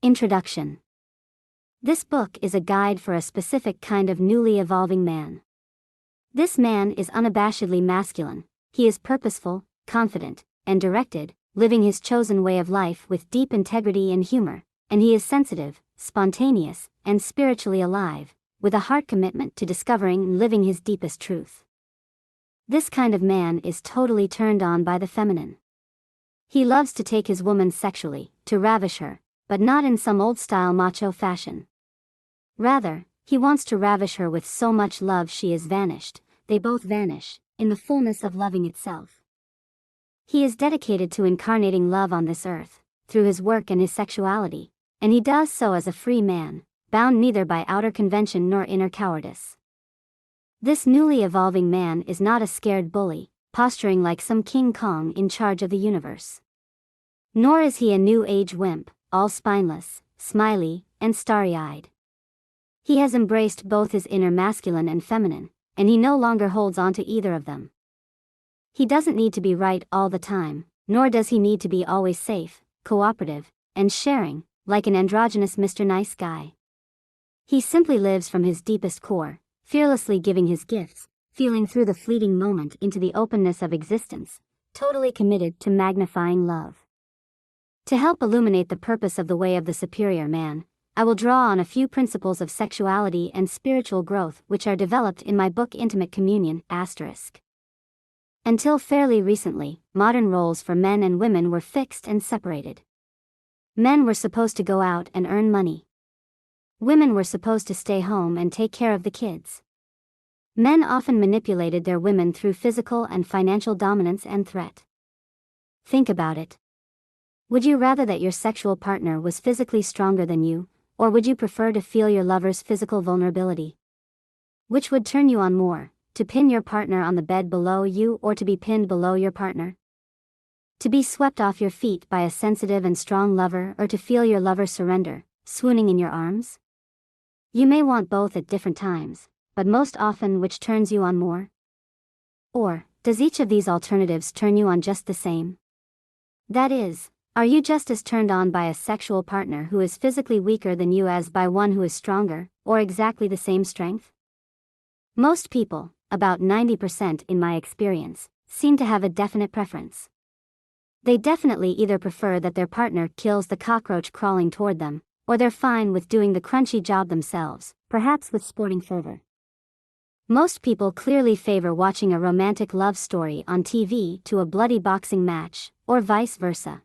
Introduction. This book is a guide for a specific kind of newly evolving man. This man is unabashedly masculine. He is purposeful, confident, and directed, living his chosen way of life with deep integrity and humor, and he is sensitive, spontaneous, and spiritually alive, with a heart commitment to discovering and living his deepest truth. This kind of man is totally turned on by the feminine. He loves to take his woman sexually, to ravish her, but not in some old-style macho fashion. Rather, he wants to ravish her with so much love she is vanished, they both vanish, in the fullness of loving itself. He is dedicated to incarnating love on this earth, through his work and his sexuality, and he does so as a free man, bound neither by outer convention nor inner cowardice. This newly evolving man is not a scared bully, posturing like some King Kong in charge of the universe. Nor is he a new age wimp, all spineless, smiley, and starry-eyed. He has embraced both his inner masculine and feminine, and he no longer holds on to either of them. He doesn't need to be right all the time, nor does he need to be always safe, cooperative, and sharing, like an androgynous Mr. Nice Guy. He simply lives from his deepest core, fearlessly giving his gifts, feeling through the fleeting moment into the openness of existence, totally committed to magnifying love. To help illuminate the purpose of the way of the superior man, I will draw on a few principles of sexuality and spiritual growth which are developed in my book Intimate Communion**. Until fairly recently, modern roles for men and women were fixed and separated. Men were supposed to go out and earn money. Women were supposed to stay home and take care of the kids. Men often manipulated their women through physical and financial dominance and threat. Think about it. Would you rather that your sexual partner was physically stronger than you, or would you prefer to feel your lover's physical vulnerability? Which would turn you on more, to pin your partner on the bed below you or to be pinned below your partner? To be swept off your feet by a sensitive and strong lover or to feel your lover surrender, swooning in your arms? You may want both at different times, but most often which turns you on more? Or, does each of these alternatives turn you on just the same? That is, are you just as turned on by a sexual partner who is physically weaker than you as by one who is stronger, or exactly the same strength? Most people, about 90% in my experience, seem to have a definite preference. They definitely either prefer that their partner kills the cockroach crawling toward them, or they're fine with doing the crunchy job themselves, perhaps with sporting fervor. Most people clearly favor watching a romantic love story on TV to a bloody boxing match, or vice versa.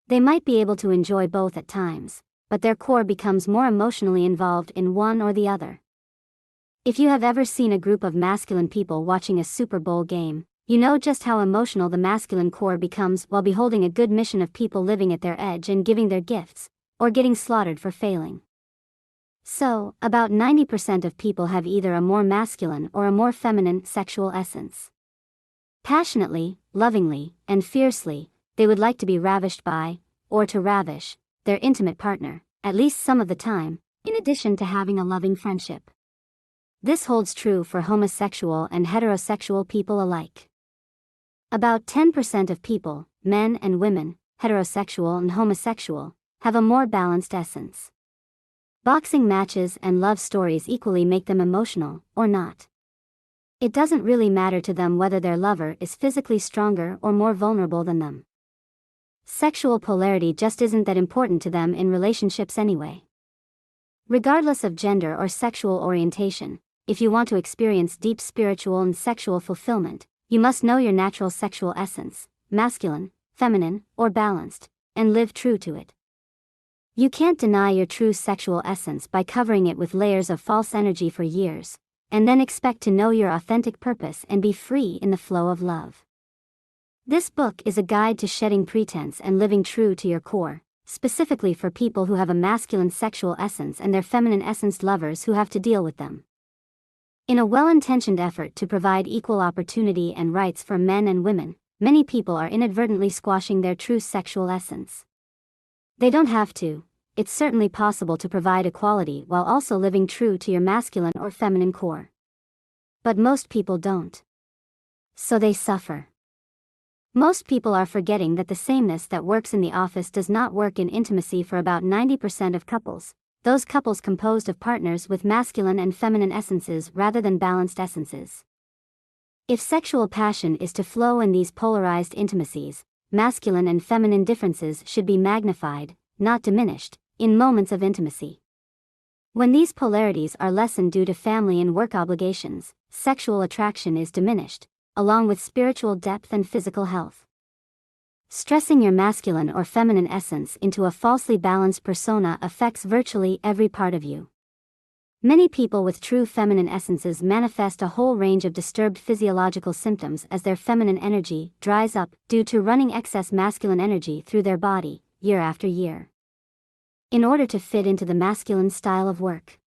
They might be able to enjoy both at times, but their core becomes more emotionally involved in one or the other. If you have ever seen a group of masculine people watching a Super Bowl game, you know just how emotional the masculine core becomes while beholding a good mission of people living at their edge and giving their gifts, or getting slaughtered for failing. So, about 90% of people have either a more masculine or a more feminine sexual essence. Passionately, lovingly, and fiercely, they would like to be ravished by, or to ravish, their intimate partner, at least some of the time, in addition to having a loving friendship. This holds true for homosexual and heterosexual people alike. About 10% of people, men and women, heterosexual and homosexual, have a more balanced essence. Boxing matches and love stories equally make them emotional, or not. It doesn't really matter to them whether their lover is physically stronger or more vulnerable than them. Sexual polarity just isn't that important to them in relationships anyway. Regardless of gender or sexual orientation, if you want to experience deep spiritual and sexual fulfillment, you must know your natural sexual essence, masculine, feminine, or balanced, and live true to it. You can't deny your true sexual essence by covering it with layers of false energy for years, and then expect to know your authentic purpose and be free in the flow of love. This book is a guide to shedding pretense and living true to your core, specifically for people who have a masculine sexual essence and their feminine essence lovers who have to deal with them. In a well-intentioned effort to provide equal opportunity and rights for men and women, many people are inadvertently squashing their true sexual essence. They don't have to. It's certainly possible to provide equality while also living true to your masculine or feminine core. But most people don't. So they suffer. Most people are forgetting that the sameness that works in the office does not work in intimacy for about 90% of couples, those couples composed of partners with masculine and feminine essences rather than balanced essences. If sexual passion is to flow in these polarized intimacies, masculine and feminine differences should be magnified, not diminished, in moments of intimacy. When these polarities are lessened due to family and work obligations, sexual attraction is diminished, along with spiritual depth and physical health. Stressing your masculine or feminine essence into a falsely balanced persona affects virtually every part of you. Many people with true feminine essences manifest a whole range of disturbed physiological symptoms as their feminine energy dries up due to running excess masculine energy through their body, year after year, in order to fit into the masculine style of work.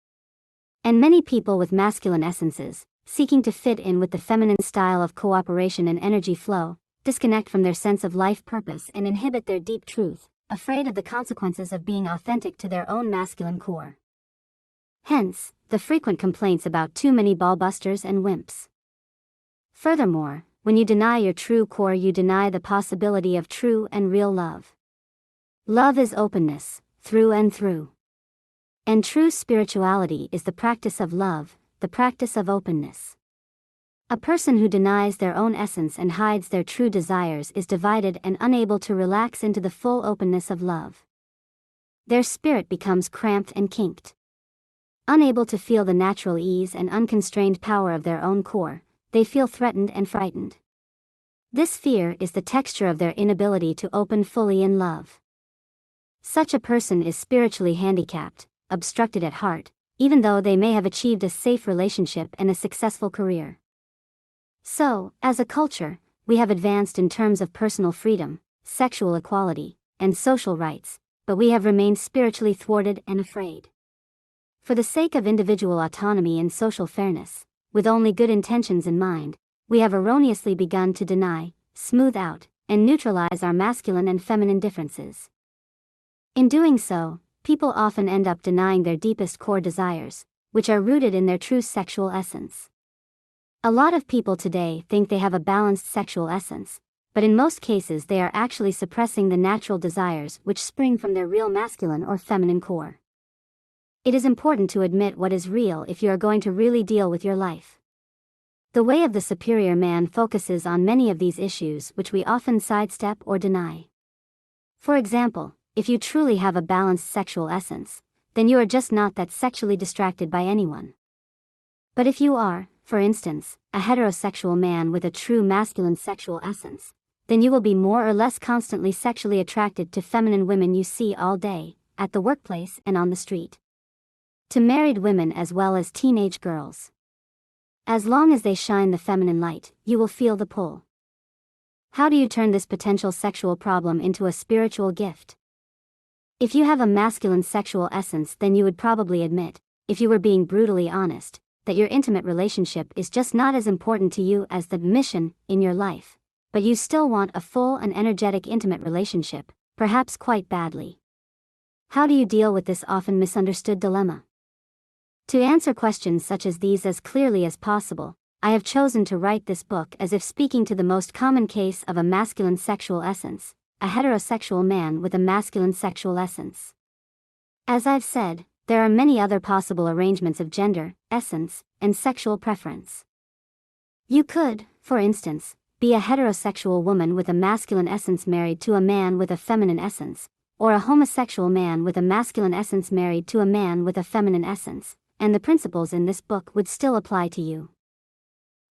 And many people with masculine essences, seeking to fit in with the feminine style of cooperation and energy flow, disconnect from their sense of life purpose and inhibit their deep truth, afraid of the consequences of being authentic to their own masculine core. Hence, the frequent complaints about too many ballbusters and wimps. Furthermore, when you deny your true core, you deny the possibility of true and real love. Love is openness, through and through. And true spirituality is the practice of love, the practice of openness. A person who denies their own essence and hides their true desires is divided and unable to relax into the full openness of love. Their spirit becomes cramped and kinked. Unable to feel the natural ease and unconstrained power of their own core, they feel threatened and frightened. This fear is the texture of their inability to open fully in love. Such a person is spiritually handicapped, obstructed at heart, even though they may have achieved a safe relationship and a successful career. So, as a culture, we have advanced in terms of personal freedom, sexual equality, and social rights, but we have remained spiritually thwarted and afraid. For the sake of individual autonomy and social fairness, with only good intentions in mind, we have erroneously begun to deny, smooth out, and neutralize our masculine and feminine differences. In doing so, people often end up denying their deepest core desires, which are rooted in their true sexual essence. A lot of people today think they have a balanced sexual essence, but in most cases they are actually suppressing the natural desires which spring from their real masculine or feminine core. It is important to admit what is real if you are going to really deal with your life. The way of the superior man focuses on many of these issues which we often sidestep or deny. For example, if you truly have a balanced sexual essence, then you are just not that sexually distracted by anyone. But if you are, for instance, a heterosexual man with a true masculine sexual essence, then you will be more or less constantly sexually attracted to feminine women you see all day, at the workplace and on the street. To married women as well as teenage girls. As long as they shine the feminine light, you will feel the pull. How do you turn this potential sexual problem into a spiritual gift? If you have a masculine sexual essence, then you would probably admit, if you were being brutally honest, that your intimate relationship is just not as important to you as the mission in your life, but you still want a full and energetic intimate relationship, perhaps quite badly. How do you deal with this often misunderstood dilemma? To answer questions such as these as clearly as possible, I have chosen to write this book as if speaking to the most common case of a masculine sexual essence, a heterosexual man with a masculine sexual essence. As I've said, there are many other possible arrangements of gender, essence, and sexual preference. You could, for instance, be a heterosexual woman with a masculine essence married to a man with a feminine essence, or a homosexual man with a masculine essence married to a man with a feminine essence, and the principles in this book would still apply to you.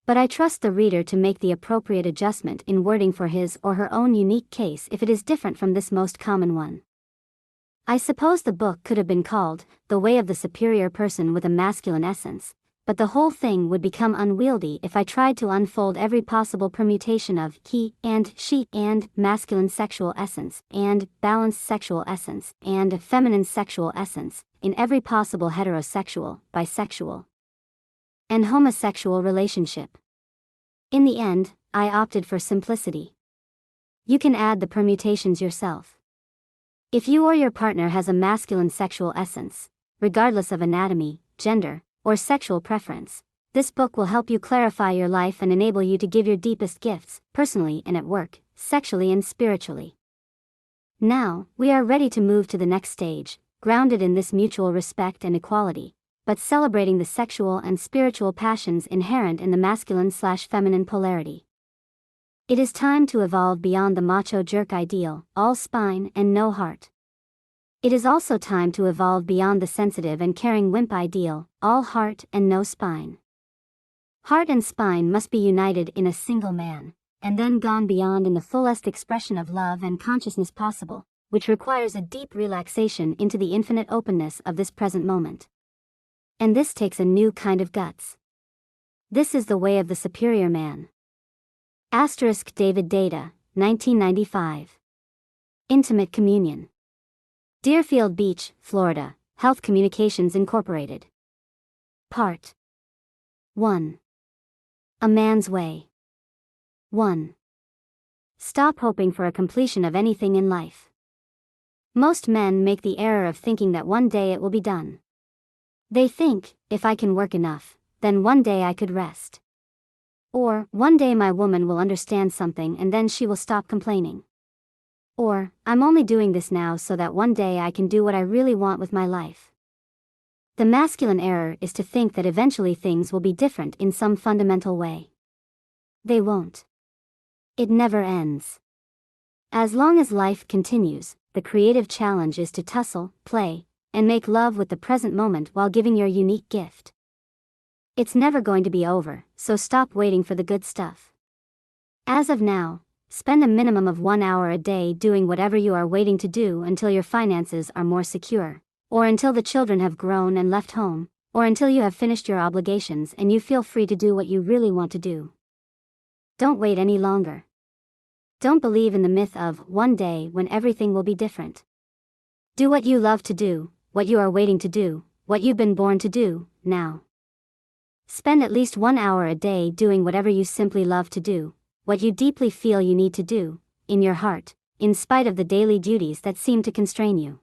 But I trust the reader to make the appropriate adjustment in wording for his or her own unique case if it is different from this most common one. I suppose the book could have been called The Way of the Superior Person with a Masculine Essence, but the whole thing would become unwieldy if I tried to unfold every possible permutation of he and she and masculine sexual essence and balanced sexual essence and feminine sexual essence in every possible heterosexual, bisexual, and homosexual relationship. In the end, I opted for simplicity. You can add the permutations yourself. If you or your partner has a masculine sexual essence, regardless of anatomy, gender, or sexual preference, This book will help you clarify your life and enable you to give your deepest gifts, personally and at work, sexually and spiritually. Now, we are ready to move to the next stage, grounded in this mutual respect and equality, but celebrating the sexual and spiritual passions inherent in the masculine/feminine polarity. It is time to evolve beyond the macho jerk ideal, all spine and no heart. It is also time to evolve beyond the sensitive and caring wimp ideal, all heart and no spine. Heart and spine must be united in a single man, and then gone beyond in the fullest expression of love and consciousness possible, which requires a deep relaxation into the infinite openness of this present moment. And this takes a new kind of guts. This is the way of the superior man. David Deida, 1995. Intimate Communion. Deerfield Beach, Florida, Health Communications Incorporated. Part 1. A Man's Way. 1. Stop hoping for a completion of anything in life. Most men make the error of thinking that one day it will be done. They think, if I can work enough, then one day I could rest. Or, one day my woman will understand something and then she will stop complaining. Or, I'm only doing this now so that one day I can do what I really want with my life. The masculine error is to think that eventually things will be different in some fundamental way. They won't. It never ends. As long as life continues, the creative challenge is to tussle, play, and make love with the present moment while giving your unique gift. It's never going to be over, so stop waiting for the good stuff. As of now, spend a minimum of 1 hour a day doing whatever you are waiting to do until your finances are more secure, or until the children have grown and left home, or until you have finished your obligations and you feel free to do what you really want to do. Don't wait any longer. Don't believe in the myth of one day when everything will be different. Do what you love to do, what you are waiting to do, what you've been born to do, now. Spend at least 1 hour a day doing whatever you simply love to do, what you deeply feel you need to do, in your heart, in spite of the daily duties that seem to constrain you.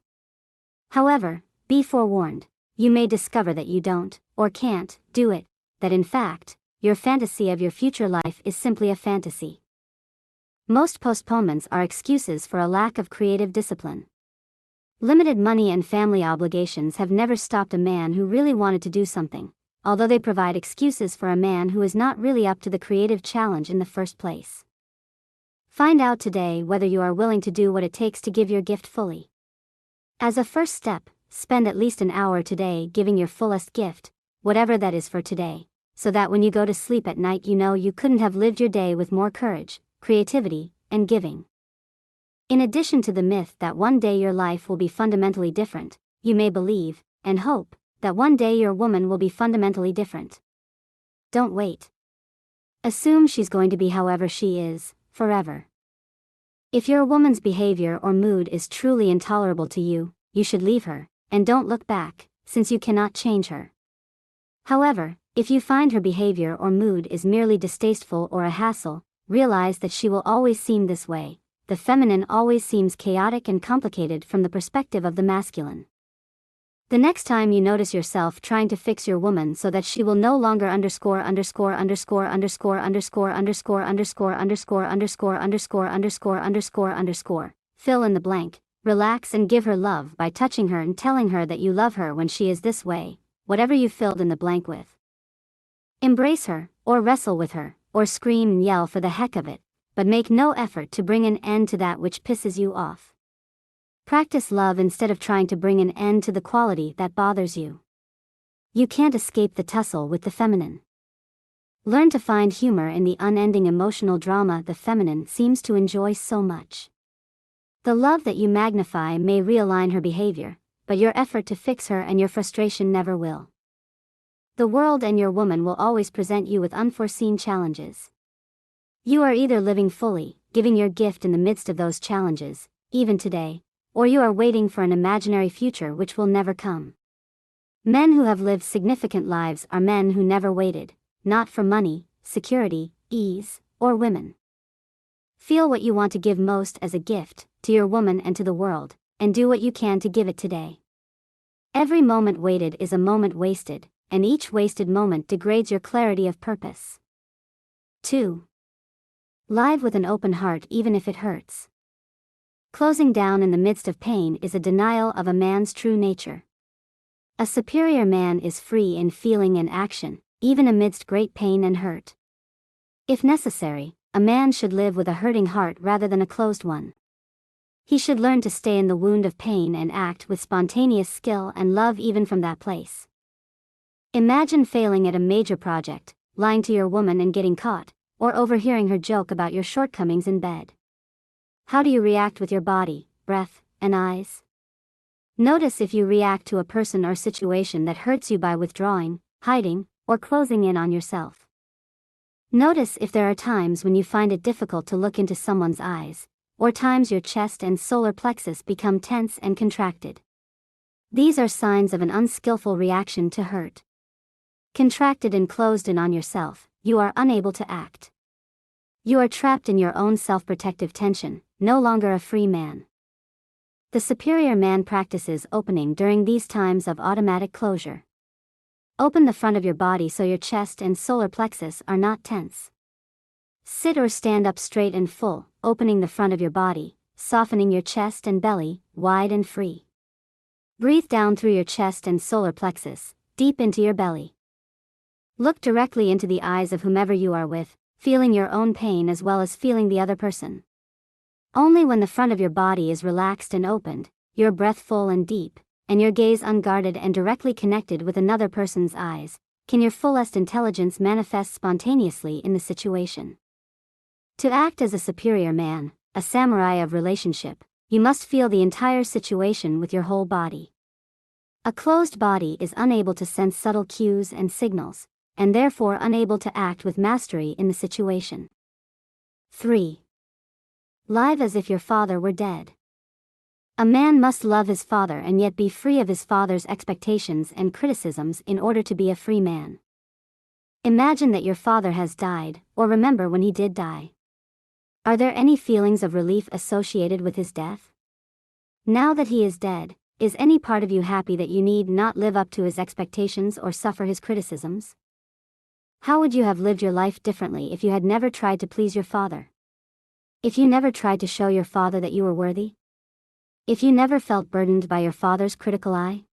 However, be forewarned, you may discover that you don't, or can't, do it, that in fact, your fantasy of your future life is simply a fantasy. Most postponements are excuses for a lack of creative discipline. Limited money and family obligations have never stopped a man who really wanted to do something, although they provide excuses for a man who is not really up to the creative challenge in the first place. Find out today whether you are willing to do what it takes to give your gift fully. As a first step, spend at least an hour today giving your fullest gift, whatever that is for today, so that when you go to sleep at night you know you couldn't have lived your day with more courage, creativity, and giving. In addition to the myth that one day your life will be fundamentally different, you may believe, and hope, that one day your woman will be fundamentally different. Don't wait. Assume she's going to be however she is, forever. If your woman's behavior or mood is truly intolerable to you, you should leave her, and don't look back, since you cannot change her. However, if you find her behavior or mood is merely distasteful or a hassle, realize that she will always seem this way. The feminine always seems chaotic and complicated from the perspective of the masculine. The next time you notice yourself trying to fix your woman so that she will no longer fill in the blank, relax and give her love by touching her and telling her that you love her when she is this way, whatever you filled in the blank with. Embrace her, or wrestle with her, or scream and yell for the heck of it, but make no effort to bring an end to that which pisses you off. Practice love instead of trying to bring an end to the quality that bothers you. You can't escape the tussle with the feminine. Learn to find humor in the unending emotional drama the feminine seems to enjoy so much. The love that you magnify may realign her behavior, but your effort to fix her and your frustration never will. The world and your woman will always present you with unforeseen challenges. You are either living fully, giving your gift in the midst of those challenges, even today, or you are waiting for an imaginary future which will never come. Men who have lived significant lives are men who never waited, not for money, security, ease, or women. Feel what you want to give most as a gift, to your woman and to the world, and do what you can to give it today. Every moment waited is a moment wasted, and each wasted moment degrades your clarity of purpose. 2. Live with an open heart even if it hurts. Closing down in the midst of pain is a denial of a man's true nature. A superior man is free in feeling and action, even amidst great pain and hurt. If necessary, a man should live with a hurting heart rather than a closed one. He should learn to stay in the wound of pain and act with spontaneous skill and love even from that place. Imagine failing at a major project, lying to your woman and getting caught, or overhearing her joke about your shortcomings in bed. How do you react with your body, breath, and eyes? Notice if you react to a person or situation that hurts you by withdrawing, hiding, or closing in on yourself. Notice if there are times when you find it difficult to look into someone's eyes, or times your chest and solar plexus become tense and contracted. These are signs of an unskillful reaction to hurt. Contracted and closed in on yourself, you are unable to act. You are trapped in your own self-protective tension, no longer a free man. The superior man practices opening during these times of automatic closure. Open the front of your body so your chest and solar plexus are not tense. Sit or stand up straight and full, opening the front of your body, softening your chest and belly, wide and free. Breathe down through your chest and solar plexus, deep into your belly. Look directly into the eyes of whomever you are with, feeling your own pain as well as feeling the other person. Only when the front of your body is relaxed and opened, your breath full and deep, and your gaze unguarded and directly connected with another person's eyes, can your fullest intelligence manifest spontaneously in the situation. To act as a superior man, a samurai of relationship, you must feel the entire situation with your whole body. A closed body is unable to sense subtle cues and signals, and therefore unable to act with mastery in the situation. 3. Live as if your father were dead. A man must love his father and yet be free of his father's expectations and criticisms in order to be a free man. Imagine that your father has died, or remember when he did die. Are there any feelings of relief associated with his death? Now that he is dead, is any part of you happy that you need not live up to his expectations or suffer his criticisms? How would you have lived your life differently if you had never tried to please your father? If you never tried to show your father that you were worthy? If you never felt burdened by your father's critical eye?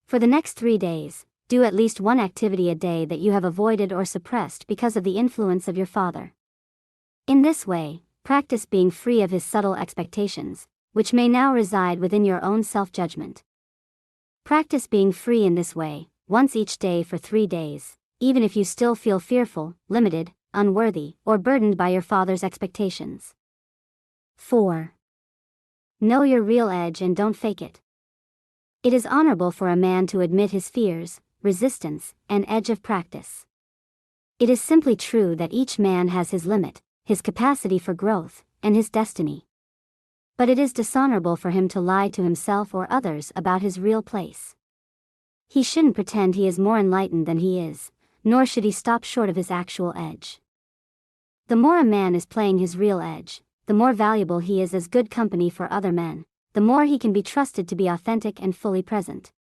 For the next 3 days, do at least one activity a day that you have avoided or suppressed because of the influence of your father. In this way, practice being free of his subtle expectations, which may now reside within your own self-judgment. Practice being free in this way, once each day for 3 days, even if you still feel fearful, limited, unworthy, or burdened by your father's expectations. 4. Know your real edge and don't fake it. It is honorable for a man to admit his fears, resistance, and edge of practice. It is simply true that each man has his limit, his capacity for growth, and his destiny. But it is dishonorable for him to lie to himself or others about his real place. He shouldn't pretend he is more enlightened than he is, nor should he stop short of his actual edge. The more a man is playing his real edge, the more valuable he is as good company for other men, the more he can be trusted to be authentic and fully present.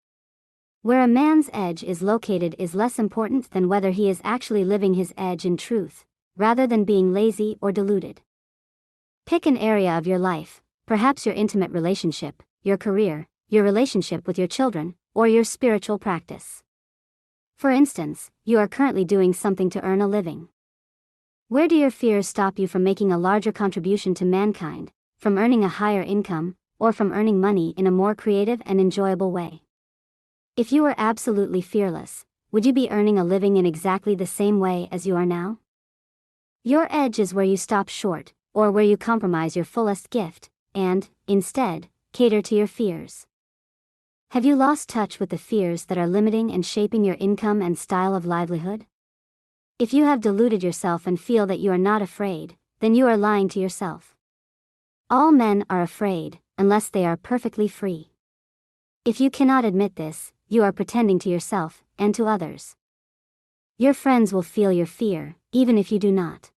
Where a man's edge is located is less important than whether he is actually living his edge in truth, rather than being lazy or deluded. Pick an area of your life, perhaps your intimate relationship, your career, your relationship with your children, or your spiritual practice. For instance, you are currently doing something to earn a living. Where do your fears stop you from making a larger contribution to mankind, from earning a higher income, or from earning money in a more creative and enjoyable way? If you were absolutely fearless, would you be earning a living in exactly the same way as you are now? Your edge is where you stop short, or where you compromise your fullest gift, and, instead, cater to your fears. Have you lost touch with the fears that are limiting and shaping your income and style of livelihood? If you have deluded yourself and feel that you are not afraid, then you are lying to yourself. All men are afraid, unless they are perfectly free. If you cannot admit this, you are pretending to yourself, and to others. Your friends will feel your fear, even if you do not.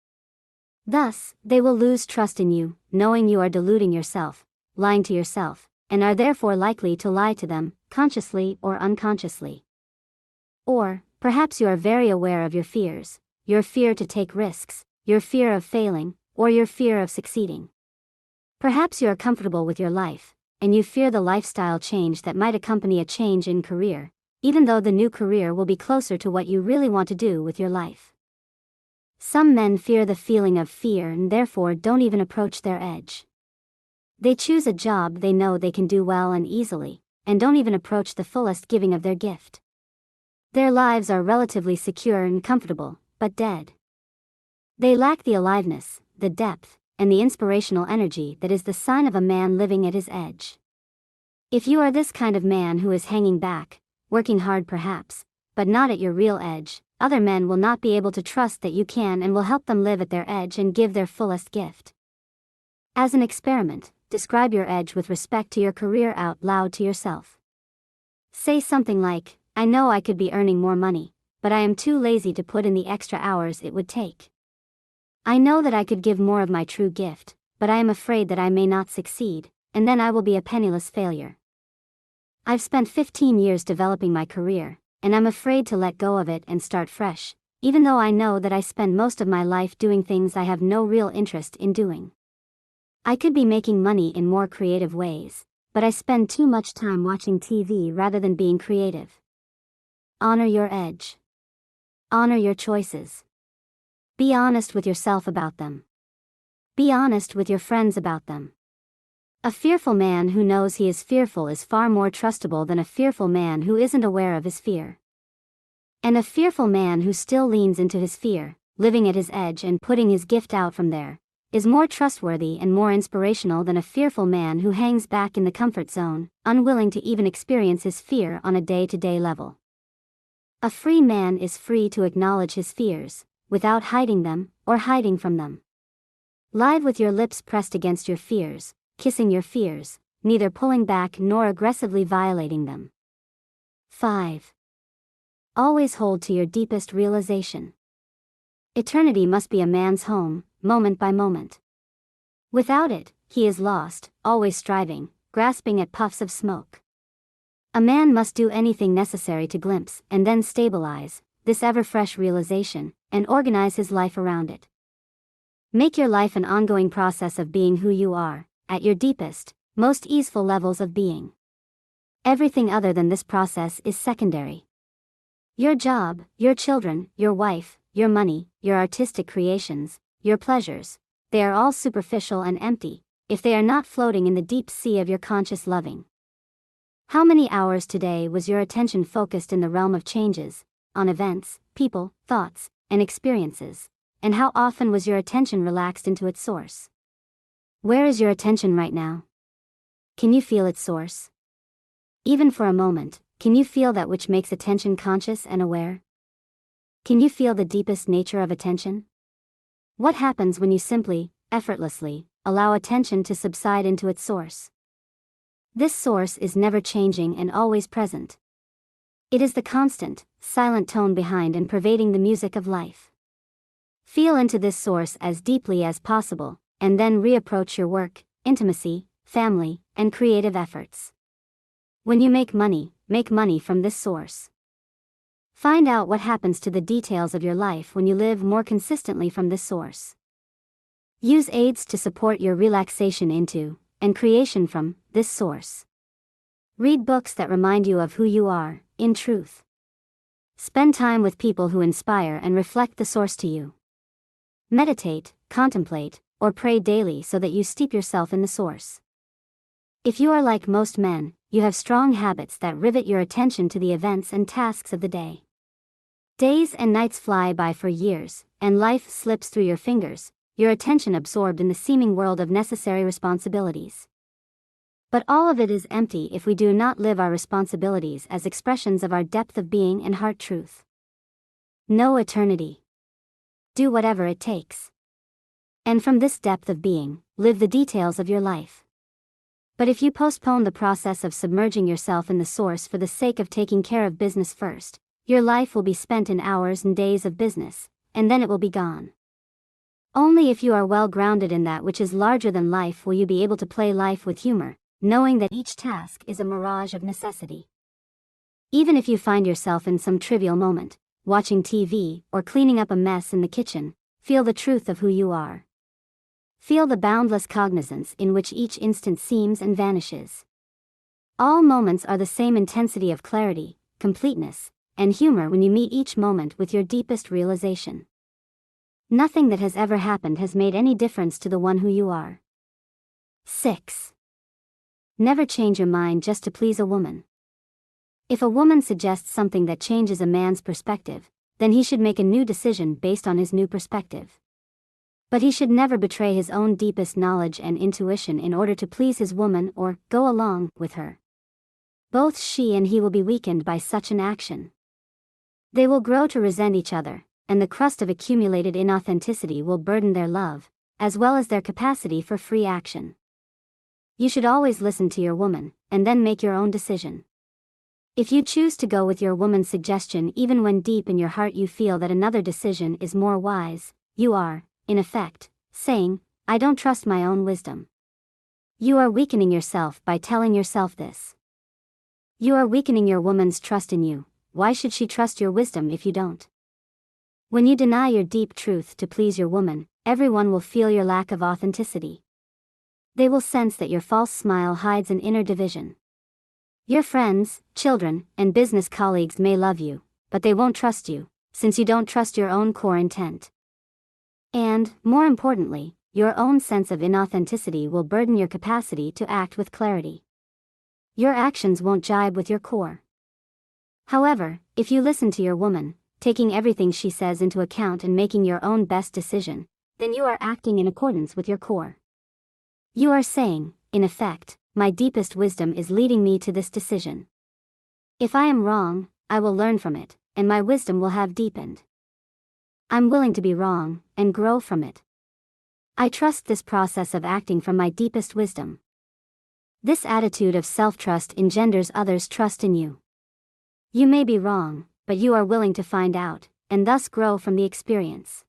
Thus, they will lose trust in you, knowing you are deluding yourself, lying to yourself, and are therefore likely to lie to them, consciously or unconsciously. Or, perhaps you are very aware of your fears, your fear to take risks, your fear of failing, or your fear of succeeding. Perhaps you are comfortable with your life, and you fear the lifestyle change that might accompany a change in career, even though the new career will be closer to what you really want to do with your life. Some men fear the feeling of fear and therefore don't even approach their edge. They choose a job they know they can do well and easily, and don't even approach the fullest giving of their gift. Their lives are relatively secure and comfortable, but dead. They lack the aliveness, the depth, and the inspirational energy that is the sign of a man living at his edge. If you are this kind of man who is hanging back, working hard perhaps, but not at your real edge, other men will not be able to trust that you can and will help them live at their edge and give their fullest gift. As an experiment, describe your edge with respect to your career out loud to yourself. Say something like, I know I could be earning more money, but I am too lazy to put in the extra hours it would take. I know that I could give more of my true gift, but I am afraid that I may not succeed, and then I will be a penniless failure. I've spent 15 years developing my career, and I'm afraid to let go of it and start fresh, even though I know that I spend most of my life doing things I have no real interest in doing. I could be making money in more creative ways, but I spend too much time watching TV rather than being creative. Honor your edge. Honor your choices. Be honest with yourself about them. Be honest with your friends about them. A fearful man who knows he is fearful is far more trustable than a fearful man who isn't aware of his fear. And a fearful man who still leans into his fear, living at his edge and putting his gift out from there, is more trustworthy and more inspirational than a fearful man who hangs back in the comfort zone, unwilling to even experience his fear on a day-to-day level. A free man is free to acknowledge his fears, without hiding them, or hiding from them. Live with your lips pressed against your fears, kissing your fears, neither pulling back nor aggressively violating them. 5. Always hold to your deepest realization. Eternity must be a man's home, moment by moment. Without it, he is lost, always striving, grasping at puffs of smoke. A man must do anything necessary to glimpse and then stabilize this ever-fresh realization, and organize his life around it. Make your life an ongoing process of being who you are, at your deepest, most easeful levels of being. Everything other than this process is secondary. Your job, your children, your wife, your money, your artistic creations, your pleasures, they are all superficial and empty, if they are not floating in the deep sea of your conscious loving. How many hours today was your attention focused in the realm of changes, on events, people, thoughts, and experiences, and how often was your attention relaxed into its source? Where is your attention right now? Can you feel its source? Even for a moment, can you feel that which makes attention conscious and aware? Can you feel the deepest nature of attention? What happens when you simply, effortlessly, allow attention to subside into its source? This source is never changing and always present. It is the constant, silent tone behind and pervading the music of life. Feel into this source as deeply as possible, and then reapproach your work, intimacy, family, and creative efforts. When you make money from this source. Find out what happens to the details of your life when you live more consistently from this source. Use aids to support your relaxation into, and creation from, this source. Read books that remind you of who you are, in truth. Spend time with people who inspire and reflect the source to you. Meditate, contemplate, or pray daily so that you steep yourself in the source. If you are like most men, you have strong habits that rivet your attention to the events and tasks of the day. Days and nights fly by for years, and life slips through your fingers, your attention absorbed in the seeming world of necessary responsibilities. But all of it is empty if we do not live our responsibilities as expressions of our depth of being and heart truth. Know eternity. Do whatever it takes. And from this depth of being, live the details of your life. But if you postpone the process of submerging yourself in the source for the sake of taking care of business first, your life will be spent in hours and days of business, and then it will be gone. Only if you are well grounded in that which is larger than life will you be able to play life with humor, knowing that each task is a mirage of necessity. Even if you find yourself in some trivial moment, watching TV, or cleaning up a mess in the kitchen, feel the truth of who you are. Feel the boundless cognizance in which each instant seems and vanishes. All moments are the same intensity of clarity, completeness, and humor when you meet each moment with your deepest realization. Nothing that has ever happened has made any difference to the one who you are. 6. Never change your mind just to please a woman. If a woman suggests something that changes a man's perspective, then he should make a new decision based on his new perspective. But he should never betray his own deepest knowledge and intuition in order to please his woman or go along with her. Both she and he will be weakened by such an action. They will grow to resent each other, and the crust of accumulated inauthenticity will burden their love, as well as their capacity for free action. You should always listen to your woman, and then make your own decision. If you choose to go with your woman's suggestion even when deep in your heart you feel that another decision is more wise, you are, in effect, saying, "I don't trust my own wisdom." You are weakening yourself by telling yourself this. You are weakening your woman's trust in you. Why should she trust your wisdom if you don't? When you deny your deep truth to please your woman, everyone will feel your lack of authenticity. They will sense that your false smile hides an inner division. Your friends, children, and business colleagues may love you, but they won't trust you, since you don't trust your own core intent. And, more importantly, your own sense of inauthenticity will burden your capacity to act with clarity. Your actions won't jibe with your core. However, if you listen to your woman, taking everything she says into account and making your own best decision, then you are acting in accordance with your core. You are saying, in effect, "My deepest wisdom is leading me to this decision. If I am wrong, I will learn from it, and my wisdom will have deepened. I'm willing to be wrong, and grow from it. I trust this process of acting from my deepest wisdom." This attitude of self-trust engenders others' trust in you. You may be wrong, but you are willing to find out, and thus grow from the experience.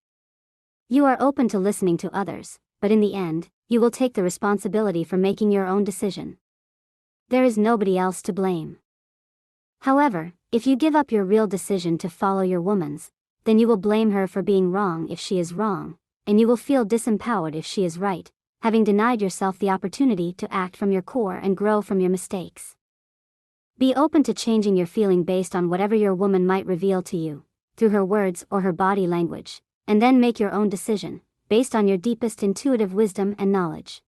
You are open to listening to others, but in the end, you will take the responsibility for making your own decision. There is nobody else to blame. However, if you give up your real decision to follow your woman's, then you will blame her for being wrong if she is wrong, and you will feel disempowered if she is right, having denied yourself the opportunity to act from your core and grow from your mistakes. Be open to changing your feeling based on whatever your woman might reveal to you, through her words or her body language, and then make your own decision, based on your deepest intuitive wisdom and knowledge.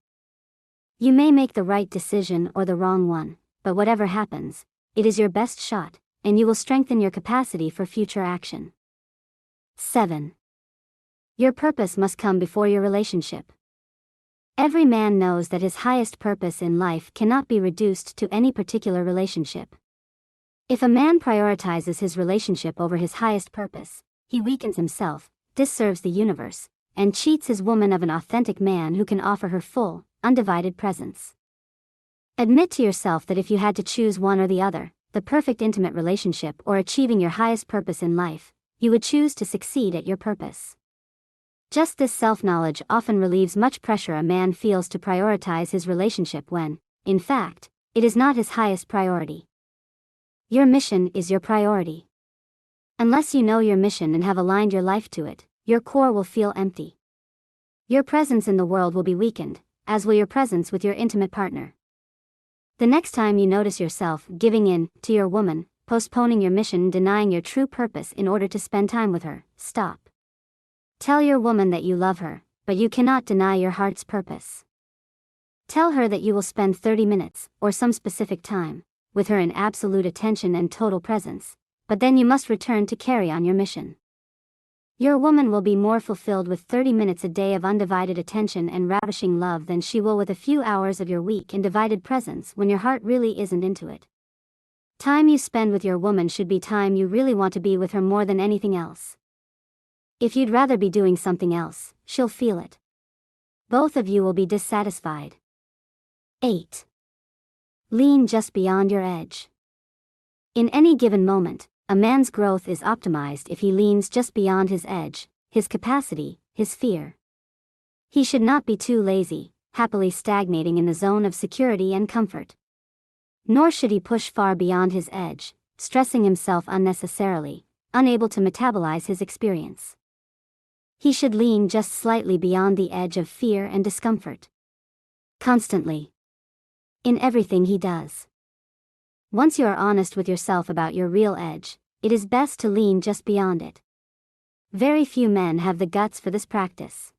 You may make the right decision or the wrong one, but whatever happens, it is your best shot, and you will strengthen your capacity for future action. 7. Your purpose must come before your relationship. Every man knows that his highest purpose in life cannot be reduced to any particular relationship. If a man prioritizes his relationship over his highest purpose, he weakens himself, disserves the universe, and cheats his woman of an authentic man who can offer her full, undivided presence. Admit to yourself that if you had to choose one or the other, the perfect intimate relationship or achieving your highest purpose in life, you would choose to succeed at your purpose. Just this self-knowledge often relieves much pressure a man feels to prioritize his relationship when, in fact, it is not his highest priority. Your mission is your priority. Unless you know your mission and have aligned your life to it, your core will feel empty. Your presence in the world will be weakened, as will your presence with your intimate partner. The next time you notice yourself giving in to your woman, postponing your mission, denying your true purpose in order to spend time with her, stop. Tell your woman that you love her, but you cannot deny your heart's purpose. Tell her that you will spend 30 minutes, or some specific time, with her in absolute attention and total presence, but then you must return to carry on your mission. Your woman will be more fulfilled with 30 minutes a day of undivided attention and ravishing love than she will with a few hours of your week in divided presence when your heart really isn't into it. Time you spend with your woman should be time you really want to be with her more than anything else. If you'd rather be doing something else, she'll feel it. Both of you will be dissatisfied. 8. Lean just beyond your edge. In any given moment, a man's growth is optimized if he leans just beyond his edge, his capacity, his fear. He should not be too lazy, happily stagnating in the zone of security and comfort. Nor should he push far beyond his edge, stressing himself unnecessarily, unable to metabolize his experience. He should lean just slightly beyond the edge of fear and discomfort. Constantly. In everything he does. Once you are honest with yourself about your real edge, it is best to lean just beyond it. Very few men have the guts for this practice.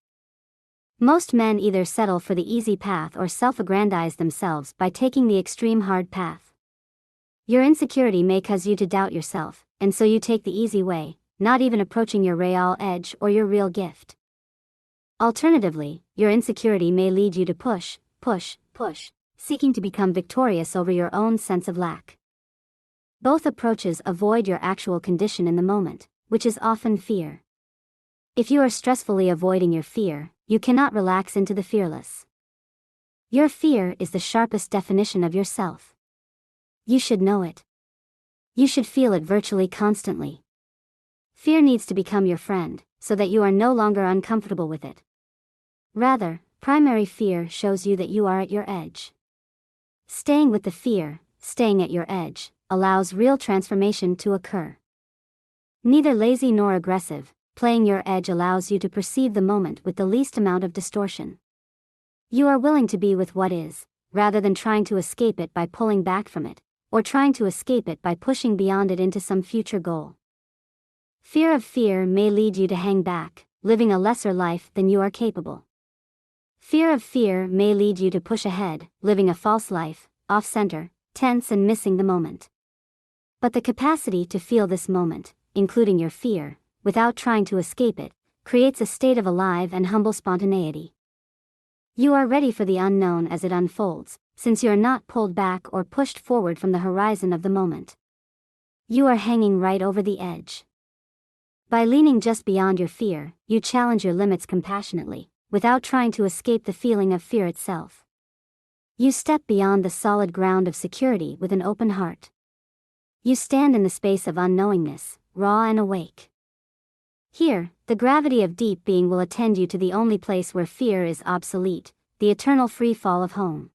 Most men either settle for the easy path or self-aggrandize themselves by taking the extreme hard path. Your insecurity may cause you to doubt yourself, and so you take the easy way, not even approaching your real edge or your real gift. Alternatively, your insecurity may lead you to push, seeking to become victorious over your own sense of lack. Both approaches avoid your actual condition in the moment, which is often fear. If you are stressfully avoiding your fear, you cannot relax into the fearless. Your fear is the sharpest definition of yourself. You should know it. You should feel it virtually constantly. Fear needs to become your friend, so that you are no longer uncomfortable with it. Rather, primary fear shows you that you are at your edge. Staying with the fear, staying at your edge, allows real transformation to occur. Neither lazy nor aggressive, playing your edge allows you to perceive the moment with the least amount of distortion. You are willing to be with what is, rather than trying to escape it by pulling back from it, or trying to escape it by pushing beyond it into some future goal. Fear of fear may lead you to hang back, living a lesser life than you are capable. Fear of fear may lead you to push ahead, living a false life, off-center, tense and missing the moment. But the capacity to feel this moment, including your fear, without trying to escape it, creates a state of alive and humble spontaneity. You are ready for the unknown as it unfolds, since you are not pulled back or pushed forward from the horizon of the moment. You are hanging right over the edge. By leaning just beyond your fear, you challenge your limits compassionately, without trying to escape the feeling of fear itself. You step beyond the solid ground of security with an open heart. You stand in the space of unknowingness, raw and awake. Here, the gravity of deep being will attend you to the only place where fear is obsolete, the eternal free fall of home.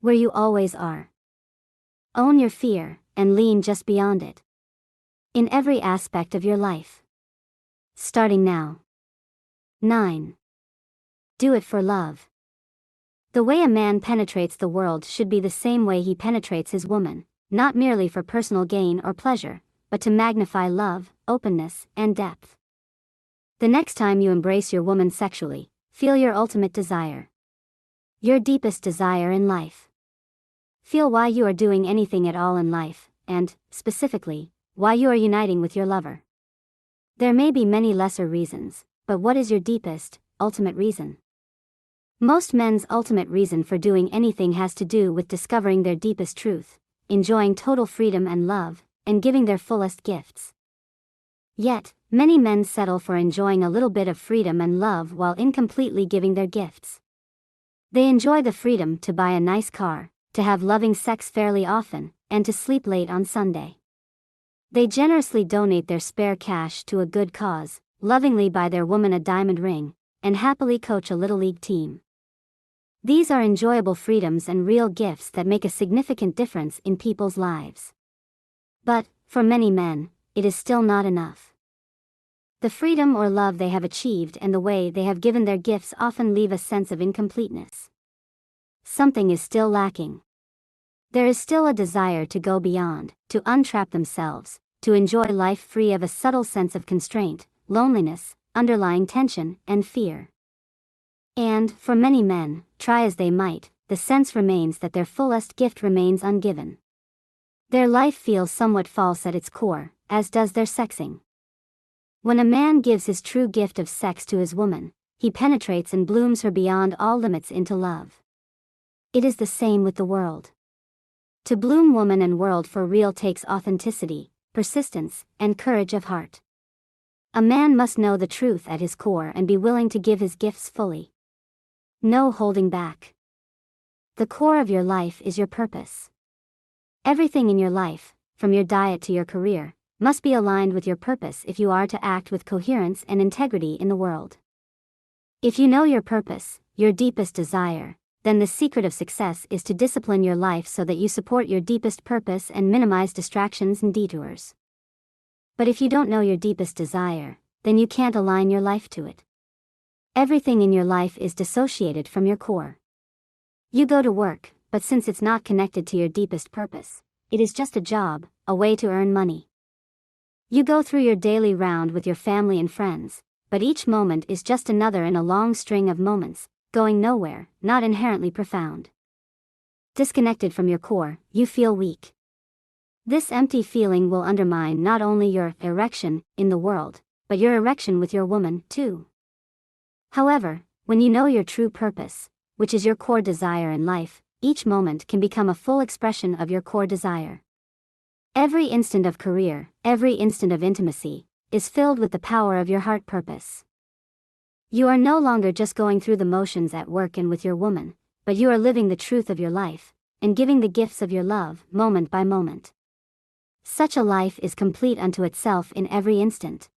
Where you always are. Own your fear, and lean just beyond it. In every aspect of your life. Starting now. 9. Do it for love. The way a man penetrates the world should be the same way he penetrates his woman, not merely for personal gain or pleasure, but to magnify love, openness, and depth. The next time you embrace your woman sexually, feel your ultimate desire. Your deepest desire in life. Feel why you are doing anything at all in life, and, specifically, why you are uniting with your lover. There may be many lesser reasons, but what is your deepest, ultimate reason? Most men's ultimate reason for doing anything has to do with discovering their deepest truth, enjoying total freedom and love, and giving their fullest gifts. Yet, many men settle for enjoying a little bit of freedom and love while incompletely giving their gifts. They enjoy the freedom to buy a nice car, to have loving sex fairly often, and to sleep late on Sunday. They generously donate their spare cash to a good cause, lovingly buy their woman a diamond ring, and happily coach a little league team. These are enjoyable freedoms and real gifts that make a significant difference in people's lives. But, for many men, it is still not enough. The freedom or love they have achieved and the way they have given their gifts often leave a sense of incompleteness. Something is still lacking. There is still a desire to go beyond, to untrap themselves, to enjoy life free of a subtle sense of constraint, loneliness, underlying tension, and fear. And, for many men, try as they might, the sense remains that their fullest gift remains ungiven. Their life feels somewhat false at its core, as does their sexing. When a man gives his true gift of sex to his woman, he penetrates and blooms her beyond all limits into love. It is the same with the world. To bloom woman and world for real takes authenticity, persistence, and courage of heart. A man must know the truth at his core and be willing to give his gifts fully. No holding back. The core of your life is your purpose. Everything in your life, from your diet to your career, must be aligned with your purpose if you are to act with coherence and integrity in the world. If you know your purpose, your deepest desire, then the secret of success is to discipline your life so that you support your deepest purpose and minimize distractions and detours. But if you don't know your deepest desire, then you can't align your life to it. Everything in your life is dissociated from your core. You go to work, but since it's not connected to your deepest purpose, it is just a job, a way to earn money. You go through your daily round with your family and friends, but each moment is just another in a long string of moments, going nowhere, not inherently profound. Disconnected from your core, you feel weak. This empty feeling will undermine not only your erection in the world, but your erection with your woman, too. However, when you know your true purpose, which is your core desire in life, each moment can become a full expression of your core desire. Every instant of career, every instant of intimacy, is filled with the power of your heart purpose. You are no longer just going through the motions at work and with your woman, but you are living the truth of your life, and giving the gifts of your love, moment by moment. Such a life is complete unto itself in every instant.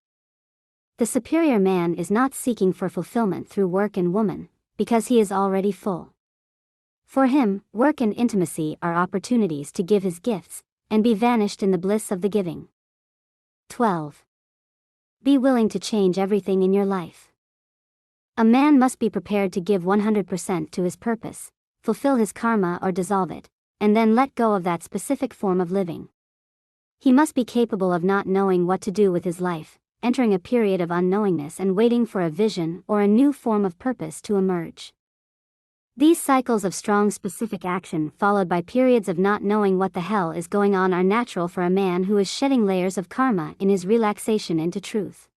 The superior man is not seeking for fulfillment through work and woman, because he is already full. For him, work and intimacy are opportunities to give his gifts, and be vanished in the bliss of the giving. 12. Be willing to change everything in your life. A man must be prepared to give 100% to his purpose, fulfill his karma or dissolve it, and then let go of that specific form of living. He must be capable of not knowing what to do with his life, entering a period of unknowingness and waiting for a vision or a new form of purpose to emerge. These cycles of strong specific action followed by periods of not knowing what the hell is going on are natural for a man who is shedding layers of karma in his relaxation into truth.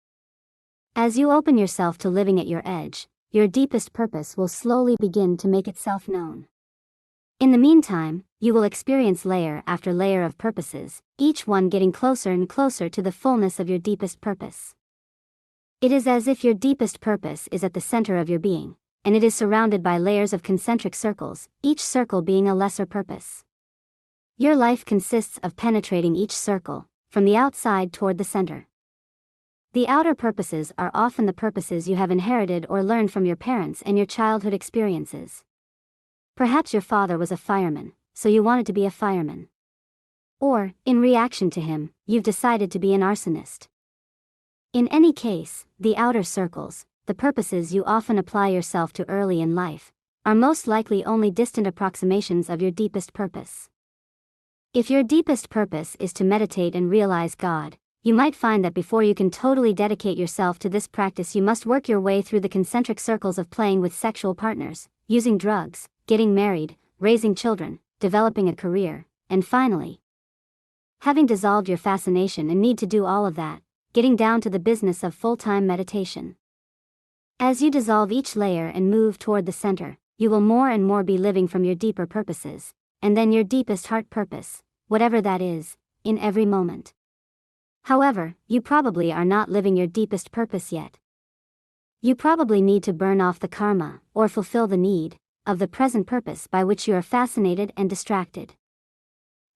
As you open yourself to living at your edge, your deepest purpose will slowly begin to make itself known. In the meantime, you will experience layer after layer of purposes, each one getting closer and closer to the fullness of your deepest purpose. It is as if your deepest purpose is at the center of your being, and it is surrounded by layers of concentric circles, each circle being a lesser purpose. Your life consists of penetrating each circle, from the outside toward the center. The outer purposes are often the purposes you have inherited or learned from your parents and your childhood experiences. Perhaps your father was a fireman, so you wanted to be a fireman. Or, in reaction to him, you've decided to be an arsonist. In any case, the outer circles, the purposes you often apply yourself to early in life, are most likely only distant approximations of your deepest purpose. If your deepest purpose is to meditate and realize God, you might find that before you can totally dedicate yourself to this practice you must work your way through the concentric circles of playing with sexual partners, using drugs, getting married, raising children, developing a career, and finally, having dissolved your fascination and need to do all of that, getting down to the business of full-time meditation. As you dissolve each layer and move toward the center, you will more and more be living from your deeper purposes, and then your deepest heart purpose, whatever that is, in every moment. However, you probably are not living your deepest purpose yet. You probably need to burn off the karma, or fulfill the need, of the present purpose by which you are fascinated and distracted.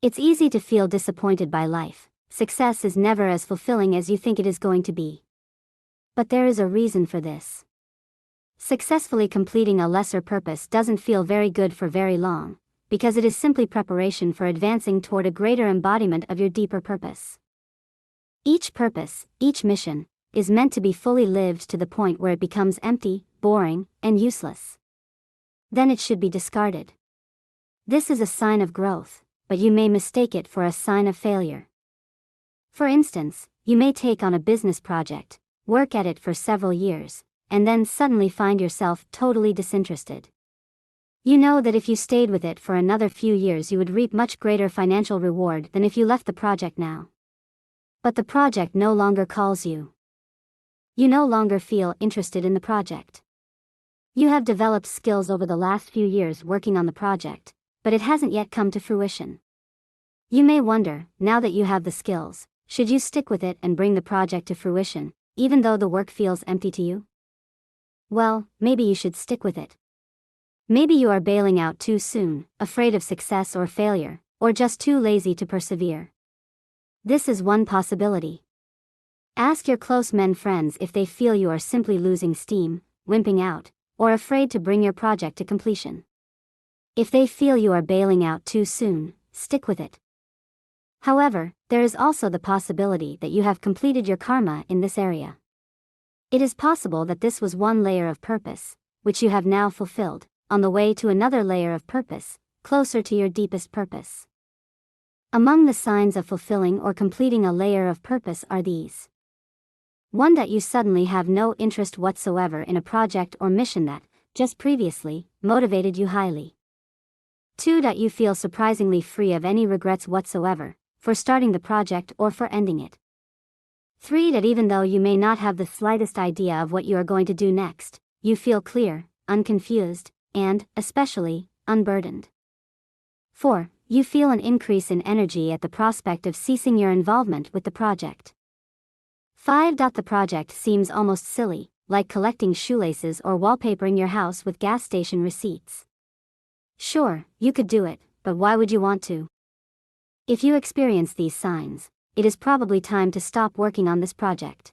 It's easy to feel disappointed by life. Success is never as fulfilling as you think it is going to be. But there is a reason for this. Successfully completing a lesser purpose doesn't feel very good for very long, because it is simply preparation for advancing toward a greater embodiment of your deeper purpose. Each purpose, each mission, is meant to be fully lived to the point where it becomes empty, boring, and useless. Then it should be discarded. This is a sign of growth, but you may mistake it for a sign of failure. For instance, you may take on a business project, work at it for several years, and then suddenly find yourself totally disinterested. You know that if you stayed with it for another few years you would reap much greater financial reward than if you left the project now. But the project no longer calls you. You no longer feel interested in the project. You have developed skills over the last few years working on the project, but it hasn't yet come to fruition. You may wonder, now that you have the skills, should you stick with it and bring the project to fruition, even though the work feels empty to you? Well, maybe you should stick with it. Maybe you are bailing out too soon, afraid of success or failure, or just too lazy to persevere. This is one possibility. Ask your close men friends if they feel you are simply losing steam, wimping out, or afraid to bring your project to completion. If they feel you are bailing out too soon, stick with it. However, there is also the possibility that you have completed your karma in this area. It is possible that this was one layer of purpose, which you have now fulfilled, on the way to another layer of purpose, closer to your deepest purpose. Among the signs of fulfilling or completing a layer of purpose are these. 1. That you suddenly have no interest whatsoever in a project or mission that, just previously, motivated you highly. 2. That you feel surprisingly free of any regrets whatsoever, for starting the project or for ending it. 3. That even though you may not have the slightest idea of what you are going to do next, you feel clear, unconfused, and, especially, unburdened. 4. You feel an increase in energy at the prospect of ceasing your involvement with the project. 5. The project seems almost silly, like collecting shoelaces or wallpapering your house with gas station receipts. Sure, you could do it, but why would you want to? If you experience these signs, it is probably time to stop working on this project.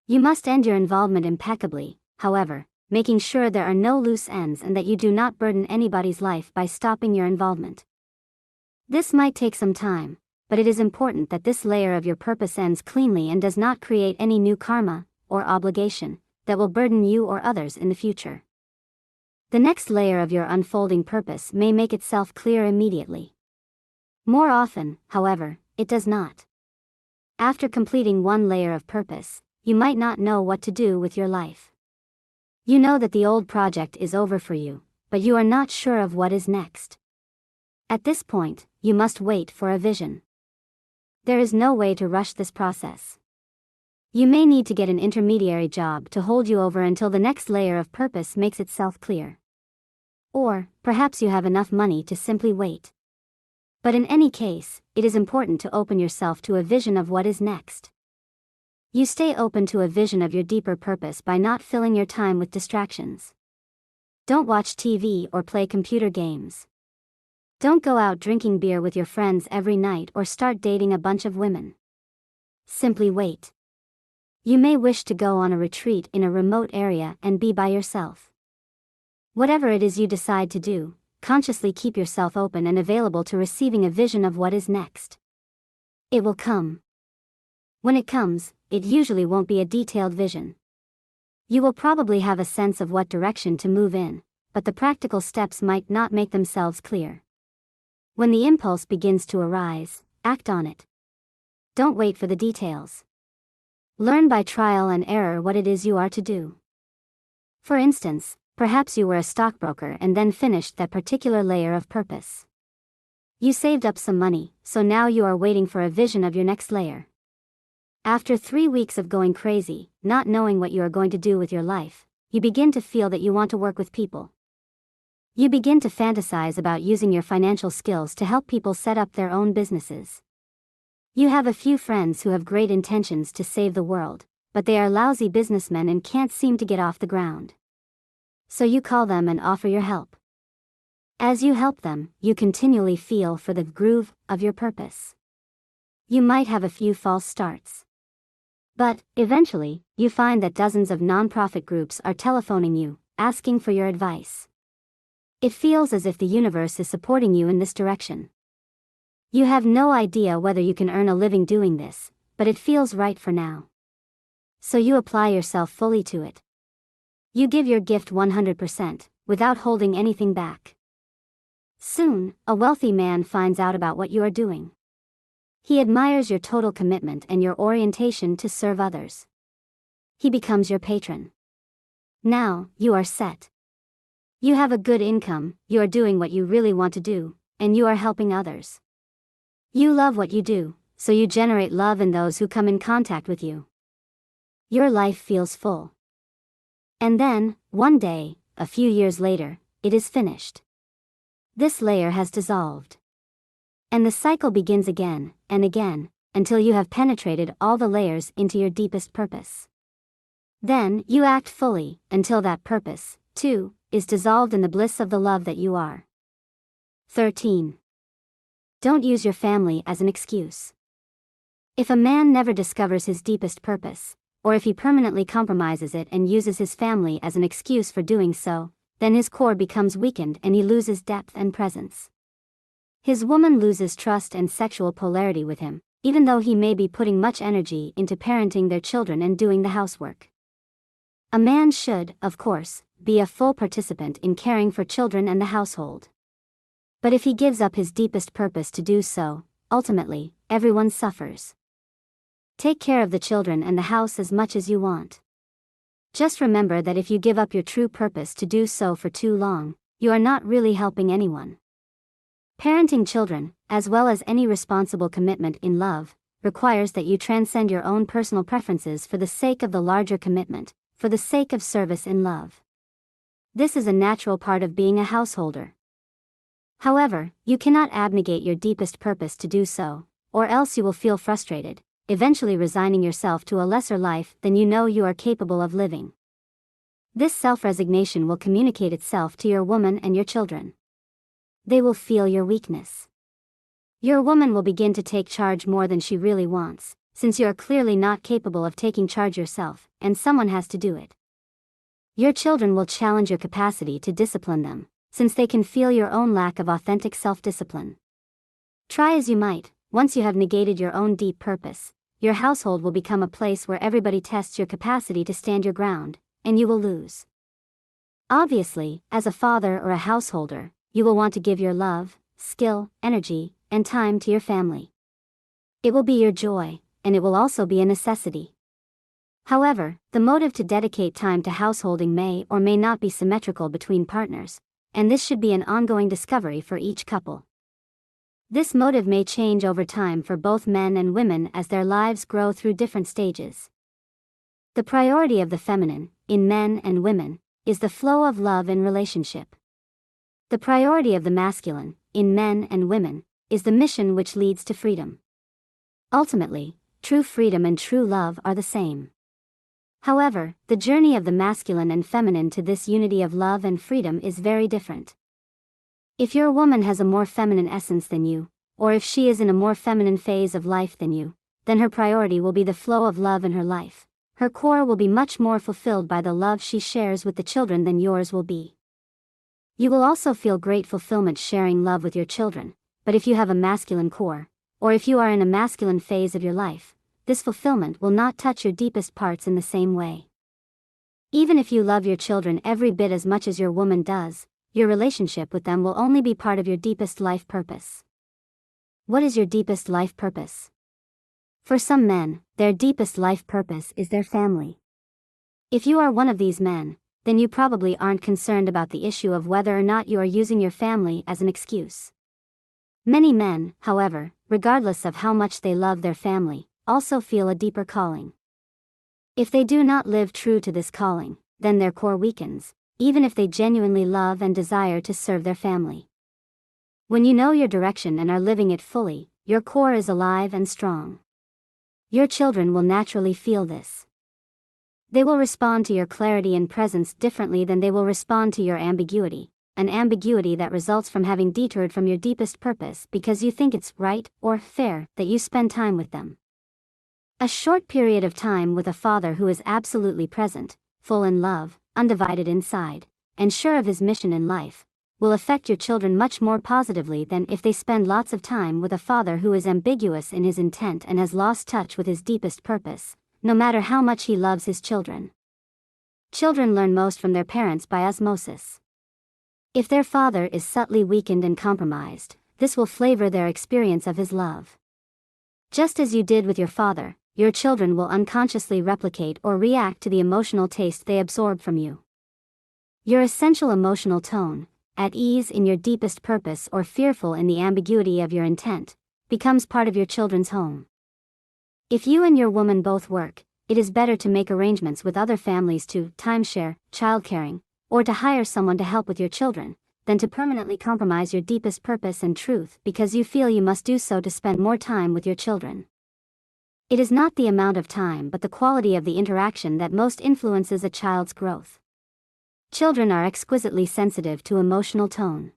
You must end your involvement impeccably, however, making sure there are no loose ends and that you do not burden anybody's life by stopping your involvement. This might take some time, but it is important that this layer of your purpose ends cleanly and does not create any new karma, or obligation, that will burden you or others in the future. The next layer of your unfolding purpose may make itself clear immediately. More often, however, it does not. After completing one layer of purpose, you might not know what to do with your life. You know that the old project is over for you, but you are not sure of what is next. At this point, you must wait for a vision. There is no way to rush this process. You may need to get an intermediary job to hold you over until the next layer of purpose makes itself clear. Or, perhaps you have enough money to simply wait. But in any case, it is important to open yourself to a vision of what is next. You stay open to a vision of your deeper purpose by not filling your time with distractions. Don't watch TV or play computer games. Don't go out drinking beer with your friends every night or start dating a bunch of women. Simply wait. You may wish to go on a retreat in a remote area and be by yourself. Whatever it is you decide to do, consciously keep yourself open and available to receiving a vision of what is next. It will come. When it comes, it usually won't be a detailed vision. You will probably have a sense of what direction to move in, but the practical steps might not make themselves clear. When the impulse begins to arise, act on it. Don't wait for the details. Learn by trial and error what it is you are to do. For instance, perhaps you were a stockbroker and then finished that particular layer of purpose. You saved up some money, so now you are waiting for a vision of your next layer. After 3 weeks of going crazy, not knowing what you are going to do with your life, you begin to feel that you want to work with people. You begin to fantasize about using your financial skills to help people set up their own businesses. You have a few friends who have great intentions to save the world, but they are lousy businessmen and can't seem to get off the ground. So you call them and offer your help. As you help them, you continually feel for the groove of your purpose. You might have a few false starts. But, eventually, you find that dozens of nonprofit groups are telephoning you, asking for your advice. It feels as if the universe is supporting you in this direction. You have no idea whether you can earn a living doing this, but it feels right for now. So you apply yourself fully to it. You give your gift 100%, without holding anything back. Soon, a wealthy man finds out about what you are doing. He admires your total commitment and your orientation to serve others. He becomes your patron. Now, you are set. You have a good income, you are doing what you really want to do, and you are helping others. You love what you do, so you generate love in those who come in contact with you. Your life feels full. And then, one day, a few years later, it is finished. This layer has dissolved. And the cycle begins again, and again, until you have penetrated all the layers into your deepest purpose. Then, you act fully, until that purpose, too, is dissolved in the bliss of the love that you are. 13. Don't use your family as an excuse. If a man never discovers his deepest purpose, or if he permanently compromises it and uses his family as an excuse for doing so, then his core becomes weakened and he loses depth and presence. His woman loses trust and sexual polarity with him, even though he may be putting much energy into parenting their children and doing the housework. A man should, of course, be a full participant in caring for children and the household. But if he gives up his deepest purpose to do so, ultimately, everyone suffers. Take care of the children and the house as much as you want. Just remember that if you give up your true purpose to do so for too long, you are not really helping anyone. Parenting children, as well as any responsible commitment in love, requires that you transcend your own personal preferences for the sake of the larger commitment, for the sake of service in love. This is a natural part of being a householder. However, you cannot abnegate your deepest purpose to do so, or else you will feel frustrated, eventually resigning yourself to a lesser life than you know you are capable of living. This self-resignation will communicate itself to your woman and your children. They will feel your weakness. Your woman will begin to take charge more than she really wants, since you are clearly not capable of taking charge yourself, and someone has to do it. Your children will challenge your capacity to discipline them, since they can feel your own lack of authentic self-discipline. Try as you might, once you have negated your own deep purpose, your household will become a place where everybody tests your capacity to stand your ground, and you will lose. Obviously, as a father or a householder, you will want to give your love, skill, energy, and time to your family. It will be your joy, and it will also be a necessity. However, the motive to dedicate time to householding may or may not be symmetrical between partners, and this should be an ongoing discovery for each couple. This motive may change over time for both men and women as their lives grow through different stages. The priority of the feminine, in men and women, is the flow of love in relationship. The priority of the masculine, in men and women, is the mission which leads to freedom. Ultimately, true freedom and true love are the same. However, the journey of the masculine and feminine to this unity of love and freedom is very different. If your woman has a more feminine essence than you, or if she is in a more feminine phase of life than you, then her priority will be the flow of love in her life. Her core will be much more fulfilled by the love she shares with the children than yours will be. You will also feel great fulfillment sharing love with your children, but if you have a masculine core, or if you are in a masculine phase of your life, this fulfillment will not touch your deepest parts in the same way. Even if you love your children every bit as much as your woman does, your relationship with them will only be part of your deepest life purpose. What is your deepest life purpose? For some men, their deepest life purpose is their family. If you are one of these men, then you probably aren't concerned about the issue of whether or not you are using your family as an excuse. Many men, however, regardless of how much they love their family, also feel a deeper calling. If they do not live true to this calling, then their core weakens, even if they genuinely love and desire to serve their family. When you know your direction and are living it fully, your core is alive and strong. Your children will naturally feel this. They will respond to your clarity and presence differently than they will respond to your ambiguity, an ambiguity that results from having detoured from your deepest purpose because you think it's right or fair that you spend time with them. A short period of time with a father who is absolutely present, full in love, undivided inside, and sure of his mission in life, will affect your children much more positively than if they spend lots of time with a father who is ambiguous in his intent and has lost touch with his deepest purpose, no matter how much he loves his children. Children learn most from their parents by osmosis. If their father is subtly weakened and compromised, this will flavor their experience of his love. Just as you did with your father, your children will unconsciously replicate or react to the emotional taste they absorb from you. Your essential emotional tone, at ease in your deepest purpose or fearful in the ambiguity of your intent, becomes part of your children's home. If you and your woman both work, it is better to make arrangements with other families to timeshare, childcaring, or to hire someone to help with your children, than to permanently compromise your deepest purpose and truth because you feel you must do so to spend more time with your children. It is not the amount of time but the quality of the interaction that most influences a child's growth. Children are exquisitely sensitive to emotional tone.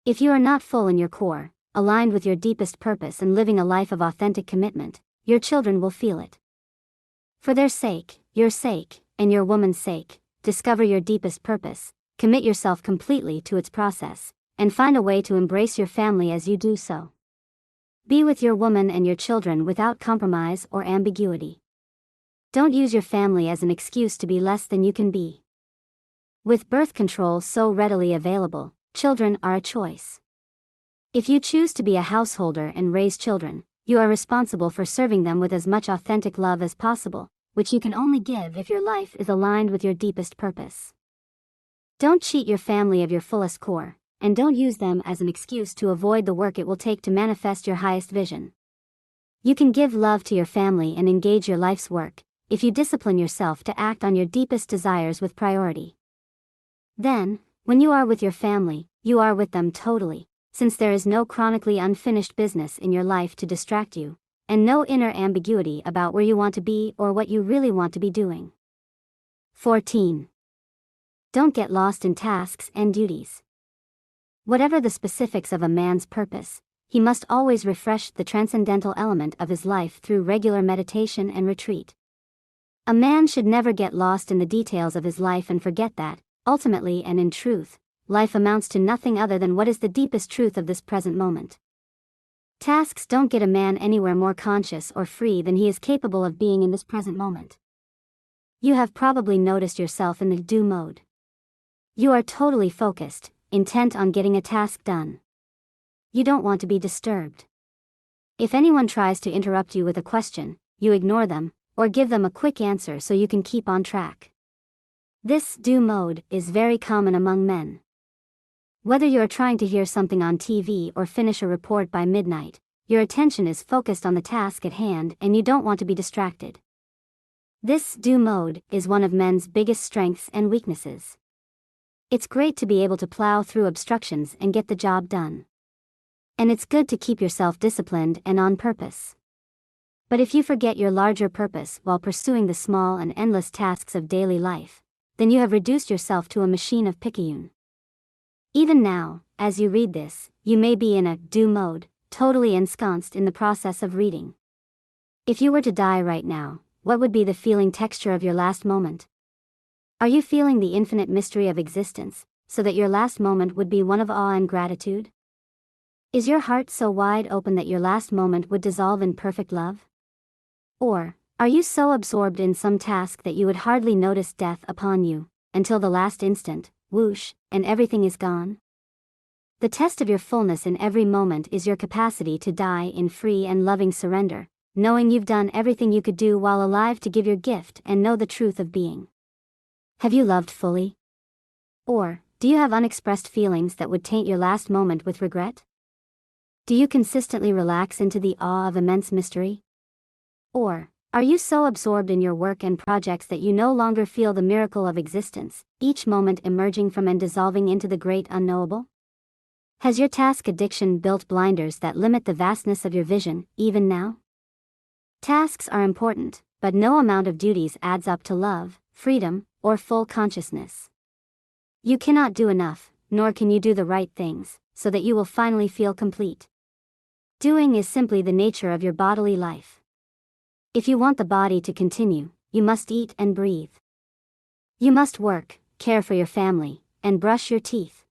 If you are not full in your core, aligned with your deepest purpose and living a life of authentic commitment, your children will feel it. For their sake, your sake, and your woman's sake, discover your deepest purpose, commit yourself completely to its process, and find a way to embrace your family as you do so. Be with your woman and your children without compromise or ambiguity. Don't use your family as an excuse to be less than you can be. With birth control so readily available, children are a choice. If you choose to be a householder and raise children, you are responsible for serving them with as much authentic love as possible, which you can only give if your life is aligned with your deepest purpose. Don't cheat your family of your fullest core, and don't use them as an excuse to avoid the work it will take to manifest your highest vision. You can give love to your family and engage your life's work, if you discipline yourself to act on your deepest desires with priority. Then, when you are with your family, you are with them totally, since there is no chronically unfinished business in your life to distract you, and no inner ambiguity about where you want to be or what you really want to be doing. 14. Don't get lost in tasks and duties. Whatever the specifics of a man's purpose, he must always refresh the transcendental element of his life through regular meditation and retreat. A man should never get lost in the details of his life and forget that, ultimately and in truth, life amounts to nothing other than what is the deepest truth of this present moment. Tasks don't get a man anywhere more conscious or free than he is capable of being in this present moment. You have probably noticed yourself in the do mode. You are totally focused, intent on getting a task done. You don't want to be disturbed. If anyone tries to interrupt you with a question, you ignore them, or give them a quick answer so you can keep on track. This do mode is very common among men. Whether you are trying to hear something on TV or finish a report by midnight, your attention is focused on the task at hand and you don't want to be distracted. This do mode is one of men's biggest strengths and weaknesses. It's great to be able to plow through obstructions and get the job done. And it's good to keep yourself disciplined and on purpose. But if you forget your larger purpose while pursuing the small and endless tasks of daily life, then you have reduced yourself to a machine of picayune. Even now, as you read this, you may be in a do mode, totally ensconced in the process of reading. If you were to die right now, what would be the feeling texture of your last moment? Are you feeling the infinite mystery of existence, so that your last moment would be one of awe and gratitude? Is your heart so wide open that your last moment would dissolve in perfect love? Or, are you so absorbed in some task that you would hardly notice death upon you, until the last instant, whoosh, and everything is gone? The test of your fullness in every moment is your capacity to die in free and loving surrender, knowing you've done everything you could do while alive to give your gift and know the truth of being. Have you loved fully? Or, do you have unexpressed feelings that would taint your last moment with regret? Do you consistently relax into the awe of immense mystery? Or, are you so absorbed in your work and projects that you no longer feel the miracle of existence, each moment emerging from and dissolving into the great unknowable? Has your task addiction built blinders that limit the vastness of your vision, even now? Tasks are important, but no amount of duties adds up to love, freedom, or full consciousness. You cannot do enough, nor can you do the right things, so that you will finally feel complete. Doing is simply the nature of your bodily life. If you want the body to continue, you must eat and breathe. You must work, care for your family, and brush your teeth.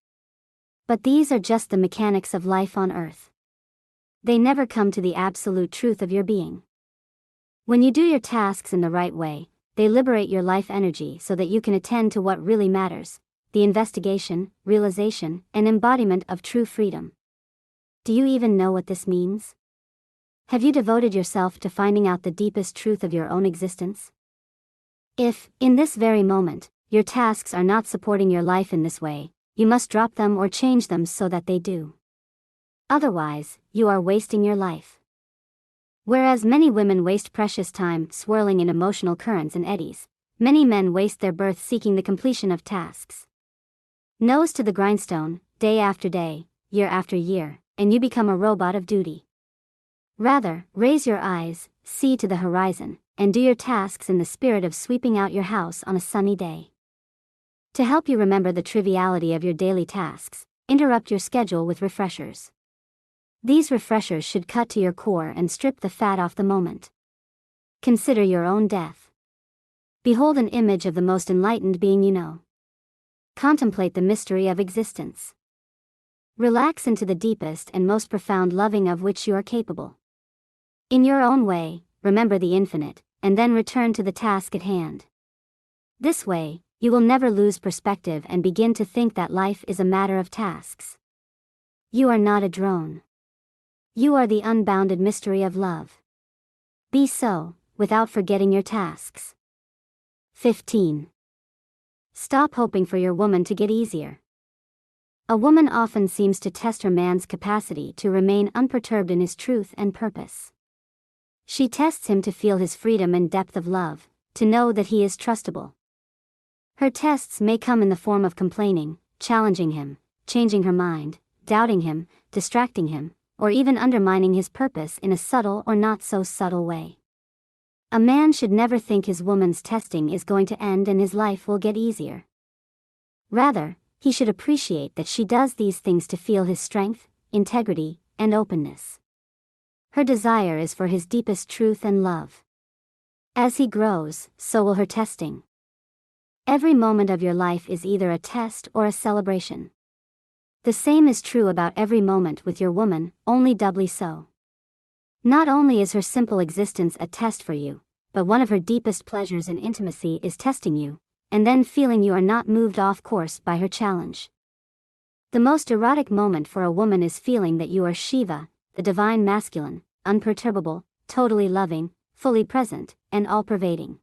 But these are just the mechanics of life on earth. They never come to the absolute truth of your being. When you do your tasks in the right way, they liberate your life energy so that you can attend to what really matters, the investigation, realization, and embodiment of true freedom. Do you even know what this means? Have you devoted yourself to finding out the deepest truth of your own existence? If, in this very moment, your tasks are not supporting your life in this way, you must drop them or change them so that they do. Otherwise, you are wasting your life. Whereas many women waste precious time swirling in emotional currents and eddies, many men waste their birth seeking the completion of tasks. Nose to the grindstone, day after day, year after year, and you become a robot of duty. Rather, raise your eyes, see to the horizon, and do your tasks in the spirit of sweeping out your house on a sunny day. To help you remember the triviality of your daily tasks, interrupt your schedule with refreshers. These refreshers should cut to your core and strip the fat off the moment. Consider your own death. Behold an image of the most enlightened being you know. Contemplate the mystery of existence. Relax into the deepest and most profound loving of which you are capable. In your own way, remember the infinite, and then return to the task at hand. This way, you will never lose perspective and begin to think that life is a matter of tasks. You are not a drone. You are the unbounded mystery of love. Be so, without forgetting your tasks. 15. Stop hoping for your woman to get easier. A woman often seems to test her man's capacity to remain unperturbed in his truth and purpose. She tests him to feel his freedom and depth of love, to know that he is trustable. Her tests may come in the form of complaining, challenging him, changing her mind, doubting him, distracting him, or even undermining his purpose in a subtle or not so subtle way. A man should never think his woman's testing is going to end and his life will get easier. Rather, he should appreciate that she does these things to feel his strength, integrity, and openness. Her desire is for his deepest truth and love. As he grows, so will her testing. Every moment of your life is either a test or a celebration. The same is true about every moment with your woman, only doubly so. Not only is her simple existence a test for you, but one of her deepest pleasures in intimacy is testing you, and then feeling you are not moved off course by her challenge. The most erotic moment for a woman is feeling that you are Shiva, the divine masculine, unperturbable, totally loving, fully present, and all-pervading.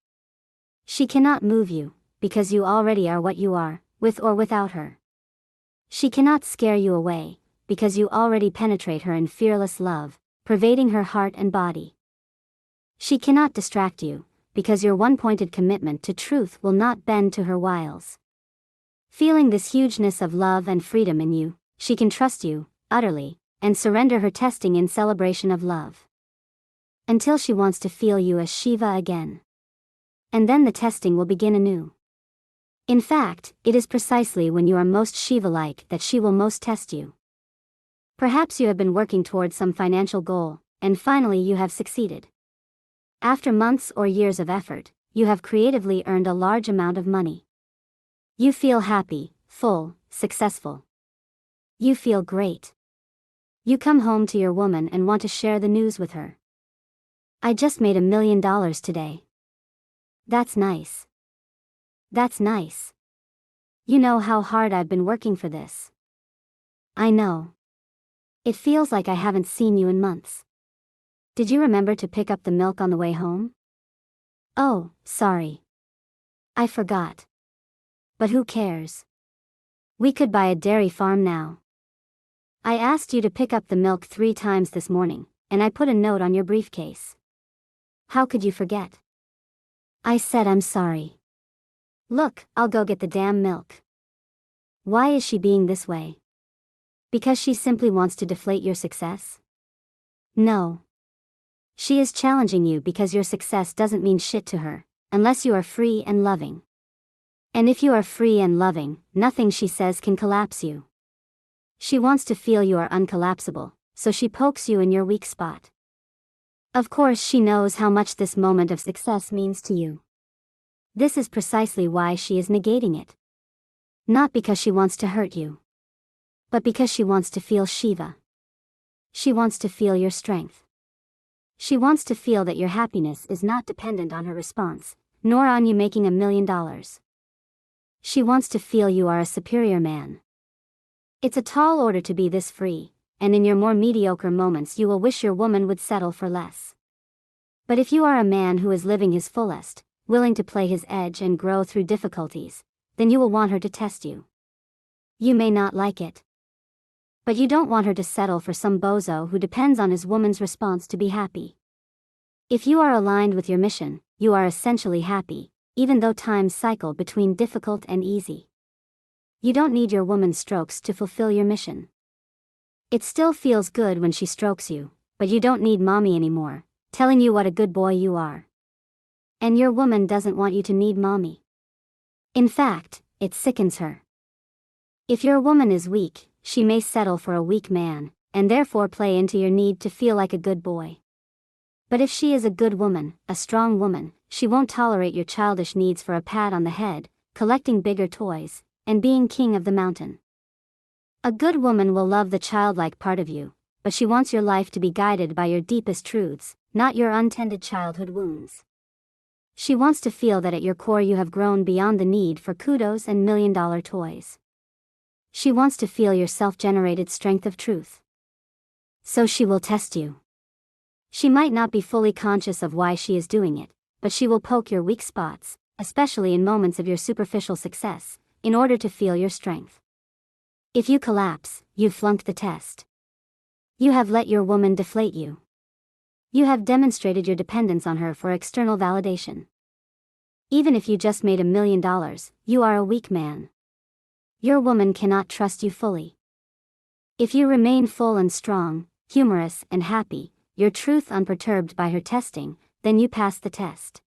She cannot move you, because you already are what you are, with or without her. She cannot scare you away, because you already penetrate her in fearless love, pervading her heart and body. She cannot distract you, because your one-pointed commitment to truth will not bend to her wiles. Feeling this hugeness of love and freedom in you, she can trust you, utterly, and surrender her testing in celebration of love. Until she wants to feel you as Shiva again. And then the testing will begin anew. In fact, it is precisely when you are most Shiva-like that she will most test you. Perhaps you have been working towards some financial goal, and finally you have succeeded. After months or years of effort, you have creatively earned a large amount of money. You feel happy, full, successful. You feel great. You come home to your woman and want to share the news with her. I just made $1 million today. That's nice. That's nice. You know how hard I've been working for this. I know. It feels like I haven't seen you in months. Did you remember to pick up the milk on the way home? Oh, sorry. I forgot. But who cares? We could buy a dairy farm now. I asked you to pick up the milk 3 times this morning, and I put a note on your briefcase. How could you forget? I said I'm sorry. Look, I'll go get the damn milk. Why is she being this way? Because she simply wants to deflate your success? No. She is challenging you because your success doesn't mean shit to her, unless you are free and loving. And if you are free and loving, nothing she says can collapse you. She wants to feel you are uncollapsible, so she pokes you in your weak spot. Of course she knows how much this moment of success means to you. This is precisely why she is negating it. Not because she wants to hurt you, but because she wants to feel Shiva. She wants to feel your strength. She wants to feel that your happiness is not dependent on her response, nor on you making $1 million. She wants to feel you are a superior man. It's a tall order to be this free, and in your more mediocre moments you will wish your woman would settle for less. But if you are a man who is living his fullest, willing to play his edge and grow through difficulties, then you will want her to test you. You may not like it. But you don't want her to settle for some bozo who depends on his woman's response to be happy. If you are aligned with your mission, you are essentially happy, even though times cycle between difficult and easy. You don't need your woman's strokes to fulfill your mission. It still feels good when she strokes you, but you don't need mommy anymore, telling you what a good boy you are. And your woman doesn't want you to need mommy. In fact, it sickens her. If your woman is weak, she may settle for a weak man, and therefore play into your need to feel like a good boy. But if she is a good woman, a strong woman, she won't tolerate your childish needs for a pat on the head, collecting bigger toys, and being king of the mountain. A good woman will love the childlike part of you, but she wants your life to be guided by your deepest truths, not your untended childhood wounds. She wants to feel that at your core you have grown beyond the need for kudos and million-dollar toys. She wants to feel your self-generated strength of truth. So she will test you. She might not be fully conscious of why she is doing it, but she will poke your weak spots, especially in moments of your superficial success, in order to feel your strength. If you collapse, you've flunked the test. You have let your woman deflate you. You have demonstrated your dependence on her for external validation. Even if you just made $1 million, you are a weak man. Your woman cannot trust you fully. If you remain full and strong, humorous and happy, your truth unperturbed by her testing, then you pass the test.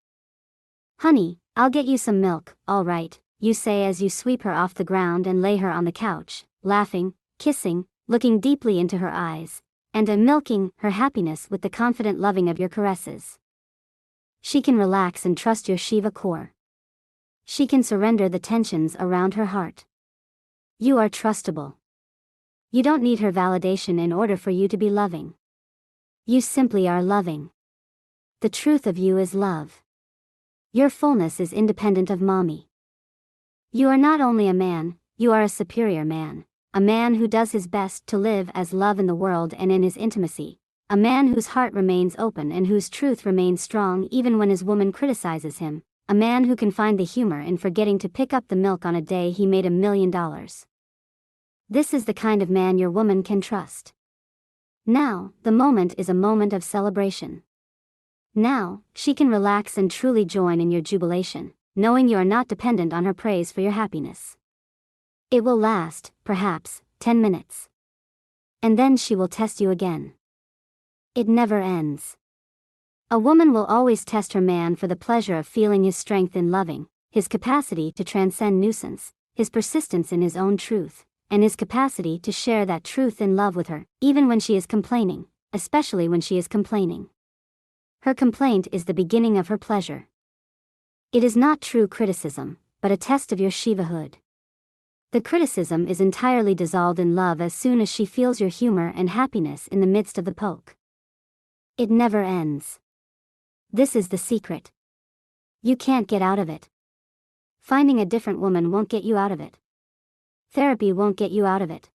Honey, I'll get you some milk, all right, you say as you sweep her off the ground and lay her on the couch, laughing, kissing, looking deeply into her eyes, and milking her happiness with the confident loving of your caresses. She can relax and trust your Shiva core. She can surrender the tensions around her heart. You are trustable. You don't need her validation in order for you to be loving. You simply are loving. The truth of you is love. Your fullness is independent of mommy. You are not only a man, you are a superior man. A man who does his best to live as love in the world and in his intimacy. A man whose heart remains open and whose truth remains strong even when his woman criticizes him. A man who can find the humor in forgetting to pick up the milk on a day he made $1 million. This is the kind of man your woman can trust. Now, the moment is a moment of celebration. Now, she can relax and truly join in your jubilation, knowing you are not dependent on her praise for your happiness. It will last, perhaps, 10 minutes. And then she will test you again. It never ends. A woman will always test her man for the pleasure of feeling his strength in loving, his capacity to transcend nuisance, his persistence in his own truth, and his capacity to share that truth in love with her, even when she is complaining, especially when she is complaining. Her complaint is the beginning of her pleasure. It is not true criticism, but a test of your Shivahood. The criticism is entirely dissolved in love as soon as she feels your humor and happiness in the midst of the poke. It never ends. This is the secret. You can't get out of it. Finding a different woman won't get you out of it. Therapy won't get you out of it.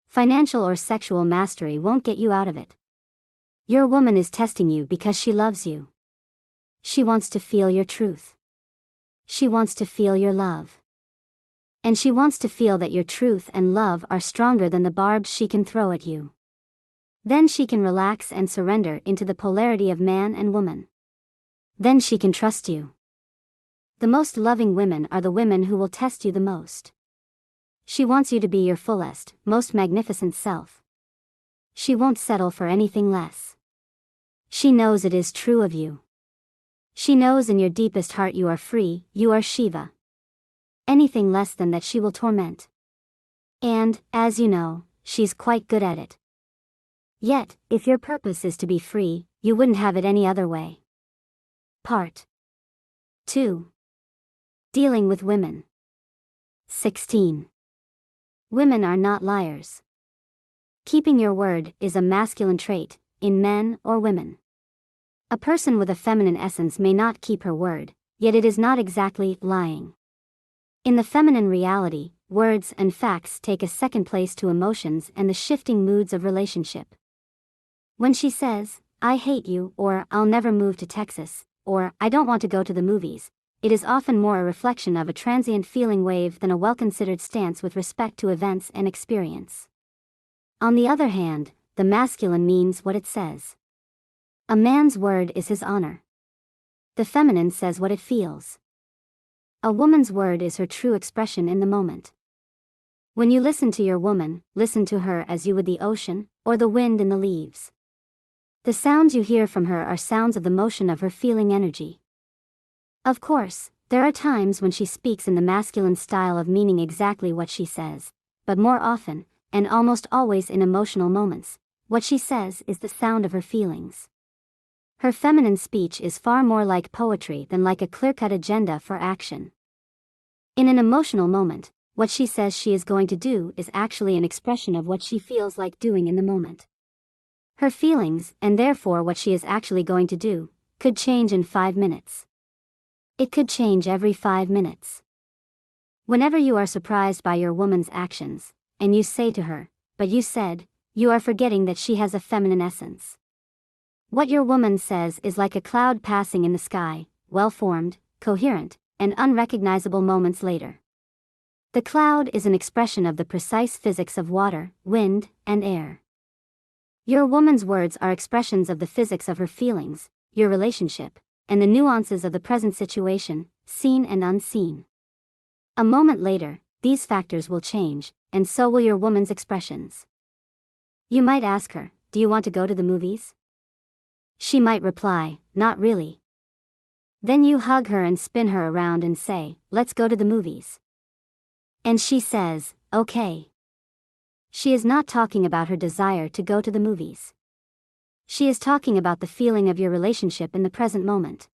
Financial or sexual mastery won't get you out of it. Your woman is testing you because she loves you. She wants to feel your truth. She wants to feel your love. And she wants to feel that your truth and love are stronger than the barbs she can throw at you. Then she can relax and surrender into the polarity of man and woman. Then she can trust you. The most loving women are the women who will test you the most. She wants you to be your fullest, most magnificent self. She won't settle for anything less. She knows it is true of you. She knows in your deepest heart you are free, you are Shiva. Anything less than that she will torment. And, as you know, she's quite good at it. Yet, if your purpose is to be free, you wouldn't have it any other way. Part 2. Dealing with women. 16. Women are not liars. Keeping your word is a masculine trait, in men or women. A person with a feminine essence may not keep her word, yet it is not exactly lying. In the feminine reality, words and facts take a second place to emotions and the shifting moods of relationship. When she says, "I hate you," or "I'll never move to Texas," or "I don't want to go to the movies," it is often more a reflection of a transient feeling wave than a well-considered stance with respect to events and experience. On the other hand, the masculine means what it says. A man's word is his honor. The feminine says what it feels. A woman's word is her true expression in the moment. When you listen to your woman, listen to her as you would the ocean, or the wind in the leaves. The sounds you hear from her are sounds of the motion of her feeling energy. Of course, there are times when she speaks in the masculine style of meaning exactly what she says, but more often, and almost always in emotional moments, what she says is the sound of her feelings. Her feminine speech is far more like poetry than like a clear-cut agenda for action. In an emotional moment, what she says she is going to do is actually an expression of what she feels like doing in the moment. Her feelings, and therefore what she is actually going to do, could change in 5 minutes. It could change every 5 minutes. Whenever you are surprised by your woman's actions, and you say to her, "But you said," you are forgetting that she has a feminine essence. What your woman says is like a cloud passing in the sky, well-formed, coherent, and unrecognizable moments later. The cloud is an expression of the precise physics of water, wind, and air. Your woman's words are expressions of the physics of her feelings, your relationship, and the nuances of the present situation, seen and unseen. A moment later, these factors will change, and so will your woman's expressions. You might ask her, "Do you want to go to the movies?" She might reply, "Not really." Then you hug her and spin her around and say, "Let's go to the movies." And she says, "Okay." She is not talking about her desire to go to the movies. She is talking about the feeling of your relationship in the present moment.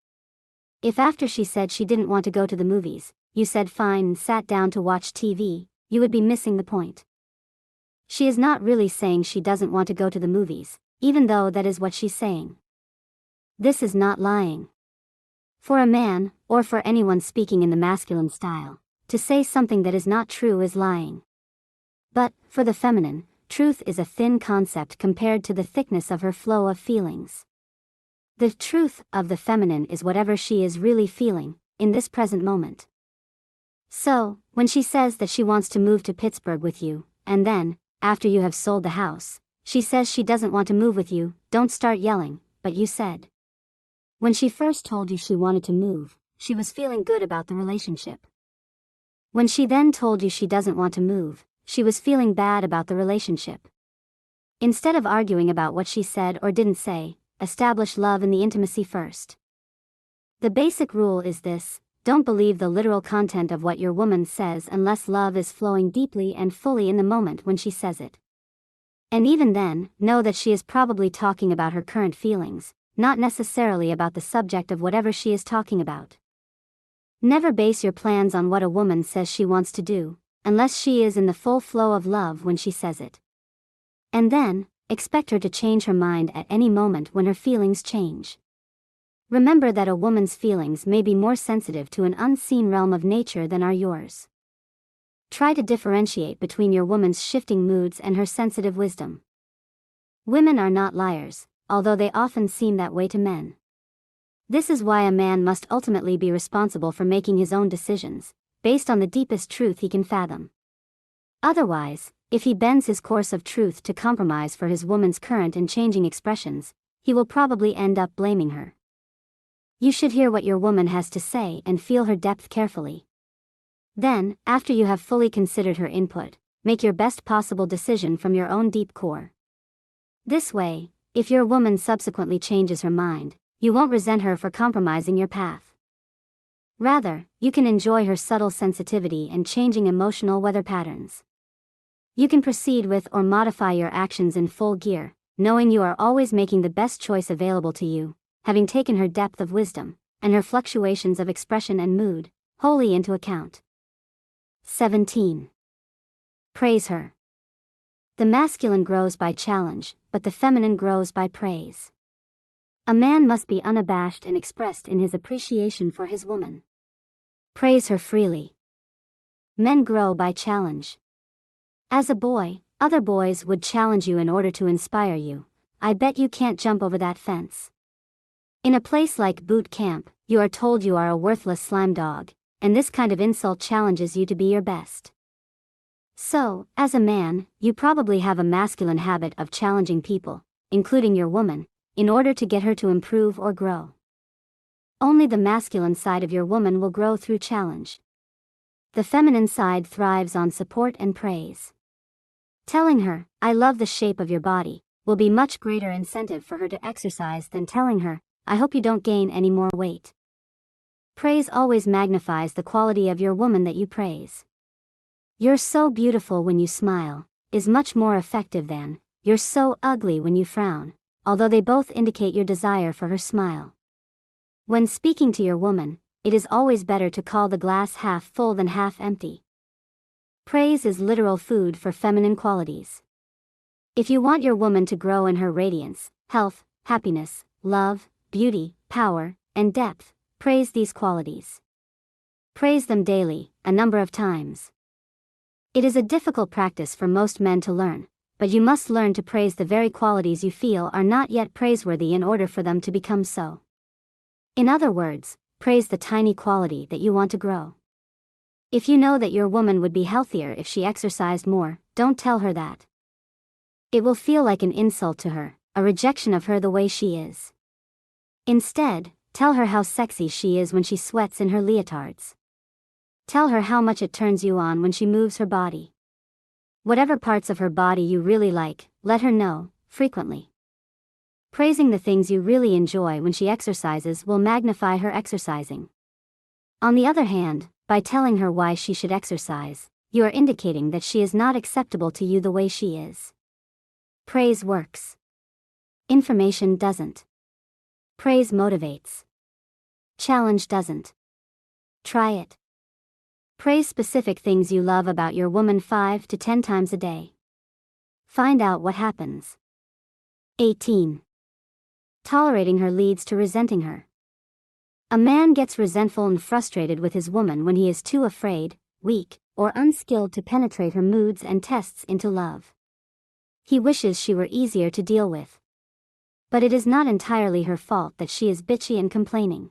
If after she said she didn't want to go to the movies, you said fine and sat down to watch TV, you would be missing the point. She is not really saying she doesn't want to go to the movies, even though that is what she's saying. This is not lying. For a man, or for anyone speaking in the masculine style, to say something that is not true is lying. But, for the feminine, truth is a thin concept compared to the thickness of her flow of feelings. The truth of the feminine is whatever she is really feeling, in this present moment. So, when she says that she wants to move to Pittsburgh with you, and then, after you have sold the house, she says she doesn't want to move with you, don't start yelling, "But you said." When she first told you she wanted to move, she was feeling good about the relationship. When she then told you she doesn't want to move, she was feeling bad about the relationship. Instead of arguing about what she said or didn't say, establish love in the intimacy first. The basic rule is this: don't believe the literal content of what your woman says unless love is flowing deeply and fully in the moment when she says it. And even then, know that she is probably talking about her current feelings, not necessarily about the subject of whatever she is talking about. Never base your plans on what a woman says she wants to do, unless she is in the full flow of love when she says it. And then, expect her to change her mind at any moment when her feelings change. Remember that a woman's feelings may be more sensitive to an unseen realm of nature than are yours. Try to differentiate between your woman's shifting moods and her sensitive wisdom. Women are not liars, although they often seem that way to men. This is why a man must ultimately be responsible for making his own decisions, based on the deepest truth he can fathom. Otherwise, if he bends his course of truth to compromise for his woman's current and changing expressions, he will probably end up blaming her. You should hear what your woman has to say and feel her depth carefully. Then, after you have fully considered her input, make your best possible decision from your own deep core. This way, if your woman subsequently changes her mind, you won't resent her for compromising your path. Rather, you can enjoy her subtle sensitivity and changing emotional weather patterns. You can proceed with or modify your actions in full gear, knowing you are always making the best choice available to you, having taken her depth of wisdom, and her fluctuations of expression and mood, wholly into account. 17. Praise her. The masculine grows by challenge, but the feminine grows by praise. A man must be unabashed and expressed in his appreciation for his woman. Praise her freely. Men grow by challenge. As a boy, other boys would challenge you in order to inspire you. "I bet you can't jump over that fence." In a place like boot camp, you are told you are a worthless slime dog, and this kind of insult challenges you to be your best. So, as a man, you probably have a masculine habit of challenging people, including your woman, in order to get her to improve or grow. Only the masculine side of your woman will grow through challenge. The feminine side thrives on support and praise. Telling her, "I love the shape of your body," will be much greater incentive for her to exercise than telling her, "I hope you don't gain any more weight." Praise always magnifies the quality of your woman that you praise. "You're so beautiful when you smile," is much more effective than, "You're so ugly when you frown," although they both indicate your desire for her smile. When speaking to your woman, it is always better to call the glass half full than half empty. Praise is literal food for feminine qualities. If you want your woman to grow in her radiance, health, happiness, love, beauty, power, and depth, praise these qualities. Praise them daily, a number of times. It is a difficult practice for most men to learn, but you must learn to praise the very qualities you feel are not yet praiseworthy in order for them to become so. In other words, praise the tiny quality that you want to grow. If you know that your woman would be healthier if she exercised more, don't tell her that. It will feel like an insult to her, a rejection of her the way she is. Instead, tell her how sexy she is when she sweats in her leotards. Tell her how much it turns you on when she moves her body. Whatever parts of her body you really like, let her know, frequently. Praising the things you really enjoy when she exercises will magnify her exercising. On the other hand, by telling her why she should exercise, you are indicating that she is not acceptable to you the way she is. Praise works. Information doesn't. Praise motivates. Challenge doesn't. Try it. Praise specific things you love about your woman 5 to 10 times a day. Find out what happens. 18. Tolerating her leads to resenting her. A man gets resentful and frustrated with his woman when he is too afraid, weak, or unskilled to penetrate her moods and tests into love. He wishes she were easier to deal with. But it is not entirely her fault that she is bitchy and complaining.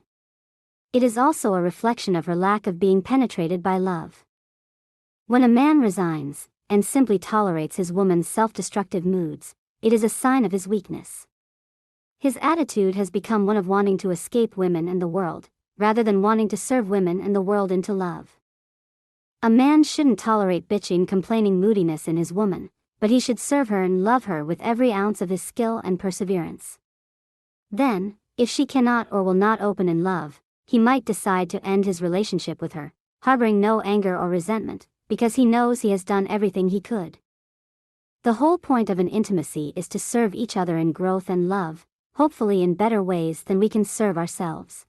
It is also a reflection of her lack of being penetrated by love. When a man resigns, and simply tolerates his woman's self-destructive moods, it is a sign of his weakness. His attitude has become one of wanting to escape women and the world, rather than wanting to serve women and the world into love. A man shouldn't tolerate bitchy and complaining moodiness in his woman, but he should serve her and love her with every ounce of his skill and perseverance. Then, if she cannot or will not open in love, he might decide to end his relationship with her, harboring no anger or resentment, because he knows he has done everything he could. The whole point of an intimacy is to serve each other in growth and love, hopefully in better ways than we can serve ourselves.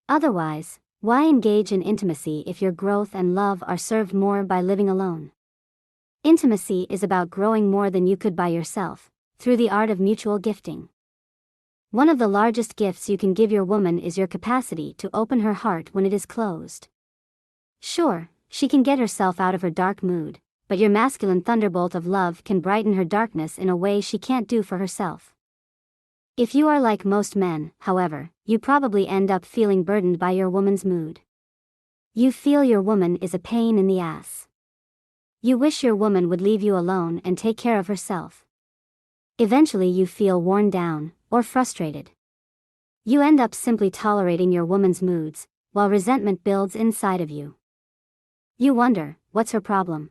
Otherwise, why engage in intimacy if your growth and love are served more by living alone? Intimacy is about growing more than you could by yourself, through the art of mutual gifting. One of the largest gifts you can give your woman is your capacity to open her heart when it is closed. Sure, she can get herself out of her dark mood, but your masculine thunderbolt of love can brighten her darkness in a way she can't do for herself. If you are like most men, however, you probably end up feeling burdened by your woman's mood. You feel your woman is a pain in the ass. You wish your woman would leave you alone and take care of herself. Eventually you feel worn down, or frustrated. You end up simply tolerating your woman's moods, while resentment builds inside of you. You wonder, what's her problem?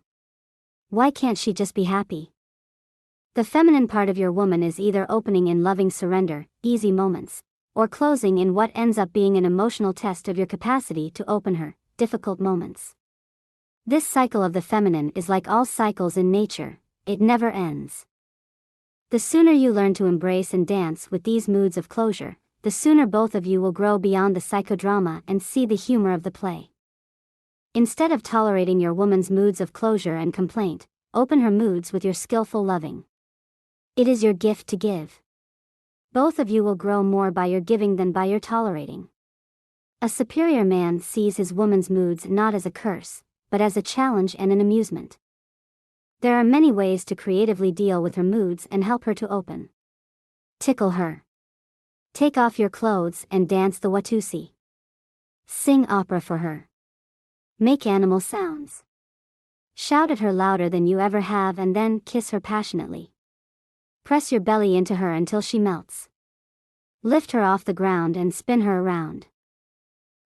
Why can't she just be happy? The feminine part of your woman is either opening in loving surrender, easy moments, or closing in what ends up being an emotional test of your capacity to open her, difficult moments. This cycle of the feminine is like all cycles in nature, it never ends. The sooner you learn to embrace and dance with these moods of closure, the sooner both of you will grow beyond the psychodrama and see the humor of the play. Instead of tolerating your woman's moods of closure and complaint, open her moods with your skillful loving. It is your gift to give. Both of you will grow more by your giving than by your tolerating. A superior man sees his woman's moods not as a curse, but as a challenge and an amusement. There are many ways to creatively deal with her moods and help her to open. Tickle her. Take off your clothes and dance the Watusi. Sing opera for her. Make animal sounds. Shout at her louder than you ever have and then kiss her passionately. Press your belly into her until she melts. Lift her off the ground and spin her around.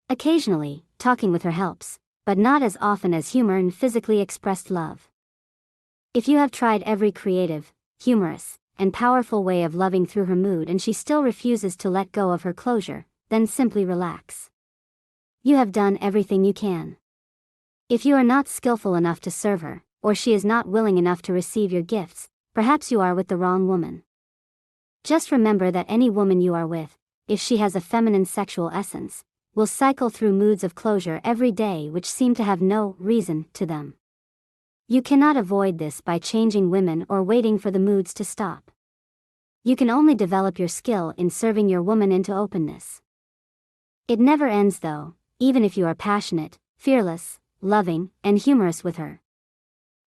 Occasionally, talking with her helps, but not as often as humor and physically expressed love. If you have tried every creative, humorous, and powerful way of loving through her mood and she still refuses to let go of her closure, then simply relax. You have done everything you can. If you are not skillful enough to serve her, or she is not willing enough to receive your gifts, perhaps you are with the wrong woman. Just remember that any woman you are with, if she has a feminine sexual essence, will cycle through moods of closure every day which seem to have no reason to them. You cannot avoid this by changing women or waiting for the moods to stop. You can only develop your skill in serving your woman into openness. It never ends though, even if you are passionate, fearless, loving, and humorous with her.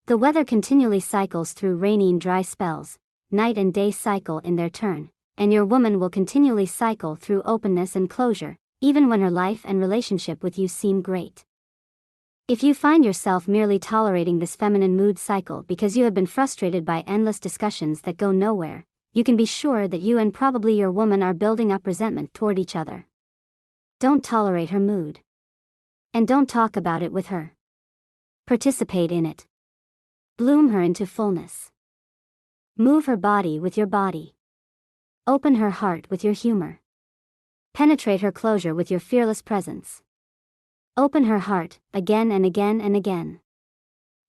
The weather continually cycles through rainy and dry spells, night and day cycle in their turn, and your woman will continually cycle through openness and closure, even when her life and relationship with you seem great. If you find yourself merely tolerating this feminine mood cycle because you have been frustrated by endless discussions that go nowhere, you can be sure that you and probably your woman are building up resentment toward each other. Don't tolerate her mood. And don't talk about it with her. Participate in it. Bloom her into fullness. Move her body with your body. Open her heart with your humor. Penetrate her closure with your fearless presence. Open her heart, again and again and again.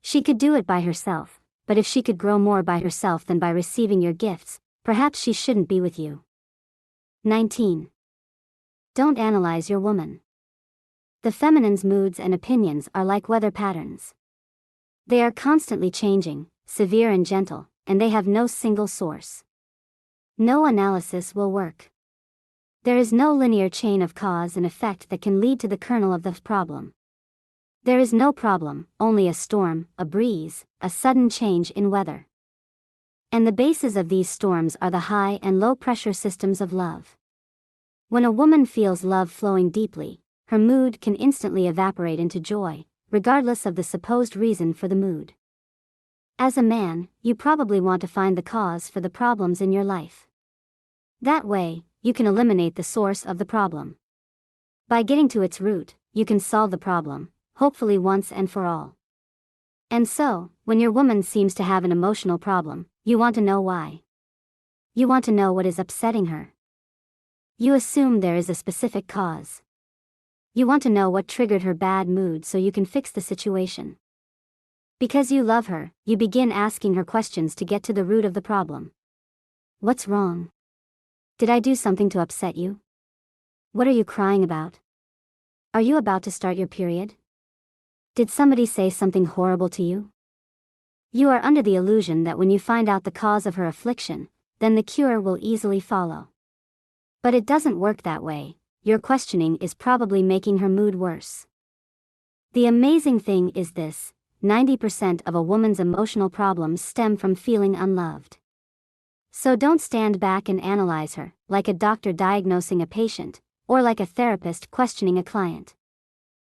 She could do it by herself, but if she could grow more by herself than by receiving your gifts, perhaps she shouldn't be with you. 19. Don't analyze your woman. The feminine's moods and opinions are like weather patterns. They are constantly changing, severe and gentle, and they have no single source. No analysis will work. There is no linear chain of cause and effect that can lead to the kernel of the problem. There is no problem, only a storm, a breeze, a sudden change in weather. And the bases of these storms are the high and low pressure systems of love. When a woman feels love flowing deeply, her mood can instantly evaporate into joy, regardless of the supposed reason for the mood. As a man, you probably want to find the cause for the problems in your life. That way, you can eliminate the source of the problem. By getting to its root, you can solve the problem, hopefully once and for all. And so, when your woman seems to have an emotional problem, you want to know why. You want to know what is upsetting her. You assume there is a specific cause. You want to know what triggered her bad mood so you can fix the situation. Because you love her, you begin asking her questions to get to the root of the problem. What's wrong? Did I do something to upset you? What are you crying about? Are you about to start your period? Did somebody say something horrible to you? You are under the illusion that when you find out the cause of her affliction, then the cure will easily follow. But it doesn't work that way. Your questioning is probably making her mood worse. The amazing thing is this: 90% of a woman's emotional problems stem from feeling unloved. So don't stand back and analyze her, like a doctor diagnosing a patient, or like a therapist questioning a client.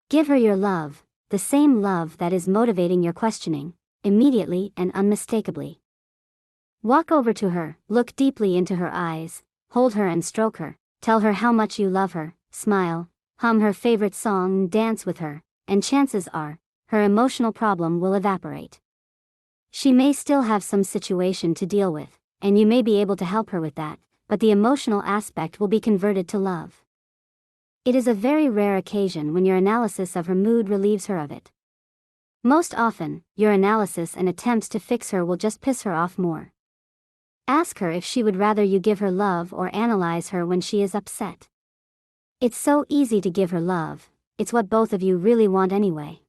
Give her your love, the same love that is motivating your questioning, immediately and unmistakably. Walk over to her, look deeply into her eyes, hold her and stroke her, tell her how much you love her, smile, hum her favorite song and dance with her, and chances are, her emotional problem will evaporate. She may still have some situation to deal with, and you may be able to help her with that, but the emotional aspect will be converted to love. It is a very rare occasion when your analysis of her mood relieves her of it. Most often, your analysis and attempts to fix her will just piss her off more. Ask her if she would rather you give her love or analyze her when she is upset. It's so easy to give her love, it's what both of you really want anyway.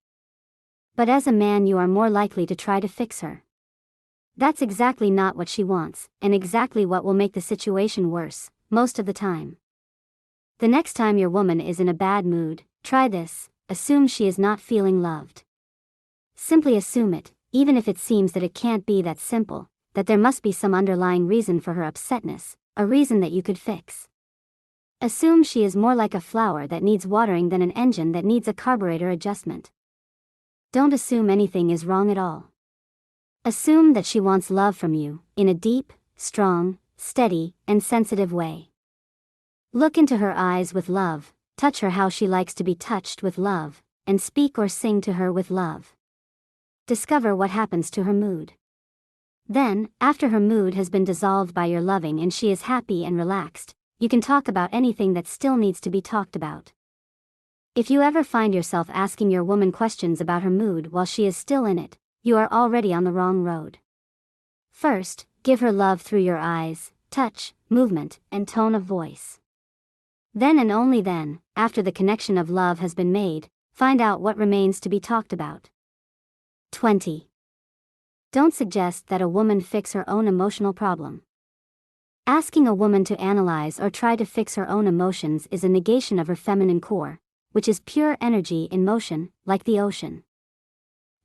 But as a man, you are more likely to try to fix her. That's exactly not what she wants, and exactly what will make the situation worse, most of the time. The next time your woman is in a bad mood, try this: assume she is not feeling loved. Simply assume it, even if it seems that it can't be that simple, that there must be some underlying reason for her upsetness, a reason that you could fix. Assume she is more like a flower that needs watering than an engine that needs a carburetor adjustment. Don't assume anything is wrong at all. Assume that she wants love from you, in a deep, strong, steady, and sensitive way. Look into her eyes with love, touch her how she likes to be touched with love, and speak or sing to her with love. Discover what happens to her mood. Then, after her mood has been dissolved by your loving and she is happy and relaxed, you can talk about anything that still needs to be talked about. If you ever find yourself asking your woman questions about her mood while she is still in it, you are already on the wrong road. First, give her love through your eyes, touch, movement, and tone of voice. Then and only then, after the connection of love has been made, find out what remains to be talked about. 20. Don't suggest that a woman fix her own emotional problem. Asking a woman to analyze or try to fix her own emotions is a negation of her feminine core, which is pure energy in motion, like the ocean.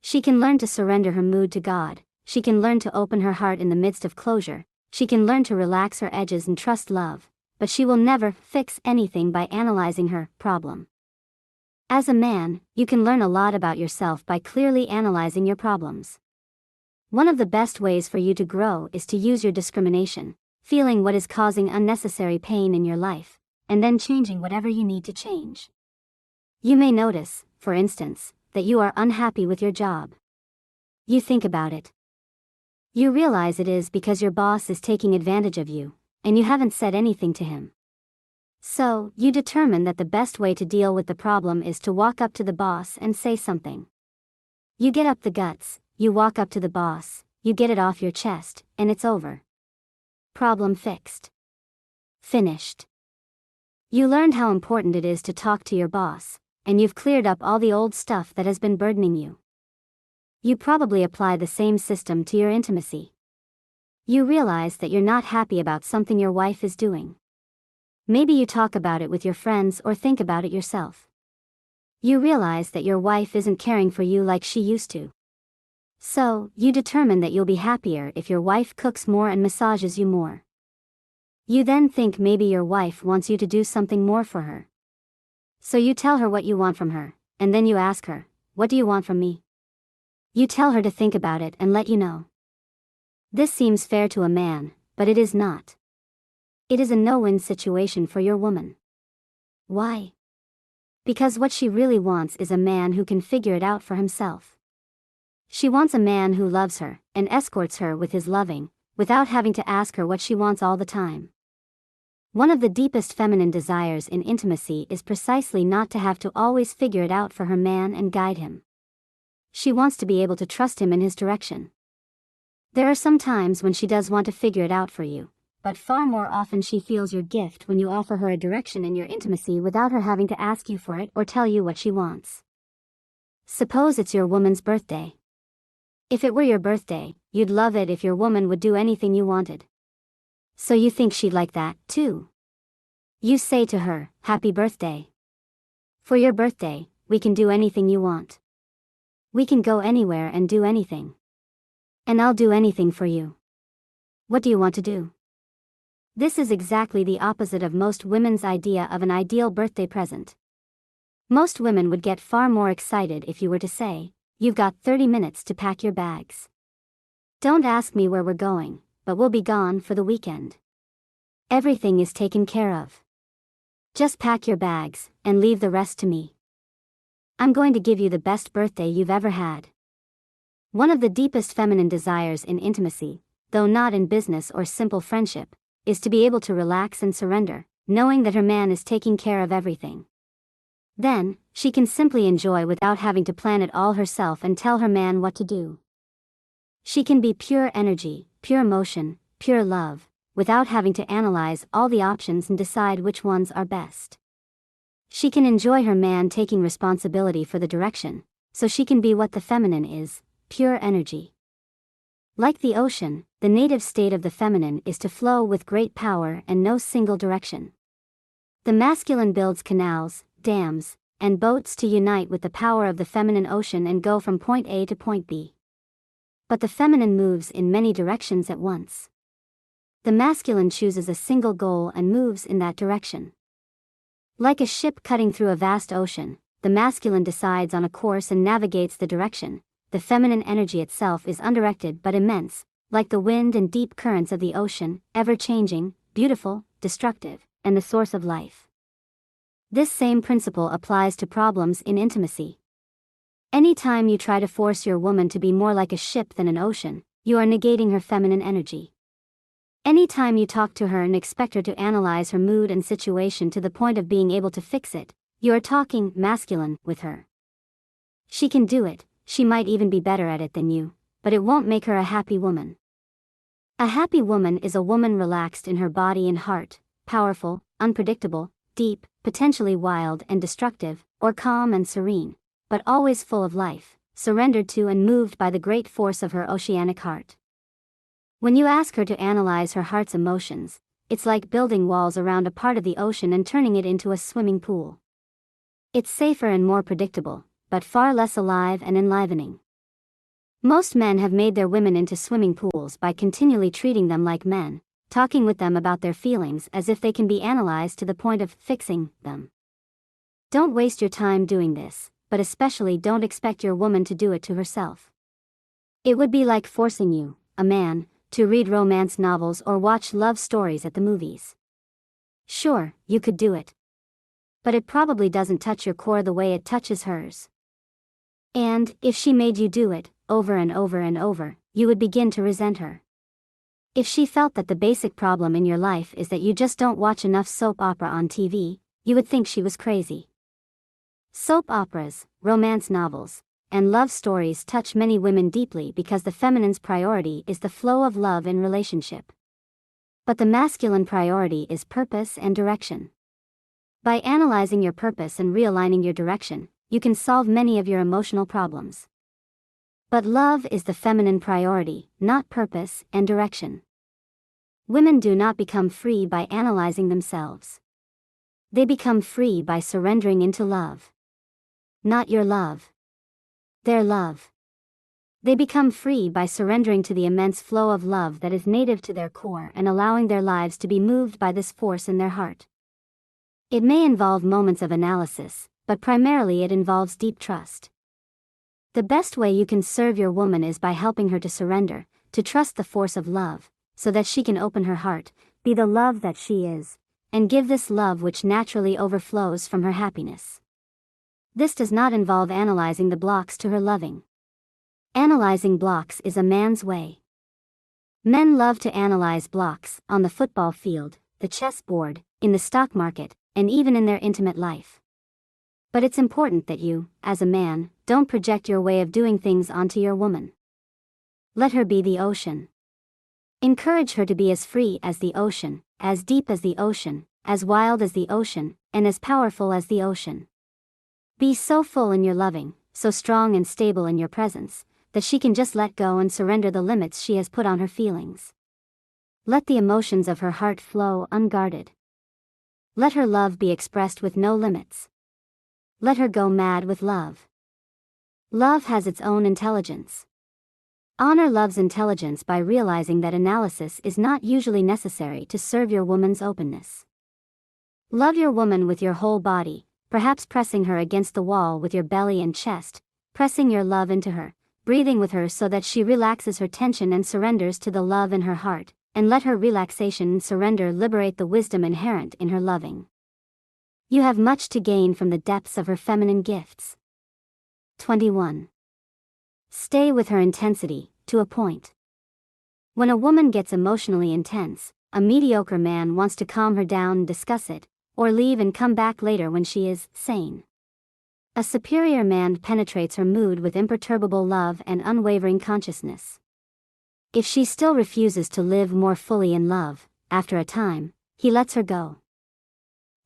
She can learn to surrender her mood to God, she can learn to open her heart in the midst of closure, she can learn to relax her edges and trust love, but she will never fix anything by analyzing her problem. As a man, you can learn a lot about yourself by clearly analyzing your problems. One of the best ways for you to grow is to use your discrimination, feeling what is causing unnecessary pain in your life, and then changing whatever you need to change. You may notice, for instance, that you are unhappy with your job. You think about it. You realize it is because your boss is taking advantage of you, and you haven't said anything to him. So, you determine that the best way to deal with the problem is to walk up to the boss and say something. You get up the guts, you walk up to the boss, you get it off your chest, and it's over. Problem fixed. Finished. You learned how important it is to talk to your boss, and you've cleared up all the old stuff that has been burdening you. You probably apply the same system to your intimacy. You realize that you're not happy about something your wife is doing. Maybe you talk about it with your friends or think about it yourself. You realize that your wife isn't caring for you like she used to. So, you determine that you'll be happier if your wife cooks more and massages you more. You then think maybe your wife wants you to do something more for her. So you tell her what you want from her, and then you ask her, "What do you want from me?" You tell her to think about it and let you know. This seems fair to a man, but it is not. It is a no-win situation for your woman. Why? Because what she really wants is a man who can figure it out for himself. She wants a man who loves her, and escorts her with his loving, without having to ask her what she wants all the time. One of the deepest feminine desires in intimacy is precisely not to have to always figure it out for her man and guide him. She wants to be able to trust him in his direction. There are some times when she does want to figure it out for you, but far more often she feels your gift when you offer her a direction in your intimacy without her having to ask you for it or tell you what she wants. Suppose it's your woman's birthday. If it were your birthday, you'd love it if your woman would do anything you wanted. So you think she'd like that, too. You say to her, "Happy birthday. For your birthday, we can do anything you want. We can go anywhere and do anything. And I'll do anything for you. What do you want to do?" This is exactly the opposite of most women's idea of an ideal birthday present. Most women would get far more excited if you were to say, "You've got 30 minutes to pack your bags. Don't ask me where we're going, but we'll be gone for the weekend. Everything is taken care of. Just pack your bags, and leave the rest to me. I'm going to give you the best birthday you've ever had." One of the deepest feminine desires in intimacy, though not in business or simple friendship, is to be able to relax and surrender, knowing that her man is taking care of everything. Then, she can simply enjoy without having to plan it all herself and tell her man what to do. She can be pure energy, pure motion, pure love, without having to analyze all the options and decide which ones are best. She can enjoy her man taking responsibility for the direction, so she can be what the feminine is, pure energy. Like the ocean, the native state of the feminine is to flow with great power and no single direction. The masculine builds canals, dams, and boats to unite with the power of the feminine ocean and go from point A to point B. But the feminine moves in many directions at once. The masculine chooses a single goal and moves in that direction. Like a ship cutting through a vast ocean, the masculine decides on a course and navigates the direction. The feminine energy itself is undirected but immense, like the wind and deep currents of the ocean, ever-changing, beautiful, destructive, and the source of life. This same principle applies to problems in intimacy. Any time you try to force your woman to be more like a ship than an ocean, you are negating her feminine energy. Any time you talk to her and expect her to analyze her mood and situation to the point of being able to fix it, you are talking masculine with her. She can do it, she might even be better at it than you, but it won't make her a happy woman. A happy woman is a woman relaxed in her body and heart, powerful, unpredictable, deep, potentially wild and destructive, or calm and serene, but always full of life, surrendered to and moved by the great force of her oceanic heart. When you ask her to analyze her heart's emotions, it's like building walls around a part of the ocean and turning it into a swimming pool. It's safer and more predictable, but far less alive and enlivening. Most men have made their women into swimming pools by continually treating them like men, talking with them about their feelings as if they can be analyzed to the point of fixing them. Don't waste your time doing this, but especially don't expect your woman to do it to herself. It would be like forcing you, a man, to read romance novels or watch love stories at the movies. Sure, you could do it. But it probably doesn't touch your core the way it touches hers. And, if she made you do it, over and over and over, you would begin to resent her. If she felt that the basic problem in your life is that you just don't watch enough soap opera on TV, you would think she was crazy. Soap operas, romance novels, and love stories touch many women deeply because the feminine's priority is the flow of love in relationship. But the masculine priority is purpose and direction. By analyzing your purpose and realigning your direction, you can solve many of your emotional problems. But love is the feminine priority, not purpose and direction. Women do not become free by analyzing themselves. They become free by surrendering into love. Not your love. Their love. They become free by surrendering to the immense flow of love that is native to their core and allowing their lives to be moved by this force in their heart. It may involve moments of analysis, but primarily it involves deep trust. The best way you can serve your woman is by helping her to surrender, to trust the force of love, so that she can open her heart, be the love that she is, and give this love which naturally overflows from her happiness. This does not involve analyzing the blocks to her loving. Analyzing blocks is a man's way. Men love to analyze blocks, on the football field, the chessboard, in the stock market, and even in their intimate life. But it's important that you, as a man, don't project your way of doing things onto your woman. Let her be the ocean. Encourage her to be as free as the ocean, as deep as the ocean, as wild as the ocean, and as powerful as the ocean. Be so full in your loving, so strong and stable in your presence, that she can just let go and surrender the limits she has put on her feelings. Let the emotions of her heart flow unguarded. Let her love be expressed with no limits. Let her go mad with love. Love has its own intelligence. Honor love's intelligence by realizing that analysis is not usually necessary to serve your woman's openness. Love your woman with your whole body, perhaps pressing her against the wall with your belly and chest, pressing your love into her, breathing with her so that she relaxes her tension and surrenders to the love in her heart, and let her relaxation and surrender liberate the wisdom inherent in her loving. You have much to gain from the depths of her feminine gifts. 21. Stay with her intensity, to a point. When a woman gets emotionally intense, a mediocre man wants to calm her down and discuss it, or leave and come back later when she is sane. A superior man penetrates her mood with imperturbable love and unwavering consciousness. If she still refuses to live more fully in love, after a time, he lets her go.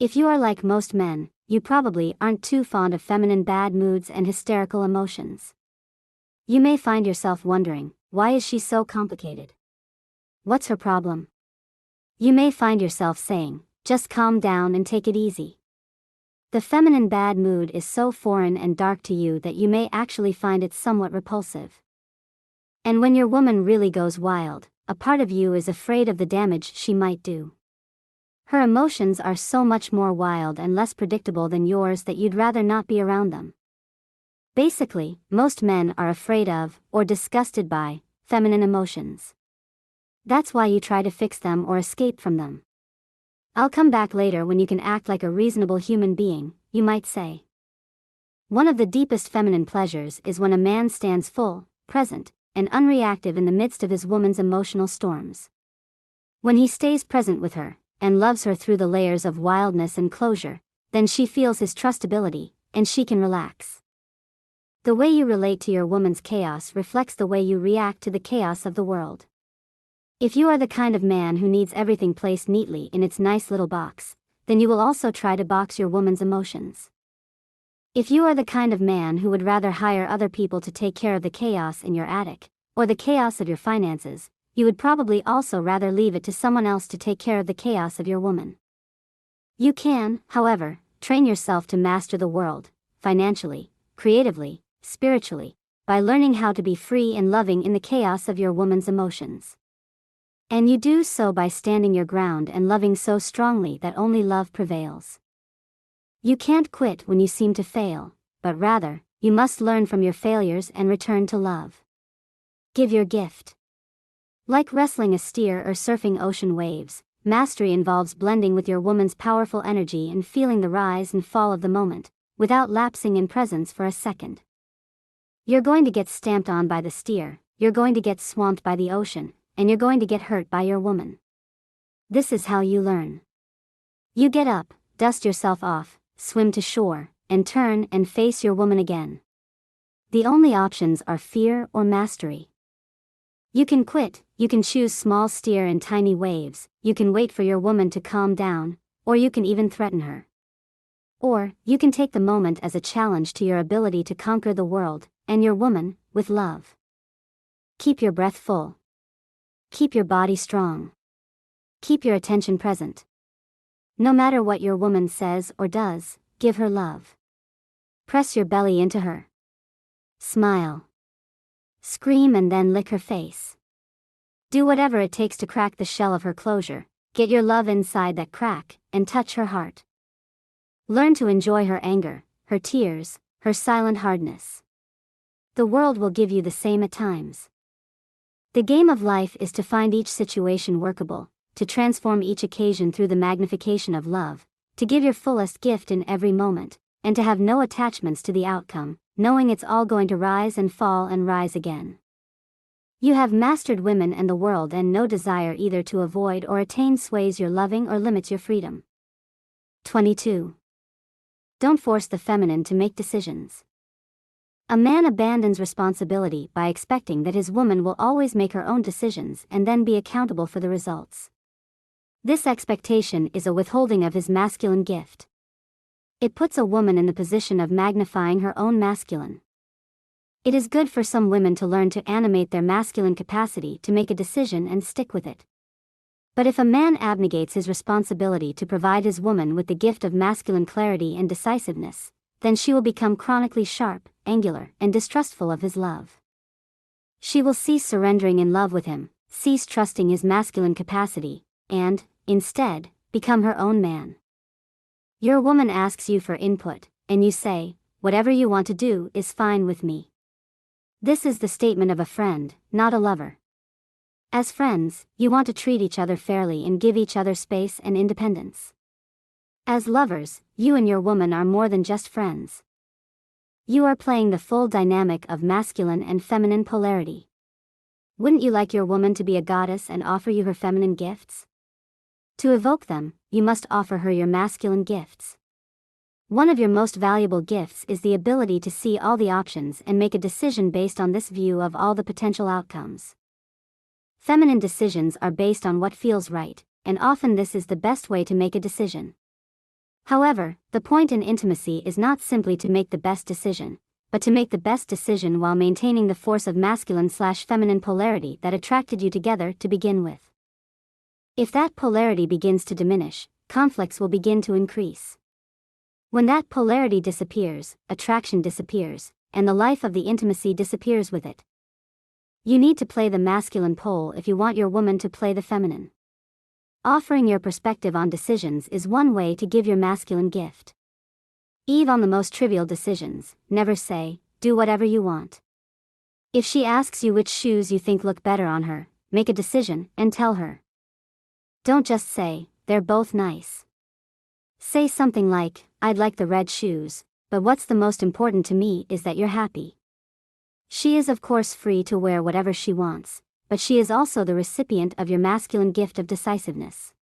If you are like most men, you probably aren't too fond of feminine bad moods and hysterical emotions. You may find yourself wondering, why is she so complicated? What's her problem? You may find yourself saying, just calm down and take it easy. The feminine bad mood is so foreign and dark to you that you may actually find it somewhat repulsive. And when your woman really goes wild, a part of you is afraid of the damage she might do. Her emotions are so much more wild and less predictable than yours that you'd rather not be around them. Basically, most men are afraid of, or disgusted by, feminine emotions. That's why you try to fix them or escape from them. I'll come back later when you can act like a reasonable human being, you might say. One of the deepest feminine pleasures is when a man stands full, present, and unreactive in the midst of his woman's emotional storms. When he stays present with her, and loves her through the layers of wildness and closure, then she feels his trustability, and she can relax. The way you relate to your woman's chaos reflects the way you react to the chaos of the world. If you are the kind of man who needs everything placed neatly in its nice little box, then you will also try to box your woman's emotions. If you are the kind of man who would rather hire other people to take care of the chaos in your attic, or the chaos of your finances, you would probably also rather leave it to someone else to take care of the chaos of your woman. You can, however, train yourself to master the world, financially, creatively, spiritually, by learning how to be free and loving in the chaos of your woman's emotions. And you do so by standing your ground and loving so strongly that only love prevails. You can't quit when you seem to fail, but rather, you must learn from your failures and return to love. Give your gift. Like wrestling a steer or surfing ocean waves, mastery involves blending with your woman's powerful energy and feeling the rise and fall of the moment, without lapsing in presence for a second. You're going to get stamped on by the steer, you're going to get swamped by the ocean, and you're going to get hurt by your woman. This is how you learn. You get up, dust yourself off, swim to shore, and turn and face your woman again. The only options are fear or mastery. You can quit, you can choose small steer in tiny waves, you can wait for your woman to calm down, or you can even threaten her. Or, you can take the moment as a challenge to your ability to conquer the world, and your woman, with love. Keep your breath full. Keep your body strong. Keep your attention present. No matter what your woman says or does, give her love. Press your belly into her. Smile. Scream and then lick her face. Do whatever it takes to crack the shell of her closure, get your love inside that crack, and touch her heart. Learn to enjoy her anger, her tears, her silent hardness. The world will give you the same at times. The game of life is to find each situation workable, to transform each occasion through the magnification of love, to give your fullest gift in every moment, and to have no attachments to the outcome, knowing it's all going to rise and fall and rise again. You have mastered women and the world, and no desire either to avoid or attain sways your loving or limits your freedom. 22. Don't force the feminine to make decisions. A man abandons responsibility by expecting that his woman will always make her own decisions and then be accountable for the results. This expectation is a withholding of his masculine gift. It puts a woman in the position of magnifying her own masculine. It is good for some women to learn to animate their masculine capacity to make a decision and stick with it. But if a man abnegates his responsibility to provide his woman with the gift of masculine clarity and decisiveness, then she will become chronically sharp, angular, and distrustful of his love. She will cease surrendering in love with him, cease trusting his masculine capacity, and, instead, become her own man. Your woman asks you for input, and you say, "Whatever you want to do is fine with me." This is the statement of a friend, not a lover. As friends, you want to treat each other fairly and give each other space and independence. As lovers, you and your woman are more than just friends. You are playing the full dynamic of masculine and feminine polarity. Wouldn't you like your woman to be a goddess and offer you her feminine gifts? To evoke them, you must offer her your masculine gifts. One of your most valuable gifts is the ability to see all the options and make a decision based on this view of all the potential outcomes. Feminine decisions are based on what feels right, and often this is the best way to make a decision. However, the point in intimacy is not simply to make the best decision, but to make the best decision while maintaining the force of masculine/feminine polarity that attracted you together to begin with. If that polarity begins to diminish, conflicts will begin to increase. When that polarity disappears, attraction disappears, and the life of the intimacy disappears with it. You need to play the masculine pole if you want your woman to play the feminine. Offering your perspective on decisions is one way to give your masculine gift. Even on the most trivial decisions, never say, "Do whatever you want." If she asks you which shoes you think look better on her, make a decision and tell her. Don't just say, "They're both nice." Say something like, "I'd like the red shoes, but what's the most important to me is that you're happy." She is of course free to wear whatever she wants, but she is also the recipient of your masculine gift of decisiveness.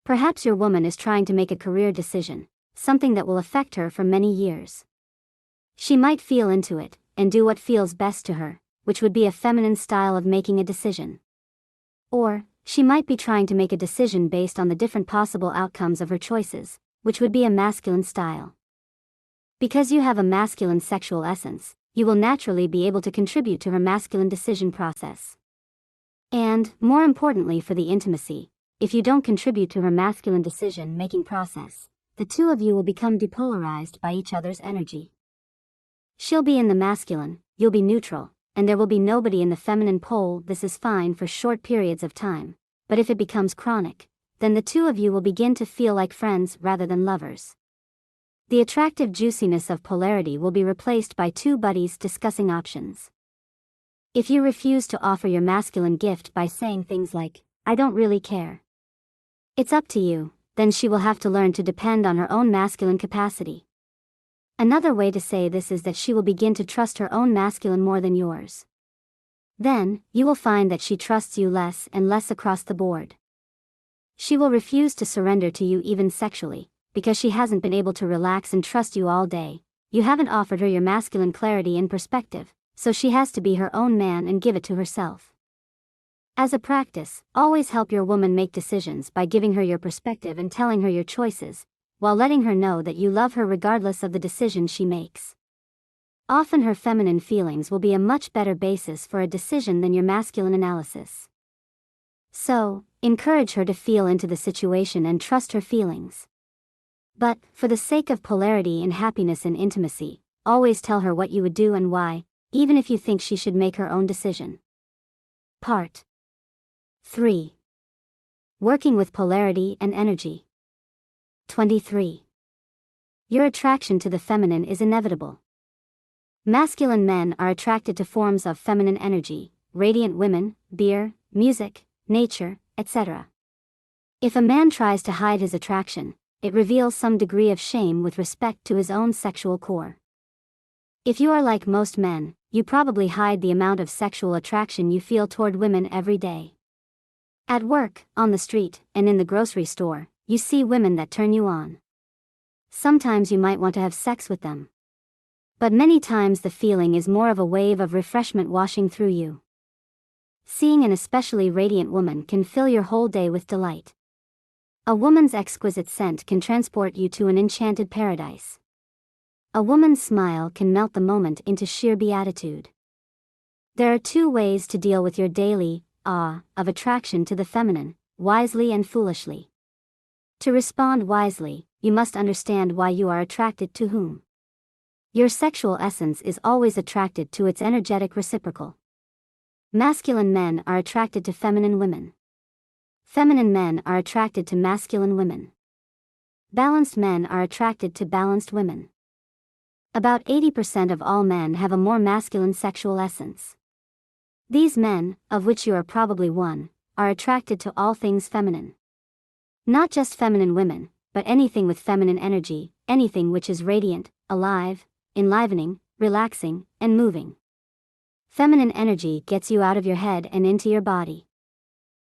Perhaps your woman is trying to make a career decision, something that will affect her for many years. She might feel into it, and do what feels best to her, which would be a feminine style of making a decision. Or, she might be trying to make a decision based on the different possible outcomes of her choices, which would be a masculine style. Because you have a masculine sexual essence, you will naturally be able to contribute to her masculine decision process. And, more importantly for the intimacy, if you don't contribute to her masculine decision-making process, the two of you will become depolarized by each other's energy. She'll be in the masculine, you'll be neutral, and there will be nobody in the feminine pole. This is fine for short periods of time, but if it becomes chronic, then the two of you will begin to feel like friends rather than lovers. The attractive juiciness of polarity will be replaced by two buddies discussing options. If you refuse to offer your masculine gift by saying things like, "I don't really care. It's up to you," then she will have to learn to depend on her own masculine capacity. Another way to say this is that she will begin to trust her own masculine more than yours. Then, you will find that she trusts you less and less across the board. She will refuse to surrender to you even sexually, because she hasn't been able to relax and trust you all day. You haven't offered her your masculine clarity and perspective, so she has to be her own man and give it to herself. As a practice, always help your woman make decisions by giving her your perspective and telling her your choices, while letting her know that you love her regardless of the decision she makes. Often her feminine feelings will be a much better basis for a decision than your masculine analysis. So, encourage her to feel into the situation and trust her feelings. But, for the sake of polarity and happiness and intimacy, always tell her what you would do and why, even if you think she should make her own decision. Part 3. Working with polarity and energy. 23. Your attraction to the feminine is inevitable. Masculine men are attracted to forms of feminine energy, radiant women, beer, music, nature, etc. If a man tries to hide his attraction, it reveals some degree of shame with respect to his own sexual core. If you are like most men, you probably hide the amount of sexual attraction you feel toward women every day. At work, on the street, and in the grocery store, you see women that turn you on. Sometimes you might want to have sex with them. But many times the feeling is more of a wave of refreshment washing through you. Seeing an especially radiant woman can fill your whole day with delight. A woman's exquisite scent can transport you to an enchanted paradise. A woman's smile can melt the moment into sheer beatitude. There are two ways to deal with your daily awe of attraction to the feminine, wisely and foolishly. To respond wisely, you must understand why you are attracted to whom. Your sexual essence is always attracted to its energetic reciprocal. Masculine men are attracted to feminine women. Feminine men are attracted to masculine women. Balanced men are attracted to balanced women. About 80% of all men have a more masculine sexual essence. These men, of which you are probably one, are attracted to all things feminine. Not just feminine women, but anything with feminine energy, anything which is radiant, alive, enlivening, relaxing, and moving. Feminine energy gets you out of your head and into your body.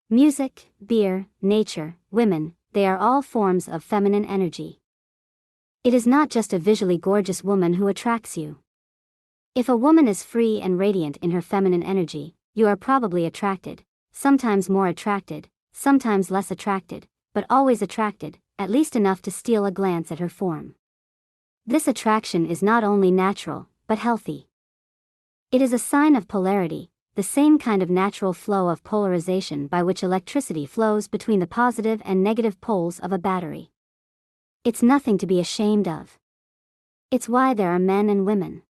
Music, beer, nature, women, they are all forms of feminine energy. It is not just a visually gorgeous woman who attracts you. If a woman is free and radiant in her feminine energy, you are probably attracted, sometimes more attracted, sometimes less attracted, but always attracted, at least enough to steal a glance at her form. This attraction is not only natural, but healthy. It is a sign of polarity, the same kind of natural flow of polarization by which electricity flows between the positive and negative poles of a battery. It's nothing to be ashamed of. It's why there are men and women.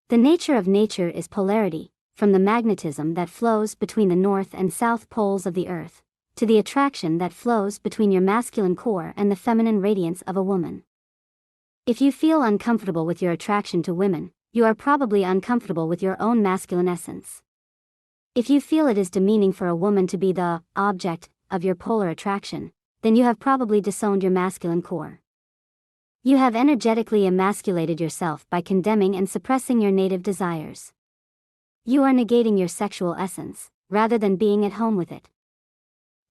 The nature of nature is polarity, from the magnetism that flows between the north and south poles of the earth, to the attraction that flows between your masculine core and the feminine radiance of a woman. If you feel uncomfortable with your attraction to women, you are probably uncomfortable with your own masculine essence. If you feel it is demeaning for a woman to be the object of your polar attraction, then you have probably disowned your masculine core. You have energetically emasculated yourself by condemning and suppressing your native desires. You are negating your sexual essence, rather than being at home with it.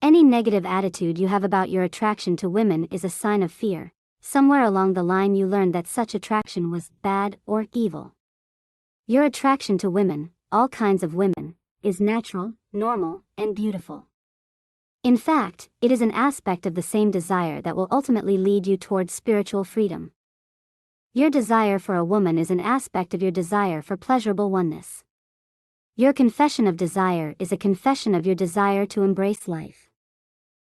Any negative attitude you have about your attraction to women is a sign of fear. Somewhere along the line you learned that such attraction was bad or evil. Your attraction to women, all kinds of women, is natural, normal, and beautiful. In fact, it is an aspect of the same desire that will ultimately lead you towards spiritual freedom. Your desire for a woman is an aspect of your desire for pleasurable oneness. Your confession of desire is a confession of your desire to embrace life.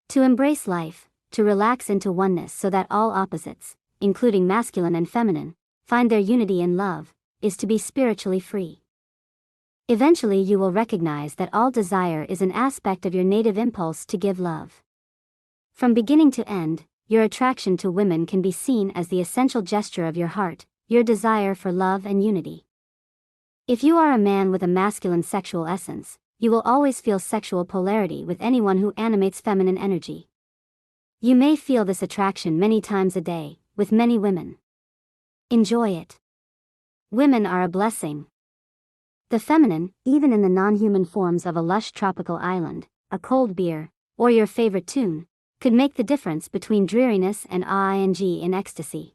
To embrace life, to relax into oneness so that all opposites, including masculine and feminine, find their unity in love, is to be spiritually free. Eventually you will recognize that all desire is an aspect of your native impulse to give love. From beginning to end, your attraction to women can be seen as the essential gesture of your heart, your desire for love and unity. If you are a man with a masculine sexual essence, you will always feel sexual polarity with anyone who animates feminine energy. You may feel this attraction many times a day, with many women. Enjoy it. Women are a blessing. The feminine, even in the non-human forms of a lush tropical island, a cold beer, or your favorite tune, could make the difference between dreariness and ing in ecstasy.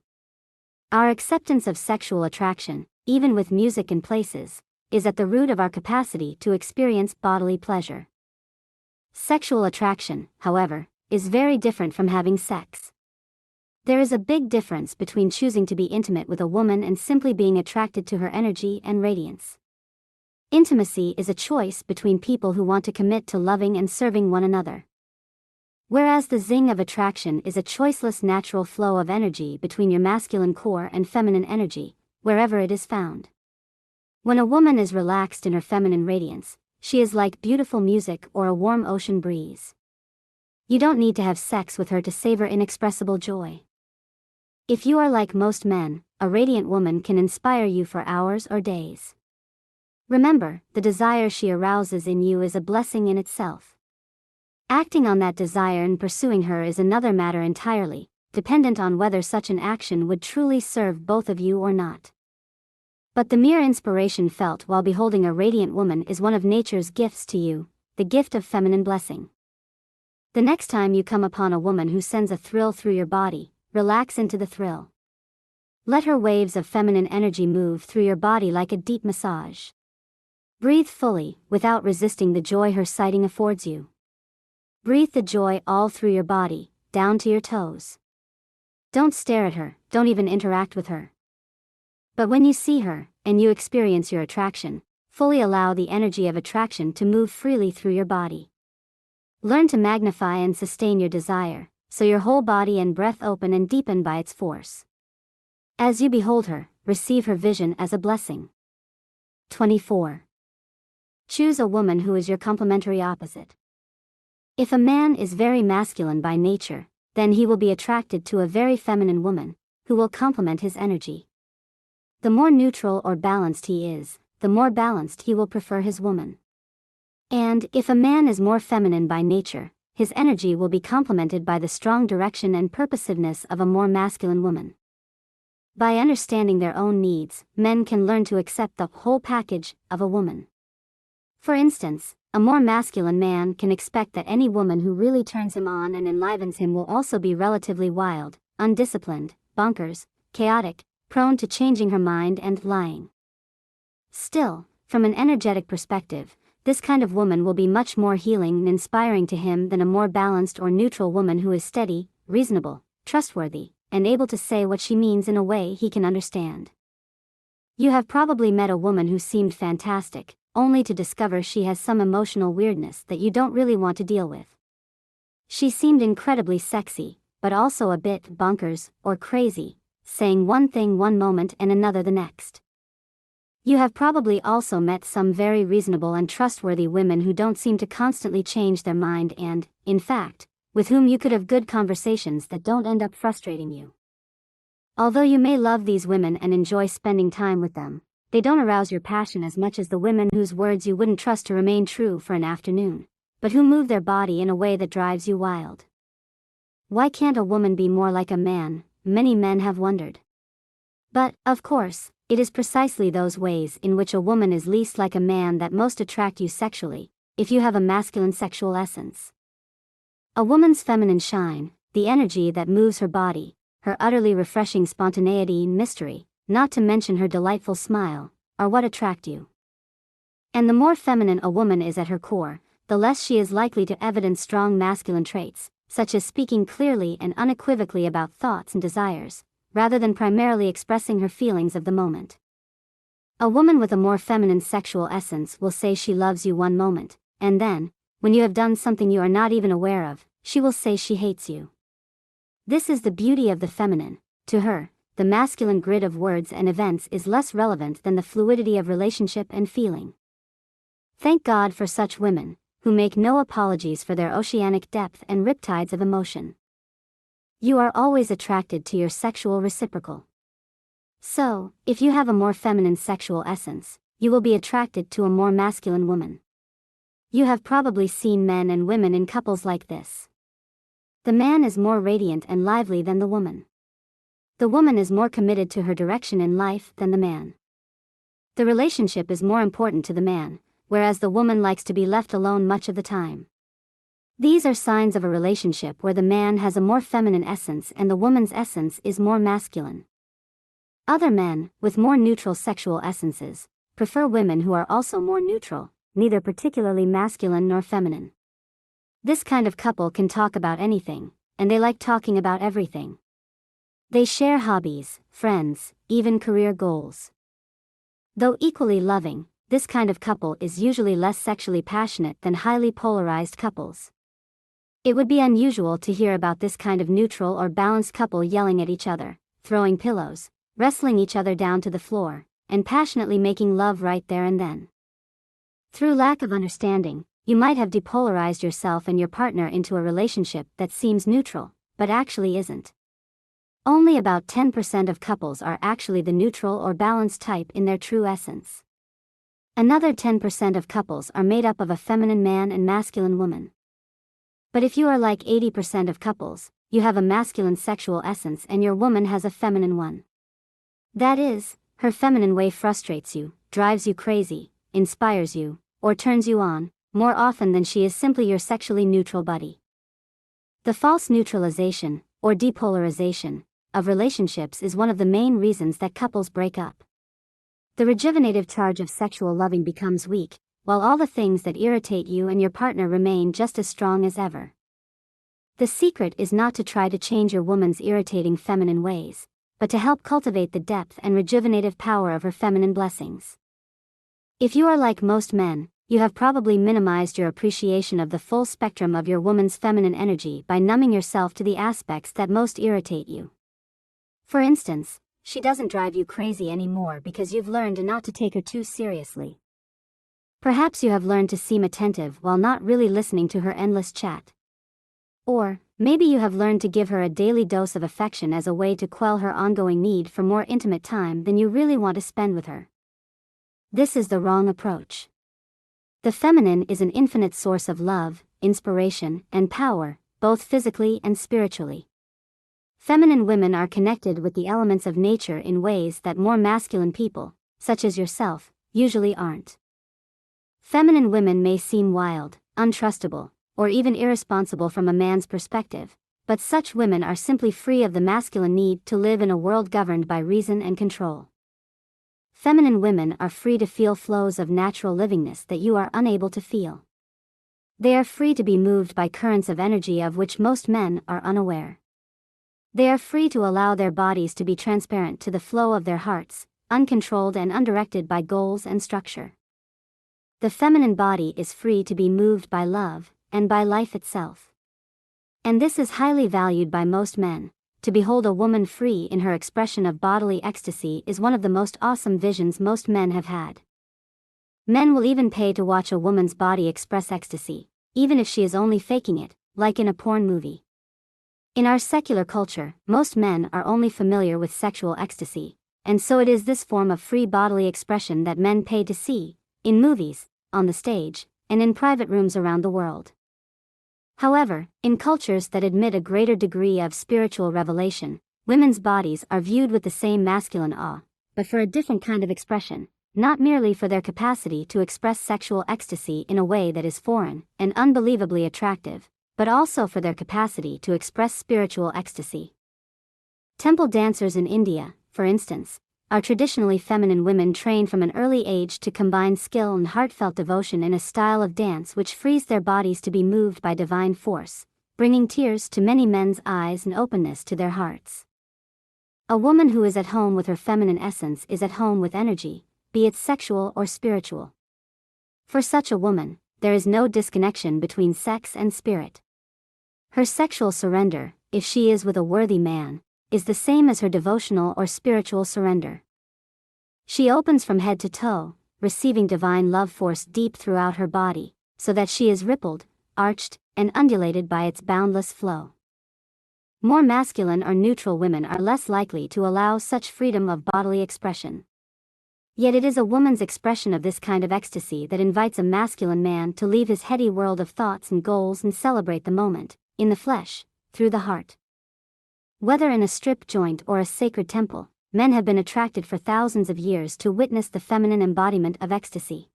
Our acceptance of sexual attraction, even with music and places, is at the root of our capacity to experience bodily pleasure. Sexual attraction, however, is very different from having sex. There is a big difference between choosing to be intimate with a woman and simply being attracted to her energy and radiance. Intimacy is a choice between people who want to commit to loving and serving one another. Whereas the zing of attraction is a choiceless natural flow of energy between your masculine core and feminine energy, wherever it is found. When a woman is relaxed in her feminine radiance, she is like beautiful music or a warm ocean breeze. You don't need to have sex with her to savor inexpressible joy. If you are like most men, a radiant woman can inspire you for hours or days. Remember, the desire she arouses in you is a blessing in itself. Acting on that desire and pursuing her is another matter entirely, dependent on whether such an action would truly serve both of you or not. But the mere inspiration felt while beholding a radiant woman is one of nature's gifts to you, the gift of feminine blessing. The next time you come upon a woman who sends a thrill through your body, relax into the thrill. Let her waves of feminine energy move through your body like a deep massage. Breathe fully, without resisting the joy her sighting affords you. Breathe the joy all through your body, down to your toes. Don't stare at her, don't even interact with her. But when you see her, and you experience your attraction, fully allow the energy of attraction to move freely through your body. Learn to magnify and sustain your desire, so your whole body and breath open and deepen by its force. As you behold her, receive her vision as a blessing. 24. Choose a woman who is your complementary opposite. If a man is very masculine by nature, then he will be attracted to a very feminine woman, who will complement his energy. The more neutral or balanced he is, the more balanced he will prefer his woman. And if a man is more feminine by nature, his energy will be complemented by the strong direction and purposiveness of a more masculine woman. By understanding their own needs, men can learn to accept the whole package of a woman. For instance, a more masculine man can expect that any woman who really turns him on and enlivens him will also be relatively wild, undisciplined, bonkers, chaotic, prone to changing her mind and lying. Still, from an energetic perspective, this kind of woman will be much more healing and inspiring to him than a more balanced or neutral woman who is steady, reasonable, trustworthy, and able to say what she means in a way he can understand. You have probably met a woman who seemed fantastic, only to discover she has some emotional weirdness that you don't really want to deal with. She seemed incredibly sexy, but also a bit bonkers or crazy, saying one thing one moment and another the next. You have probably also met some very reasonable and trustworthy women who don't seem to constantly change their mind and, in fact, with whom you could have good conversations that don't end up frustrating you. Although you may love these women and enjoy spending time with them, they don't arouse your passion as much as the women whose words you wouldn't trust to remain true for an afternoon, but who move their body in a way that drives you wild. Why can't a woman be more like a man? Many men have wondered. But, of course, it is precisely those ways in which a woman is least like a man that most attract you sexually, if you have a masculine sexual essence. A woman's feminine shine, the energy that moves her body, her utterly refreshing spontaneity and mystery, not to mention her delightful smile, are what attract you. And the more feminine a woman is at her core, the less she is likely to evidence strong masculine traits, such as speaking clearly and unequivocally about thoughts and desires, rather than primarily expressing her feelings of the moment. A woman with a more feminine sexual essence will say she loves you one moment, and then, when you have done something you are not even aware of, she will say she hates you. This is the beauty of the feminine. To her, the masculine grid of words and events is less relevant than the fluidity of relationship and feeling. Thank God for such women, who make no apologies for their oceanic depth and riptides of emotion. You are always attracted to your sexual reciprocal. So, if you have a more feminine sexual essence, you will be attracted to a more masculine woman. You have probably seen men and women in couples like this. The man is more radiant and lively than the woman. The woman is more committed to her direction in life than the man. The relationship is more important to the man, whereas the woman likes to be left alone much of the time. These are signs of a relationship where the man has a more feminine essence and the woman's essence is more masculine. Other men, with more neutral sexual essences, prefer women who are also more neutral, neither particularly masculine nor feminine. This kind of couple can talk about anything, and they like talking about everything. They share hobbies, friends, even career goals. Though equally loving, this kind of couple is usually less sexually passionate than highly polarized couples. It would be unusual to hear about this kind of neutral or balanced couple yelling at each other, throwing pillows, wrestling each other down to the floor, and passionately making love right there and then. Through lack of understanding, you might have depolarized yourself and your partner into a relationship that seems neutral, but actually isn't. Only about 10% of couples are actually the neutral or balanced type in their true essence. Another 10% of couples are made up of a feminine man and masculine woman. But if you are like 80% of couples, you have a masculine sexual essence and your woman has a feminine one. That is, her feminine way frustrates you, drives you crazy, inspires you, or turns you on, more often than she is simply your sexually neutral buddy. The false neutralization, or depolarization, of relationships is one of the main reasons that couples break up. The rejuvenative charge of sexual loving becomes weak, while all the things that irritate you and your partner remain just as strong as ever. The secret is not to try to change your woman's irritating feminine ways, but to help cultivate the depth and rejuvenative power of her feminine blessings. If you are like most men, you have probably minimized your appreciation of the full spectrum of your woman's feminine energy by numbing yourself to the aspects that most irritate you. For instance, she doesn't drive you crazy anymore because you've learned not to take her too seriously. Perhaps you have learned to seem attentive while not really listening to her endless chat. Or, maybe you have learned to give her a daily dose of affection as a way to quell her ongoing need for more intimate time than you really want to spend with her. This is the wrong approach. The feminine is an infinite source of love, inspiration, and power, both physically and spiritually. Feminine women are connected with the elements of nature in ways that more masculine people, such as yourself, usually aren't. Feminine women may seem wild, untrustable, or even irresponsible from a man's perspective, but such women are simply free of the masculine need to live in a world governed by reason and control. Feminine women are free to feel flows of natural livingness that you are unable to feel. They are free to be moved by currents of energy of which most men are unaware. They are free to allow their bodies to be transparent to the flow of their hearts, uncontrolled and undirected by goals and structure. The feminine body is free to be moved by love, and by life itself. And this is highly valued by most men. To behold a woman free in her expression of bodily ecstasy is one of the most awesome visions most men have had. Men will even pay to watch a woman's body express ecstasy, even if she is only faking it, like in a porn movie. In our secular culture, most men are only familiar with sexual ecstasy, and so it is this form of free bodily expression that men pay to see, in movies, on the stage, and in private rooms around the world. However, in cultures that admit a greater degree of spiritual revelation, women's bodies are viewed with the same masculine awe, but for a different kind of expression, not merely for their capacity to express sexual ecstasy in a way that is foreign and unbelievably attractive, but also for their capacity to express spiritual ecstasy. Temple dancers in India, for instance, are traditionally feminine women trained from an early age to combine skill and heartfelt devotion in a style of dance which frees their bodies to be moved by divine force, bringing tears to many men's eyes and openness to their hearts. A woman who is at home with her feminine essence is at home with energy, be it sexual or spiritual. For such a woman, there is no disconnection between sex and spirit. Her sexual surrender, if she is with a worthy man, is the same as her devotional or spiritual surrender. She opens from head to toe, receiving divine love force deep throughout her body, so that she is rippled, arched, and undulated by its boundless flow. More masculine or neutral women are less likely to allow such freedom of bodily expression. Yet it is a woman's expression of this kind of ecstasy that invites a masculine man to leave his heady world of thoughts and goals and celebrate the moment, in the flesh, through the heart. Whether in a strip joint or a sacred temple, men have been attracted for thousands of years to witness the feminine embodiment of ecstasy.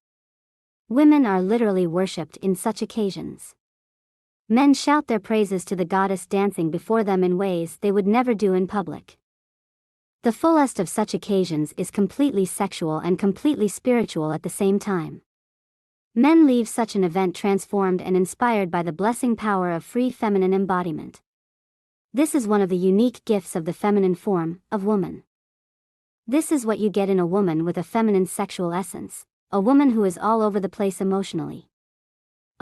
Women are literally worshipped in such occasions. Men shout their praises to the goddess dancing before them in ways they would never do in public. The fullest of such occasions is completely sexual and completely spiritual at the same time. Men leave such an event transformed and inspired by the blessing power of free feminine embodiment. This is one of the unique gifts of the feminine form of woman. This is what you get in a woman with a feminine sexual essence, a woman who is all over the place emotionally.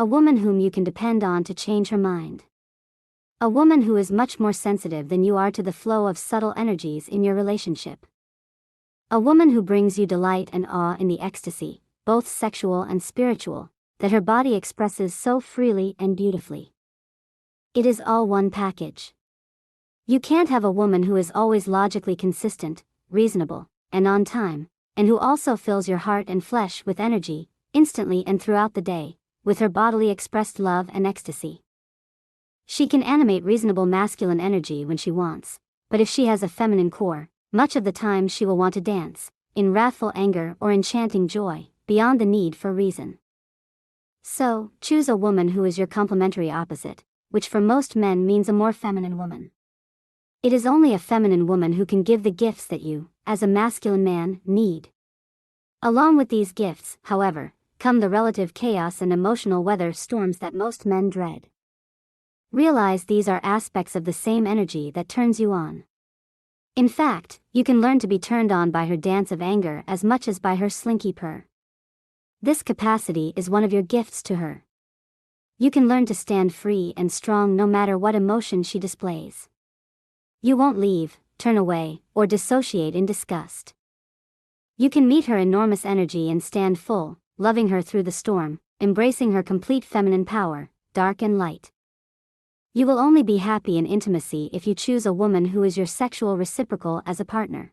A woman whom you can depend on to change her mind. A woman who is much more sensitive than you are to the flow of subtle energies in your relationship. A woman who brings you delight and awe in the ecstasy, both sexual and spiritual, that her body expresses so freely and beautifully. It is all one package. You can't have a woman who is always logically consistent, reasonable, and on time, and who also fills your heart and flesh with energy, instantly and throughout the day, with her bodily expressed love and ecstasy. She can animate reasonable masculine energy when she wants, but if she has a feminine core, much of the time she will want to dance, in wrathful anger or enchanting joy, beyond the need for reason. So, choose a woman who is your complementary opposite, which for most men means a more feminine woman. It is only a feminine woman who can give the gifts that you, as a masculine man, need. Along with these gifts, however, come the relative chaos and emotional weather storms that most men dread. Realize these are aspects of the same energy that turns you on. In fact, you can learn to be turned on by her dance of anger as much as by her slinky purr. This capacity is one of your gifts to her. You can learn to stand free and strong no matter what emotion she displays. You won't leave, turn away, or dissociate in disgust. You can meet her enormous energy and stand full, loving her through the storm, embracing her complete feminine power, dark and light. You will only be happy in intimacy if you choose a woman who is your sexual reciprocal as a partner.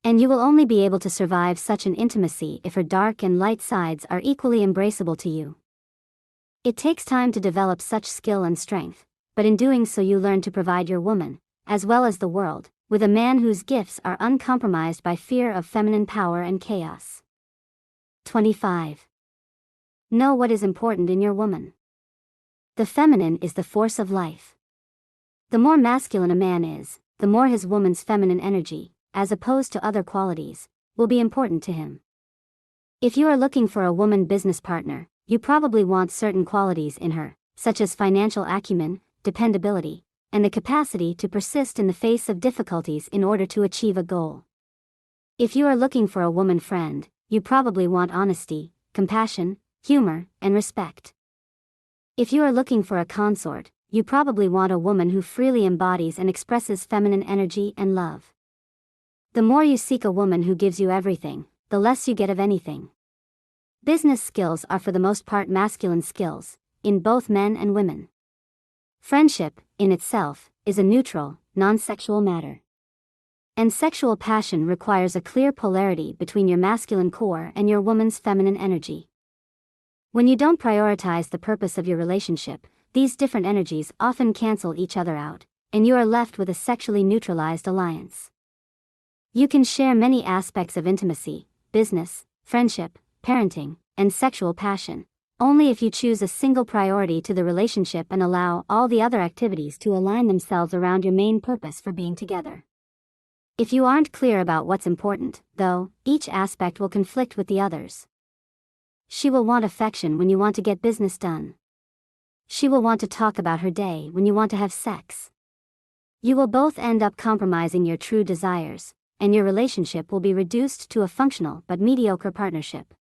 And you will only be able to survive such an intimacy if her dark and light sides are equally embraceable to you. It takes time to develop such skill and strength, but in doing so you learn to provide your woman, as well as the world, with a man whose gifts are uncompromised by fear of feminine power and chaos. 25. Know what is important in your woman. The feminine is the force of life. The more masculine a man is, the more his woman's feminine energy, as opposed to other qualities, will be important to him. If you are looking for a woman business partner, you probably want certain qualities in her, such as financial acumen, dependability, and the capacity to persist in the face of difficulties in order to achieve a goal. If you are looking for a woman friend, you probably want honesty, compassion, humor, and respect. If you are looking for a consort, you probably want a woman who freely embodies and expresses feminine energy and love. The more you seek a woman who gives you everything, the less you get of anything. Business skills are for the most part masculine skills, in both men and women. Friendship, in itself, is a neutral, non-sexual matter. And sexual passion requires a clear polarity between your masculine core and your woman's feminine energy. When you don't prioritize the purpose of your relationship, these different energies often cancel each other out, and you are left with a sexually neutralized alliance. You can share many aspects of intimacy, business, friendship, parenting, and sexual passion, only if you choose a single priority to the relationship and allow all the other activities to align themselves around your main purpose for being together. If you aren't clear about what's important, though, each aspect will conflict with the others. She will want affection when you want to get business done. She will want to talk about her day when you want to have sex. You will both end up compromising your true desires, and your relationship will be reduced to a functional but mediocre partnership.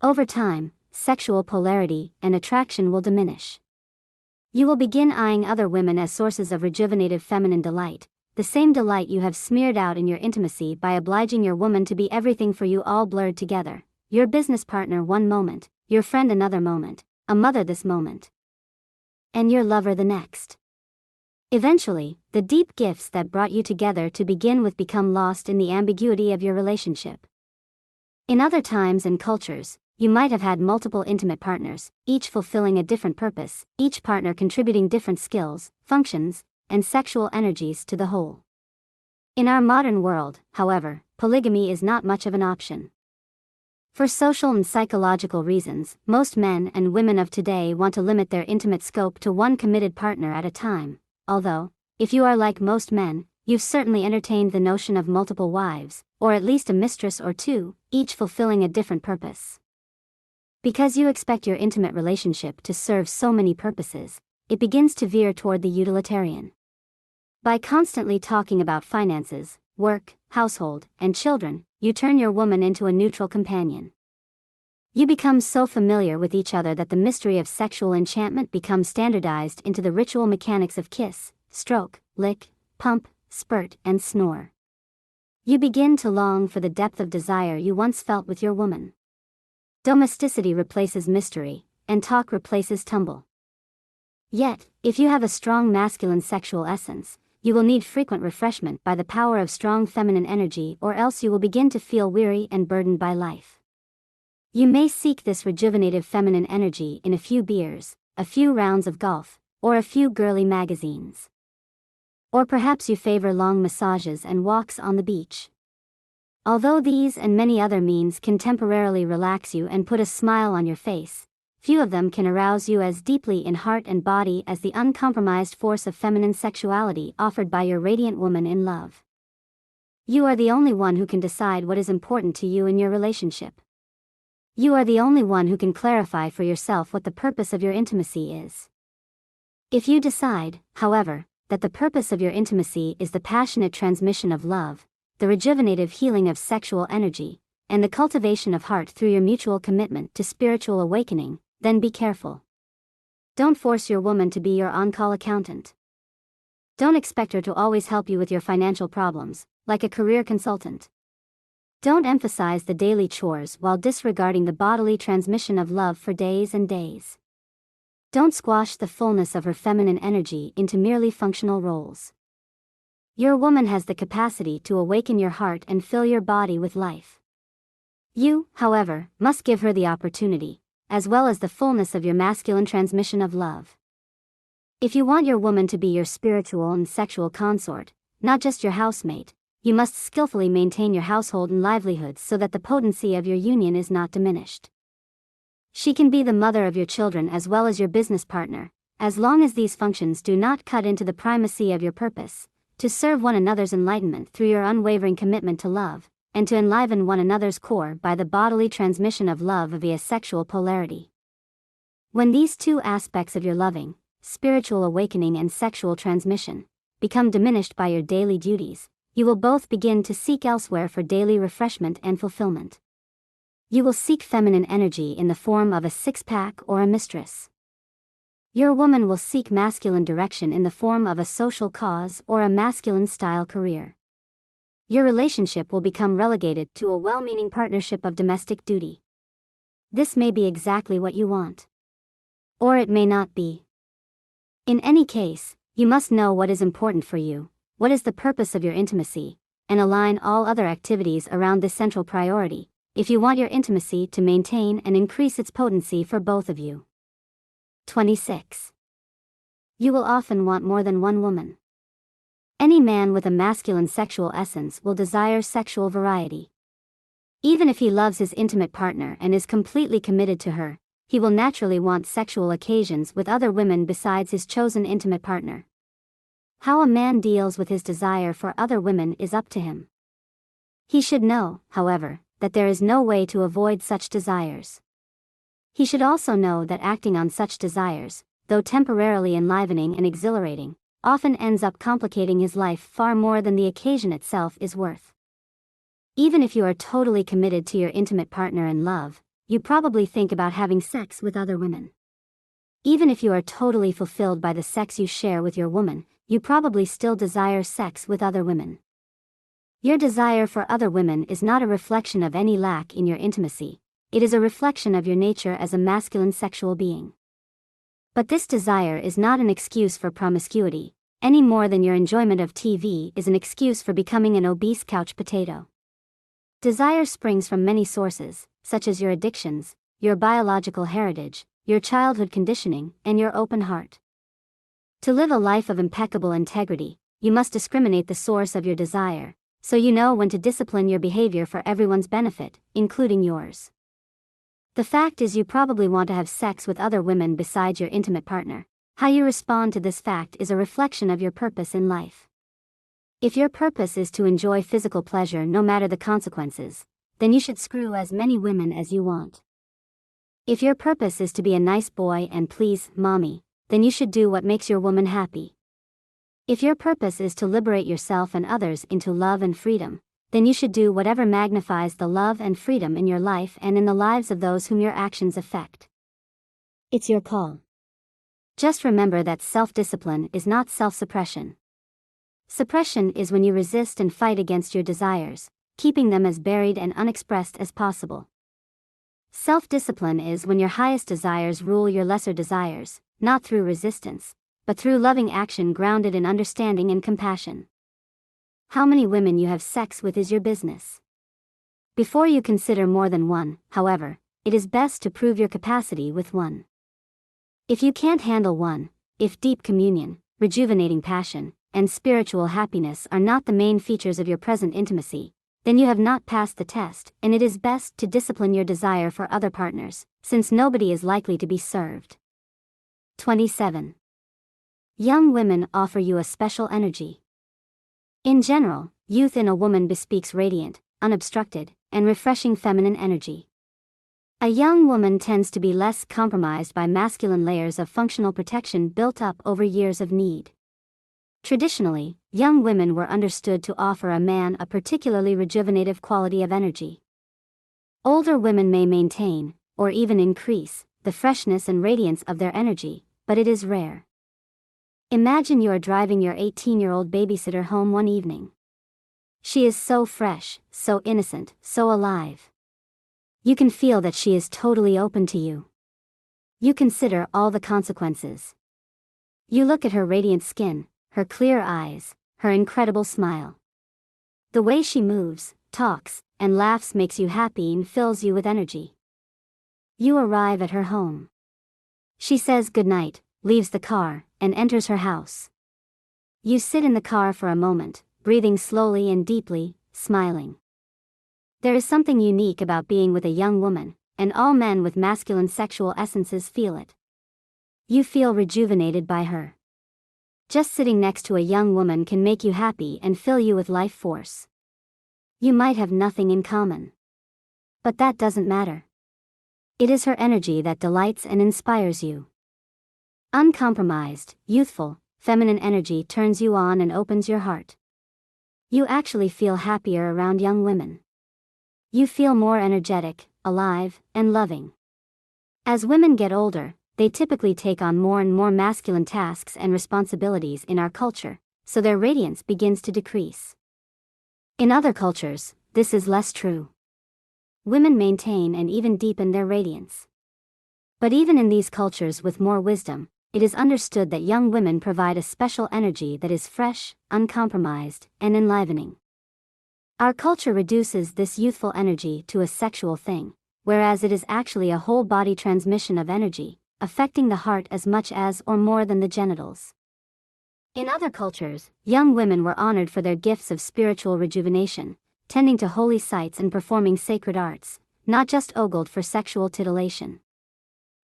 Over time, sexual polarity and attraction will diminish. You will begin eyeing other women as sources of rejuvenative feminine delight, the same delight you have smeared out in your intimacy by obliging your woman to be everything for you, all blurred together. Your business partner one moment, your friend another moment, a mother this moment, and your lover the next. Eventually, the deep gifts that brought you together to begin with become lost in the ambiguity of your relationship. In other times and cultures, you might have had multiple intimate partners, each fulfilling a different purpose, each partner contributing different skills, functions, and sexual energies to the whole. In our modern world, however, polygamy is not much of an option. For social and psychological reasons, most men and women of today want to limit their intimate scope to one committed partner at a time, although, if you are like most men, you've certainly entertained the notion of multiple wives, or at least a mistress or two, each fulfilling a different purpose. Because you expect your intimate relationship to serve so many purposes, it begins to veer toward the utilitarian. By constantly talking about finances, work, household, and children, you turn your woman into a neutral companion. You become so familiar with each other that the mystery of sexual enchantment becomes standardized into the ritual mechanics of kiss, stroke, lick, pump, spurt, and snore. You begin to long for the depth of desire you once felt with your woman. Domesticity replaces mystery, and talk replaces tumble. Yet, if you have a strong masculine sexual essence, you will need frequent refreshment by the power of strong feminine energy, or else you will begin to feel weary and burdened by life. You may seek this rejuvenative feminine energy in a few beers, a few rounds of golf, or a few girly magazines. Or perhaps you favor long massages and walks on the beach. Although these and many other means can temporarily relax you and put a smile on your face, few of them can arouse you as deeply in heart and body as the uncompromised force of feminine sexuality offered by your radiant woman in love. You are the only one who can decide what is important to you in your relationship. You are the only one who can clarify for yourself what the purpose of your intimacy is. If you decide, however, that the purpose of your intimacy is the passionate transmission of love, the rejuvenative healing of sexual energy, and the cultivation of heart through your mutual commitment to spiritual awakening, then be careful. Don't force your woman to be your on-call accountant. Don't expect her to always help you with your financial problems, like a career consultant. Don't emphasize the daily chores while disregarding the bodily transmission of love for days and days. Don't squash the fullness of her feminine energy into merely functional roles. Your woman has the capacity to awaken your heart and fill your body with life. You, however, must give her the opportunity, as well as the fullness of your masculine transmission of love. If you want your woman to be your spiritual and sexual consort, not just your housemate, you must skillfully maintain your household and livelihoods so that the potency of your union is not diminished. She can be the mother of your children as well as your business partner, as long as these functions do not cut into the primacy of your purpose, to serve one another's enlightenment through your unwavering commitment to love, and to enliven one another's core by the bodily transmission of love via sexual polarity. When these two aspects of your loving, spiritual awakening and sexual transmission become diminished by your daily duties, you will both begin to seek elsewhere for daily refreshment and fulfillment. You will seek feminine energy in the form of a six-pack or a mistress. Your woman will seek masculine direction in the form of a social cause or a masculine-style career. Your relationship will become relegated to a well-meaning partnership of domestic duty. This may be exactly what you want. Or it may not be. In any case, you must know what is important for you, what is the purpose of your intimacy, and align all other activities around this central priority, if you want your intimacy to maintain and increase its potency for both of you. 26. You will often want more than one woman. Any man with a masculine sexual essence will desire sexual variety. Even if he loves his intimate partner and is completely committed to her, he will naturally want sexual occasions with other women besides his chosen intimate partner. How a man deals with his desire for other women is up to him. He should know, however, that there is no way to avoid such desires. He should also know that acting on such desires, though temporarily enlivening and exhilarating, often ends up complicating his life far more than the occasion itself is worth. Even if you are totally committed to your intimate partner and love, you probably think about having sex with other women. Even if you are totally fulfilled by the sex you share with your woman, you probably still desire sex with other women. Your desire for other women is not a reflection of any lack in your intimacy, it is a reflection of your nature as a masculine sexual being. But this desire is not an excuse for promiscuity, any more than your enjoyment of TV is an excuse for becoming an obese couch potato. Desire springs from many sources, such as your addictions, your biological heritage, your childhood conditioning, and your open heart. To live a life of impeccable integrity, you must discriminate the source of your desire, so you know when to discipline your behavior for everyone's benefit, including yours. The fact is you probably want to have sex with other women besides your intimate partner. How you respond to this fact is a reflection of your purpose in life. If your purpose is to enjoy physical pleasure no matter the consequences, then you should screw as many women as you want. If your purpose is to be a nice boy and please mommy, then you should do what makes your woman happy. If your purpose is to liberate yourself and others into love and freedom, then you should do whatever magnifies the love and freedom in your life and in the lives of those whom your actions affect. It's your call. Just remember that self-discipline is not self-suppression. Suppression is when you resist and fight against your desires, keeping them as buried and unexpressed as possible. Self-discipline is when your highest desires rule your lesser desires, not through resistance, but through loving action grounded in understanding and compassion. How many women you have sex with is your business. Before you consider more than one, however, it is best to prove your capacity with one. If you can't handle one, if deep communion, rejuvenating passion, and spiritual happiness are not the main features of your present intimacy, then you have not passed the test, and it is best to discipline your desire for other partners, since nobody is likely to be served. 27. Young women offer you a special energy. In general, youth in a woman bespeaks radiant, unobstructed, and refreshing feminine energy. A young woman tends to be less compromised by masculine layers of functional protection built up over years of need. Traditionally, young women were understood to offer a man a particularly rejuvenative quality of energy. Older women may maintain, or even increase, the freshness and radiance of their energy, but it is rare. Imagine you are driving your 18-year-old babysitter home one evening. She is so fresh, so innocent, so alive. You can feel that she is totally open to you. You consider all the consequences. You look at her radiant skin, her clear eyes, her incredible smile. The way she moves, talks, and laughs makes you happy and fills you with energy. You arrive at her home. She says goodnight, leaves the car, and enters her house. You sit in the car for a moment, breathing slowly and deeply, smiling. There is something unique about being with a young woman, and all men with masculine sexual essences feel it. You feel rejuvenated by her. Just sitting next to a young woman can make you happy and fill you with life force. You might have nothing in common. But that doesn't matter. It is her energy that delights and inspires you. Uncompromised, youthful, feminine energy turns you on and opens your heart. You actually feel happier around young women. You feel more energetic, alive, and loving. As women get older, they typically take on more and more masculine tasks and responsibilities in our culture, so their radiance begins to decrease. In other cultures, this is less true. Women maintain and even deepen their radiance. But even in these cultures with more wisdom, it is understood that young women provide a special energy that is fresh, uncompromised, and enlivening. Our culture reduces this youthful energy to a sexual thing, whereas it is actually a whole body transmission of energy, affecting the heart as much as or more than the genitals. In other cultures, young women were honored for their gifts of spiritual rejuvenation, tending to holy sites and performing sacred arts, not just ogled for sexual titillation.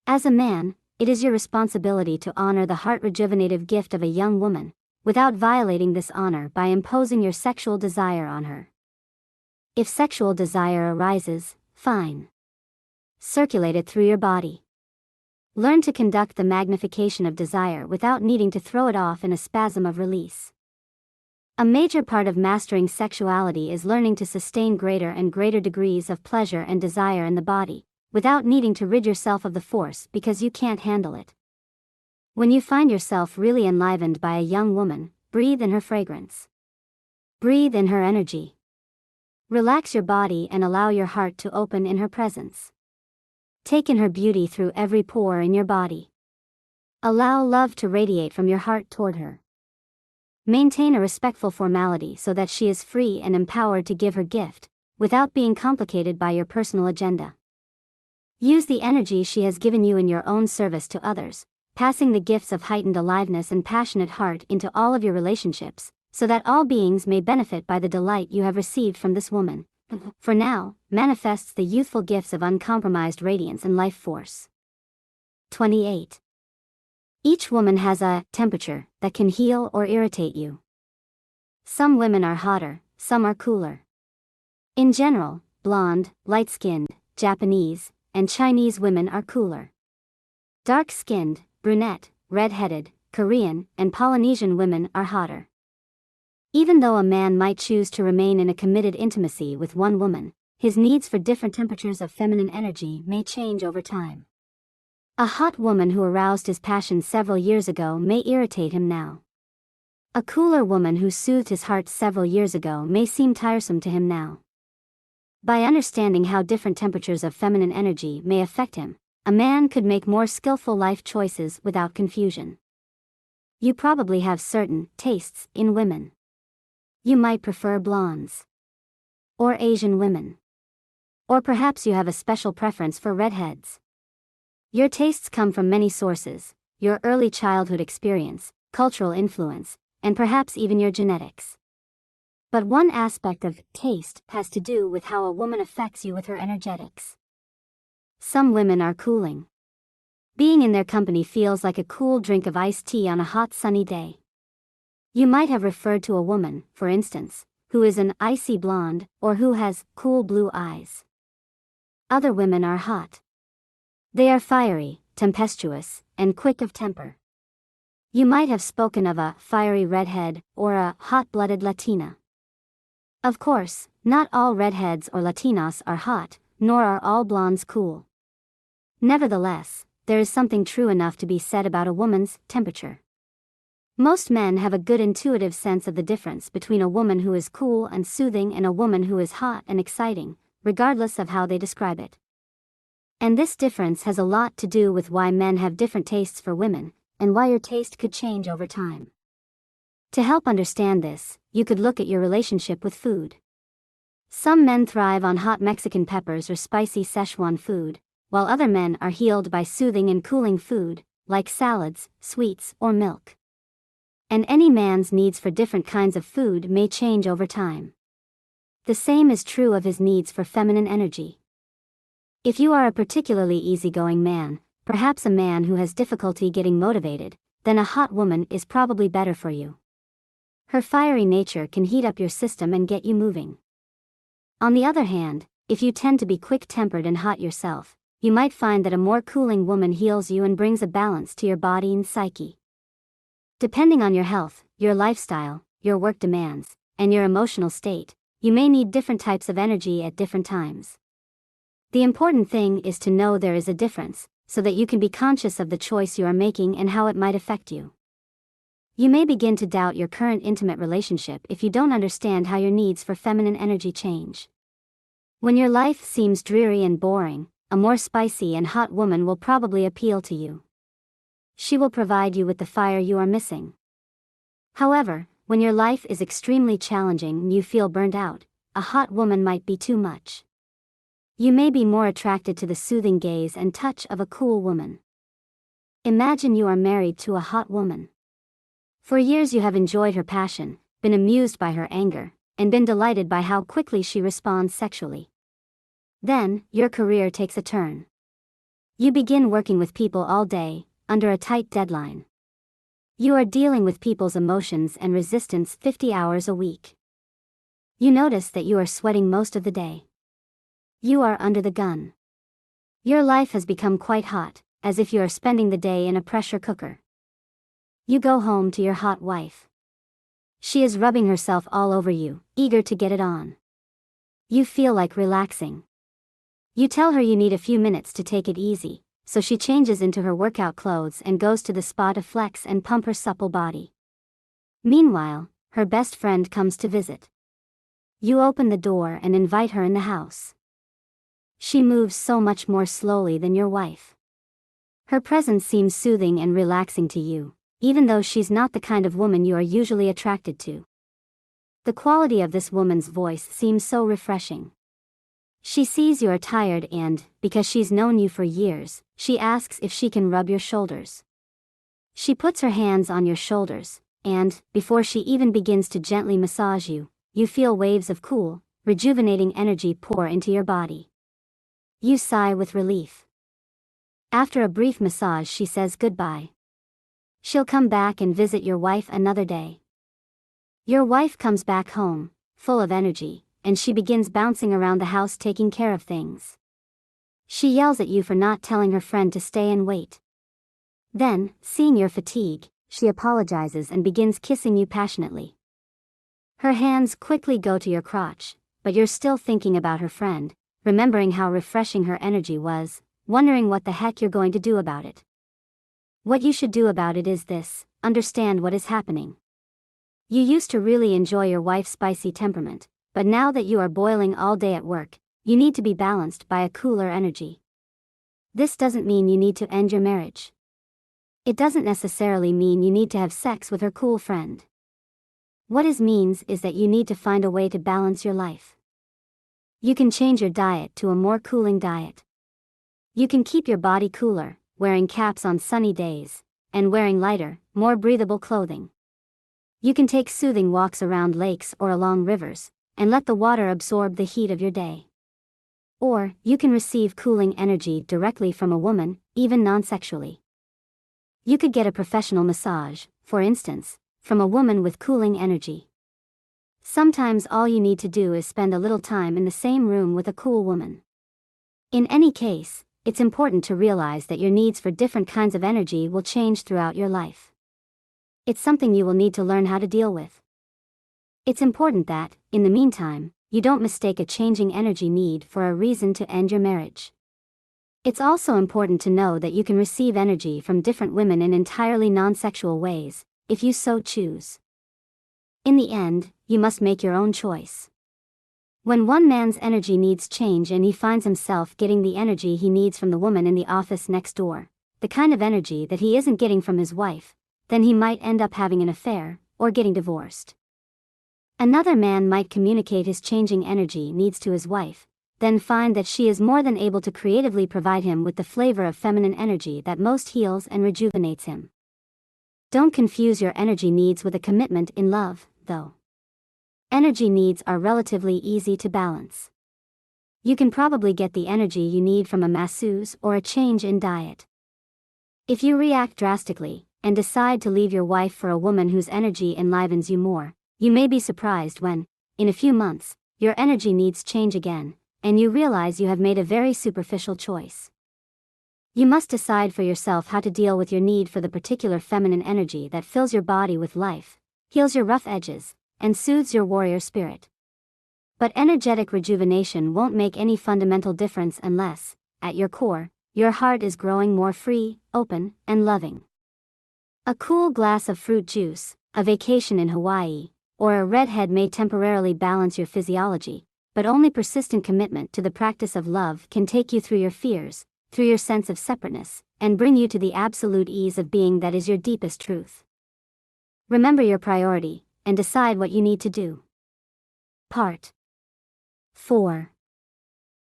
As a man, it is your responsibility to honor the heart-rejuvenative gift of a young woman, without violating this honor by imposing your sexual desire on her. If sexual desire arises, fine. Circulate it through your body. Learn to conduct the magnification of desire without needing to throw it off in a spasm of release. A major part of mastering sexuality is learning to sustain greater and greater degrees of pleasure and desire in the body, without needing to rid yourself of the force because you can't handle it. When you find yourself really enlivened by a young woman, breathe in her fragrance. Breathe in her energy. Relax your body and allow your heart to open in her presence. Take in her beauty through every pore in your body. Allow love to radiate from your heart toward her. Maintain a respectful formality so that she is free and empowered to give her gift, without being complicated by your personal agenda. Use the energy she has given you in your own service to others, passing the gifts of heightened aliveness and passionate heart into all of your relationships, so that all beings may benefit by the delight you have received from this woman. For now, manifests the youthful gifts of uncompromised radiance and life force. 28. Each woman has a temperature that can heal or irritate you. Some women are hotter, some are cooler. In general, blonde, light-skinned, Japanese, and Chinese women are cooler. Dark-skinned, brunette, red-headed, Korean, and Polynesian women are hotter. Even though a man might choose to remain in a committed intimacy with one woman, his needs for different temperatures of feminine energy may change over time. A hot woman who aroused his passion several years ago may irritate him now. A cooler woman who soothed his heart several years ago may seem tiresome to him now. By understanding how different temperatures of feminine energy may affect him, a man could make more skillful life choices without confusion. You probably have certain tastes in women. You might prefer blondes. Or Asian women. Or perhaps you have a special preference for redheads. Your tastes come from many sources: your early childhood experience, cultural influence, and perhaps even your genetics. But one aspect of taste has to do with how a woman affects you with her energetics. Some women are cooling. Being in their company feels like a cool drink of iced tea on a hot sunny day. You might have referred to a woman, for instance, who is an icy blonde or who has cool blue eyes. Other women are hot. They are fiery, tempestuous, and quick of temper. You might have spoken of a fiery redhead or a hot-blooded Latina. Of course, not all redheads or Latinas are hot, nor are all blondes cool. Nevertheless, there is something true enough to be said about a woman's temperature. Most men have a good intuitive sense of the difference between a woman who is cool and soothing and a woman who is hot and exciting, regardless of how they describe it. And this difference has a lot to do with why men have different tastes for women, and why your taste could change over time. To help understand this, you could look at your relationship with food. Some men thrive on hot Mexican peppers or spicy Szechuan food, while other men are healed by soothing and cooling food, like salads, sweets, or milk. And any man's needs for different kinds of food may change over time. The same is true of his needs for feminine energy. If you are a particularly easygoing man, perhaps a man who has difficulty getting motivated, then a hot woman is probably better for you. Her fiery nature can heat up your system and get you moving. On the other hand, if you tend to be quick-tempered and hot yourself, you might find that a more cooling woman heals you and brings a balance to your body and psyche. Depending on your health, your lifestyle, your work demands, and your emotional state, you may need different types of energy at different times. The important thing is to know there is a difference, so that you can be conscious of the choice you are making and how it might affect you. You may begin to doubt your current intimate relationship if you don't understand how your needs for feminine energy change. When your life seems dreary and boring, a more spicy and hot woman will probably appeal to you. She will provide you with the fire you are missing. However, when your life is extremely challenging and you feel burnt out, a hot woman might be too much. You may be more attracted to the soothing gaze and touch of a cool woman. Imagine you are married to a hot woman. For years you have enjoyed her passion, been amused by her anger, and been delighted by how quickly she responds sexually. Then, your career takes a turn. You begin working with people all day, under a tight deadline. You are dealing with people's emotions and resistance 50 hours a week. You notice that you are sweating most of the day. You are under the gun. Your life has become quite hot, as if you are spending the day in a pressure cooker. You go home to your hot wife. She is rubbing herself all over you, eager to get it on. You feel like relaxing. You tell her you need a few minutes to take it easy, so she changes into her workout clothes and goes to the spa to flex and pump her supple body. Meanwhile, her best friend comes to visit. You open the door and invite her in the house. She moves so much more slowly than your wife. Her presence seems soothing and relaxing to you, even though she's not the kind of woman you are usually attracted to. The quality of this woman's voice seems so refreshing. She sees you are tired and, because she's known you for years, she asks if she can rub your shoulders. She puts her hands on your shoulders, and, before she even begins to gently massage you, you feel waves of cool, rejuvenating energy pour into your body. You sigh with relief. After a brief massage, she says goodbye. She'll come back and visit your wife another day. Your wife comes back home, full of energy, and she begins bouncing around the house taking care of things. She yells at you for not telling her friend to stay and wait. Then, seeing your fatigue, she apologizes and begins kissing you passionately. Her hands quickly go to your crotch, but you're still thinking about her friend, remembering how refreshing her energy was, wondering what the heck you're going to do about it. What you should do about it is this: understand what is happening. You used to really enjoy your wife's spicy temperament, but now that you are boiling all day at work, you need to be balanced by a cooler energy. This doesn't mean you need to end your marriage. It doesn't necessarily mean you need to have sex with her cool friend. What it means is that you need to find a way to balance your life. You can change your diet to a more cooling diet. You can keep your body cooler, wearing caps on sunny days, and wearing lighter, more breathable clothing. You can take soothing walks around lakes or along rivers, and let the water absorb the heat of your day. Or, you can receive cooling energy directly from a woman, even non-sexually. You could get a professional massage, for instance, from a woman with cooling energy. Sometimes all you need to do is spend a little time in the same room with a cool woman. In any case, it's important to realize that your needs for different kinds of energy will change throughout your life. It's something you will need to learn how to deal with. It's important that, in the meantime, you don't mistake a changing energy need for a reason to end your marriage. It's also important to know that you can receive energy from different women in entirely non-sexual ways, if you so choose. In the end, you must make your own choice. When one man's energy needs change and he finds himself getting the energy he needs from the woman in the office next door, the kind of energy that he isn't getting from his wife, then he might end up having an affair, or getting divorced. Another man might communicate his changing energy needs to his wife, then find that she is more than able to creatively provide him with the flavor of feminine energy that most heals and rejuvenates him. Don't confuse your energy needs with a commitment in love, though. Energy needs are relatively easy to balance. You can probably get the energy you need from a masseuse or a change in diet. If you react drastically, and decide to leave your wife for a woman whose energy enlivens you more, you may be surprised when, in a few months, your energy needs change again, and you realize you have made a very superficial choice. You must decide for yourself how to deal with your need for the particular feminine energy that fills your body with life, heals your rough edges, and soothes your warrior spirit. But energetic rejuvenation won't make any fundamental difference unless, at your core, your heart is growing more free, open, and loving. A cool glass of fruit juice, a vacation in Hawaii, or a redhead may temporarily balance your physiology, but only persistent commitment to the practice of love can take you through your fears, through your sense of separateness, and bring you to the absolute ease of being that is your deepest truth. Remember your priority, and decide what you need to do. Part 4.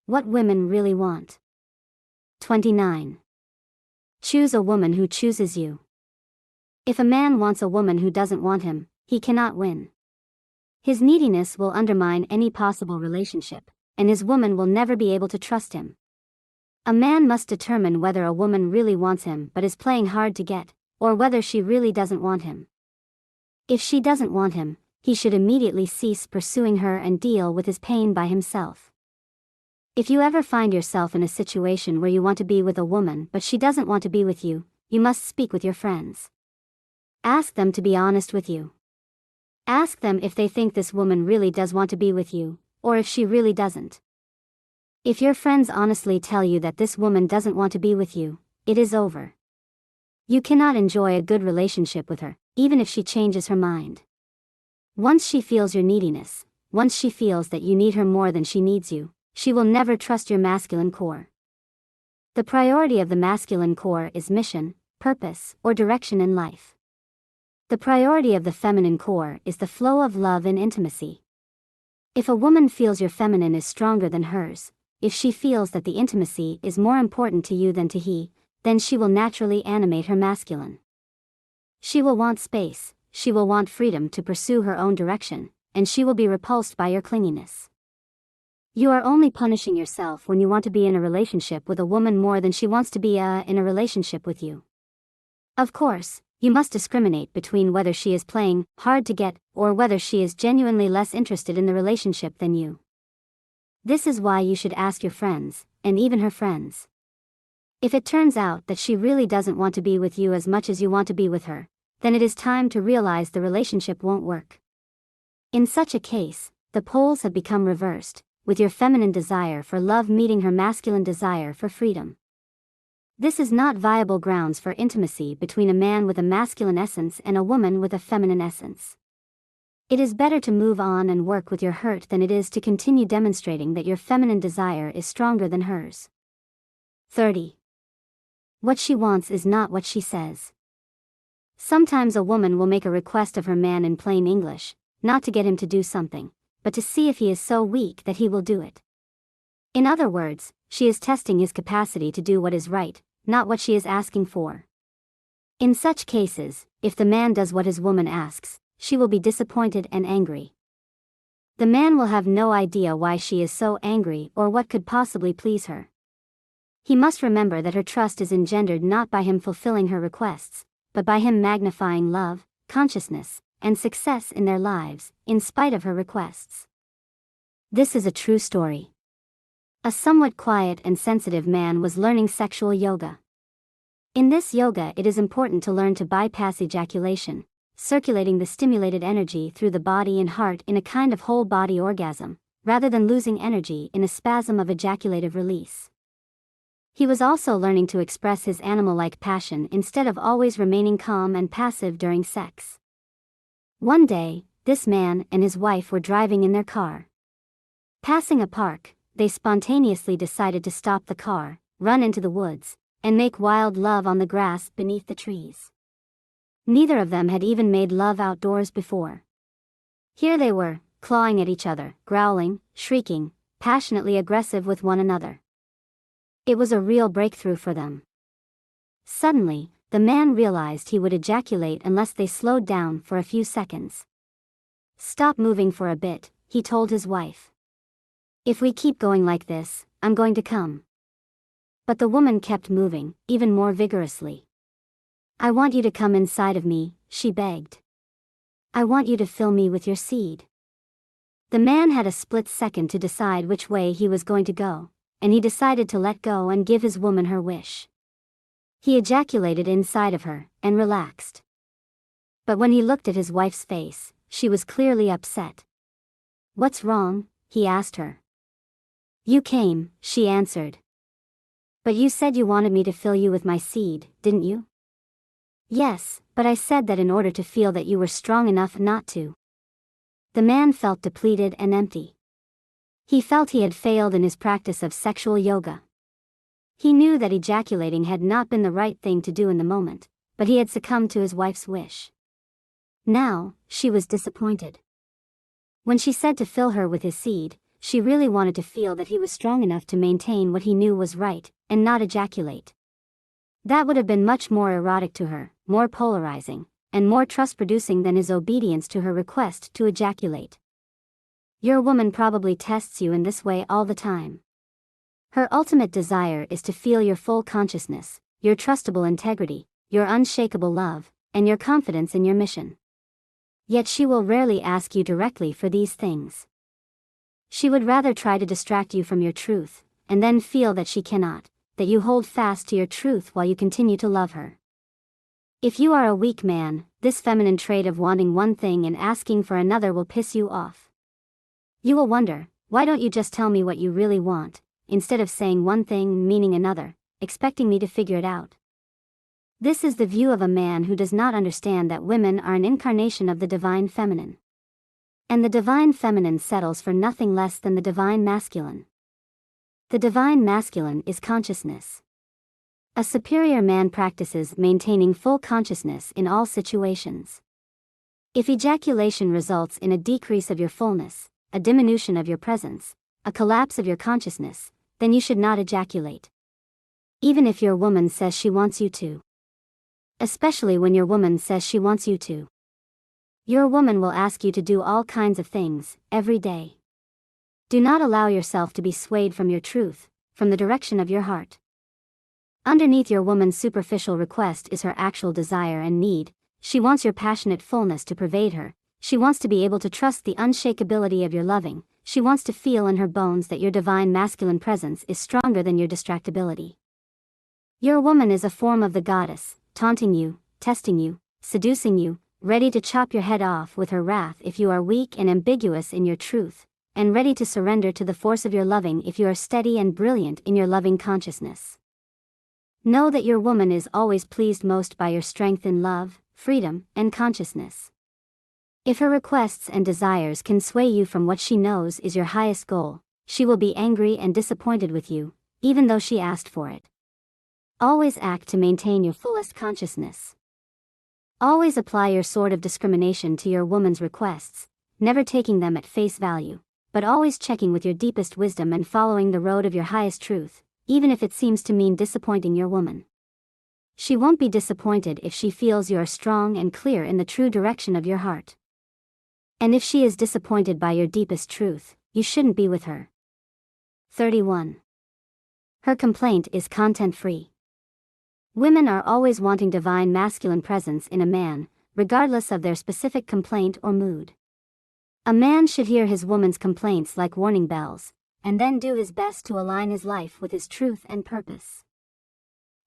What women really want. 29. Choose a woman who chooses you. If a man wants a woman who doesn't want him, he cannot win. His neediness will undermine any possible relationship, and his woman will never be able to trust him. A man must determine whether a woman really wants him but is playing hard to get, or whether she really doesn't want him. If she doesn't want him, he should immediately cease pursuing her and deal with his pain by himself. If you ever find yourself in a situation where you want to be with a woman but she doesn't want to be with you, you must speak with your friends. Ask them to be honest with you. Ask them if they think this woman really does want to be with you, or if she really doesn't. If your friends honestly tell you that this woman doesn't want to be with you, it is over. You cannot enjoy a good relationship with her, even if she changes her mind. Once she feels your neediness, once she feels that you need her more than she needs you, she will never trust your masculine core. The priority of the masculine core is mission, purpose, or direction in life. The priority of the feminine core is the flow of love and intimacy. If a woman feels your feminine is stronger than hers, if she feels that the intimacy is more important to you than to he, then she will naturally animate her masculine. She will want space, she will want freedom to pursue her own direction, and she will be repulsed by your clinginess. You are only punishing yourself when you want to be in a relationship with a woman more than she wants to be in a relationship with you. Of course, you must discriminate between whether she is playing hard to get or whether she is genuinely less interested in the relationship than you. This is why you should ask your friends, and even her friends. If it turns out that she really doesn't want to be with you as much as you want to be with her, then it is time to realize the relationship won't work. In such a case, the poles have become reversed, with your feminine desire for love meeting her masculine desire for freedom. This is not viable grounds for intimacy between a man with a masculine essence and a woman with a feminine essence. It is better to move on and work with your hurt than it is to continue demonstrating that your feminine desire is stronger than hers. 30. What she wants is not what she says. Sometimes a woman will make a request of her man in plain English, not to get him to do something, but to see if he is so weak that he will do it. In other words, she is testing his capacity to do what is right, not what she is asking for. In such cases, if the man does what his woman asks, she will be disappointed and angry. The man will have no idea why she is so angry or what could possibly please her. He must remember that her trust is engendered not by him fulfilling her requests, but by him magnifying love, consciousness, and success in their lives, in spite of her requests. This is a true story. A somewhat quiet and sensitive man was learning sexual yoga. In this yoga, it is important to learn to bypass ejaculation, circulating the stimulated energy through the body and heart in a kind of whole-body orgasm, rather than losing energy in a spasm of ejaculative release. He was also learning to express his animal-like passion instead of always remaining calm and passive during sex. One day, this man and his wife were driving in their car. Passing a park, they spontaneously decided to stop the car, run into the woods, and make wild love on the grass beneath the trees. Neither of them had even made love outdoors before. Here they were, clawing at each other, growling, shrieking, passionately aggressive with one another. It was a real breakthrough for them. Suddenly, the man realized he would ejaculate unless they slowed down for a few seconds. "Stop moving for a bit," he told his wife. "If we keep going like this, I'm going to come." But the woman kept moving, even more vigorously. "I want you to come inside of me," she begged. "I want you to fill me with your seed." The man had a split second to decide which way he was going to go, and he decided to let go and give his woman her wish. He ejaculated inside of her, and relaxed. But when he looked at his wife's face, she was clearly upset. "What's wrong?" he asked her. "You came," she answered. "But you said you wanted me to fill you with my seed, didn't you?" "Yes, but I said that in order to feel that you were strong enough not to." The man felt depleted and empty. He felt he had failed in his practice of sexual yoga. He knew that ejaculating had not been the right thing to do in the moment, but he had succumbed to his wife's wish. Now, she was disappointed. When she said to fill her with his seed, she really wanted to feel that he was strong enough to maintain what he knew was right, and not ejaculate. That would have been much more erotic to her, more polarizing, and more trust-producing than his obedience to her request to ejaculate. Your woman probably tests you in this way all the time. Her ultimate desire is to feel your full consciousness, your trustable integrity, your unshakable love, and your confidence in your mission. Yet she will rarely ask you directly for these things. She would rather try to distract you from your truth, and then feel that she cannot, that you hold fast to your truth while you continue to love her. If you are a weak man, this feminine trait of wanting one thing and asking for another will piss you off. You will wonder, why don't you just tell me what you really want, instead of saying one thing meaning another, expecting me to figure it out? This is the view of a man who does not understand that women are an incarnation of the divine feminine. And the divine feminine settles for nothing less than the divine masculine. The divine masculine is consciousness. A superior man practices maintaining full consciousness in all situations. If ejaculation results in a decrease of your fullness, a diminution of your presence, a collapse of your consciousness, then you should not ejaculate. Even if your woman says she wants you to. Especially when your woman says she wants you to. Your woman will ask you to do all kinds of things, every day. Do not allow yourself to be swayed from your truth, from the direction of your heart. Underneath your woman's superficial request is her actual desire and need. She wants your passionate fullness to pervade her. She wants to be able to trust the unshakability of your loving. She wants to feel in her bones that your divine masculine presence is stronger than your distractibility. Your woman is a form of the goddess, taunting you, testing you, seducing you, ready to chop your head off with her wrath if you are weak and ambiguous in your truth, and ready to surrender to the force of your loving if you are steady and brilliant in your loving consciousness. Know that your woman is always pleased most by your strength in love, freedom, and consciousness. If her requests and desires can sway you from what she knows is your highest goal, she will be angry and disappointed with you, even though she asked for it. Always act to maintain your fullest consciousness. Always apply your sword of discrimination to your woman's requests, never taking them at face value, but always checking with your deepest wisdom and following the road of your highest truth, even if it seems to mean disappointing your woman. She won't be disappointed if she feels you are strong and clear in the true direction of your heart. And if she is disappointed by your deepest truth, you shouldn't be with her. 31. Her complaint is content-free. Women are always wanting divine masculine presence in a man, regardless of their specific complaint or mood. A man should hear his woman's complaints like warning bells, and then do his best to align his life with his truth and purpose.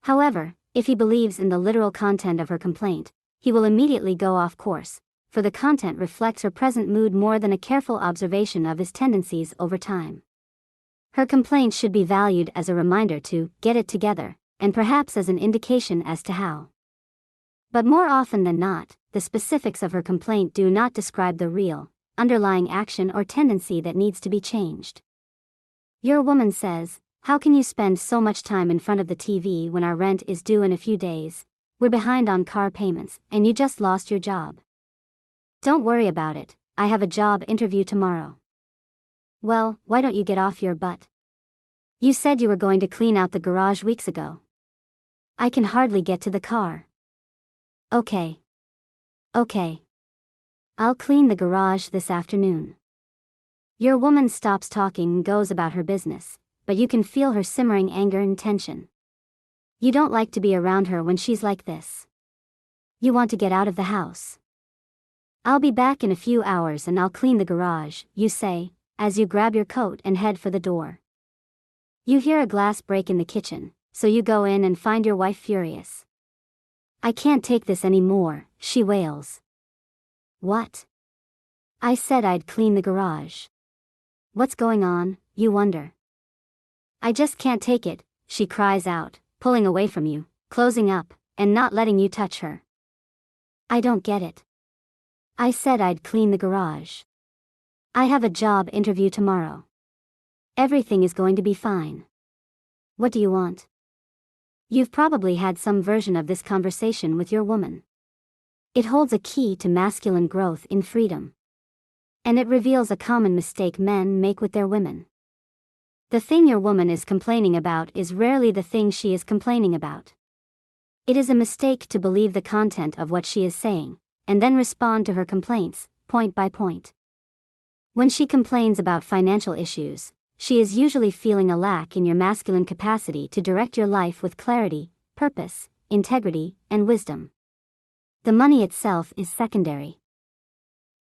However, if he believes in the literal content of her complaint, he will immediately go off course, for the content reflects her present mood more than a careful observation of his tendencies over time. Her complaint should be valued as a reminder to get it together, and perhaps as an indication as to how. But more often than not, the specifics of her complaint do not describe the real, underlying action or tendency that needs to be changed. Your woman says, "How can you spend so much time in front of the TV when our rent is due in a few days, we're behind on car payments, and you just lost your job?" Don't worry about it, I have a job interview tomorrow. Well, why don't you get off your butt? You said you were going to clean out the garage weeks ago. I can hardly get to the car. Okay. I'll clean the garage this afternoon. Your woman stops talking and goes about her business, but you can feel her simmering anger and tension. You don't like to be around her when she's like this. You want to get out of the house. "I'll be back in a few hours and I'll clean the garage," you say, as you grab your coat and head for the door. You hear a glass break in the kitchen, so you go in and find your wife furious. "I can't take this anymore," she wails. "What?" "I said I'd clean the garage." "What's going on?" you wonder. "I just can't take it," she cries out, pulling away from you, closing up, and not letting you touch her. "I don't get it. I said I'd clean the garage. I have a job interview tomorrow. Everything is going to be fine. What do you want?" You've probably had some version of this conversation with your woman. It holds a key to masculine growth in freedom. And it reveals a common mistake men make with their women. The thing your woman is complaining about is rarely the thing she is complaining about. It is a mistake to believe the content of what she is saying, and then respond to her complaints, point by point. When she complains about financial issues, she is usually feeling a lack in your masculine capacity to direct your life with clarity, purpose, integrity, and wisdom. The money itself is secondary.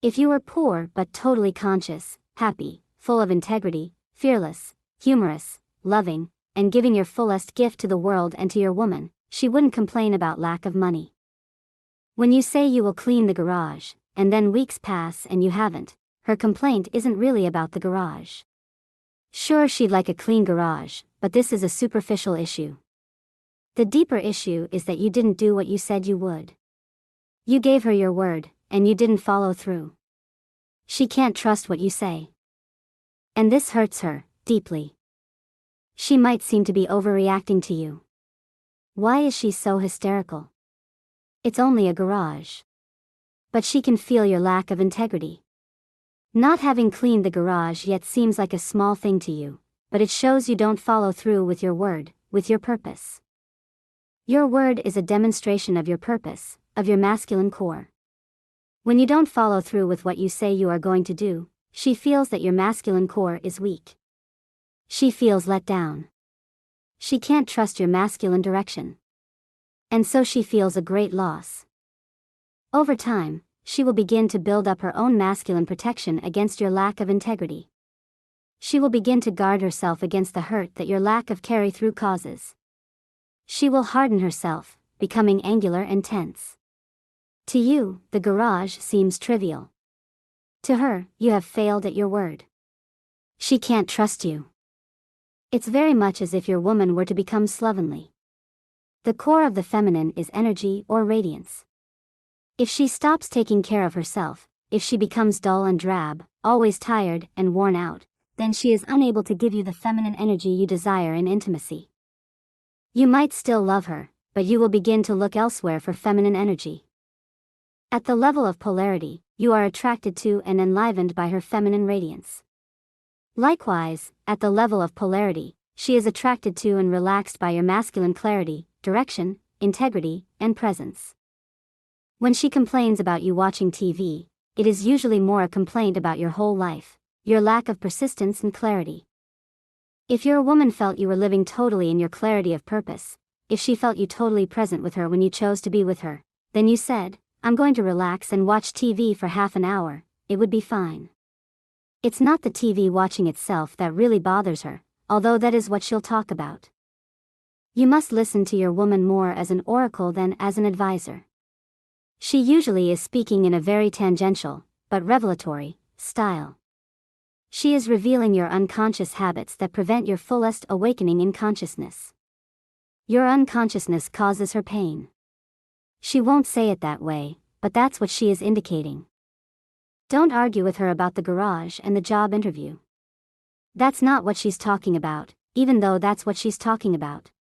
If you are poor but totally conscious, happy, full of integrity, fearless, humorous, loving, and giving your fullest gift to the world and to your woman, she wouldn't complain about lack of money. When you say you will clean the garage, and then weeks pass and you haven't, her complaint isn't really about the garage. Sure, she'd like a clean garage, but this is a superficial issue. The deeper issue is that you didn't do what you said you would. You gave her your word, and you didn't follow through. She can't trust what you say. And this hurts her, deeply. She might seem to be overreacting to you. Why is she so hysterical? It's only a garage. But she can feel your lack of integrity. Not having cleaned the garage yet seems like a small thing to you, but it shows you don't follow through with your word, with your purpose. Your word is a demonstration of your purpose, of your masculine core. When you don't follow through with what you say you are going to do, she feels that your masculine core is weak. She feels let down. She can't trust your masculine direction. And so she feels a great loss. Over time, she will begin to build up her own masculine protection against your lack of integrity. She will begin to guard herself against the hurt that your lack of carry-through causes. She will harden herself, becoming angular and tense. To you, the garage seems trivial. To her, you have failed at your word. She can't trust you. It's very much as if your woman were to become slovenly. The core of the feminine is energy or radiance. If she stops taking care of herself, if she becomes dull and drab, always tired and worn out, then she is unable to give you the feminine energy you desire in intimacy. You might still love her, but you will begin to look elsewhere for feminine energy. At the level of polarity, you are attracted to and enlivened by her feminine radiance. Likewise, at the level of polarity, she is attracted to and relaxed by your masculine clarity, direction, integrity, and presence. When she complains about you watching TV, it is usually more a complaint about your whole life, your lack of persistence and clarity. If your woman felt you were living totally in your clarity of purpose, if she felt you totally present with her when you chose to be with her, then you said, "I'm going to relax and watch TV for half an hour," it would be fine. It's not the TV watching itself that really bothers her, although that is what she'll talk about. You must listen to your woman more as an oracle than as an advisor. She usually is speaking in a very tangential, but revelatory, style. She is revealing your unconscious habits that prevent your fullest awakening in consciousness. Your unconsciousness causes her pain. She won't say it that way, but that's what she is indicating. Don't argue with her about the garage and the job interview. That's not what she's talking about, even though that's what she's talking about.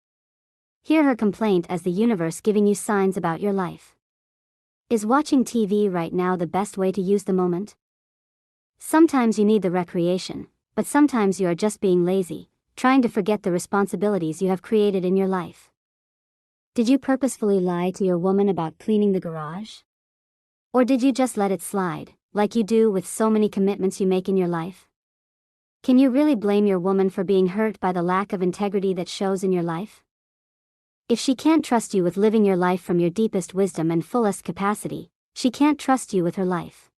Hear her complaint as the universe giving you signs about your life. Is watching TV right now the best way to use the moment? Sometimes you need the recreation, but sometimes you are just being lazy, trying to forget the responsibilities you have created in your life. Did you purposefully lie to your woman about cleaning the garage? Or did you just let it slide, like you do with so many commitments you make in your life? Can you really blame your woman for being hurt by the lack of integrity that shows in your life? If she can't trust you with living your life from your deepest wisdom and fullest capacity, she can't trust you with her life.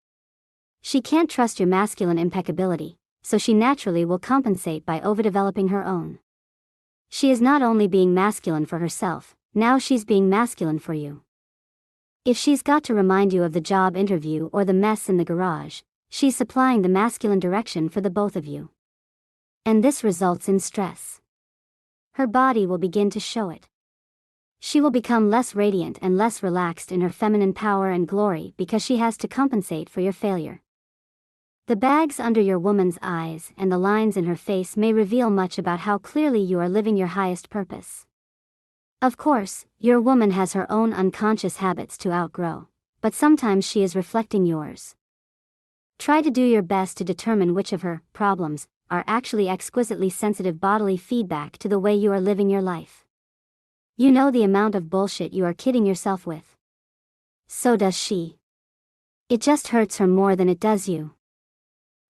She can't trust your masculine impeccability, so she naturally will compensate by overdeveloping her own. She is not only being masculine for herself, now she's being masculine for you. If she's got to remind you of the job interview or the mess in the garage, she's supplying the masculine direction for the both of you. And this results in stress. Her body will begin to show it. She will become less radiant and less relaxed in her feminine power and glory because she has to compensate for your failure. The bags under your woman's eyes and the lines in her face may reveal much about how clearly you are living your highest purpose. Of course, your woman has her own unconscious habits to outgrow, but sometimes she is reflecting yours. Try to do your best to determine which of her problems are actually exquisitely sensitive bodily feedback to the way you are living your life. You know the amount of bullshit you are kidding yourself with. So does she. It just hurts her more than it does you.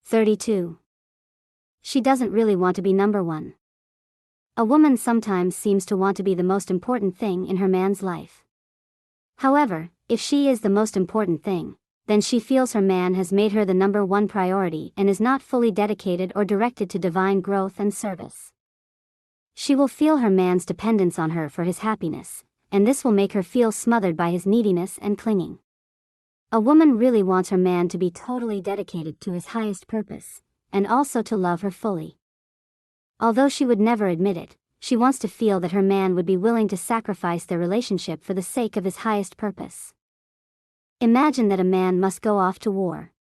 32. She doesn't really want to be number one. A woman sometimes seems to want to be the most important thing in her man's life. However, if she is the most important thing, then she feels her man has made her the number one priority and is not fully dedicated or directed to divine growth and service. She will feel her man's dependence on her for his happiness, and this will make her feel smothered by his neediness and clinging. A woman really wants her man to be totally dedicated to his highest purpose, and also to love her fully. Although she would never admit it, she wants to feel that her man would be willing to sacrifice their relationship for the sake of his highest purpose. Imagine that a man must go off to war.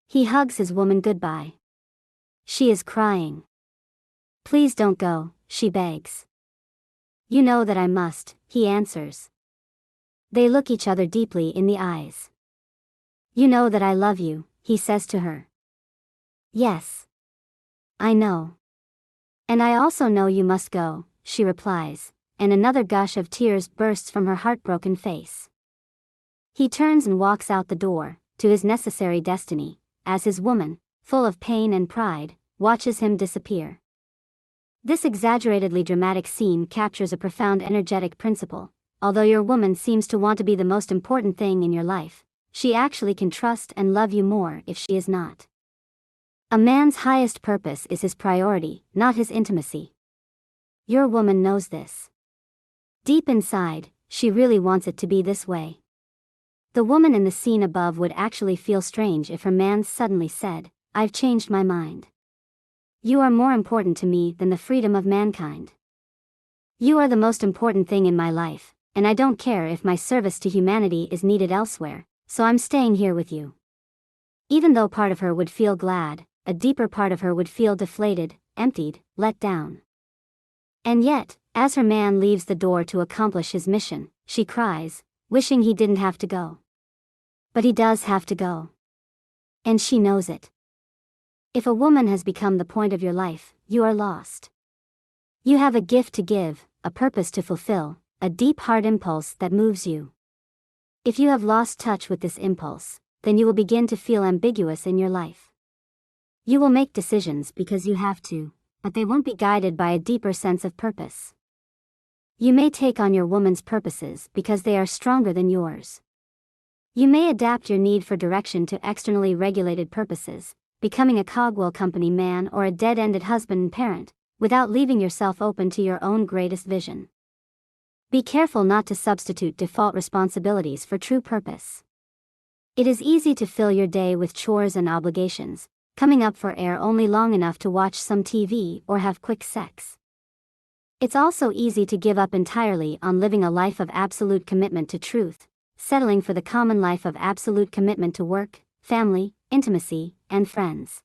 He hugs his woman goodbye. She is crying. "Please don't go," she begs. "You know that I must," he answers. They look each other deeply in the eyes. "You know that I love you," he says to her. "Yes. I know. And I also know you must go," she replies, and another gush of tears bursts from her heartbroken face. He turns and walks out the door, to his necessary destiny, as his woman, full of pain and pride, watches him disappear. This exaggeratedly dramatic scene captures a profound energetic principle. Although your woman seems to want to be the most important thing in your life, she actually can trust and love you more if she is not. A man's highest purpose is his priority, not his intimacy. Your woman knows this. Deep inside, she really wants it to be this way. The woman in the scene above would actually feel strange if her man suddenly said, "I've changed my mind. You are more important to me than the freedom of mankind. You are the most important thing in my life, and I don't care if my service to humanity is needed elsewhere, so I'm staying here with you." Even though part of her would feel glad, a deeper part of her would feel deflated, emptied, let down. And yet, as her man leaves the door to accomplish his mission, she cries, wishing he didn't have to go. But he does have to go. And she knows it. If a woman has become the point of your life, you are lost. You have a gift to give, a purpose to fulfill, a deep heart impulse that moves you. If you have lost touch with this impulse, then you will begin to feel ambiguous in your life. You will make decisions because you have to, but they won't be guided by a deeper sense of purpose. You may take on your woman's purposes because they are stronger than yours. You may adapt your need for direction to externally regulated purposes, becoming a cogwheel company man or a dead-ended husband and parent, without leaving yourself open to your own greatest vision. Be careful not to substitute default responsibilities for true purpose. It is easy to fill your day with chores and obligations, coming up for air only long enough to watch some TV or have quick sex. It's also easy to give up entirely on living a life of absolute commitment to truth, settling for the common life of absolute commitment to work, family, intimacy, and friends.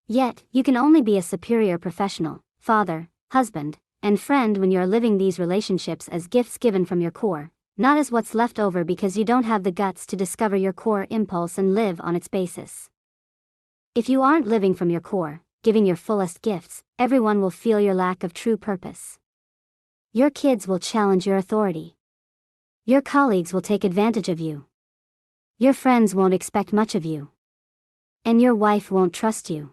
Yet, you can only be a superior professional, father, husband, and friend when you're living these relationships as gifts given from your core, not as what's left over because you don't have the guts to discover your core impulse and live on its basis. If you aren't living from your core, giving your fullest gifts, everyone will feel your lack of true purpose. Your kids will challenge your authority. Your colleagues will take advantage of you. Your friends won't expect much of you. And your wife won't trust you.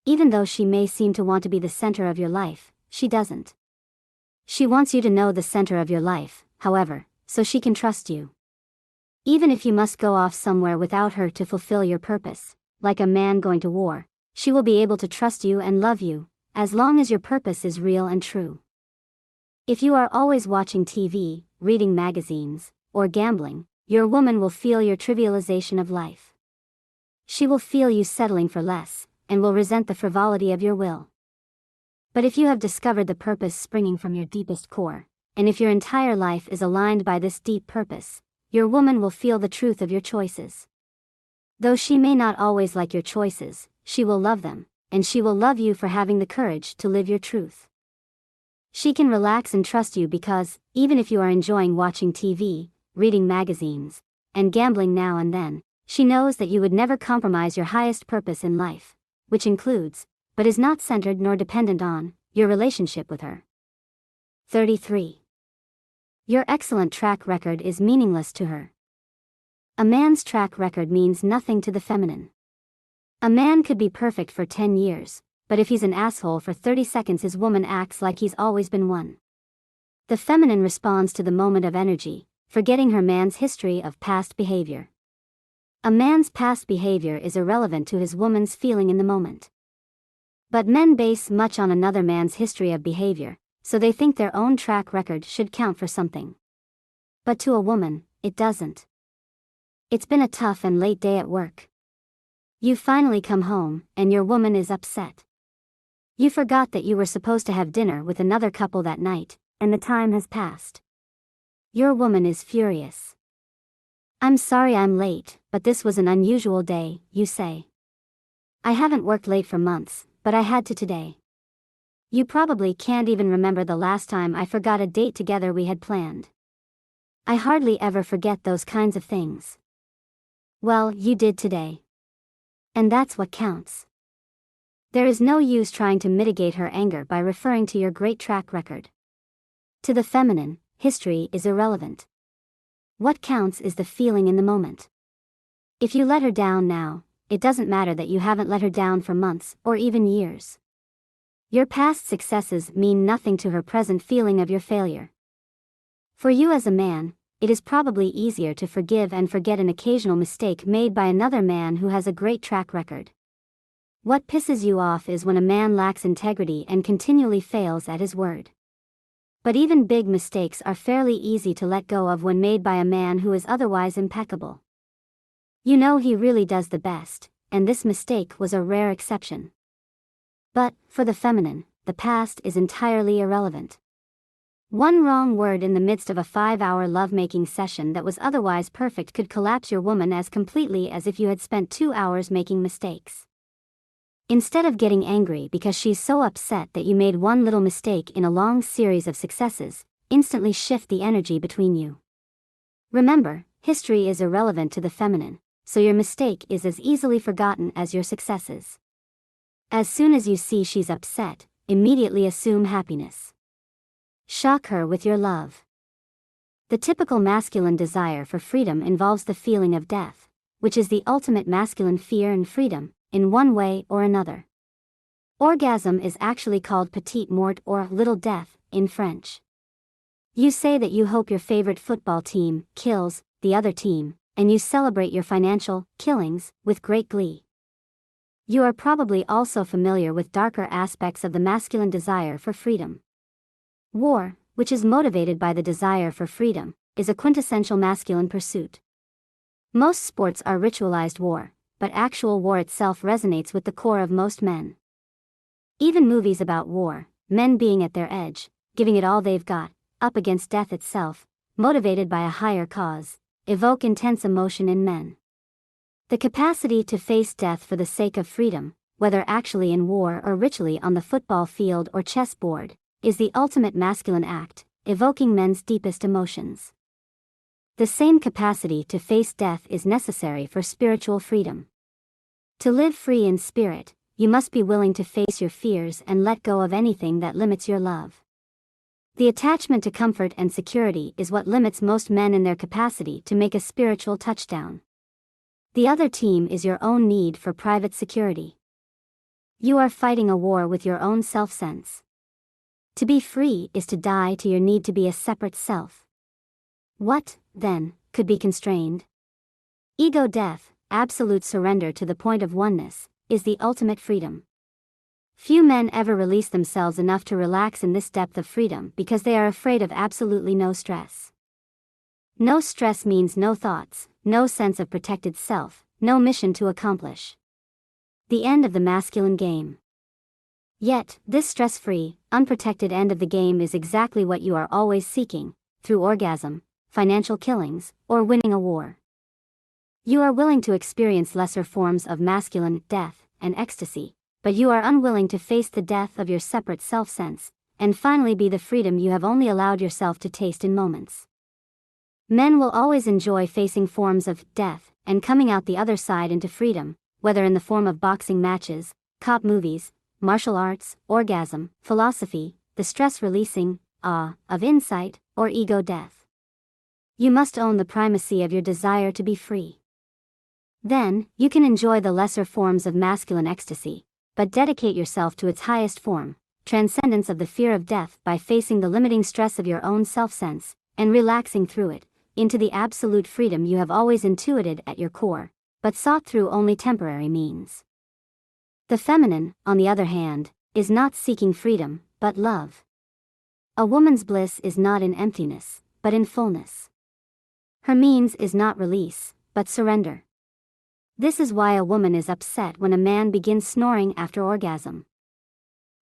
Even though she may seem to want to be the center of your life, she doesn't. She wants you to know the center of your life, however, so she can trust you. Even if you must go off somewhere without her to fulfill your purpose, like a man going to war, she will be able to trust you and love you, as long as your purpose is real and true. If you are always watching TV, reading magazines, or gambling, your woman will feel your trivialization of life. She will feel you settling for less, and will resent the frivolity of your will. But if you have discovered the purpose springing from your deepest core, and if your entire life is aligned by this deep purpose, your woman will feel the truth of your choices. Though she may not always like your choices, she will love them, and she will love you for having the courage to live your truth. She can relax and trust you because, even if you are enjoying watching TV, reading magazines, and gambling now and then, she knows that you would never compromise your highest purpose in life, which includes, but is not centered nor dependent on, your relationship with her. 33. Your excellent track record is meaningless to her. A man's track record means nothing to the feminine. A man could be perfect for 10 years, but if he's an asshole for 30 seconds his woman acts like he's always been one. The feminine responds to the moment of energy, forgetting her man's history of past behavior. A man's past behavior is irrelevant to his woman's feeling in the moment. But men base much on another man's history of behavior, so they think their own track record should count for something. But to a woman, it doesn't. It's been a tough and late day at work. You finally come home, and your woman is upset. You forgot that you were supposed to have dinner with another couple that night, and the time has passed. Your woman is furious. "I'm sorry I'm late, but this was an unusual day," you say. "I haven't worked late for months, but I had to today. You probably can't even remember the last time I forgot a date together we had planned. I hardly ever forget those kinds of things." Well, you did today. And that's what counts. There is no use trying to mitigate her anger by referring to your great track record. To the feminine, history is irrelevant. What counts is the feeling in the moment. If you let her down now, it doesn't matter that you haven't let her down for months or even years. Your past successes mean nothing to her present feeling of your failure. For you as a man, it is probably easier to forgive and forget an occasional mistake made by another man who has a great track record. What pisses you off is when a man lacks integrity and continually fails at his word. But even big mistakes are fairly easy to let go of when made by a man who is otherwise impeccable. You know he really does the best, and this mistake was a rare exception. But, for the feminine, the past is entirely irrelevant. One wrong word in the midst of a 5-hour lovemaking session that was otherwise perfect could collapse your woman as completely as if you had spent 2 hours making mistakes. Instead of getting angry because she's so upset that you made one little mistake in a long series of successes, instantly shift the energy between you. Remember, history is irrelevant to the feminine, so your mistake is as easily forgotten as your successes. As soon as you see she's upset, immediately assume happiness. Shock her with your love. The typical masculine desire for freedom involves the feeling of death, which is the ultimate masculine fear and freedom, in one way or another. Orgasm is actually called petite mort or little death, in French. You say that you hope your favorite football team kills the other team, and you celebrate your financial killings with great glee. You are probably also familiar with darker aspects of the masculine desire for freedom. War, which is motivated by the desire for freedom, is a quintessential masculine pursuit. Most sports are ritualized war, but actual war itself resonates with the core of most men. Even movies about war, men being at their edge, giving it all they've got, up against death itself, motivated by a higher cause, evoke intense emotion in men. The capacity to face death for the sake of freedom, whether actually in war or ritually on the football field or chessboard, is the ultimate masculine act, evoking men's deepest emotions. The same capacity to face death is necessary for spiritual freedom. To live free in spirit, you must be willing to face your fears and let go of anything that limits your love. The attachment to comfort and security is what limits most men in their capacity to make a spiritual touchdown. The other team is your own need for private security. You are fighting a war with your own self-sense. To be free is to die to your need to be a separate self. What, then, could be constrained? Ego death, absolute surrender to the point of oneness, is the ultimate freedom. Few men ever release themselves enough to relax in this depth of freedom because they are afraid of absolutely no stress. No stress means no thoughts, no sense of protected self, no mission to accomplish. The end of the masculine game. Yet, this stress-free, unprotected end of the game is exactly what you are always seeking, through orgasm, financial killings, or winning a war. You are willing to experience lesser forms of masculine death and ecstasy, but you are unwilling to face the death of your separate self-sense, and finally be the freedom you have only allowed yourself to taste in moments. Men will always enjoy facing forms of death and coming out the other side into freedom, whether in the form of boxing matches, cop movies, martial arts, orgasm, philosophy, the stress-releasing of insight, or ego death. You must own the primacy of your desire to be free. Then, you can enjoy the lesser forms of masculine ecstasy, but dedicate yourself to its highest form, transcendence of the fear of death by facing the limiting stress of your own self-sense, and relaxing through it, into the absolute freedom you have always intuited at your core, but sought through only temporary means. The feminine, on the other hand, is not seeking freedom, but love. A woman's bliss is not in emptiness, but in fullness. Her means is not release, but surrender. This is why a woman is upset when a man begins snoring after orgasm.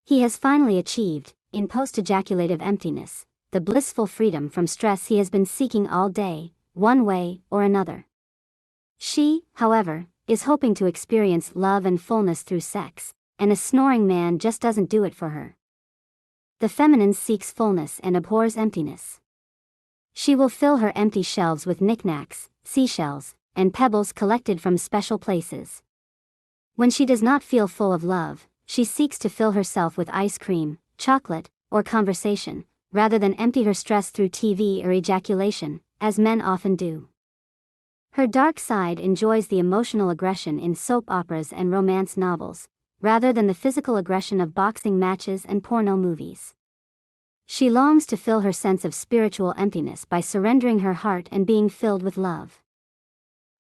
He has finally achieved, in post-ejaculative emptiness, the blissful freedom from stress he has been seeking all day, one way or another. She, however, is hoping to experience love and fullness through sex, and a snoring man just doesn't do it for her. The feminine seeks fullness and abhors emptiness. She will fill her empty shelves with knickknacks, seashells, and pebbles collected from special places. When she does not feel full of love, she seeks to fill herself with ice cream, chocolate, or conversation, rather than empty her stress through TV or ejaculation, as men often do. Her dark side enjoys the emotional aggression in soap operas and romance novels, rather than the physical aggression of boxing matches and porno movies. She longs to fill her sense of spiritual emptiness by surrendering her heart and being filled with love.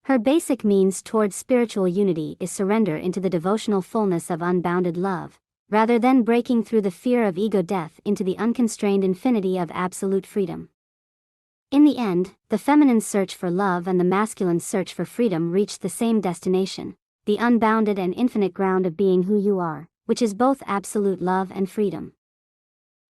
Her basic means towards spiritual unity is surrender into the devotional fullness of unbounded love, rather than breaking through the fear of ego death into the unconstrained infinity of absolute freedom. In the end, the feminine search for love and the masculine search for freedom reach the same destination, the unbounded and infinite ground of being who you are, which is both absolute love and freedom.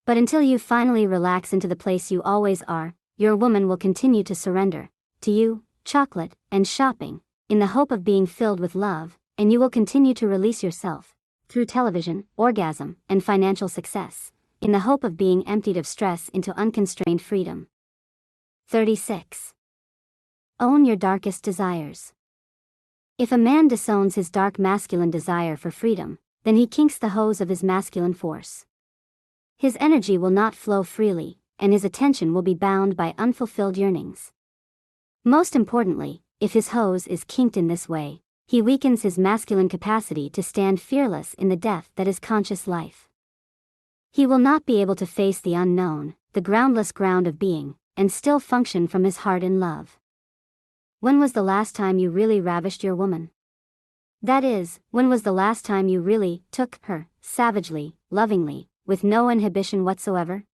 But until you finally relax into the place you always are, your woman will continue to surrender to you, chocolate, and shopping, in the hope of being filled with love, and you will continue to release yourself, through television, orgasm, and financial success, in the hope of being emptied of stress into unconstrained freedom. 36. Own your darkest desires. If a man disowns his dark masculine desire for freedom, then he kinks the hose of his masculine force. His energy will not flow freely, and his attention will be bound by unfulfilled yearnings. Most importantly, if his hose is kinked in this way, he weakens his masculine capacity to stand fearless in the death that is conscious life. He will not be able to face the unknown, the groundless ground of being, and still function from his heart in love. When was the last time you really ravished your woman? That is, when was the last time you really took her, savagely, lovingly, with no inhibition whatsoever?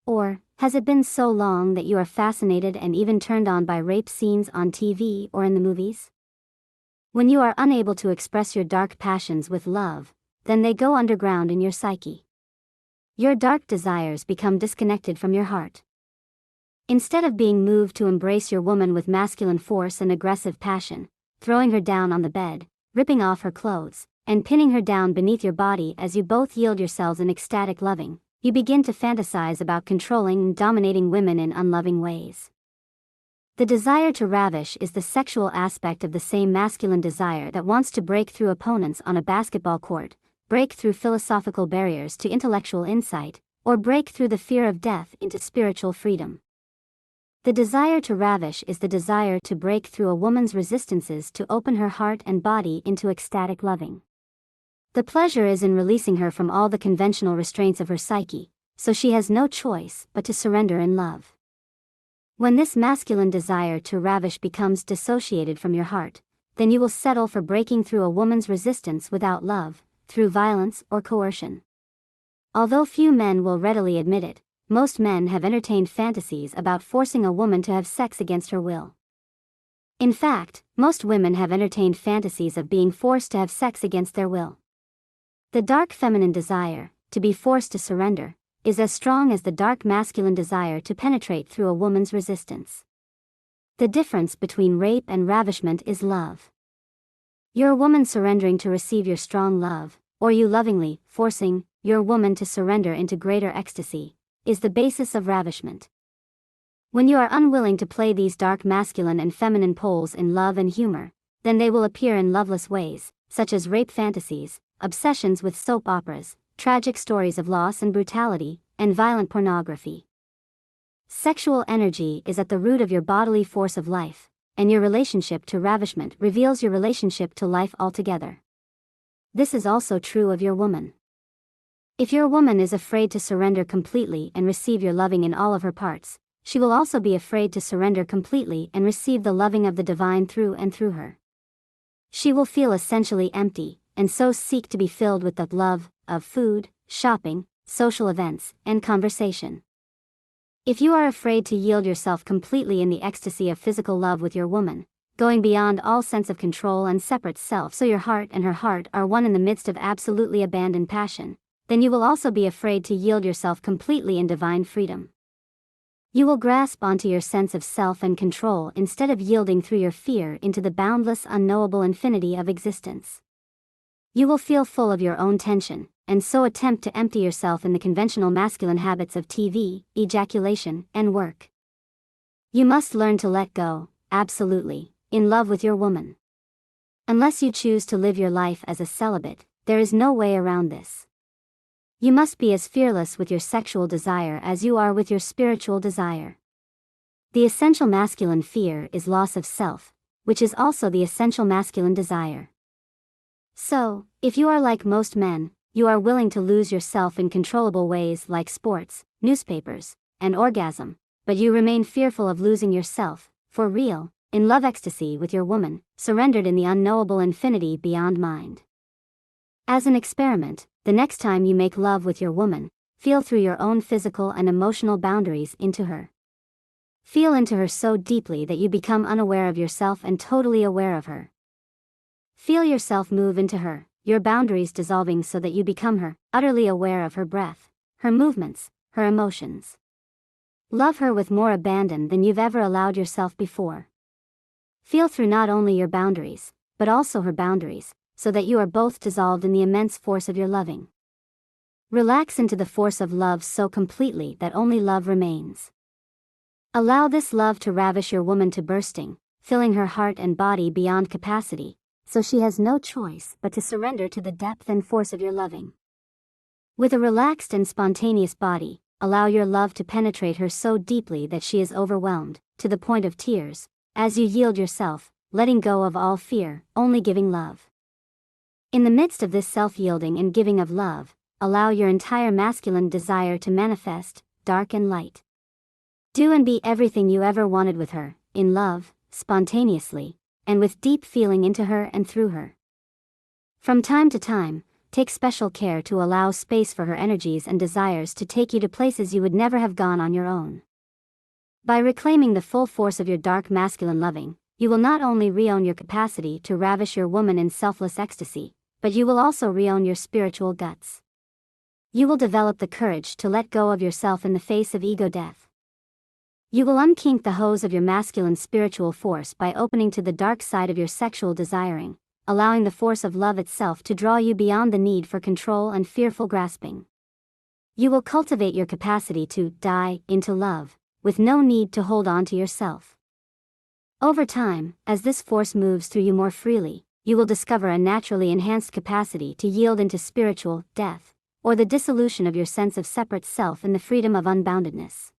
Or, has it been so long that you are fascinated and even turned on by rape scenes on TV or in the movies? When you are unable to express your dark passions with love, then they go underground in your psyche. Your dark desires become disconnected from your heart. Instead of being moved to embrace your woman with masculine force and aggressive passion, throwing her down on the bed, ripping off her clothes, and pinning her down beneath your body as you both yield yourselves in ecstatic loving, you begin to fantasize about controlling and dominating women in unloving ways. The desire to ravish is the sexual aspect of the same masculine desire that wants to break through opponents on a basketball court, break through philosophical barriers to intellectual insight, or break through the fear of death into spiritual freedom. The desire to ravish is the desire to break through a woman's resistances to open her heart and body into ecstatic loving. The pleasure is in releasing her from all the conventional restraints of her psyche, so she has no choice but to surrender in love. When this masculine desire to ravish becomes dissociated from your heart, then you will settle for breaking through a woman's resistance without love, through violence or coercion. Although few men will readily admit it, most men have entertained fantasies about forcing a woman to have sex against her will. In fact, most women have entertained fantasies of being forced to have sex against their will. The dark feminine desire, to be forced to surrender, is as strong as the dark masculine desire to penetrate through a woman's resistance. The difference between rape and ravishment is love. Your woman surrendering to receive your strong love, or you lovingly forcing your woman to surrender into greater ecstasy, is the basis of ravishment. When you are unwilling to play these dark masculine and feminine poles in love and humor, then they will appear in loveless ways, such as rape fantasies, obsessions with soap operas, tragic stories of loss and brutality, and violent pornography. Sexual energy is at the root of your bodily force of life, and your relationship to ravishment reveals your relationship to life altogether. This is also true of your woman. If your woman is afraid to surrender completely and receive your loving in all of her parts, she will also be afraid to surrender completely and receive the loving of the divine through and through her. She will feel essentially empty, and so seek to be filled with the love of food, shopping, social events, and conversation. If you are afraid to yield yourself completely in the ecstasy of physical love with your woman, going beyond all sense of control and separate self so your heart and her heart are one in the midst of absolutely abandoned passion, then you will also be afraid to yield yourself completely in divine freedom. You will grasp onto your sense of self and control instead of yielding through your fear into the boundless, unknowable infinity of existence. You will feel full of your own tension, and so attempt to empty yourself in the conventional masculine habits of TV, ejaculation, and work. You must learn to let go, absolutely, in love with your woman. Unless you choose to live your life as a celibate, there is no way around this. You must be as fearless with your sexual desire as you are with your spiritual desire. The essential masculine fear is loss of self, which is also the essential masculine desire. So, if you are like most men, you are willing to lose yourself in controllable ways like sports, newspapers, and orgasm, but you remain fearful of losing yourself, for real, in love ecstasy with your woman, surrendered in the unknowable infinity beyond mind. As an experiment, the next time you make love with your woman, feel through your own physical and emotional boundaries into her. Feel into her so deeply that you become unaware of yourself and totally aware of her. Feel yourself move into her, your boundaries dissolving so that you become her, utterly aware of her breath, her movements, her emotions. Love her with more abandon than you've ever allowed yourself before. Feel through not only your boundaries, but also her boundaries, so that you are both dissolved in the immense force of your loving. Relax into the force of love so completely that only love remains. Allow this love to ravish your woman to bursting, filling her heart and body beyond capacity, so she has no choice but to surrender to the depth and force of your loving. With a relaxed and spontaneous body, allow your love to penetrate her so deeply that she is overwhelmed, to the point of tears, as you yield yourself, letting go of all fear, only giving love. In the midst of this self-yielding and giving of love, allow your entire masculine desire to manifest, dark and light. Do and be everything you ever wanted with her, in love, spontaneously, and with deep feeling into her and through her. From time to time, take special care to allow space for her energies and desires to take you to places you would never have gone on your own. By reclaiming the full force of your dark masculine loving, you will not only re-own your capacity to ravish your woman in selfless ecstasy, but you will also re-own your spiritual guts. You will develop the courage to let go of yourself in the face of ego death. You will unkink the hose of your masculine spiritual force by opening to the dark side of your sexual desiring, allowing the force of love itself to draw you beyond the need for control and fearful grasping. You will cultivate your capacity to die into love, with no need to hold on to yourself. Over time, as this force moves through you more freely, you will discover a naturally enhanced capacity to yield into spiritual death, or the dissolution of your sense of separate self in the freedom of unboundedness.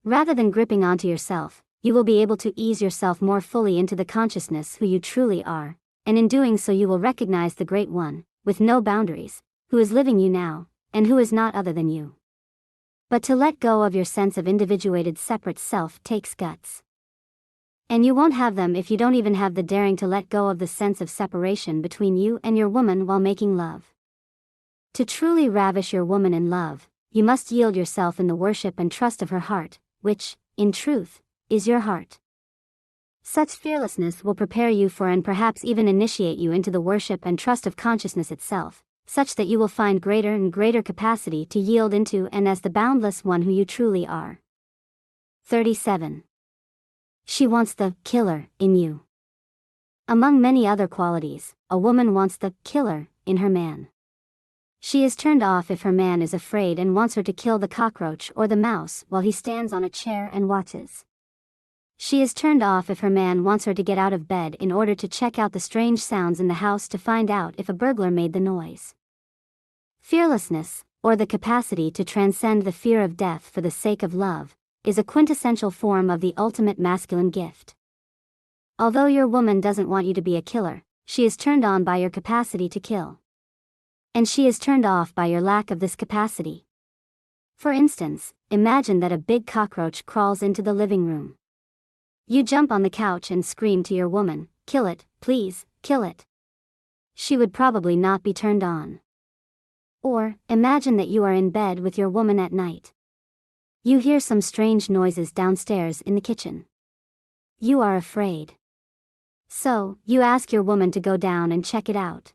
Rather than gripping onto yourself, you will be able to ease yourself more fully into the consciousness who you truly are, and in doing so you will recognize the Great One, with no boundaries, who is living you now, and who is not other than you. But to let go of your sense of individuated separate self takes guts. And you won't have them if you don't even have the daring to let go of the sense of separation between you and your woman while making love. To truly ravish your woman in love, you must yield yourself in the worship and trust of her heart, which, in truth, is your heart. Such fearlessness will prepare you for and perhaps even initiate you into the worship and trust of consciousness itself, such that you will find greater and greater capacity to yield into and as the boundless one who you truly are. 37. She wants the killer in you. Among many other qualities, a woman wants the killer in her man. She is turned off if her man is afraid and wants her to kill the cockroach or the mouse while he stands on a chair and watches. She is turned off if her man wants her to get out of bed in order to check out the strange sounds in the house to find out if a burglar made the noise. Fearlessness, or the capacity to transcend the fear of death for the sake of love, is a quintessential form of the ultimate masculine gift. Although your woman doesn't want you to be a killer, she is turned on by your capacity to kill. And she is turned off by your lack of this capacity. For instance, imagine that a big cockroach crawls into the living room. You jump on the couch and scream to your woman, "Kill it, please, kill it." she would probably not be turned on. Or, imagine that you are in bed with your woman at night. You hear some strange noises downstairs in the kitchen. You are afraid. So, you ask your woman to go down and check it out.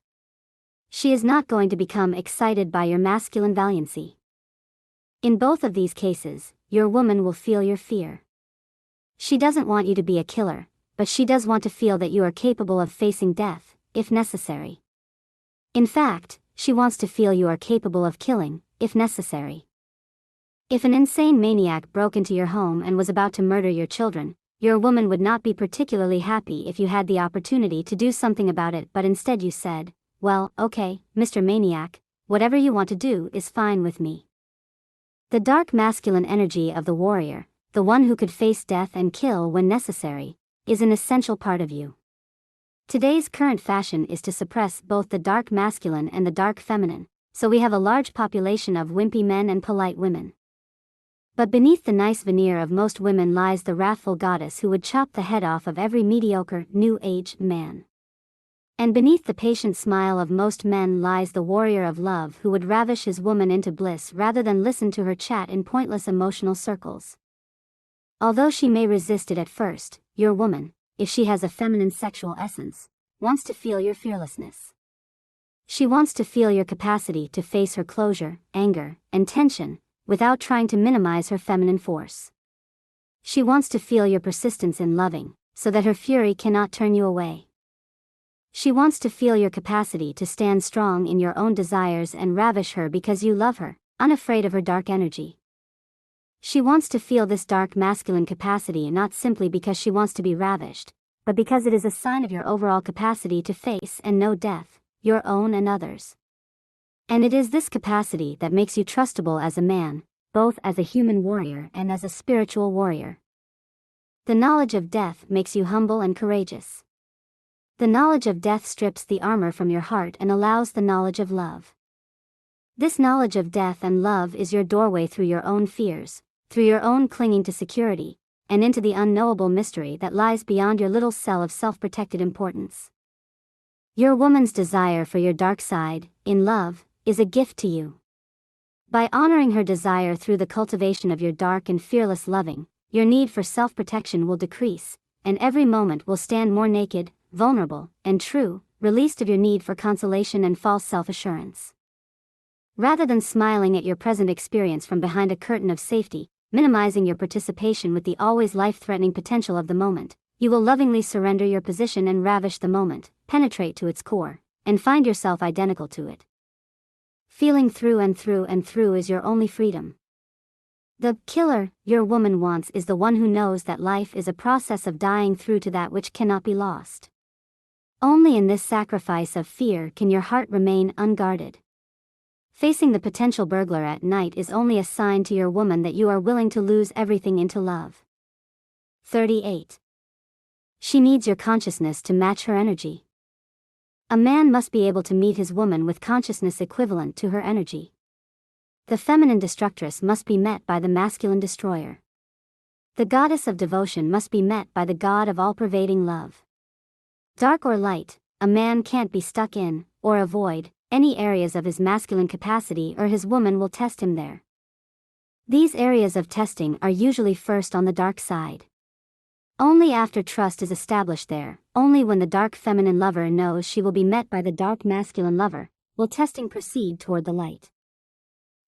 She is not going to become excited by your masculine valiancy. In both of these cases, your woman will feel your fear. She doesn't want you to be a killer, but she does want to feel that you are capable of facing death, if necessary. In fact, she wants to feel you are capable of killing, if necessary. If an insane maniac broke into your home and was about to murder your children, your woman would not be particularly happy if you had the opportunity to do something about it, but instead you said, "Well, okay, Mr. Maniac, whatever you want to do is fine with me." The dark masculine energy of the warrior, the one who could face death and kill when necessary, is an essential part of you. Today's current fashion is to suppress both the dark masculine and the dark feminine, so we have a large population of wimpy men and polite women. But beneath the nice veneer of most women lies the wrathful goddess who would chop the head off of every mediocre, new age man. And beneath the patient smile of most men lies the warrior of love who would ravish his woman into bliss rather than listen to her chat in pointless emotional circles. Although she may resist it at first, your woman, if she has a feminine sexual essence, wants to feel your fearlessness. She wants to feel your capacity to face her closure, anger, and tension, without trying to minimize her feminine force. She wants to feel your persistence in loving, so that her fury cannot turn you away. She wants to feel your capacity to stand strong in your own desires and ravish her because you love her, unafraid of her dark energy. She wants to feel this dark masculine capacity not simply because she wants to be ravished, but because it is a sign of your overall capacity to face and know death, your own and others. And it is this capacity that makes you trustable as a man, both as a human warrior and as a spiritual warrior. The knowledge of death makes you humble and courageous. The knowledge of death strips the armor from your heart and allows the knowledge of love. This knowledge of death and love is your doorway through your own fears, through your own clinging to security, and into the unknowable mystery that lies beyond your little cell of self-protected importance. Your woman's desire for your dark side, in love, is a gift to you. By honoring her desire through the cultivation of your dark and fearless loving, your need for self-protection will decrease, and every moment will stand more naked, vulnerable, and true, released of your need for consolation and false self-assurance. Rather than smiling at your present experience from behind a curtain of safety, minimizing your participation with the always life-threatening potential of the moment, you will lovingly surrender your position and ravish the moment, penetrate to its core, and find yourself identical to it. Feeling through and through and through is your only freedom. The killer your woman wants is the one who knows that life is a process of dying through to that which cannot be lost. Only in this sacrifice of fear can your heart remain unguarded. Facing the potential burglar at night is only a sign to your woman that you are willing to lose everything into love. 38. She needs your consciousness to match her energy. A man must be able to meet his woman with consciousness equivalent to her energy. The feminine destructress must be met by the masculine destroyer. The goddess of devotion must be met by the god of all-pervading love. Dark or light, a man can't be stuck in, or avoid, any areas of his masculine capacity or his woman will test him there. These areas of testing are usually first on the dark side. Only after trust is established there, only when the dark feminine lover knows she will be met by the dark masculine lover, will testing proceed toward the light.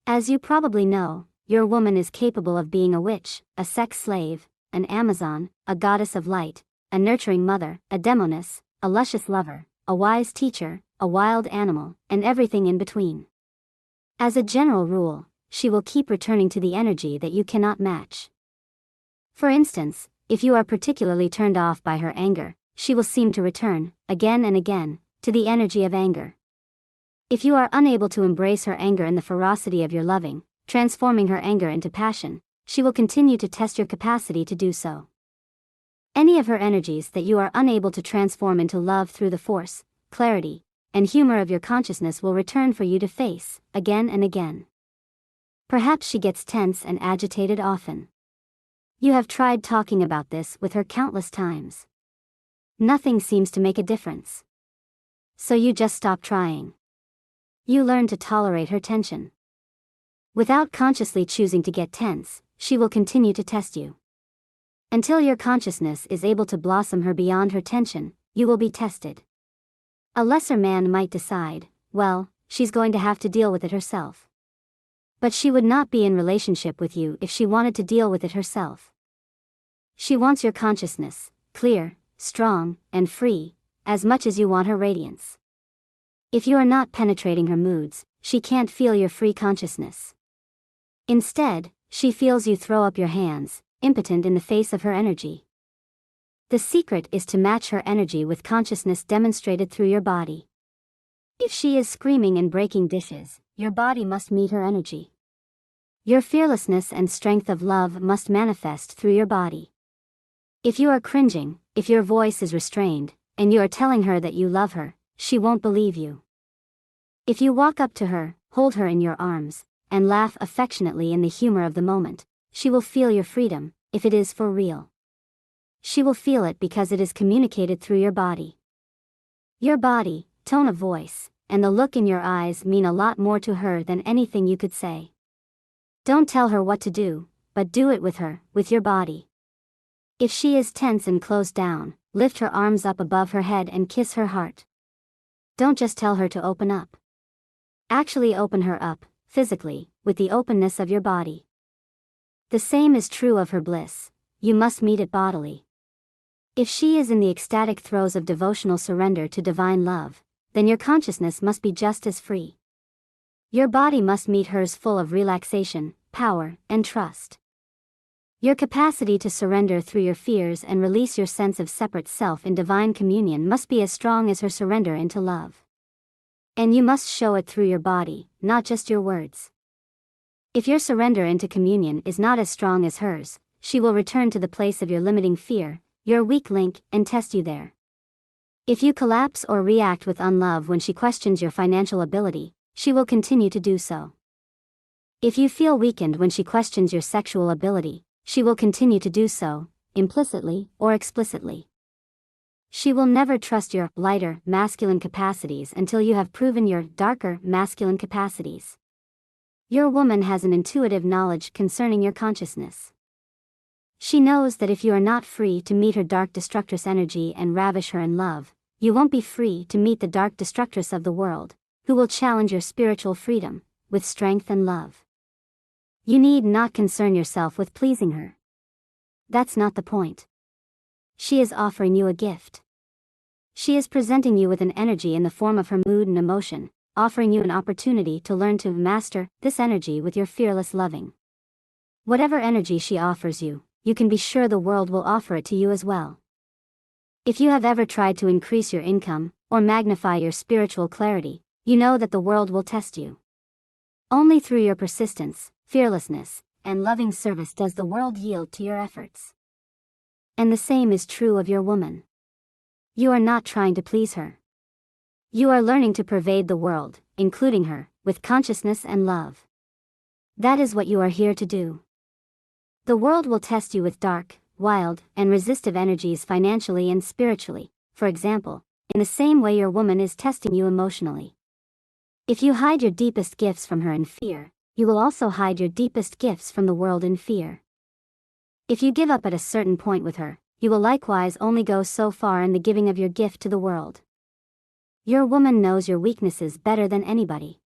As you probably know, your woman is capable of being a witch, a sex slave, an Amazon, a goddess of light, a nurturing mother, a demoness, a luscious lover, a wise teacher, a wild animal, and everything in between. As a general rule, she will keep returning to the energy that you cannot match. For instance, if you are particularly turned off by her anger, she will seem to return, again and again, to the energy of anger. If you are unable to embrace her anger in the ferocity of your loving, transforming her anger into passion, she will continue to test your capacity to do so. Any of her energies that you are unable to transform into love through the force, clarity, and humor of your consciousness will return for you to face, again and again. Perhaps she gets tense and agitated often. You have tried talking about this with her countless times. Nothing seems to make a difference. So you just stop trying. You learn to tolerate her tension. Without consciously choosing to get tense, she will continue to test you. Until your consciousness is able to blossom her beyond her tension, you will be tested. A lesser man might decide, well, she's going to have to deal with it herself. But she would not be in relationship with you if she wanted to deal with it herself. She wants your consciousness, clear, strong, and free, as much as you want her radiance. If you are not penetrating her moods, she can't feel your free consciousness. Instead, she feels you throw up your hands, impotent in the face of her energy. The secret is to match her energy with consciousness demonstrated through your body. If she is screaming and breaking dishes, your body must meet her energy. Your fearlessness and strength of love must manifest through your body. If you are cringing, if your voice is restrained, and you are telling her that you love her, she won't believe you. If you walk up to her, hold her in your arms, and laugh affectionately in the humor of the moment, she will feel your freedom, if it is for real. She will feel it because it is communicated through your body. Your body, tone of voice, and the look in your eyes mean a lot more to her than anything you could say. Don't tell her what to do, but do it with her, with your body. If she is tense and closed down, lift her arms up above her head and kiss her heart. Don't just tell her to open up. Actually open her up, physically, with the openness of your body. The same is true of her bliss. You must meet it bodily. If she is in the ecstatic throes of devotional surrender to divine love, then your consciousness must be just as free. Your body must meet hers full of relaxation, power, and trust. Your capacity to surrender through your fears and release your sense of separate self in divine communion must be as strong as her surrender into love. And you must show it through your body, not just your words. If your surrender into communion is not as strong as hers, she will return to the place of your limiting fear, your weak link, and test you there. If you collapse or react with unlove when she questions your financial ability, she will continue to do so. If you feel weakened when she questions your sexual ability, she will continue to do so, implicitly or explicitly. She will never trust your lighter, masculine capacities until you have proven your darker, masculine capacities. Your woman has an intuitive knowledge concerning your consciousness. She knows that if you are not free to meet her dark destructress energy and ravish her in love, you won't be free to meet the dark destructress of the world, who will challenge your spiritual freedom, with strength and love. You need not concern yourself with pleasing her. That's not the point. She is offering you a gift. She is presenting you with an energy in the form of her mood and emotion, offering you an opportunity to learn to master this energy with your fearless loving. Whatever energy she offers you, you can be sure the world will offer it to you as well. If you have ever tried to increase your income, or magnify your spiritual clarity, you know that the world will test you. Only through your persistence, fearlessness, and loving service does the world yield to your efforts. And the same is true of your woman. You are not trying to please her. You are learning to pervade the world, including her, with consciousness and love. That is what you are here to do. The world will test you with dark, wild, and resistive energies financially and spiritually, for example, in the same way your woman is testing you emotionally. If you hide your deepest gifts from her in fear, you will also hide your deepest gifts from the world in fear. If you give up at a certain point with her, you will likewise only go so far in the giving of your gift to the world. Your woman knows your weaknesses better than anybody.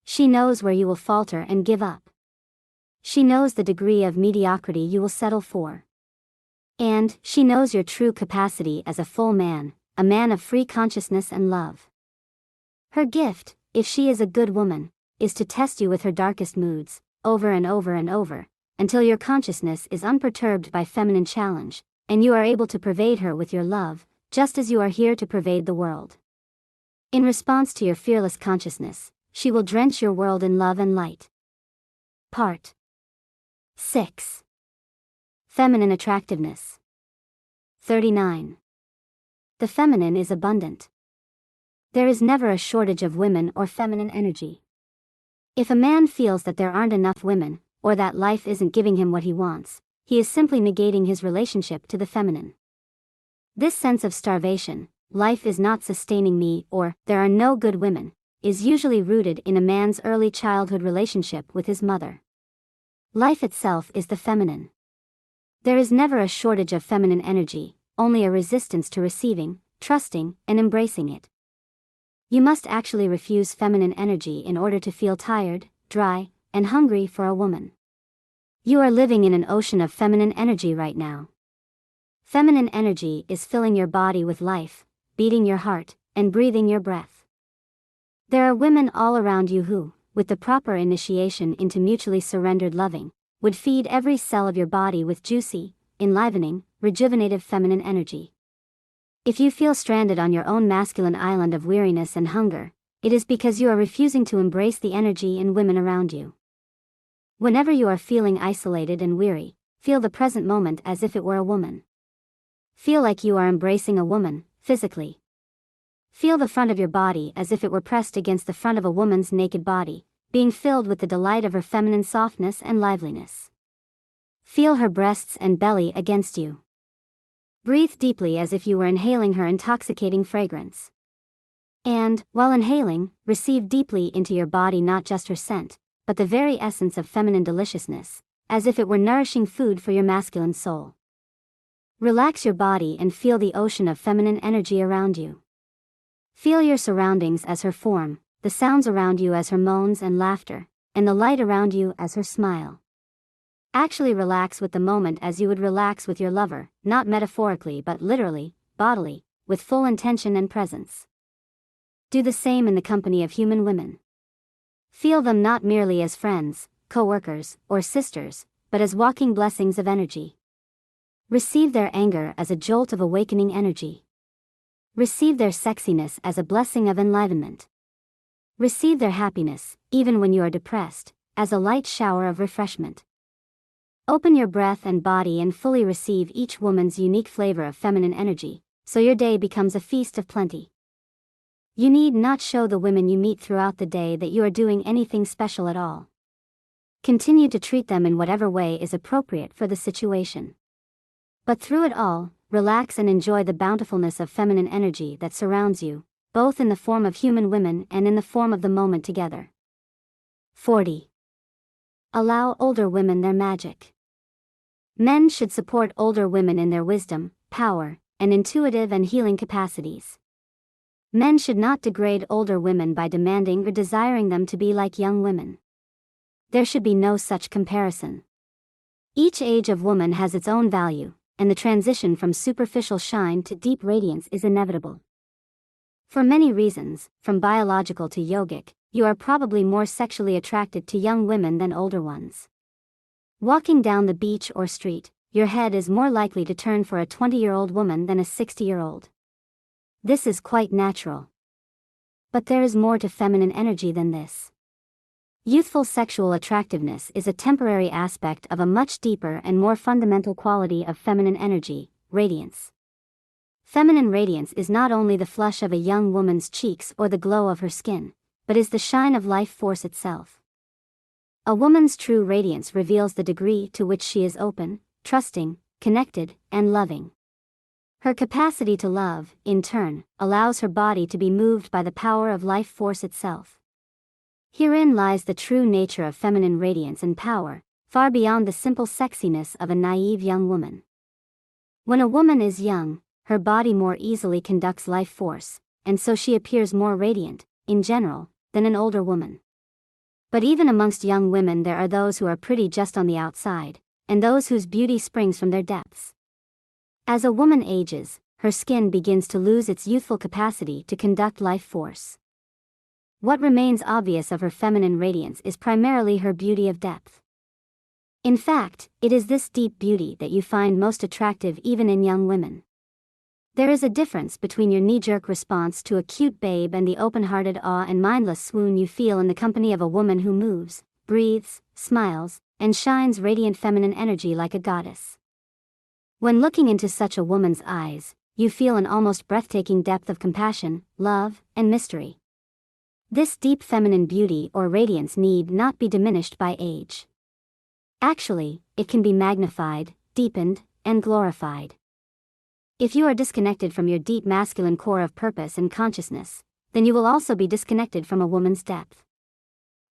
She knows where you will falter and give up. She knows the degree of mediocrity you will settle for. And she knows your true capacity as a full man, a man of free consciousness and love. Her gift, if she is a good woman, is to test you with her darkest moods, over and over and over, until your consciousness is unperturbed by feminine challenge, and you are able to pervade her with your love, just as you are here to pervade the world. In response to your fearless consciousness, she will drench your world in love and light. Part 6. Feminine Attractiveness. 39. The feminine is abundant. There is never a shortage of women or feminine energy. If a man feels that there aren't enough women, or that life isn't giving him what he wants, he is simply negating his relationship to the feminine. This sense of starvation, life is not sustaining me, or there are no good women, is usually rooted in a man's early childhood relationship with his mother. Life itself is the feminine. There is never a shortage of feminine energy, only a resistance to receiving, trusting, and embracing it. You must actually refuse feminine energy in order to feel tired, dry, and hungry for a woman. You are living in an ocean of feminine energy right now. Feminine energy is filling your body with life, beating your heart, and breathing your breath. There are women all around you who, with the proper initiation into mutually surrendered loving, would feed every cell of your body with juicy, enlivening, rejuvenative feminine energy. If you feel stranded on your own masculine island of weariness and hunger, it is because you are refusing to embrace the energy in women around you. Whenever you are feeling isolated and weary, feel the present moment as if it were a woman. Feel like you are embracing a woman, physically. Feel the front of your body as if it were pressed against the front of a woman's naked body, being filled with the delight of her feminine softness and liveliness. Feel her breasts and belly against you. Breathe deeply as if you were inhaling her intoxicating fragrance. And, while inhaling, receive deeply into your body not just her scent, but the very essence of feminine deliciousness, as if it were nourishing food for your masculine soul. Relax your body and feel the ocean of feminine energy around you. Feel your surroundings as her form, the sounds around you as her moans and laughter, and the light around you as her smile. Actually relax with the moment as you would relax with your lover, not metaphorically but literally, bodily, with full intention and presence. Do the same in the company of human women. Feel them not merely as friends, co-workers, or sisters, but as walking blessings of energy. Receive their anger as a jolt of awakening energy. Receive their sexiness as a blessing of enlivenment. Receive their happiness, even when you are depressed, as a light shower of refreshment. Open your breath and body and fully receive each woman's unique flavor of feminine energy, so your day becomes a feast of plenty. You need not show the women you meet throughout the day that you are doing anything special at all. Continue to treat them in whatever way is appropriate for the situation. But through it all, relax and enjoy the bountifulness of feminine energy that surrounds you, both in the form of human women and in the form of the moment together. 40. Allow older women their magic. Men should support older women in their wisdom, power, and intuitive and healing capacities. Men should not degrade older women by demanding or desiring them to be like young women. There should be no such comparison. Each age of woman has its own value, and the transition from superficial shine to deep radiance is inevitable. For many reasons, from biological to yogic, you are probably more sexually attracted to young women than older ones. Walking down the beach or street, your head is more likely to turn for a 20-year-old woman than a 60-year-old. This is quite natural. But there is more to feminine energy than this. Youthful sexual attractiveness is a temporary aspect of a much deeper and more fundamental quality of feminine energy, radiance. Feminine radiance is not only the flush of a young woman's cheeks or the glow of her skin, but is the shine of life force itself. A woman's true radiance reveals the degree to which she is open, trusting, connected, and loving. Her capacity to love, in turn, allows her body to be moved by the power of life force itself. Herein lies the true nature of feminine radiance and power, far beyond the simple sexiness of a naive young woman. When a woman is young, her body more easily conducts life force, and so she appears more radiant, in general, than an older woman. But even amongst young women there are those who are pretty just on the outside, and those whose beauty springs from their depths. As a woman ages, her skin begins to lose its youthful capacity to conduct life force. What remains obvious of her feminine radiance is primarily her beauty of depth. In fact, it is this deep beauty that you find most attractive even in young women. There is a difference between your knee-jerk response to a cute babe and the open-hearted awe and mindless swoon you feel in the company of a woman who moves, breathes, smiles, and shines radiant feminine energy like a goddess. When looking into such a woman's eyes, you feel an almost breathtaking depth of compassion, love, and mystery. This deep feminine beauty or radiance need not be diminished by age. Actually, it can be magnified, deepened, and glorified. If you are disconnected from your deep masculine core of purpose and consciousness, then you will also be disconnected from a woman's depth.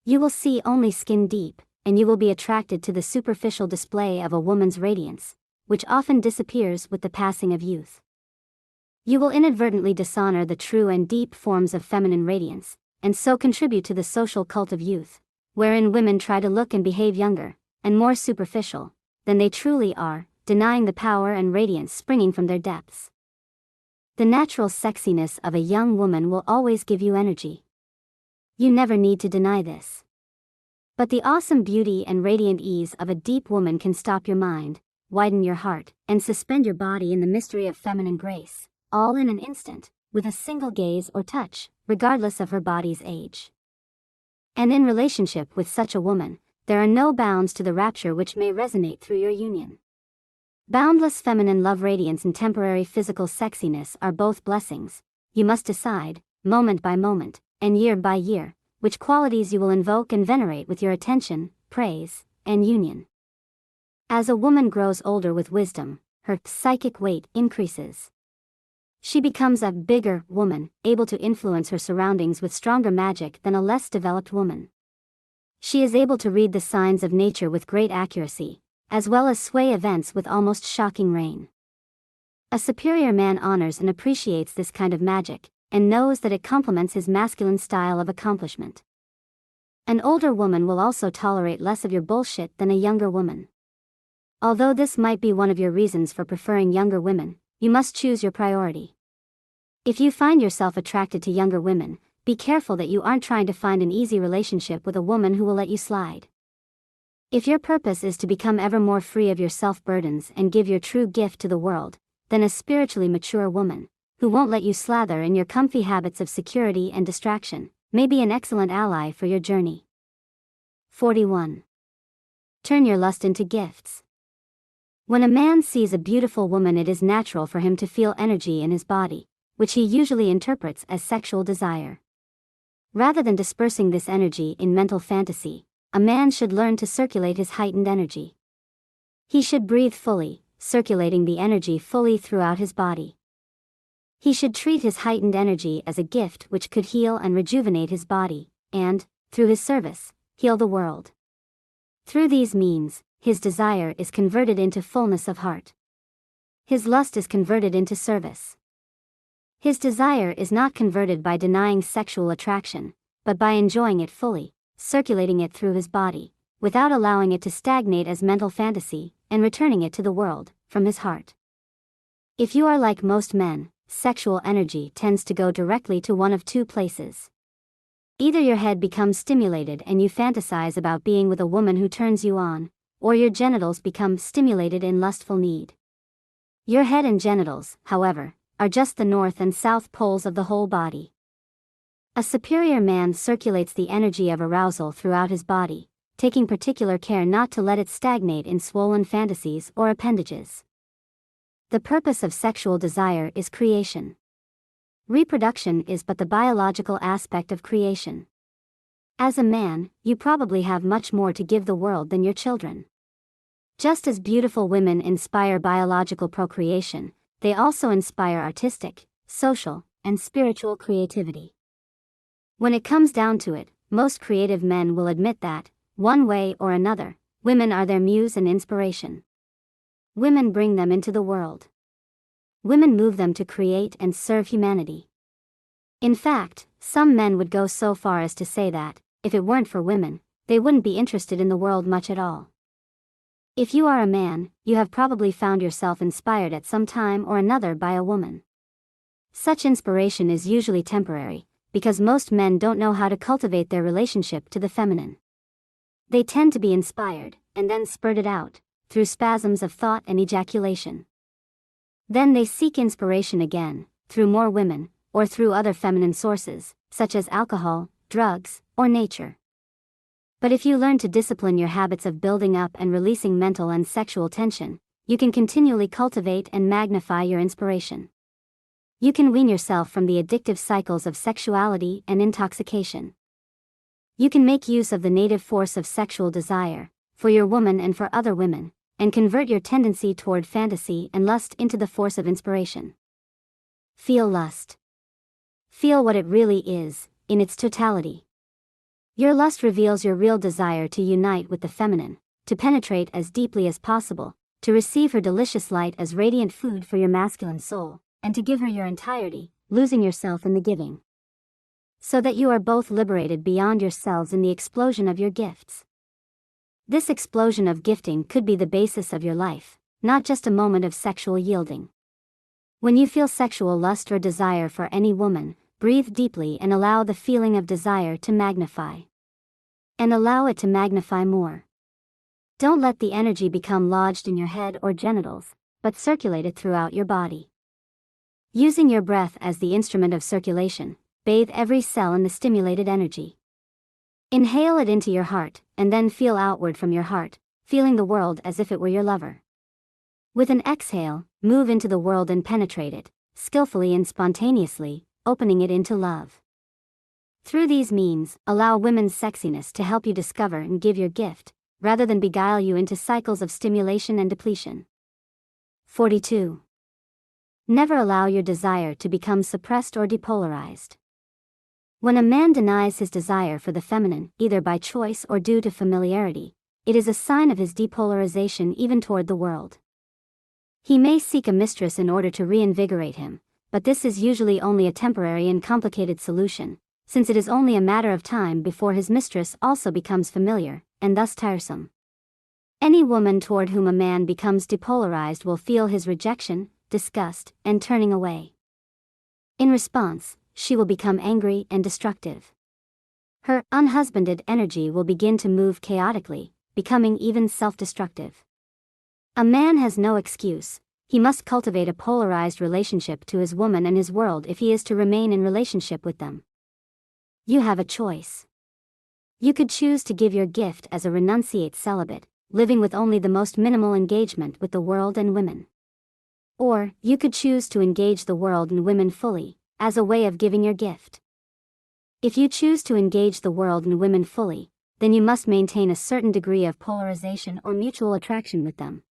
You will see only skin deep, and you will be attracted to the superficial display of a woman's radiance, which often disappears with the passing of youth. You will inadvertently dishonor the true and deep forms of feminine radiance, and so contribute to the social cult of youth, wherein women try to look and behave younger, and more superficial, than they truly are, denying the power and radiance springing from their depths. The natural sexiness of a young woman will always give you energy. You never need to deny this. But the awesome beauty and radiant ease of a deep woman can stop your mind, widen your heart, and suspend your body in the mystery of feminine grace, all in an instant, with a single gaze or touch, regardless of her body's age. And in relationship with such a woman, there are no bounds to the rapture which may resonate through your union. Boundless feminine love radiance and temporary physical sexiness are both blessings. You must decide, moment by moment, and year by year, which qualities you will invoke and venerate with your attention, praise, and union. As a woman grows older with wisdom, her psychic weight increases. She becomes a bigger woman, able to influence her surroundings with stronger magic than a less developed woman. She is able to read the signs of nature with great accuracy, as well as sway events with almost shocking rein. A superior man honors and appreciates this kind of magic, and knows that it complements his masculine style of accomplishment. An older woman will also tolerate less of your bullshit than a younger woman. Although this might be one of your reasons for preferring younger women, you must choose your priority. If you find yourself attracted to younger women, be careful that you aren't trying to find an easy relationship with a woman who will let you slide. If your purpose is to become ever more free of your self-burdens and give your true gift to the world, then a spiritually mature woman, who won't let you slather in your comfy habits of security and distraction, may be an excellent ally for your journey. 41. Turn your lust into gifts. When a man sees a beautiful woman, it is natural for him to feel energy in his body, which he usually interprets as sexual desire. Rather than dispersing this energy in mental fantasy, a man should learn to circulate his heightened energy. He should breathe fully, circulating the energy fully throughout his body. He should treat his heightened energy as a gift which could heal and rejuvenate his body, and, through his service, heal the world. Through these means, his desire is converted into fullness of heart. His lust is converted into service. His desire is not converted by denying sexual attraction, but by enjoying it fully, circulating it through his body, without allowing it to stagnate as mental fantasy, and returning it to the world, from his heart. If you are like most men, sexual energy tends to go directly to one of two places. Either your head becomes stimulated and you fantasize about being with a woman who turns you on, or your genitals become stimulated in lustful need. Your head and genitals, however, are just the north and south poles of the whole body. A superior man circulates the energy of arousal throughout his body, taking particular care not to let it stagnate in swollen fantasies or appendages. The purpose of sexual desire is creation. Reproduction is but the biological aspect of creation. As a man, you probably have much more to give the world than your children. Just as beautiful women inspire biological procreation, they also inspire artistic, social, and spiritual creativity. When it comes down to it, most creative men will admit that, one way or another, women are their muse and inspiration. Women bring them into the world. Women move them to create and serve humanity. In fact, some men would go so far as to say that, if it weren't for women, they wouldn't be interested in the world much at all. If you are a man, you have probably found yourself inspired at some time or another by a woman. Such inspiration is usually temporary, because most men don't know how to cultivate their relationship to the feminine. They tend to be inspired, and then spurt it out, through spasms of thought and ejaculation. Then they seek inspiration again, through more women, or through other feminine sources, such as alcohol, drugs, or nature. But if you learn to discipline your habits of building up and releasing mental and sexual tension, you can continually cultivate and magnify your inspiration. You can wean yourself from the addictive cycles of sexuality and intoxication. You can make use of the native force of sexual desire, for your woman and for other women, and convert your tendency toward fantasy and lust into the force of inspiration. Feel lust. Feel what it really is, in its totality. Your lust reveals your real desire to unite with the feminine, to penetrate as deeply as possible, to receive her delicious light as radiant food for your masculine soul, and to give her your entirety, losing yourself in the giving. So that you are both liberated beyond yourselves in the explosion of your gifts. This explosion of gifting could be the basis of your life, not just a moment of sexual yielding. When you feel sexual lust or desire for any woman, breathe deeply and allow the feeling of desire to magnify. And allow it to magnify more. Don't let the energy become lodged in your head or genitals, but circulate it throughout your body. Using your breath as the instrument of circulation, bathe every cell in the stimulated energy. Inhale it into your heart, and then feel outward from your heart, feeling the world as if it were your lover. With an exhale, move into the world and penetrate it, skillfully and spontaneously, opening it into love. Through these means, allow women's sexiness to help you discover and give your gift, rather than beguile you into cycles of stimulation and depletion. 42. Never allow your desire to become suppressed or depolarized. When a man denies his desire for the feminine, either by choice or due to familiarity, it is a sign of his depolarization even toward the world. He may seek a mistress in order to reinvigorate him, but this is usually only a temporary and complicated solution, since it is only a matter of time before his mistress also becomes familiar, and thus tiresome. Any woman toward whom a man becomes depolarized will feel his rejection, disgust, and turning away. In response, she will become angry and destructive. Her unhusbanded energy will begin to move chaotically, becoming even self-destructive. A man has no excuse. He must cultivate a polarized relationship to his woman and his world if he is to remain in relationship with them. You have a choice. You could choose to give your gift as a renunciate celibate, living with only the most minimal engagement with the world and women. Or, you could choose to engage the world and women fully, as a way of giving your gift. If you choose to engage the world and women fully, then you must maintain a certain degree of polarization or mutual attraction with them.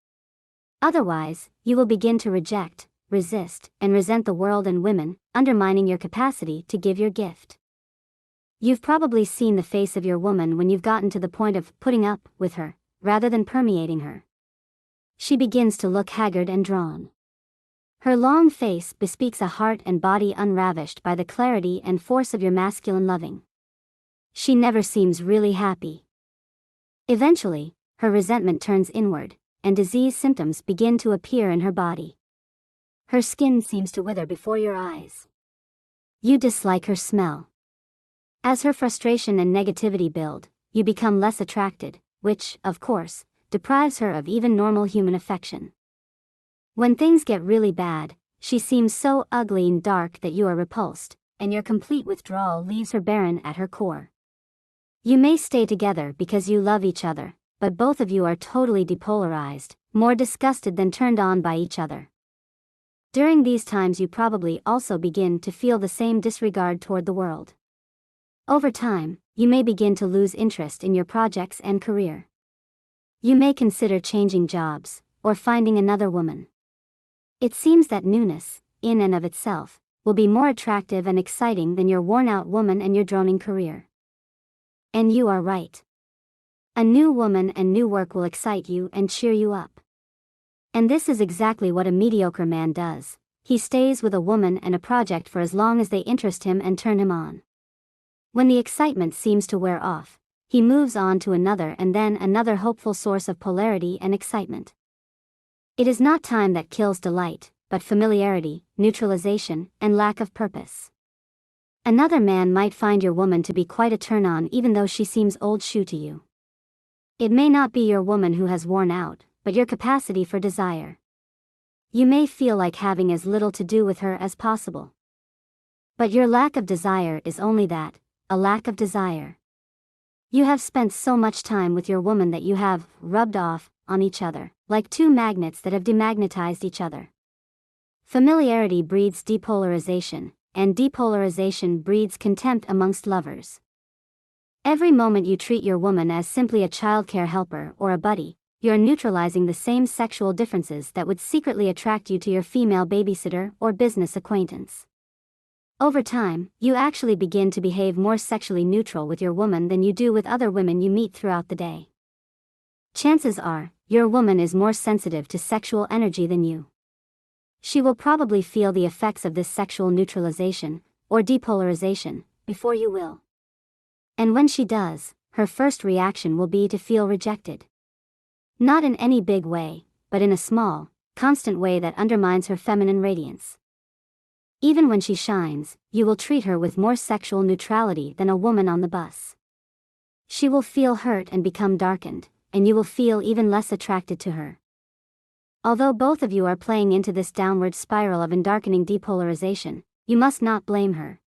Otherwise, you will begin to reject, resist, and resent the world and women, undermining your capacity to give your gift. You've probably seen the face of your woman when you've gotten to the point of putting up with her, rather than permeating her. She begins to look haggard and drawn. Her long face bespeaks a heart and body unravished by the clarity and force of your masculine loving. She never seems really happy. Eventually, her resentment turns inward, and disease symptoms begin to appear in her body. Her skin seems to wither before your eyes. You dislike her smell. As her frustration and negativity build, you become less attracted, which, of course, deprives her of even normal human affection. When things get really bad, she seems so ugly and dark that you are repulsed, and your complete withdrawal leaves her barren at her core. You may stay together because you love each other, but both of you are totally depolarized, more disgusted than turned on by each other. During these times you probably also begin to feel the same disregard toward the world. Over time, you may begin to lose interest in your projects and career. You may consider changing jobs, or finding another woman. It seems that newness, in and of itself, will be more attractive and exciting than your worn-out woman and your droning career. And you are right. A new woman and new work will excite you and cheer you up. And this is exactly what a mediocre man does. He stays with a woman and a project for as long as they interest him and turn him on. When the excitement seems to wear off, he moves on to another and then another hopeful source of polarity and excitement. It is not time that kills delight, but familiarity, neutralization, and lack of purpose. Another man might find your woman to be quite a turn-on even though she seems old shoe to you. It may not be your woman who has worn out, but your capacity for desire. You may feel like having as little to do with her as possible. But your lack of desire is only that, a lack of desire. You have spent so much time with your woman that you have rubbed off on each other, like two magnets that have demagnetized each other. Familiarity breeds depolarization, and depolarization breeds contempt amongst lovers. Every moment you treat your woman as simply a childcare helper or a buddy, you are neutralizing the same sexual differences that would secretly attract you to your female babysitter or business acquaintance. Over time, you actually begin to behave more sexually neutral with your woman than you do with other women you meet throughout the day. Chances are, your woman is more sensitive to sexual energy than you. She will probably feel the effects of this sexual neutralization, or depolarization, before you will. And when she does, her first reaction will be to feel rejected. Not in any big way, but in a small, constant way that undermines her feminine radiance. Even when she shines, you will treat her with more sexual neutrality than a woman on the bus. She will feel hurt and become darkened, and you will feel even less attracted to her. Although both of you are playing into this downward spiral of darkening depolarization, you must not blame her.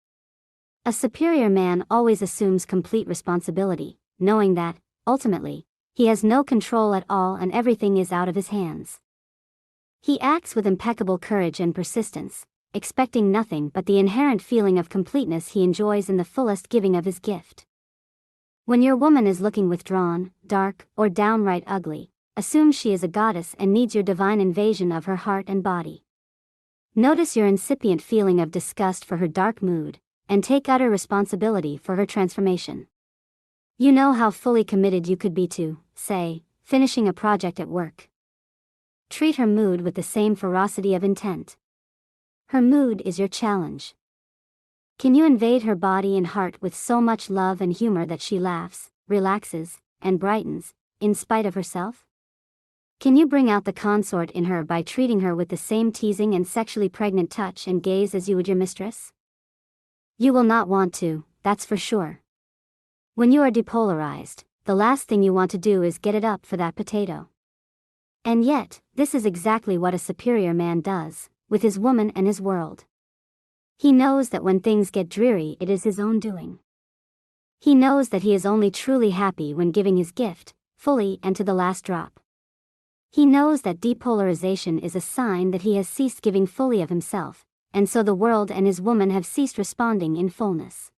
A superior man always assumes complete responsibility, knowing that, ultimately, he has no control at all and everything is out of his hands. He acts with impeccable courage and persistence, expecting nothing but the inherent feeling of completeness he enjoys in the fullest giving of his gift. When your woman is looking withdrawn, dark, or downright ugly, assume she is a goddess and needs your divine invasion of her heart and body. Notice your incipient feeling of disgust for her dark mood, and take utter responsibility for her transformation. You know how fully committed you could be to, say, finishing a project at work. Treat her mood with the same ferocity of intent. Her mood is your challenge. Can you invade her body and heart with so much love and humor that she laughs, relaxes, and brightens, in spite of herself? Can you bring out the consort in her by treating her with the same teasing and sexually pregnant touch and gaze as you would your mistress? You will not want to, that's for sure. When you are depolarized, the last thing you want to do is get it up for that potato. And yet, this is exactly what a superior man does, with his woman and his world. He knows that when things get dreary, it is his own doing. He knows that he is only truly happy when giving his gift, fully and to the last drop. He knows that depolarization is a sign that he has ceased giving fully of himself, and so the world and his woman have ceased responding in fullness.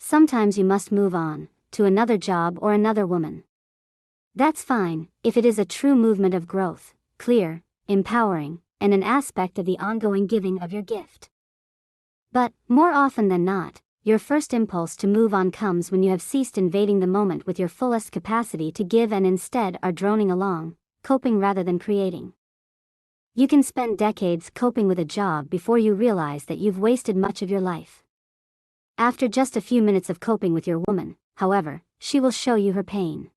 Sometimes you must move on, to another job or another woman. That's fine, if it is a true movement of growth, clear, empowering, and an aspect of the ongoing giving of your gift. But, more often than not, your first impulse to move on comes when you have ceased invading the moment with your fullest capacity to give and instead are droning along, coping rather than creating. You can spend decades coping with a job before you realize that you've wasted much of your life. After just a few minutes of coping with your woman, however, she will show you her pain.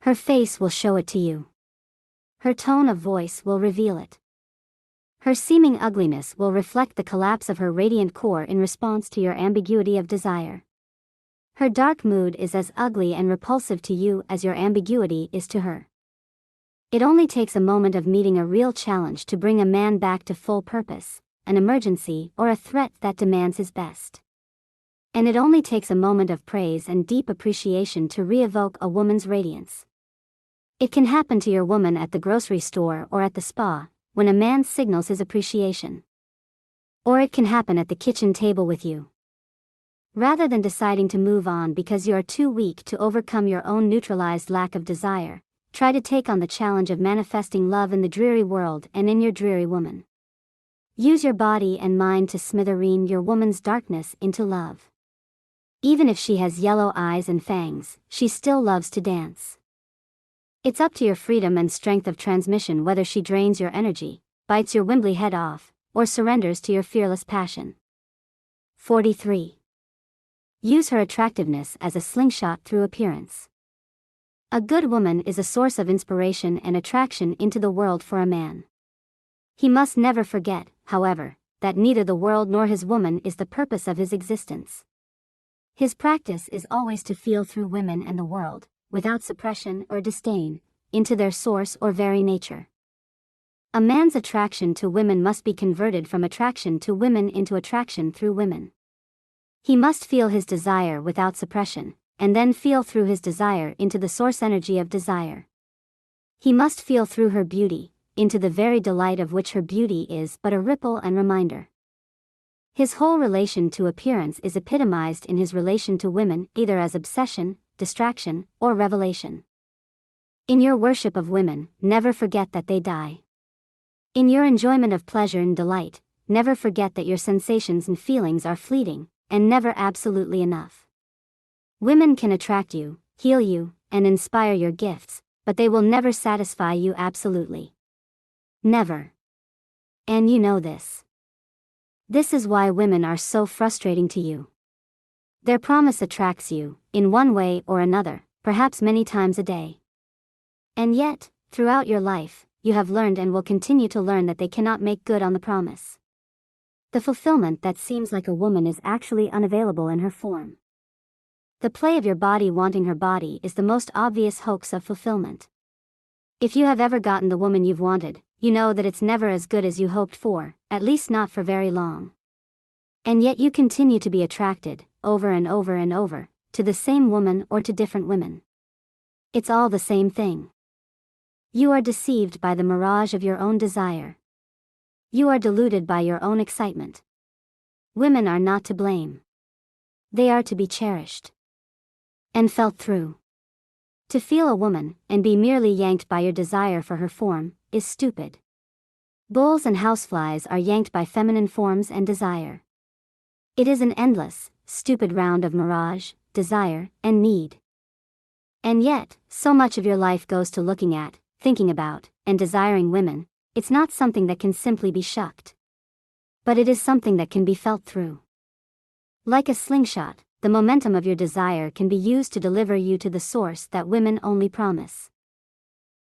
Her face will show it to you. Her tone of voice will reveal it. Her seeming ugliness will reflect the collapse of her radiant core in response to your ambiguity of desire. Her dark mood is as ugly and repulsive to you as your ambiguity is to her. It only takes a moment of meeting a real challenge to bring a man back to full purpose, an emergency or a threat that demands his best. And it only takes a moment of praise and deep appreciation to re-evoke a woman's radiance. It can happen to your woman at the grocery store or at the spa, when a man signals his appreciation. Or it can happen at the kitchen table with you. Rather than deciding to move on because you are too weak to overcome your own neutralized lack of desire, try to take on the challenge of manifesting love in the dreary world and in your dreary woman. Use your body and mind to smithereen your woman's darkness into love. Even if she has yellow eyes and fangs, she still loves to dance. It's up to your freedom and strength of transmission whether she drains your energy, bites your wimbly head off, or surrenders to your fearless passion. 43. Use her attractiveness as a slingshot through appearance. A good woman is a source of inspiration and attraction into the world for a man. He must never forget, however, that neither the world nor his woman is the purpose of his existence. His practice is always to feel through women and the world, without suppression or disdain, into their source or very nature. A man's attraction to women must be converted from attraction to women into attraction through women. He must feel his desire without suppression, and then feel through his desire into the source energy of desire. He must feel through her beauty, into the very delight of which her beauty is but a ripple and reminder. His whole relation to appearance is epitomized in his relation to women either as obsession, distraction, or revelation. In your worship of women, never forget that they die. In your enjoyment of pleasure and delight, never forget that your sensations and feelings are fleeting, and never absolutely enough. Women can attract you, heal you, and inspire your gifts, but they will never satisfy you absolutely. Never. And you know this. This is why women are so frustrating to you. Their promise attracts you, in one way or another, perhaps many times a day. And yet, throughout your life, you have learned and will continue to learn that they cannot make good on the promise. The fulfillment that seems like a woman is actually unavailable in her form. The play of your body wanting her body is the most obvious hoax of fulfillment. If you have ever gotten the woman you've wanted, you know that it's never as good as you hoped for, at least not for very long. And yet you continue to be attracted, over and over and over, to the same woman or to different women. It's all the same thing. You are deceived by the mirage of your own desire. You are deluded by your own excitement. Women are not to blame. They are to be cherished. And felt through. To feel a woman, and be merely yanked by your desire for her form, is stupid. Bulls and houseflies are yanked by feminine forms and desire. It is an endless, stupid round of mirage, desire, and need. And yet, so much of your life goes to looking at, thinking about, and desiring women. It's not something that can simply be shucked. But it is something that can be felt through. Like a slingshot, the momentum of your desire can be used to deliver you to the source that women only promise.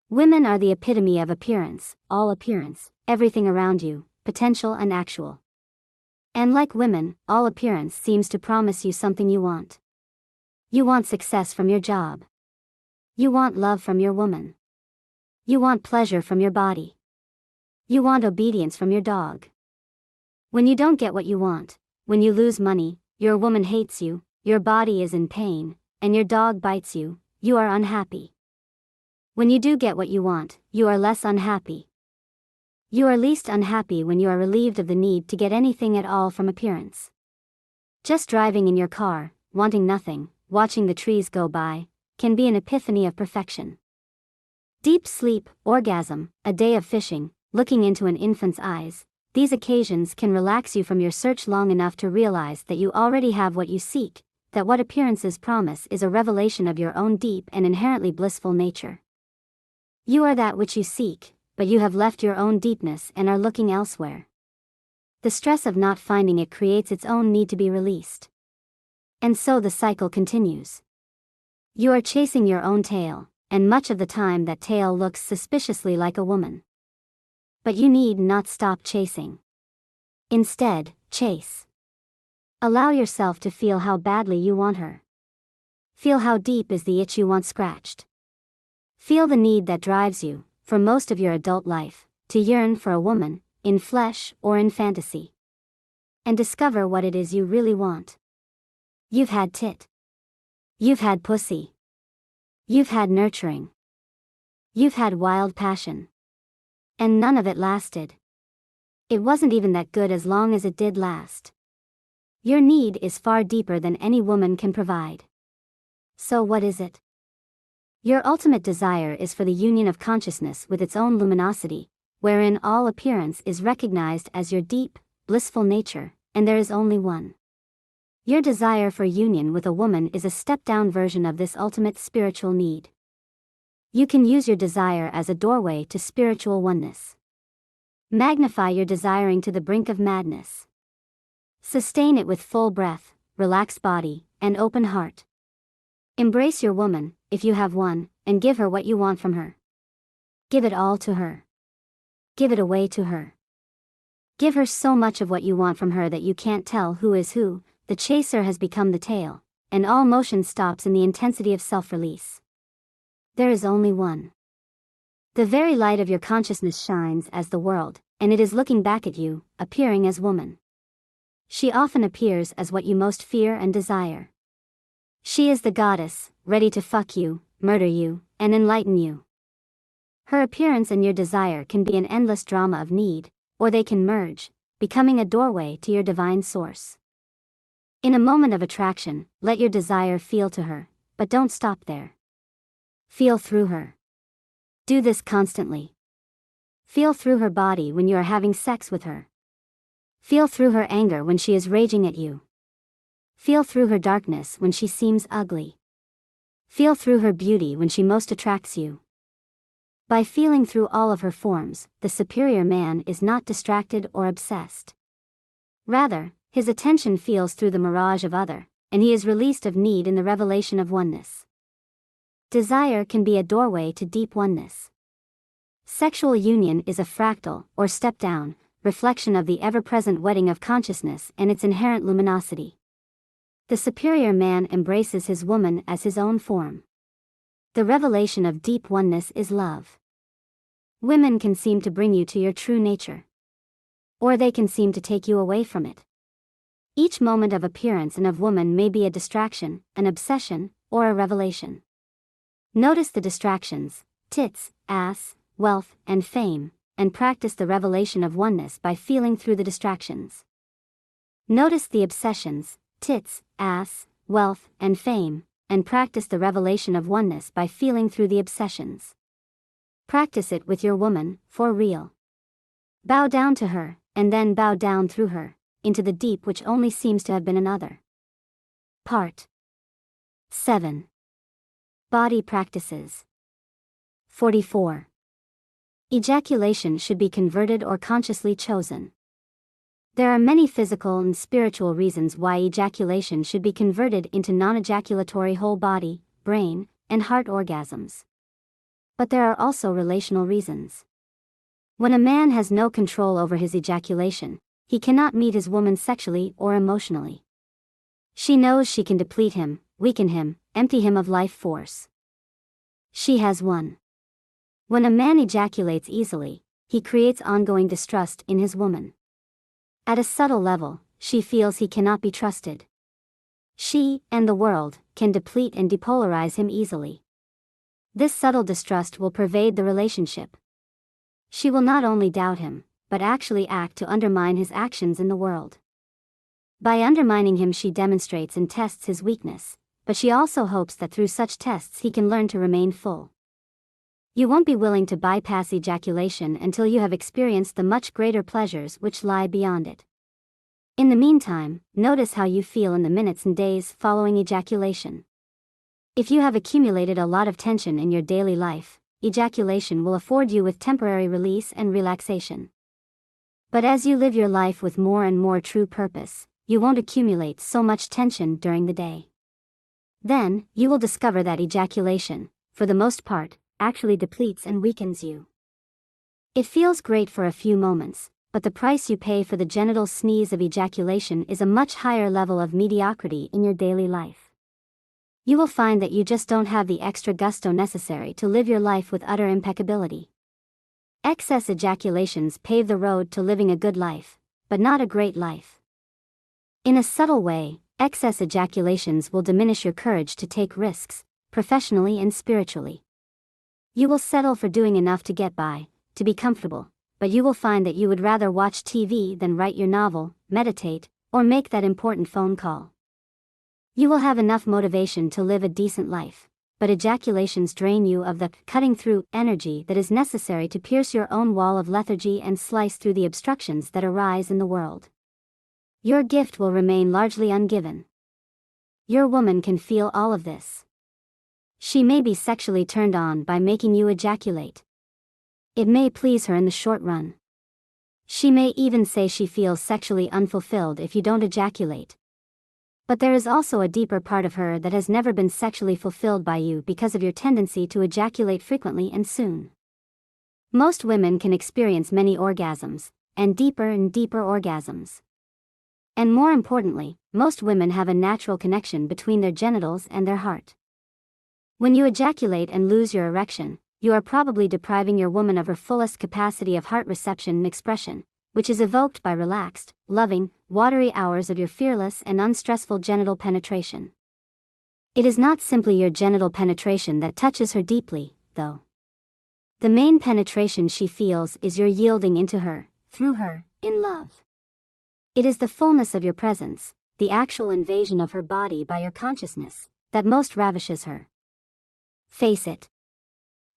Women are the epitome of appearance, all appearance, everything around you, potential and actual. And like women, all appearance seems to promise you something you want. You want success from your job. You want love from your woman. You want pleasure from your body. You want obedience from your dog. When you don't get what you want, when you lose money, your woman hates you, your body is in pain, and your dog bites you, you are unhappy. When you do get what you want, you are less unhappy. You are least unhappy when you are relieved of the need to get anything at all from appearance. Just driving in your car, wanting nothing, watching the trees go by, can be an epiphany of perfection. Deep sleep, orgasm, a day of fishing, looking into an infant's eyes, these occasions can relax you from your search long enough to realize that you already have what you seek, that what appearances promise is a revelation of your own deep and inherently blissful nature. You are that which you seek, but you have left your own deepness and are looking elsewhere. The stress of not finding it creates its own need to be released. And so the cycle continues. You are chasing your own tail, and much of the time that tail looks suspiciously like a woman. But you need not stop chasing. Instead, chase. Allow yourself to feel how badly you want her. Feel how deep is the itch you want scratched. Feel the need that drives you, for most of your adult life, to yearn for a woman, in flesh or in fantasy. And discover what it is you really want. You've had tit. You've had pussy. You've had nurturing. You've had wild passion. And none of it lasted. It wasn't even that good as long as it did last. Your need is far deeper than any woman can provide. So what is it? Your ultimate desire is for the union of consciousness with its own luminosity, wherein all appearance is recognized as your deep, blissful nature, and there is only one. Your desire for union with a woman is a step-down version of this ultimate spiritual need. You can use your desire as a doorway to spiritual oneness. Magnify your desiring to the brink of madness. Sustain it with full breath, relaxed body, and open heart. Embrace your woman, if you have one, and give her what you want from her. Give it all to her. Give it away to her. Give her so much of what you want from her that you can't tell who is who, the chaser has become the tail, and all motion stops in the intensity of self-release. There is only one. The very light of your consciousness shines as the world, and it is looking back at you, appearing as woman. She often appears as what you most fear and desire. She is the goddess, ready to fuck you, murder you, and enlighten you. Her appearance and your desire can be an endless drama of need, or they can merge, becoming a doorway to your divine source. In a moment of attraction, let your desire feel to her, but don't stop there. Feel through her. Do this constantly. Feel through her body when you are having sex with her. Feel through her anger when she is raging at you. Feel through her darkness when she seems ugly. Feel through her beauty when she most attracts you. By feeling through all of her forms, the superior man is not distracted or obsessed. Rather, his attention feels through the mirage of other, and he is released of need in the revelation of oneness. Desire can be a doorway to deep oneness. Sexual union is a fractal, or step-down, reflection of the ever-present wedding of consciousness and its inherent luminosity. The superior man embraces his woman as his own form. The revelation of deep oneness is love. Women can seem to bring you to your true nature. Or they can seem to take you away from it. Each moment of appearance and of woman may be a distraction, an obsession, or a revelation. Notice the distractions, tits, ass, wealth, and fame, and practice the revelation of oneness by feeling through the distractions. Notice the obsessions, tits, ass, wealth, and fame, and practice the revelation of oneness by feeling through the obsessions. Practice it with your woman, for real. Bow down to her, and then bow down through her, into the deep which only seems to have been another. Part 7. Body Practices. 44. Ejaculation should be converted or consciously chosen. There are many physical and spiritual reasons why ejaculation should be converted into non-ejaculatory whole body, brain, and heart orgasms. But there are also relational reasons. When a man has no control over his ejaculation, he cannot meet his woman sexually or emotionally. She knows she can deplete him, weaken him, empty him of life force. She has won. When a man ejaculates easily, he creates ongoing distrust in his woman. At a subtle level, she feels he cannot be trusted. She, and the world, can deplete and depolarize him easily. This subtle distrust will pervade the relationship. She will not only doubt him, but actually act to undermine his actions in the world. By undermining him, she demonstrates and tests his weakness, but she also hopes that through such tests he can learn to remain full. You won't be willing to bypass ejaculation until you have experienced the much greater pleasures which lie beyond it. In the meantime, notice how you feel in the minutes and days following ejaculation. If you have accumulated a lot of tension in your daily life, ejaculation will afford you with temporary release and relaxation. But as you live your life with more and more true purpose, you won't accumulate so much tension during the day. Then, you will discover that ejaculation, for the most part, actually depletes and weakens you. It feels great for a few moments, but the price you pay for the genital sneeze of ejaculation is a much higher level of mediocrity in your daily life. You will find that you just don't have the extra gusto necessary to live your life with utter impeccability. Excess ejaculations pave the road to living a good life, but not a great life. In a subtle way, excess ejaculations will diminish your courage to take risks, professionally and spiritually. You will settle for doing enough to get by, to be comfortable, but you will find that you would rather watch TV than write your novel, meditate, or make that important phone call. You will have enough motivation to live a decent life, but ejaculations drain you of the cutting-through energy that is necessary to pierce your own wall of lethargy and slice through the obstructions that arise in the world. Your gift will remain largely ungiven. Your woman can feel all of this. She may be sexually turned on by making you ejaculate. It may please her in the short run. She may even say she feels sexually unfulfilled if you don't ejaculate. But there is also a deeper part of her that has never been sexually fulfilled by you because of your tendency to ejaculate frequently and soon. Most women can experience many orgasms, and deeper orgasms. And more importantly, most women have a natural connection between their genitals and their heart. When you ejaculate and lose your erection, you are probably depriving your woman of her fullest capacity of heart reception and expression, which is evoked by relaxed, loving, watery hours of your fearless and unstressful genital penetration. It is not simply your genital penetration that touches her deeply, though. The main penetration she feels is your yielding into her, through her, in love. It is the fullness of your presence, the actual invasion of her body by your consciousness, that most ravishes her. Face it.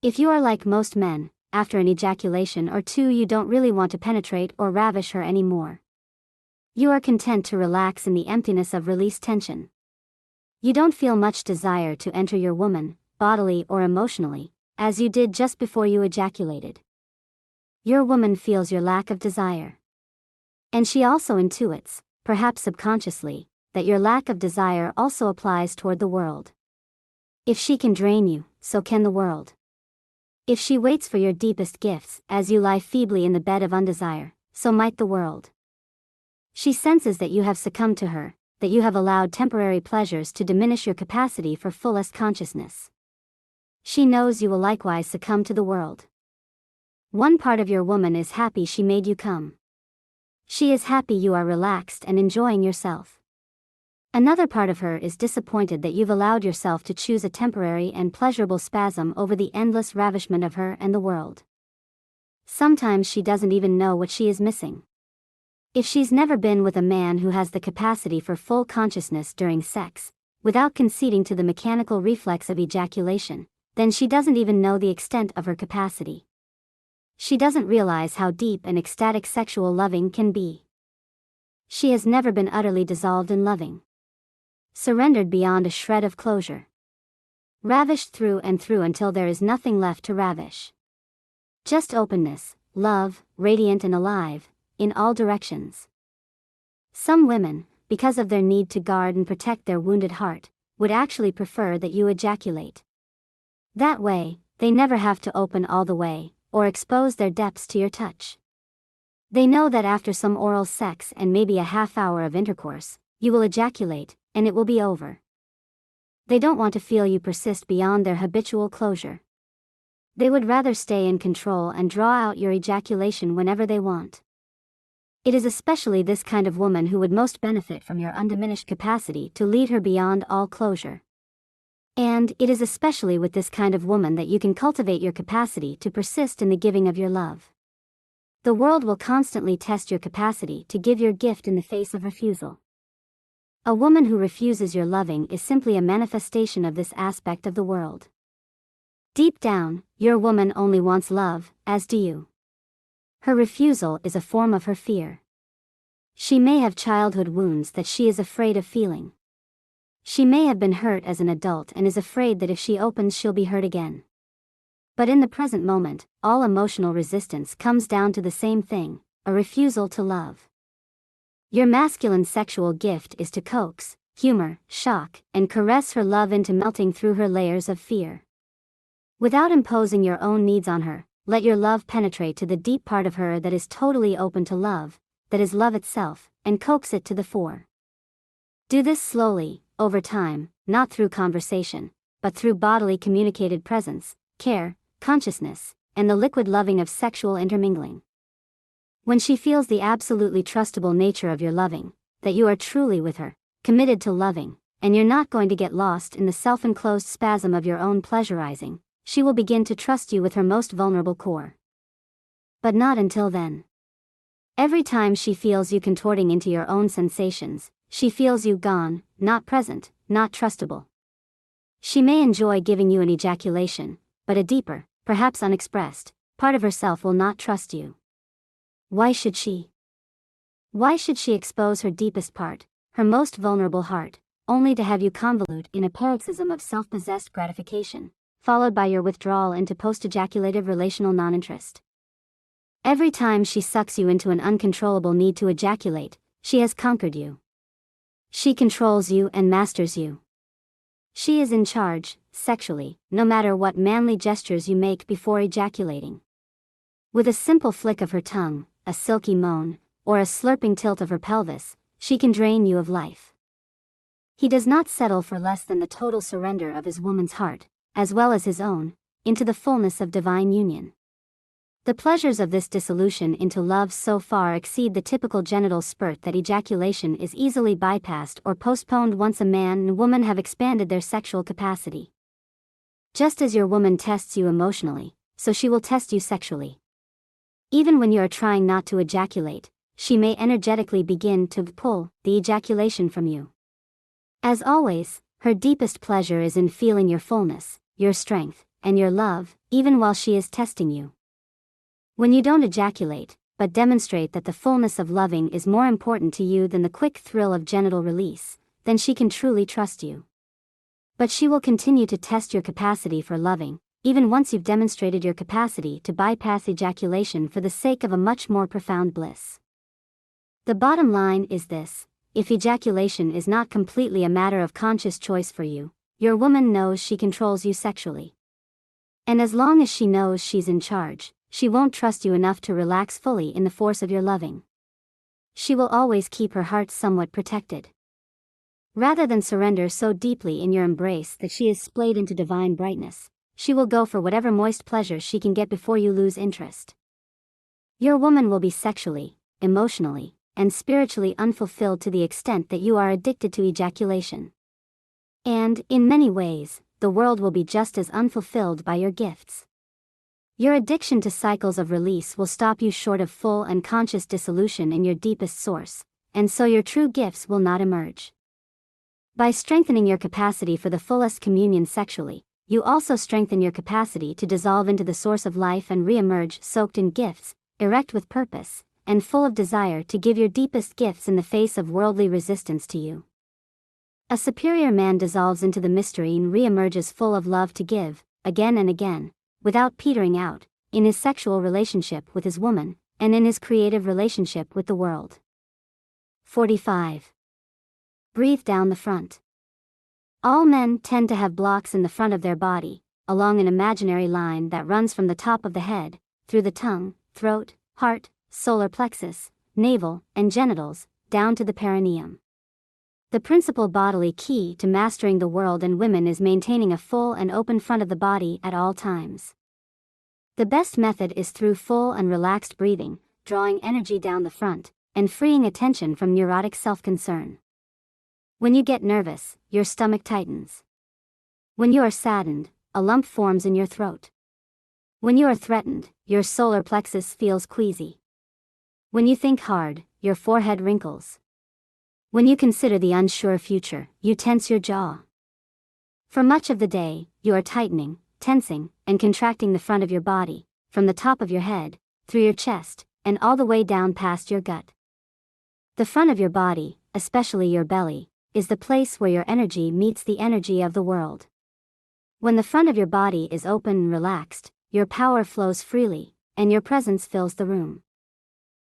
If you are like most men, after an ejaculation or two you don't really want to penetrate or ravish her anymore. You are content to relax in the emptiness of released tension. You don't feel much desire to enter your woman, bodily or emotionally, as you did just before you ejaculated. Your woman feels your lack of desire. And she also intuits, perhaps subconsciously, that your lack of desire also applies toward the world. If she can drain you, so can the world. If she waits for your deepest gifts as you lie feebly in the bed of undesire, so might the world. She senses that you have succumbed to her, that you have allowed temporary pleasures to diminish your capacity for fullest consciousness. She knows you will likewise succumb to the world. One part of your woman is happy she made you come. She is happy you are relaxed and enjoying yourself. Another part of her is disappointed that you've allowed yourself to choose a temporary and pleasurable spasm over the endless ravishment of her and the world. Sometimes she doesn't even know what she is missing. If she's never been with a man who has the capacity for full consciousness during sex, without conceding to the mechanical reflex of ejaculation, then she doesn't even know the extent of her capacity. She doesn't realize how deep and ecstatic sexual loving can be. She has never been utterly dissolved in loving. Surrendered beyond a shred of closure. Ravished through and through until there is nothing left to ravish. Just openness, love, radiant and alive, in all directions. Some women, because of their need to guard and protect their wounded heart, would actually prefer that you ejaculate. That way, they never have to open all the way, or expose their depths to your touch. They know that after some oral sex and maybe a half hour of intercourse, you will ejaculate, and it will be over. They don't want to feel you persist beyond their habitual closure. They would rather stay in control and draw out your ejaculation whenever they want. It is especially this kind of woman who would most benefit from your undiminished capacity to lead her beyond all closure. And it is especially with this kind of woman that you can cultivate your capacity to persist in the giving of your love. The world will constantly test your capacity to give your gift in the face of refusal. A woman who refuses your loving is simply a manifestation of this aspect of the world. Deep down, your woman only wants love, as do you. Her refusal is a form of her fear. She may have childhood wounds that she is afraid of feeling. She may have been hurt as an adult and is afraid that if she opens she'll be hurt again. But in the present moment, all emotional resistance comes down to the same thing, a refusal to love. Your masculine sexual gift is to coax, humor, shock, and caress her love into melting through her layers of fear. Without imposing your own needs on her, let your love penetrate to the deep part of her that is totally open to love, that is love itself, and coax it to the fore. Do this slowly, over time, not through conversation, but through bodily communicated presence, care, consciousness, and the liquid loving of sexual intermingling. When she feels the absolutely trustable nature of your loving, that you are truly with her, committed to loving, and you're not going to get lost in the self-enclosed spasm of your own pleasurizing, she will begin to trust you with her most vulnerable core. But not until then. Every time she feels you contorting into your own sensations, she feels you gone, not present, not trustable. She may enjoy giving you an ejaculation, but a deeper, perhaps unexpressed, part of herself will not trust you. Why should she? Why should she expose her deepest part, her most vulnerable heart, only to have you convolute in a paroxysm of self-possessed gratification, followed by your withdrawal into post-ejaculative relational non-interest? Every time she sucks you into an uncontrollable need to ejaculate, she has conquered you. She controls you and masters you. She is in charge, sexually, no matter what manly gestures you make before ejaculating. With a simple flick of her tongue, a silky moan, or a slurping tilt of her pelvis, she can drain you of life. He does not settle for less than the total surrender of his woman's heart, as well as his own, into the fullness of divine union. The pleasures of this dissolution into love so far exceed the typical genital spurt that ejaculation is easily bypassed or postponed once a man and woman have expanded their sexual capacity. Just as your woman tests you emotionally, so she will test you sexually. Even when you are trying not to ejaculate, she may energetically begin to pull the ejaculation from you. As always, her deepest pleasure is in feeling your fullness, your strength, and your love, even while she is testing you. When you don't ejaculate, but demonstrate that the fullness of loving is more important to you than the quick thrill of genital release, then she can truly trust you. But she will continue to test your capacity for loving, even once you've demonstrated your capacity to bypass ejaculation for the sake of a much more profound bliss. The bottom line is this: if ejaculation is not completely a matter of conscious choice for you, your woman knows she controls you sexually. And as long as she knows she's in charge, she won't trust you enough to relax fully in the force of your loving. She will always keep her heart somewhat protected. Rather than surrender so deeply in your embrace that she is splayed into divine brightness, she will go for whatever moist pleasure she can get before you lose interest. Your woman will be sexually, emotionally, and spiritually unfulfilled to the extent that you are addicted to ejaculation. And, in many ways, the world will be just as unfulfilled by your gifts. Your addiction to cycles of release will stop you short of full and conscious dissolution in your deepest source, and so your true gifts will not emerge. By strengthening your capacity for the fullest communion sexually, you also strengthen your capacity to dissolve into the source of life and re-emerge soaked in gifts, erect with purpose, and full of desire to give your deepest gifts in the face of worldly resistance to you. A superior man dissolves into the mystery and re-emerges full of love to give, again and again, without petering out, in his sexual relationship with his woman, and in his creative relationship with the world. 45. Breathe down the front. All men tend to have blocks in the front of their body, along an imaginary line that runs from the top of the head, through the tongue, throat, heart, solar plexus, navel, and genitals, down to the perineum. The principal bodily key to mastering the world and women is maintaining a full and open front of the body at all times. The best method is through full and relaxed breathing, drawing energy down the front, and freeing attention from neurotic self-concern. When you get nervous, your stomach tightens. When you are saddened, a lump forms in your throat. When you are threatened, your solar plexus feels queasy. When you think hard, your forehead wrinkles. When you consider the unsure future, you tense your jaw. For much of the day, you are tightening, tensing, and contracting the front of your body, from the top of your head, through your chest, and all the way down past your gut. The front of your body, especially your belly, is the place where your energy meets the energy of the world. When the front of your body is open and relaxed, your power flows freely, and your presence fills the room.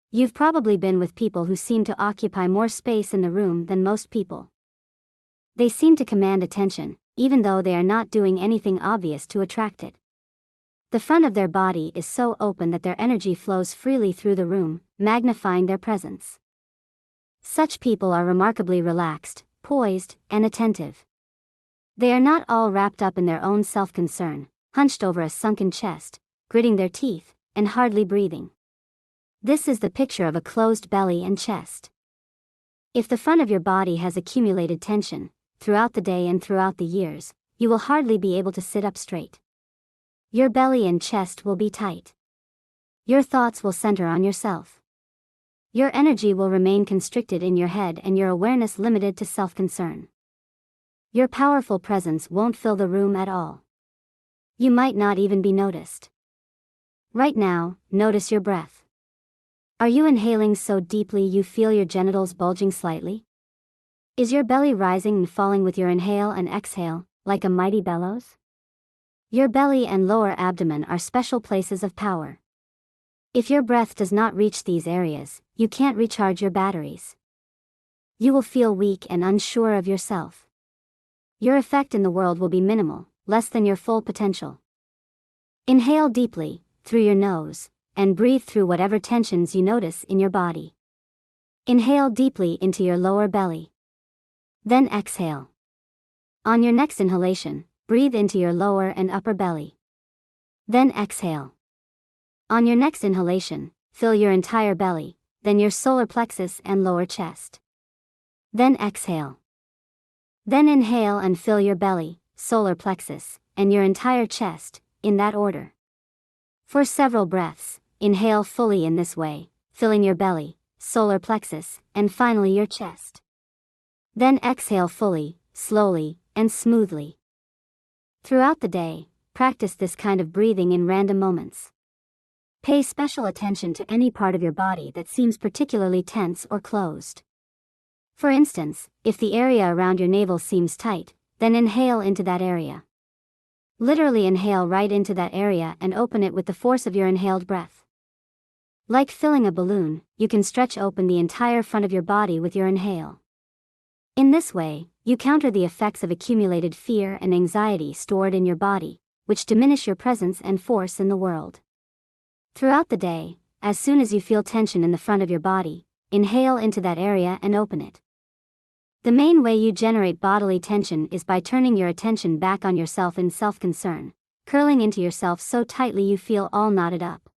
You've probably been with people who seem to occupy more space in the room than most people. They seem to command attention, even though they are not doing anything obvious to attract it. The front of their body is so open that their energy flows freely through the room, magnifying their presence. Such people are remarkably relaxed, poised, and attentive. They are not all wrapped up in their own self-concern, hunched over a sunken chest, gritting their teeth, and hardly breathing. This is the picture of a closed belly and chest. If the front of your body has accumulated tension, throughout the day and throughout the years, you will hardly be able to sit up straight. Your belly and chest will be tight. Your thoughts will center on yourself. Your energy will remain constricted in your head and your awareness limited to self-concern. Your powerful presence won't fill the room at all. You might not even be noticed. Right now, notice your breath. Are you inhaling so deeply you feel your genitals bulging slightly? Is your belly rising and falling with your inhale and exhale, like a mighty bellows? Your belly and lower abdomen are special places of power. If your breath does not reach these areas, you can't recharge your batteries. You will feel weak and unsure of yourself. Your effect in the world will be minimal, less than your full potential. Inhale deeply, through your nose, and breathe through whatever tensions you notice in your body. Inhale deeply into your lower belly. Then exhale. On your next inhalation, breathe into your lower and upper belly. Then exhale. On your next inhalation, fill your entire belly, then your solar plexus and lower chest. Then exhale. Then inhale and fill your belly, solar plexus, and your entire chest, in that order. For several breaths, inhale fully in this way, filling your belly, solar plexus, and finally your chest. Then exhale fully, slowly, and smoothly. Throughout the day, practice this kind of breathing in random moments. Pay special attention to any part of your body that seems particularly tense or closed. For instance, if the area around your navel seems tight, then inhale into that area. Literally inhale right into that area and open it with the force of your inhaled breath. Like filling a balloon, you can stretch open the entire front of your body with your inhale. In this way, you counter the effects of accumulated fear and anxiety stored in your body, which diminish your presence and force in the world. Throughout the day, as soon as you feel tension in the front of your body, inhale into that area and open it. The main way you generate bodily tension is by turning your attention back on yourself in self-concern, curling into yourself so tightly you feel all knotted up.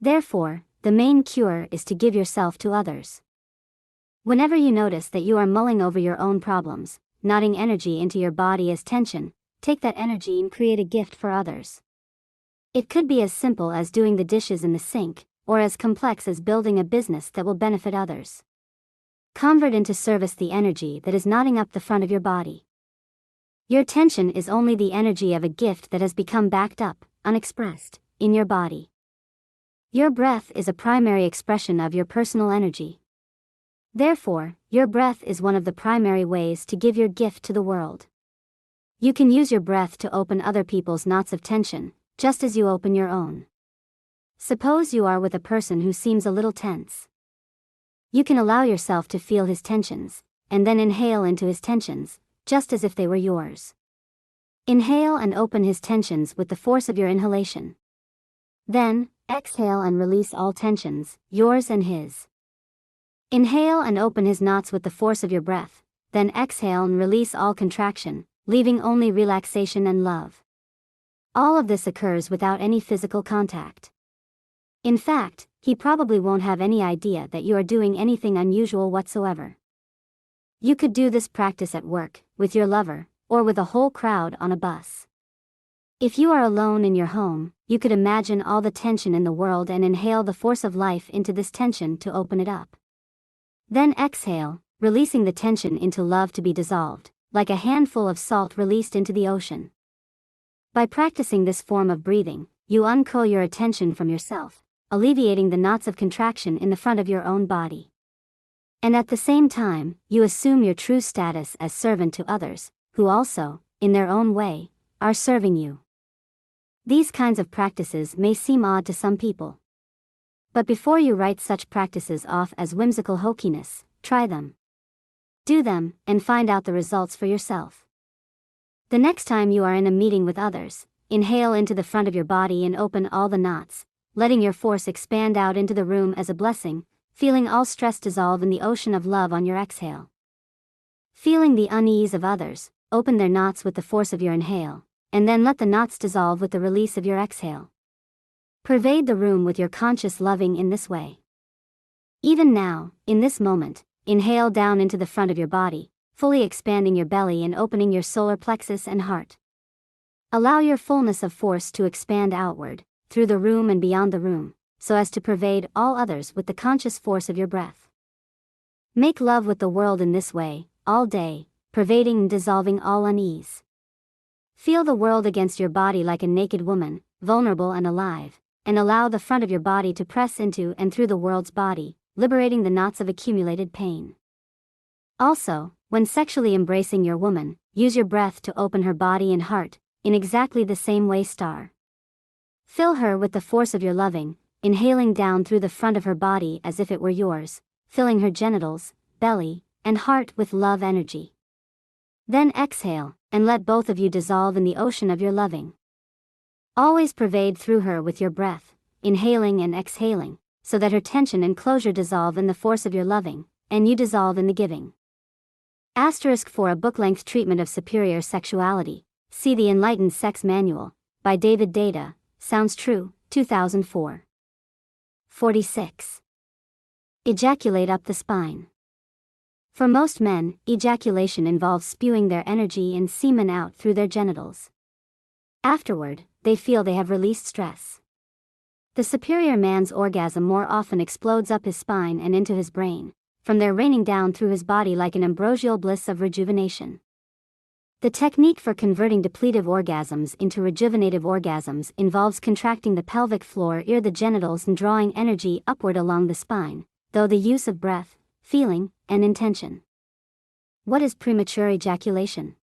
Therefore, the main cure is to give yourself to others. Whenever you notice that you are mulling over your own problems, knotting energy into your body as tension, take that energy and create a gift for others. It could be as simple as doing the dishes in the sink, or as complex as building a business that will benefit others. Convert into service the energy that is knotting up the front of your body. Your tension is only the energy of a gift that has become backed up, unexpressed, in your body. Your breath is a primary expression of your personal energy. Therefore, your breath is one of the primary ways to give your gift to the world. You can use your breath to open other people's knots of tension, just as you open your own. Suppose you are with a person who seems a little tense. You can allow yourself to feel his tensions, and then inhale into his tensions, just as if they were yours. Inhale and open his tensions with the force of your inhalation. Then, exhale and release all tensions, yours and his. Inhale and open his knots with the force of your breath, then exhale and release all contraction, leaving only relaxation and love. All of this occurs without any physical contact. In fact, he probably won't have any idea that you are doing anything unusual whatsoever. You could do this practice at work, with your lover, or with a whole crowd on a bus. If you are alone in your home, you could imagine all the tension in the world and inhale the force of life into this tension to open it up. Then exhale, releasing the tension into love to be dissolved, like a handful of salt released into the ocean. By practicing this form of breathing, you uncoil your attention from yourself, alleviating the knots of contraction in the front of your own body. And at the same time, you assume your true status as servant to others, who also, in their own way, are serving you. These kinds of practices may seem odd to some people. But before you write such practices off as whimsical hokiness, try them. Do them, and find out the results for yourself. The next time you are in a meeting with others, inhale into the front of your body and open all the knots, letting your force expand out into the room as a blessing, feeling all stress dissolve in the ocean of love on your exhale. Feeling the unease of others, open their knots with the force of your inhale, and then let the knots dissolve with the release of your exhale. Pervade the room with your conscious loving in this way. Even now, in this moment, inhale down into the front of your body, fully expanding your belly and opening your solar plexus and heart. Allow your fullness of force to expand outward, through the room and beyond the room, so as to pervade all others with the conscious force of your breath. Make love with the world in this way, all day, pervading and dissolving all unease. Feel the world against your body like a naked woman, vulnerable and alive, and allow the front of your body to press into and through the world's body, liberating the knots of accumulated pain. Also, when sexually embracing your woman, use your breath to open her body and heart, in exactly the same way. Fill her with the force of your loving, inhaling down through the front of her body as if it were yours, filling her genitals, belly, and heart with love energy. Then exhale, and let both of you dissolve in the ocean of your loving. Always pervade through her with your breath, inhaling and exhaling, so that her tension and closure dissolve in the force of your loving, and you dissolve in the giving. For a book-length treatment of superior sexuality, see The Enlightened Sex Manual, by David Deida, Sounds True, 2004. 46. Ejaculate up the spine. For most men, ejaculation involves spewing their energy and semen out through their genitals. Afterward, they feel they have released stress. The superior man's orgasm more often explodes up his spine and into his brain, from there raining down through his body like an ambrosial bliss of rejuvenation. The technique for converting depletive orgasms into rejuvenative orgasms involves contracting the pelvic floor, the genitals, and drawing energy upward along the spine, though the use of breath, feeling, and intention. What is premature ejaculation?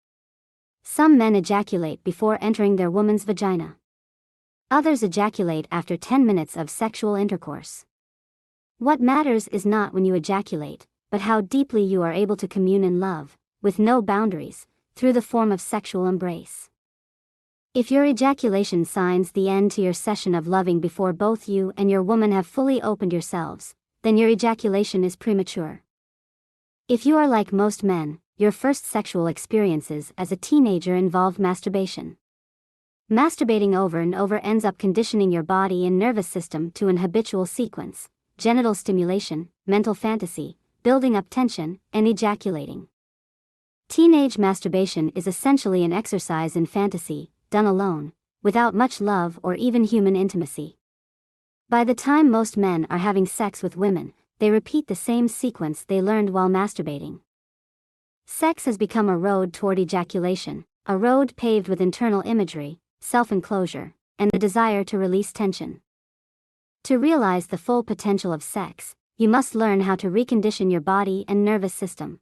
Some men ejaculate before entering their woman's vagina. Others ejaculate after 10 minutes of sexual intercourse. What matters is not when you ejaculate, but how deeply you are able to commune in love, with no boundaries, through the form of sexual embrace. If your ejaculation signs the end to your session of loving before both you and your woman have fully opened yourselves, then your ejaculation is premature. If you are like most men, your first sexual experiences as a teenager involved masturbation. Masturbating over and over ends up conditioning your body and nervous system to an habitual sequence: genital stimulation, mental fantasy, building up tension, and ejaculating. Teenage masturbation is essentially an exercise in fantasy, done alone, without much love or even human intimacy. By the time most men are having sex with women, they repeat the same sequence they learned while masturbating. Sex has become a road toward ejaculation, a road paved with internal imagery, self-enclosure, and the desire to release tension. To realize the full potential of sex, you must learn how to recondition your body and nervous system.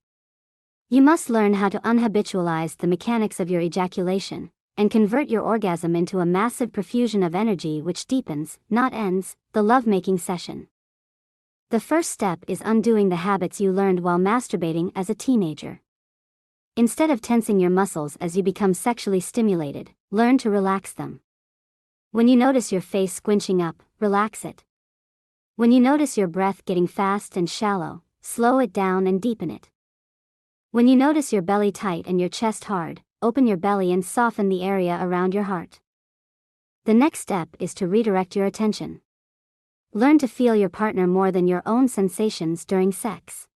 You must learn how to unhabitualize the mechanics of your ejaculation, and convert your orgasm into a massive profusion of energy which deepens, not ends, the lovemaking session. The first step is undoing the habits you learned while masturbating as a teenager. Instead of tensing your muscles as you become sexually stimulated, learn to relax them. When you notice your face squinching up, relax it. When you notice your breath getting fast and shallow, slow it down and deepen it. When you notice your belly tight and your chest hard, open your belly and soften the area around your heart. The next step is to redirect your attention. Learn to feel your partner more than your own sensations during sex.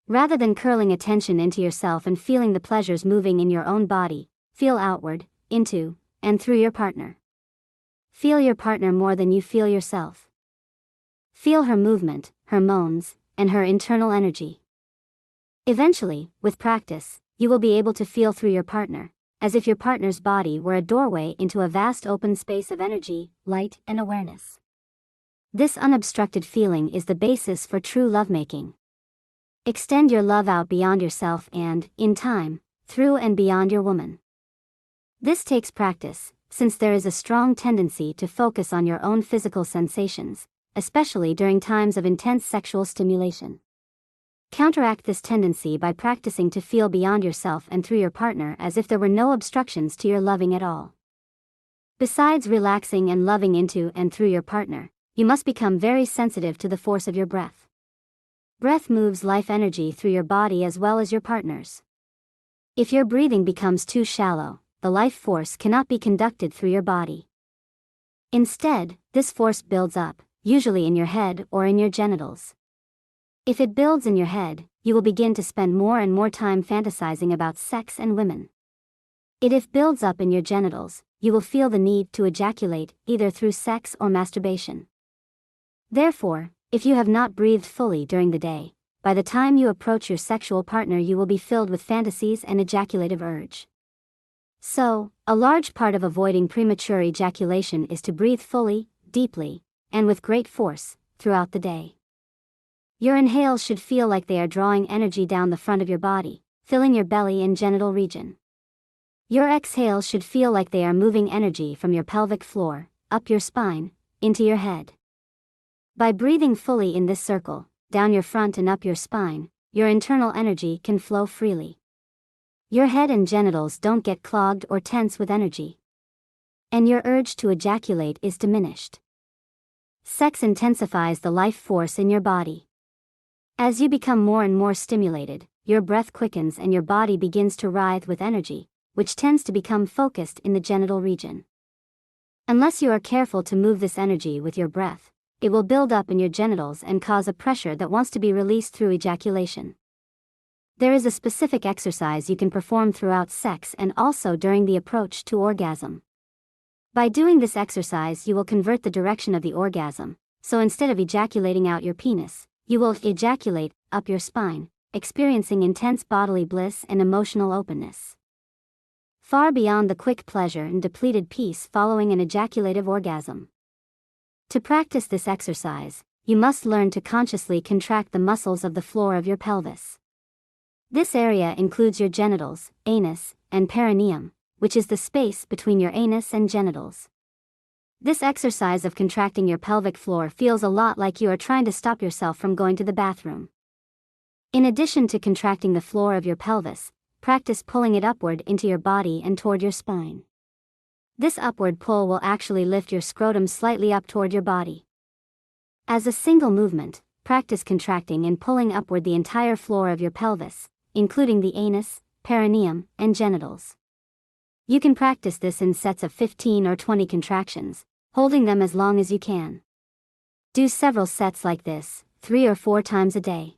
Rather than curling attention into yourself and feeling the pleasures moving in your own body, feel outward, into, and through your partner. Feel your partner more than you feel yourself. Feel her movement, her moans, and her internal energy. Eventually, with practice, you will be able to feel through your partner, as if your partner's body were a doorway into a vast open space of energy, light, and awareness. This unobstructed feeling is the basis for true lovemaking. Extend your love out beyond yourself and, in time, through and beyond your woman. This takes practice, since there is a strong tendency to focus on your own physical sensations, especially during times of intense sexual stimulation. Counteract this tendency by practicing to feel beyond yourself and through your partner as if there were no obstructions to your loving at all. Besides relaxing and loving into and through your partner, you must become very sensitive to the force of your breath. Breath moves life energy through your body as well as your partner's. If your breathing becomes too shallow, the life force cannot be conducted through your body. Instead, this force builds up, usually in your head or in your genitals. If it builds in your head, you will begin to spend more and more time fantasizing about sex and women. If it builds up in your genitals, you will feel the need to ejaculate, either through sex or masturbation. Therefore, if you have not breathed fully during the day, by the time you approach your sexual partner you will be filled with fantasies and ejaculative urge. So, a large part of avoiding premature ejaculation is to breathe fully, deeply, and with great force, throughout the day. Your inhales should feel like they are drawing energy down the front of your body, filling your belly and genital region. Your exhales should feel like they are moving energy from your pelvic floor, up your spine, into your head. By breathing fully in this circle, down your front and up your spine, your internal energy can flow freely. Your head and genitals don't get clogged or tense with energy. And your urge to ejaculate is diminished. Sex intensifies the life force in your body. As you become more and more stimulated, your breath quickens and your body begins to writhe with energy, which tends to become focused in the genital region. Unless you are careful to move this energy with your breath, it will build up in your genitals and cause a pressure that wants to be released through ejaculation. There is a specific exercise you can perform throughout sex and also during the approach to orgasm. By doing this exercise you will convert the direction of the orgasm, so instead of ejaculating out your penis, you will ejaculate up your spine, experiencing intense bodily bliss and emotional openness. far beyond the quick pleasure and depleted peace following an ejaculative orgasm. To practice this exercise, you must learn to consciously contract the muscles of the floor of your pelvis. This area includes your genitals, anus, and perineum, which is the space between your anus and genitals. This exercise of contracting your pelvic floor feels a lot like you are trying to stop yourself from going to the bathroom. In addition to contracting the floor of your pelvis, practice pulling it upward into your body and toward your spine. This upward pull will actually lift your scrotum slightly up toward your body. As a single movement, practice contracting and pulling upward the entire floor of your pelvis, including the anus, perineum, and genitals. You can practice this in sets of 15 or 20 contractions, holding them as long as you can. Do several sets like this, 3 or 4 times a day.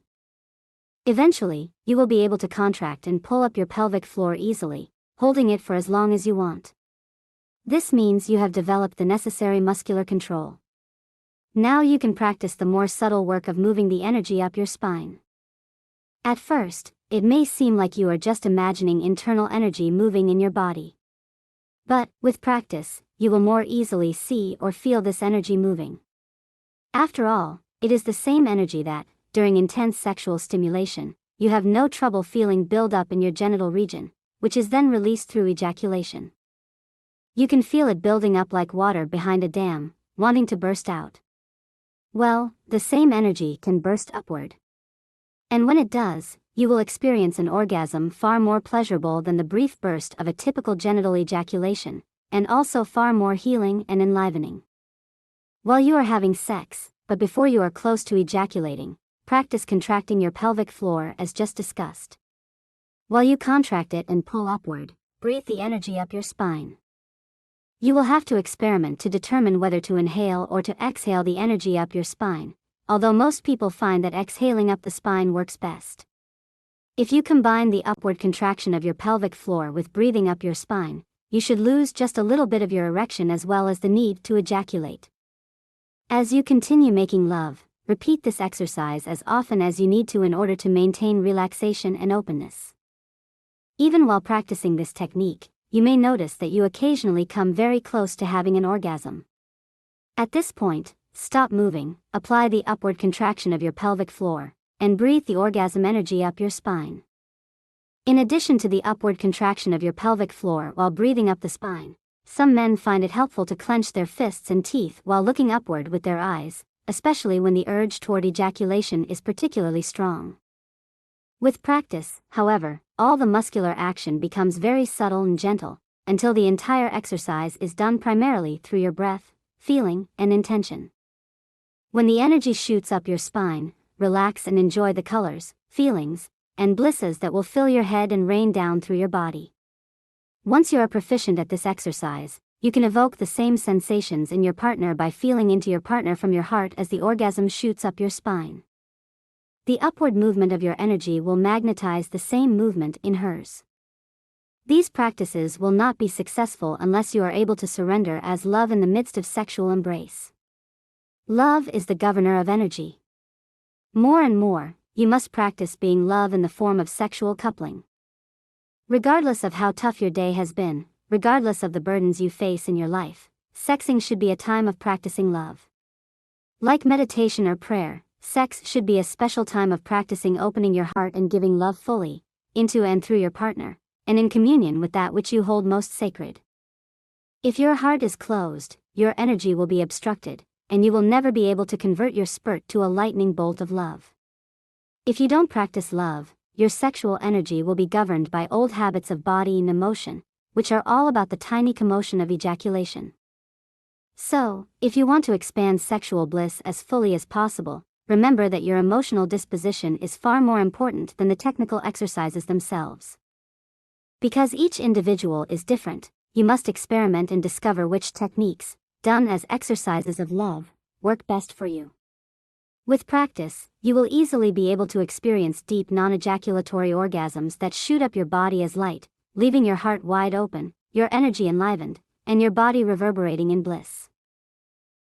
Eventually, you will be able to contract and pull up your pelvic floor easily, holding it for as long as you want. This means you have developed the necessary muscular control. Now you can practice the more subtle work of moving the energy up your spine. At first, it may seem like you are just imagining internal energy moving in your body. But, with practice, you will more easily see or feel this energy moving. After all, it is the same energy that, during intense sexual stimulation, you have no trouble feeling build up in your genital region, which is then released through ejaculation. You can feel it building up like water behind a dam, wanting to burst out. Well, the same energy can burst upward. And when it does, you will experience an orgasm far more pleasurable than the brief burst of a typical genital ejaculation, and also far more healing and enlivening. While you are having sex, but before you are close to ejaculating, practice contracting your pelvic floor as just discussed. While you contract it and pull upward, breathe the energy up your spine. You will have to experiment to determine whether to inhale or to exhale the energy up your spine, although most people find that exhaling up the spine works best. If you combine the upward contraction of your pelvic floor with breathing up your spine, you should lose just a little bit of your erection as well as the need to ejaculate. As you continue making love, repeat this exercise as often as you need to in order to maintain relaxation and openness. Even while practicing this technique, you may notice that you occasionally come very close to having an orgasm. At this point, stop moving, apply the upward contraction of your pelvic floor, and breathe the orgasm energy up your spine. In addition to the upward contraction of your pelvic floor while breathing up the spine, some men find it helpful to clench their fists and teeth while looking upward with their eyes, especially when the urge toward ejaculation is particularly strong. With practice, however, all the muscular action becomes very subtle and gentle, until the entire exercise is done primarily through your breath, feeling, and intention. When the energy shoots up your spine, relax and enjoy the colors, feelings, and blisses that will fill your head and rain down through your body. Once you are proficient at this exercise, you can evoke the same sensations in your partner by feeling into your partner from your heart as the orgasm shoots up your spine. The upward movement of your energy will magnetize the same movement in hers. These practices will not be successful unless you are able to surrender as love in the midst of sexual embrace. Love is the governor of energy. More and more, you must practice being love in the form of sexual coupling. Regardless of how tough your day has been, regardless of the burdens you face in your life, sexing should be a time of practicing love. Like meditation or prayer, sex should be a special time of practicing opening your heart and giving love fully, into and through your partner, and in communion with that which you hold most sacred. If your heart is closed, your energy will be obstructed, and you will never be able to convert your spurt to a lightning bolt of love. If you don't practice love, your sexual energy will be governed by old habits of body and emotion, which are all about the tiny commotion of ejaculation. So, if you want to expand sexual bliss as fully as possible, remember that your emotional disposition is far more important than the technical exercises themselves. Because each individual is different, you must experiment and discover which techniques, done as exercises of love, work best for you. With practice, you will easily be able to experience deep non-ejaculatory orgasms that shoot up your body as light, leaving your heart wide open, your energy enlivened, and your body reverberating in bliss.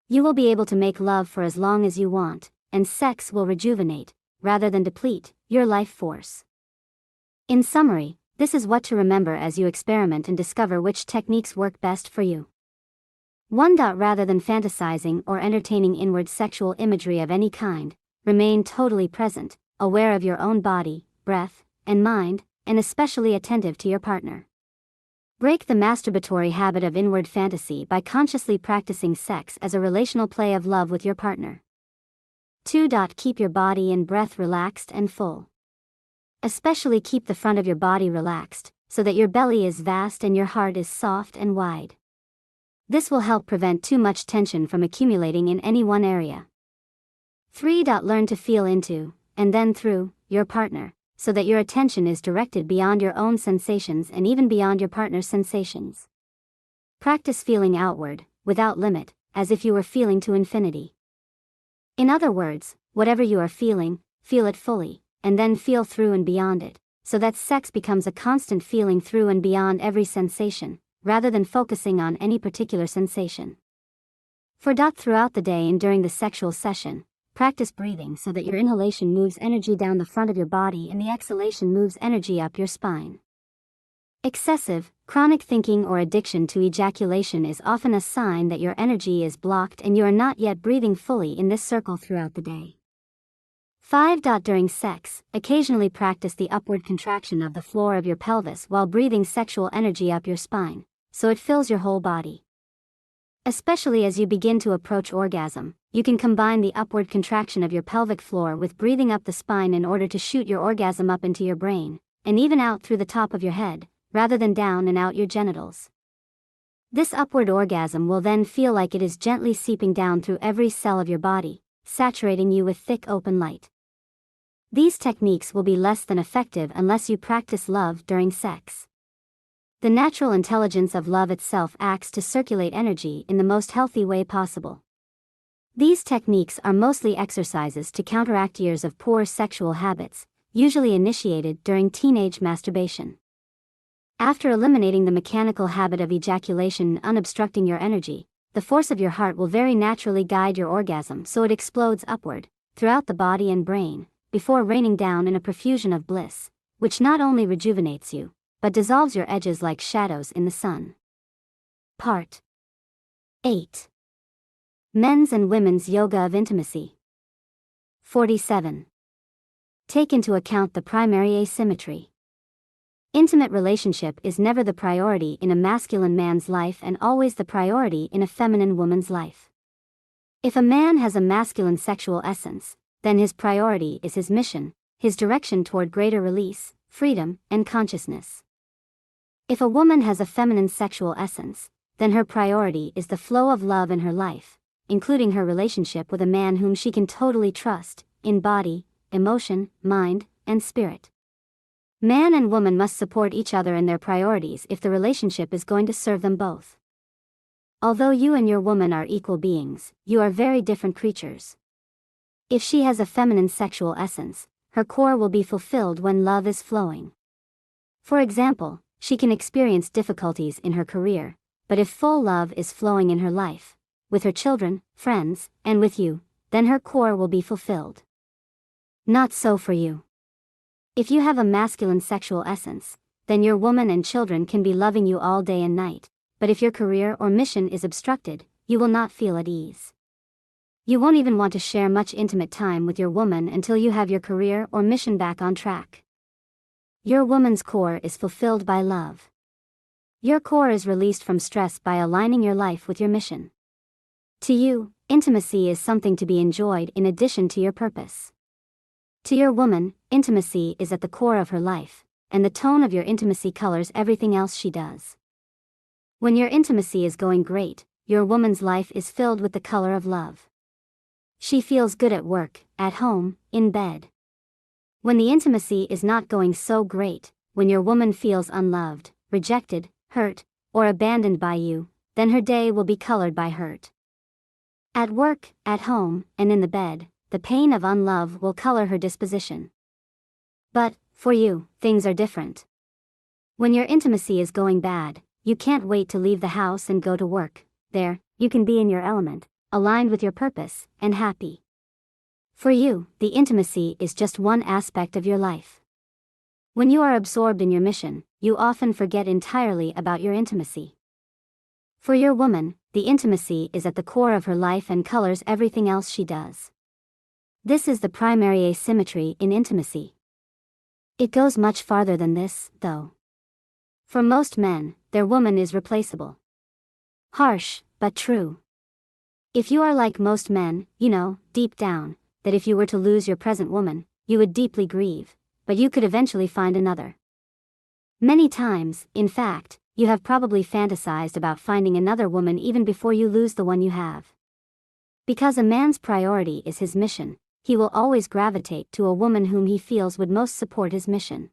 You will be able to make love for as long as you want, and sex will rejuvenate, rather than deplete, your life force. In summary, This is what to remember as you experiment and discover which techniques work best for you. 1. Rather than fantasizing or entertaining inward sexual imagery of any kind, remain totally present, aware of your own body, breath, and mind, and especially attentive to your partner. Break the masturbatory habit of inward fantasy by consciously practicing sex as a relational play of love with your partner. 2. Keep your body and breath relaxed and full. Especially keep the front of your body relaxed, so that your belly is vast and your heart is soft and wide. This will help prevent too much tension from accumulating in any one area. 3. Learn to feel into, and then through, your partner, so that your attention is directed beyond your own sensations and even beyond your partner's sensations. Practice feeling outward, without limit, as if you were feeling to infinity. In other words, whatever you are feeling, feel it fully, and then feel through and beyond it, so that sex becomes a constant feeling through and beyond every sensation, rather than focusing on any particular sensation. 4. Throughout the day and during the sexual session, practice breathing so that your inhalation moves energy down the front of your body and the exhalation moves energy up your spine. Excessive, chronic thinking or addiction to ejaculation is often a sign that your energy is blocked and you are not yet breathing fully in this circle throughout the day. 5. During sex, occasionally practice the upward contraction of the floor of your pelvis while breathing sexual energy up your spine, so it fills your whole body. Especially as you begin to approach orgasm, you can combine the upward contraction of your pelvic floor with breathing up the spine in order to shoot your orgasm up into your brain, and even out through the top of your head, rather than down and out your genitals. This upward orgasm will then feel like it is gently seeping down through every cell of your body, saturating you with thick open light. These techniques will be less than effective unless you practice love during sex. The natural intelligence of love itself acts to circulate energy in the most healthy way possible. These techniques are mostly exercises to counteract years of poor sexual habits, usually initiated during teenage masturbation. After eliminating the mechanical habit of ejaculation and unobstructing your energy, the force of your heart will very naturally guide your orgasm so it explodes upward, throughout the body and brain, before raining down in a profusion of bliss, which not only rejuvenates you, but dissolves your edges like shadows in the sun. Part 8. Men's and Women's Yoga of Intimacy. 47. Take into account the primary asymmetry. Intimate relationship is never the priority in a masculine man's life and always the priority in a feminine woman's life. If a man has a masculine sexual essence, then his priority is his mission, his direction toward greater release, freedom, and consciousness. If a woman has a feminine sexual essence, then her priority is the flow of love in her life, including her relationship with a man whom she can totally trust, in body, emotion, mind, and spirit. Man and woman must support each other in their priorities if the relationship is going to serve them both. Although you and your woman are equal beings, you are very different creatures. If she has a feminine sexual essence, her core will be fulfilled when love is flowing. For example, she can experience difficulties in her career, but if full love is flowing in her life, with her children, friends, and with you, then her core will be fulfilled. Not so for you. If you have a masculine sexual essence, then your woman and children can be loving you all day and night, but if your career or mission is obstructed, you will not feel at ease. You won't even want to share much intimate time with your woman until you have your career or mission back on track. Your woman's core is fulfilled by love. Your core is released from stress by aligning your life with your mission. To you, intimacy is something to be enjoyed in addition to your purpose. To your woman, intimacy is at the core of her life, and the tone of your intimacy colors everything else she does. When your intimacy is going great, your woman's life is filled with the color of love. She feels good at work, at home, in bed. When the intimacy is not going so great, when your woman feels unloved, rejected, hurt, or abandoned by you, then her day will be colored by hurt. At work, at home, and in the bed, the pain of unlove will color her disposition. But, for you, things are different. When your intimacy is going bad, you can't wait to leave the house and go to work. There, you can be in your element, aligned with your purpose, and happy. For you, the intimacy is just one aspect of your life. When you are absorbed in your mission, you often forget entirely about your intimacy. For your woman, the intimacy is at the core of her life and colors everything else she does. This is the primary asymmetry in intimacy. It goes much farther than this, though. For most men, their woman is replaceable. Harsh, but true. If you are like most men, you know, deep down, that if you were to lose your present woman, you would deeply grieve, but you could eventually find another. Many times, in fact, you have probably fantasized about finding another woman even before you lose the one you have. Because a man's priority is his mission, he will always gravitate to a woman whom he feels would most support his mission.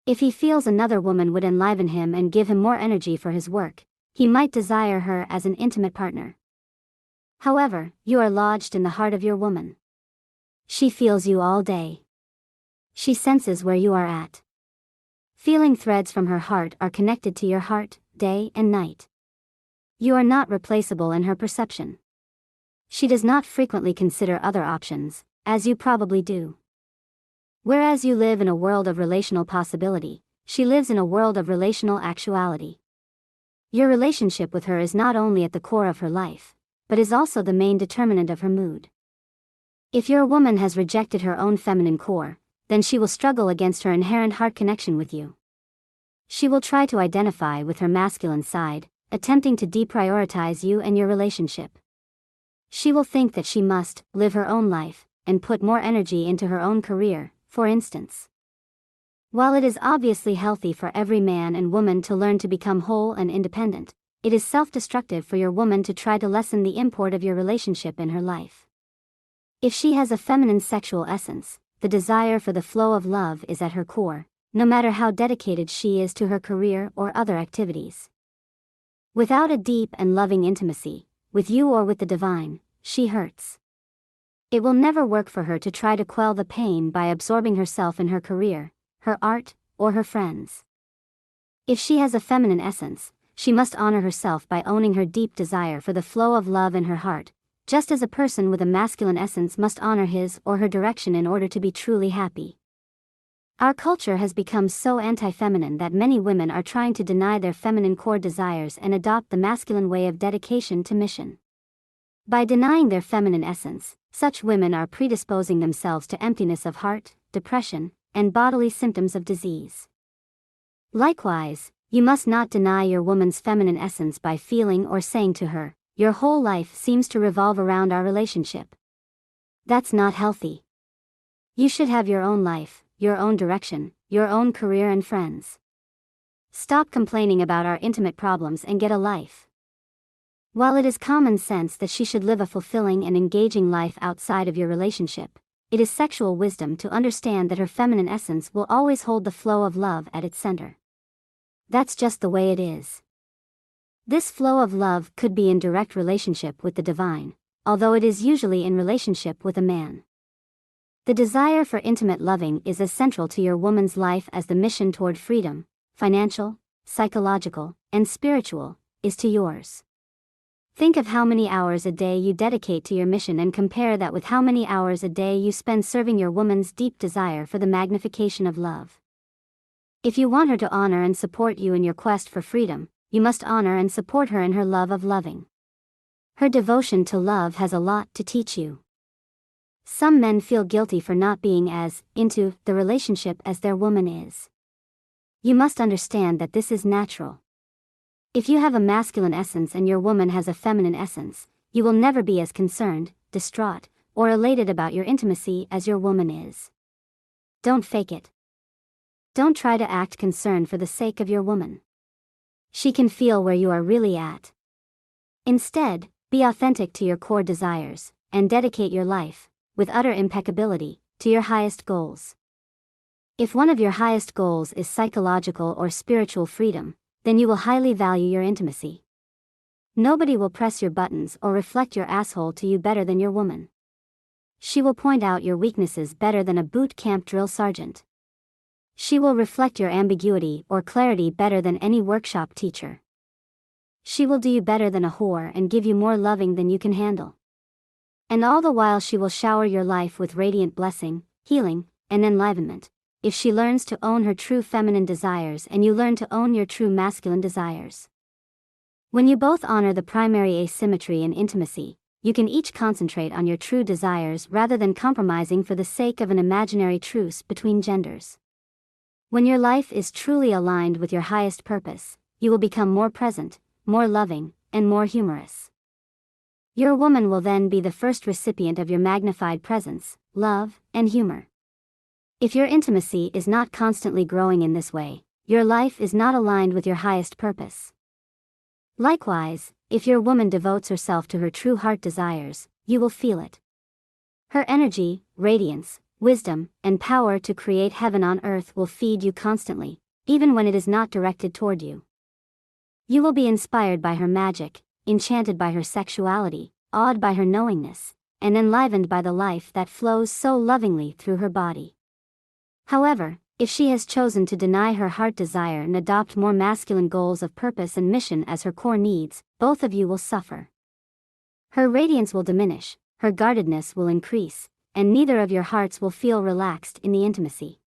If he feels another woman would enliven him and give him more energy for his work, he might desire her as an intimate partner. However, you are lodged in the heart of your woman. She feels you all day. She senses where you are at. Feeling threads from her heart are connected to your heart, day and night. You are not replaceable in her perception. She does not frequently consider other options, as you probably do. Whereas you live in a world of relational possibility, she lives in a world of relational actuality. Your relationship with her is not only at the core of her life, but is also the main determinant of her mood. If your woman has rejected her own feminine core, then she will struggle against her inherent heart connection with you. She will try to identify with her masculine side, attempting to deprioritize you and your relationship. She will think that she must live her own life and put more energy into her own career, for instance. While it is obviously healthy for every man and woman to learn to become whole and independent, it is self-destructive for your woman to try to lessen the import of your relationship in her life. If she has a feminine sexual essence, the desire for the flow of love is at her core, no matter how dedicated she is to her career or other activities. Without a deep and loving intimacy, with you or with the divine, she hurts. It will never work for her to try to quell the pain by absorbing herself in her career, her art, or her friends. If she has a feminine essence, she must honor herself by owning her deep desire for the flow of love in her heart, just as a person with a masculine essence must honor his or her direction in order to be truly happy. Our culture has become so anti-feminine that many women are trying to deny their feminine core desires and adopt the masculine way of dedication to mission. By denying their feminine essence, such women are predisposing themselves to emptiness of heart, depression, and bodily symptoms of disease. Likewise, you must not deny your woman's feminine essence by feeling or saying to her, "Your whole life seems to revolve around our relationship." That's not healthy. You should have your own life, your own direction, your own career and friends. Stop complaining about our intimate problems and get a life. While it is common sense that she should live a fulfilling and engaging life outside of your relationship, it is sexual wisdom to understand that her feminine essence will always hold the flow of love at its center. That's just the way it is. This flow of love could be in direct relationship with the divine, although it is usually in relationship with a man. The desire for intimate loving is as central to your woman's life as the mission toward freedom, financial, psychological, and spiritual, is to yours. Think of how many hours a day you dedicate to your mission and compare that with how many hours a day you spend serving your woman's deep desire for the magnification of love. If you want her to honor and support you in your quest for freedom, you must honor and support her in her love of loving. Her devotion to love has a lot to teach you. Some men feel guilty for not being as into the relationship as their woman is. You must understand that this is natural. If you have a masculine essence and your woman has a feminine essence, you will never be as concerned, distraught, or elated about your intimacy as your woman is. Don't fake it. Don't try to act concerned for the sake of your woman. She can feel where you are really at. Instead, be authentic to your core desires, and dedicate your life, with utter impeccability, to your highest goals. If one of your highest goals is psychological or spiritual freedom, then you will highly value your intimacy. Nobody will press your buttons or reflect your asshole to you better than your woman. She will point out your weaknesses better than a boot camp drill sergeant. She will reflect your ambiguity or clarity better than any workshop teacher. She will do you better than a whore and give you more loving than you can handle. And all the while she will shower your life with radiant blessing, healing, and enlivenment, if she learns to own her true feminine desires and you learn to own your true masculine desires. When you both honor the primary asymmetry in intimacy, you can each concentrate on your true desires rather than compromising for the sake of an imaginary truce between genders. When your life is truly aligned with your highest purpose, you will become more present, more loving, and more humorous. Your woman will then be the first recipient of your magnified presence, love, and humor. If your intimacy is not constantly growing in this way, your life is not aligned with your highest purpose. Likewise, if your woman devotes herself to her true heart desires, you will feel it. Her energy, radiance, wisdom, and power to create heaven on earth will feed you constantly, even when it is not directed toward you. You will be inspired by her magic, enchanted by her sexuality, awed by her knowingness, and enlivened by the life that flows so lovingly through her body. However, if she has chosen to deny her heart desire and adopt more masculine goals of purpose and mission as her core needs, both of you will suffer. Her radiance will diminish, her guardedness will increase, and neither of your hearts will feel relaxed in the intimacy.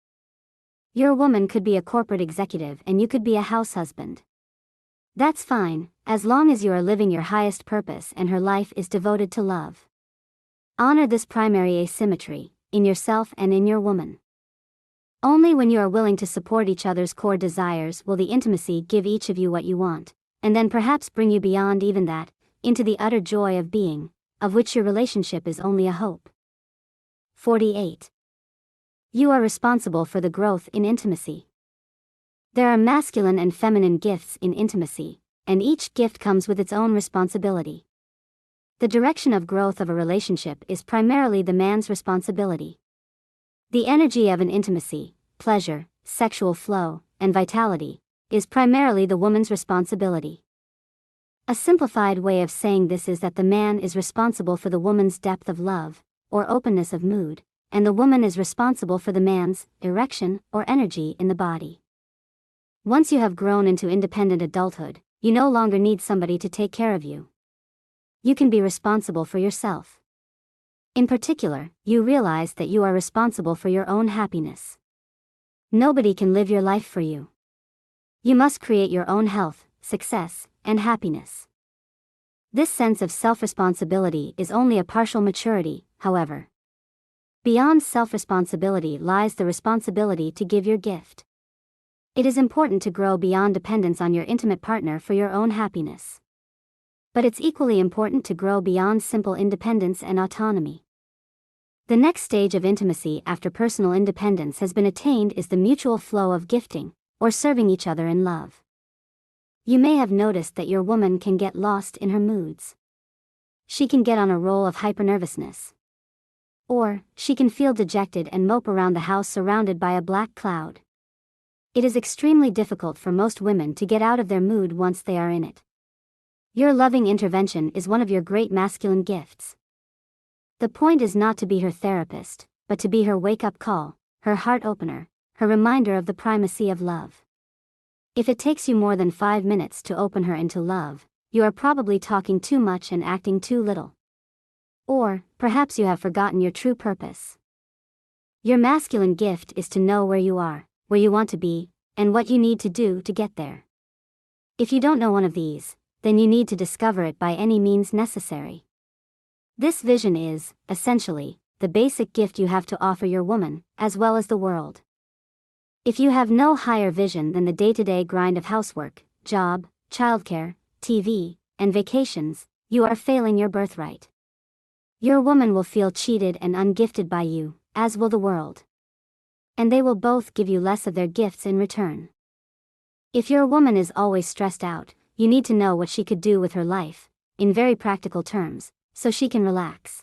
Your woman could be a corporate executive and you could be a house husband. That's fine, as long as you are living your highest purpose and her life is devoted to love. Honor this primary asymmetry, in yourself and in your woman. Only when you are willing to support each other's core desires will the intimacy give each of you what you want, and then perhaps bring you beyond even that, into the utter joy of being, of which your relationship is only a hope. 48. You are responsible for the growth in intimacy. There are masculine and feminine gifts in intimacy, and each gift comes with its own responsibility. The direction of growth of a relationship is primarily the man's responsibility. The energy of an intimacy, pleasure, sexual flow, and vitality, is primarily the woman's responsibility. A simplified way of saying this is that the man is responsible for the woman's depth of love, or openness of mood, and the woman is responsible for the man's erection or energy in the body. Once you have grown into independent adulthood, you no longer need somebody to take care of you. You can be responsible for yourself. In particular, you realize that you are responsible for your own happiness. Nobody can live your life for you. You must create your own health, success, and happiness. This sense of self-responsibility is only a partial maturity, however. Beyond self-responsibility lies the responsibility to give your gift. It is important to grow beyond dependence on your intimate partner for your own happiness. But it's equally important to grow beyond simple independence and autonomy. The next stage of intimacy after personal independence has been attained is the mutual flow of gifting, or serving each other in love. You may have noticed that your woman can get lost in her moods. She can get on a roll of hypernervousness. Or, she can feel dejected and mope around the house surrounded by a black cloud. It is extremely difficult for most women to get out of their mood once they are in it. Your loving intervention is one of your great masculine gifts. The point is not to be her therapist, but to be her wake-up call, her heart opener, her reminder of the primacy of love. If it takes you more than 5 minutes to open her into love, you are probably talking too much and acting too little. Or, perhaps you have forgotten your true purpose. Your masculine gift is to know where you are, where you want to be, and what you need to do to get there. If you don't know one of these, then you need to discover it by any means necessary. This vision is, essentially, the basic gift you have to offer your woman, as well as the world. If you have no higher vision than the day-to-day grind of housework, job, childcare, TV, and vacations, you are failing your birthright. Your woman will feel cheated and ungifted by you, as will the world. And they will both give you less of their gifts in return. If your woman is always stressed out, you need to know what she could do with her life, in very practical terms, so she can relax.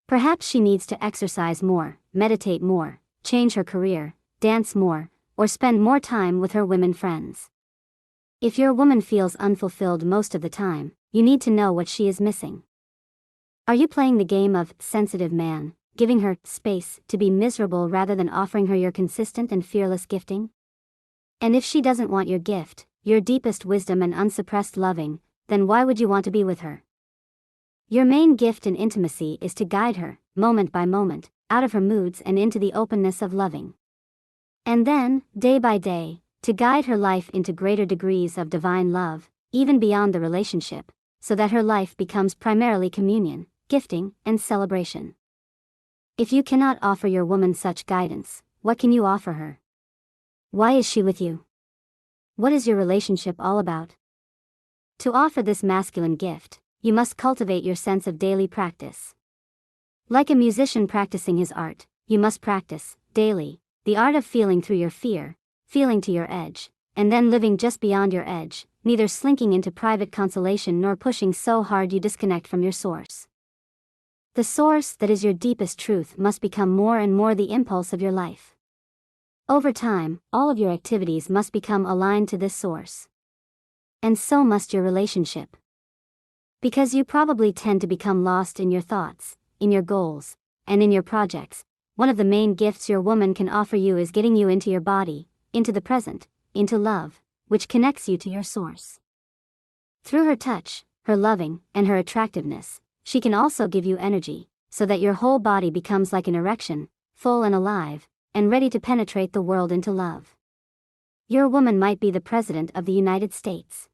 Perhaps she needs to exercise more, meditate more, change her career, dance more, or spend more time with her women friends. If your woman feels unfulfilled most of the time, you need to know what she is missing. Are you playing the game of sensitive man, giving her space to be miserable rather than offering her your consistent and fearless gifting? And if she doesn't want your gift, your deepest wisdom and unsuppressed loving, then why would you want to be with her? Your main gift in intimacy is to guide her, moment by moment, out of her moods and into the openness of loving. And then, day by day, to guide her life into greater degrees of divine love, even beyond the relationship, so that her life becomes primarily communion, gifting, and celebration. If you cannot offer your woman such guidance, what can you offer her? Why is she with you? What is your relationship all about? To offer this masculine gift, you must cultivate your sense of daily practice. Like a musician practicing his art, you must practice, daily, the art of feeling through your fear, feeling to your edge, and then living just beyond your edge, neither slinking into private consolation nor pushing so hard you disconnect from your source. The source that is your deepest truth must become more and more the impulse of your life. Over time, all of your activities must become aligned to this source. And so must your relationship. Because you probably tend to become lost in your thoughts, in your goals, and in your projects, one of the main gifts your woman can offer you is getting you into your body, into the present, into love, which connects you to your source. Through her touch, her loving, and her attractiveness, she can also give you energy, so that your whole body becomes like an erection, full and alive, and ready to penetrate the world into love. Your woman might be the President of the United States.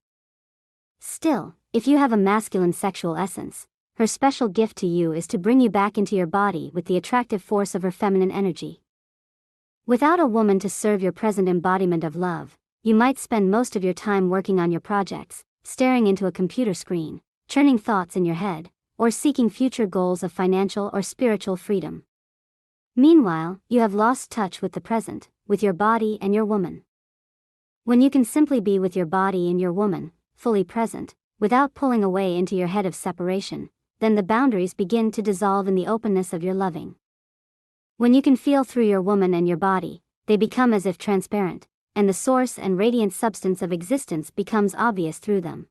Still, if you have a masculine sexual essence, her special gift to you is to bring you back into your body with the attractive force of her feminine energy. Without a woman to serve your present embodiment of love, you might spend most of your time working on your projects, staring into a computer screen, churning thoughts in your head, or seeking future goals of financial or spiritual freedom. Meanwhile, you have lost touch with the present, with your body and your woman. When you can simply be with your body and your woman, fully present, without pulling away into your head of separation, then the boundaries begin to dissolve in the openness of your loving. When you can feel through your woman and your body, they become as if transparent, and the source and radiant substance of existence becomes obvious through them.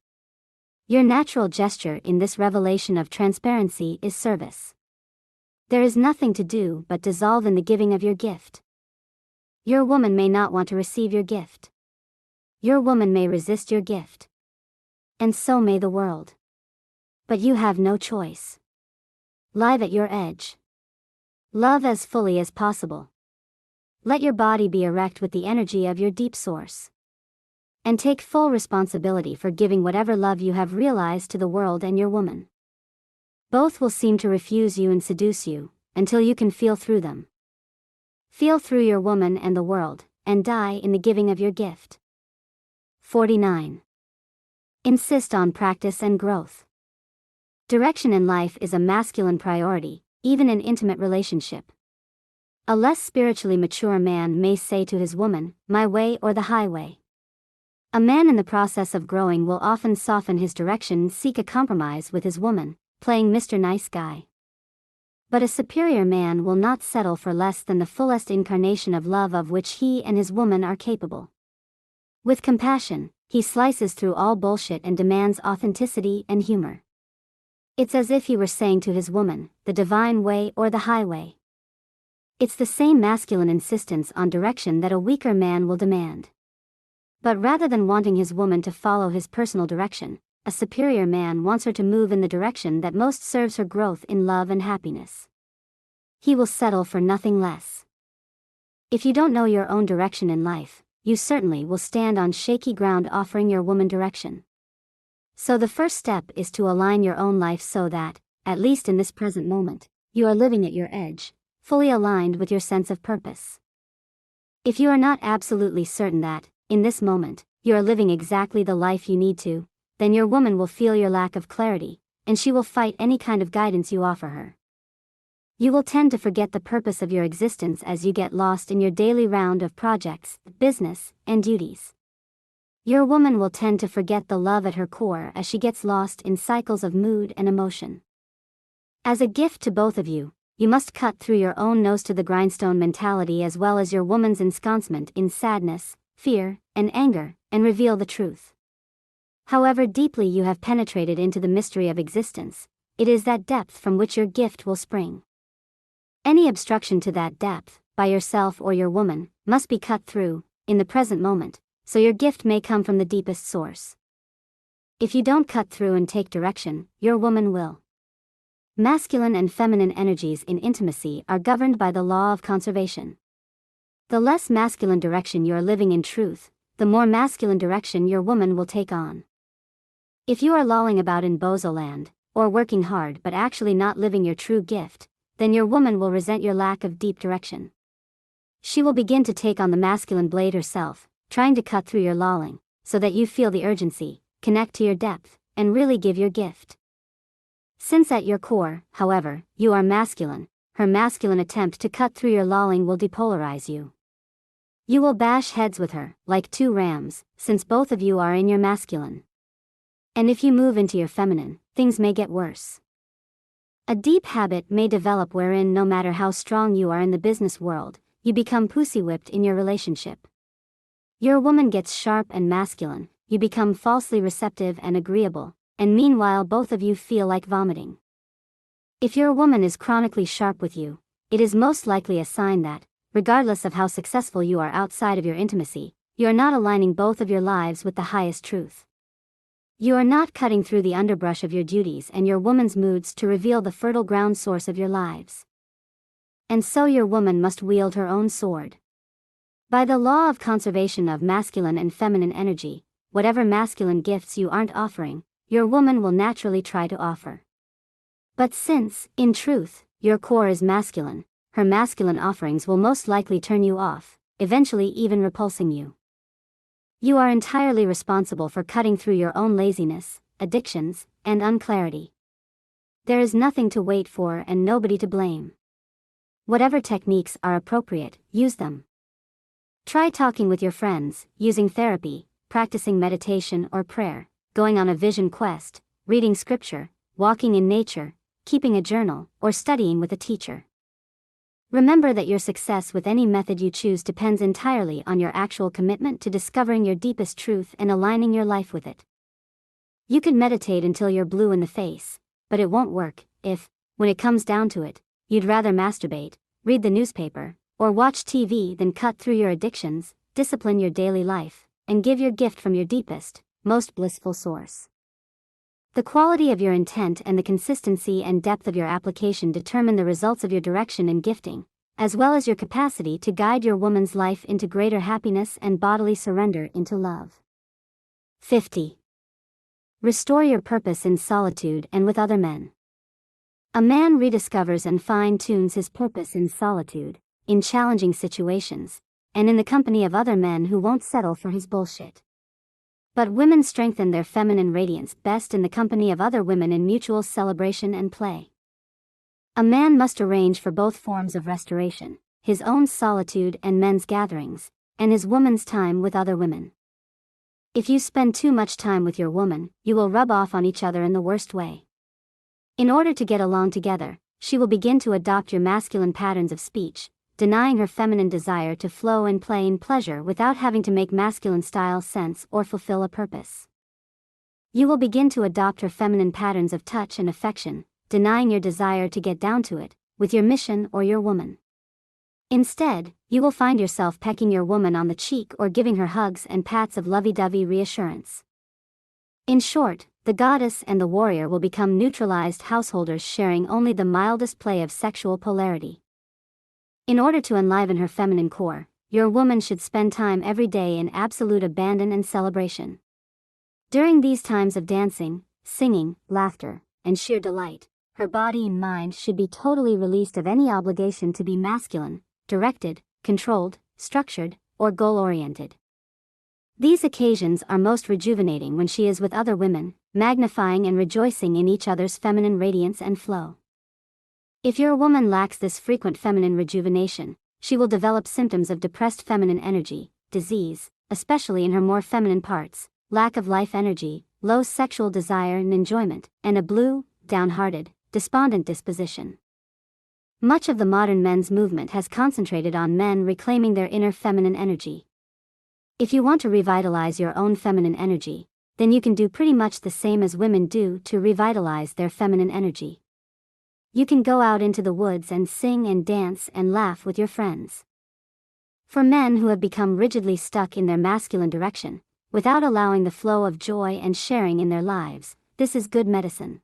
Your natural gesture in this revelation of transparency is service. There is nothing to do but dissolve in the giving of your gift. Your woman may not want to receive your gift. Your woman may resist your gift. And so may the world. But you have no choice. Live at your edge. Love as fully as possible. Let your body be erect with the energy of your deep source. And take full responsibility for giving whatever love you have realized to the world and your woman. Both will seem to refuse you and seduce you, until you can feel through them. Feel through your woman and the world, and die in the giving of your gift. 49. Insist on practice and growth. Direction in life is a masculine priority, even in intimate relationship. A less spiritually mature man may say to his woman, "My way or the highway." A man in the process of growing will often soften his direction and seek a compromise with his woman, playing Mr. Nice Guy. But a superior man will not settle for less than the fullest incarnation of love of which he and his woman are capable. With compassion, he slices through all bullshit and demands authenticity and humor. It's as if he were saying to his woman, the divine way or the highway. It's the same masculine insistence on direction that a weaker man will demand. But rather than wanting his woman to follow his personal direction, a superior man wants her to move in the direction that most serves her growth in love and happiness. He will settle for nothing less. If you don't know your own direction in life, you certainly will stand on shaky ground offering your woman direction. So the first step is to align your own life so that, at least in this present moment, you are living at your edge, fully aligned with your sense of purpose. If you are not absolutely certain that, in this moment, you are living exactly the life you need to, then your woman will feel your lack of clarity, and she will fight any kind of guidance you offer her. You will tend to forget the purpose of your existence as you get lost in your daily round of projects, business, and duties. Your woman will tend to forget the love at her core as she gets lost in cycles of mood and emotion. As a gift to both of you, you must cut through your own nose to the grindstone mentality as well as your woman's ensconcement in sadness, fear, and anger, and reveal the truth. However deeply you have penetrated into the mystery of existence, it is that depth from which your gift will spring. Any obstruction to that depth, by yourself or your woman, must be cut through, in the present moment, so your gift may come from the deepest source. If you don't cut through and take direction, your woman will. Masculine and feminine energies in intimacy are governed by the law of conservation. The less masculine direction you are living in truth, the more masculine direction your woman will take on. If you are lolling about in bozo land, or working hard but actually not living your true gift, then your woman will resent your lack of deep direction. She will begin to take on the masculine blade herself, trying to cut through your lolling, so that you feel the urgency, connect to your depth, and really give your gift. Since at your core, however, you are masculine, her masculine attempt to cut through your lolling will depolarize you. You will bash heads with her, like two rams, since both of you are in your masculine. And if you move into your feminine, things may get worse. A deep habit may develop wherein no matter how strong you are in the business world, you become pussy whipped in your relationship. Your woman gets sharp and masculine, you become falsely receptive and agreeable, and meanwhile both of you feel like vomiting. If your woman is chronically sharp with you, it is most likely a sign that, regardless of how successful you are outside of your intimacy, you are not aligning both of your lives with the highest truth. You are not cutting through the underbrush of your duties and your woman's moods to reveal the fertile ground source of your lives. And so your woman must wield her own sword. By the law of conservation of masculine and feminine energy, whatever masculine gifts you aren't offering, your woman will naturally try to offer. But since, in truth, your core is masculine, her masculine offerings will most likely turn you off, eventually even repulsing you. You are entirely responsible for cutting through your own laziness, addictions, and unclarity. There is nothing to wait for and nobody to blame. Whatever techniques are appropriate, use them. Try talking with your friends, using therapy, practicing meditation or prayer, going on a vision quest, reading scripture, walking in nature, keeping a journal, or studying with a teacher. Remember that your success with any method you choose depends entirely on your actual commitment to discovering your deepest truth and aligning your life with it. You can meditate until you're blue in the face, but it won't work if, when it comes down to it, you'd rather masturbate, read the newspaper, or watch TV than cut through your addictions, discipline your daily life, and give your gift from your deepest, most blissful source. The quality of your intent and the consistency and depth of your application determine the results of your direction and gifting, as well as your capacity to guide your woman's life into greater happiness and bodily surrender into love. 50. Restore your purpose in solitude and with other men. A man rediscovers and fine-tunes his purpose in solitude, in challenging situations, and in the company of other men who won't settle for his bullshit. But women strengthen their feminine radiance best in the company of other women in mutual celebration and play. A man must arrange for both forms of restoration, his own solitude and men's gatherings, and his woman's time with other women. If you spend too much time with your woman, you will rub off on each other in the worst way. In order to get along together, she will begin to adopt your masculine patterns of speech, denying her feminine desire to flow and play in pleasure without having to make masculine style sense or fulfill a purpose. You will begin to adopt her feminine patterns of touch and affection, denying your desire to get down to it, with your mission or your woman. Instead, you will find yourself pecking your woman on the cheek or giving her hugs and pats of lovey-dovey reassurance. In short, the goddess and the warrior will become neutralized householders sharing only the mildest play of sexual polarity. In order to enliven her feminine core, your woman should spend time every day in absolute abandon and celebration. During these times of dancing, singing, laughter, and sheer delight, her body and mind should be totally released of any obligation to be masculine, directed, controlled, structured, or goal-oriented. These occasions are most rejuvenating when she is with other women, magnifying and rejoicing in each other's feminine radiance and flow. If your woman lacks this frequent feminine rejuvenation, she will develop symptoms of depressed feminine energy, disease, especially in her more feminine parts, lack of life energy, low sexual desire and enjoyment, and a blue, downhearted, despondent disposition. Much of the modern men's movement has concentrated on men reclaiming their inner feminine energy. If you want to revitalize your own feminine energy, then you can do pretty much the same as women do to revitalize their feminine energy. You can go out into the woods and sing and dance and laugh with your friends. For men who have become rigidly stuck in their masculine direction, without allowing the flow of joy and sharing in their lives, this is good medicine.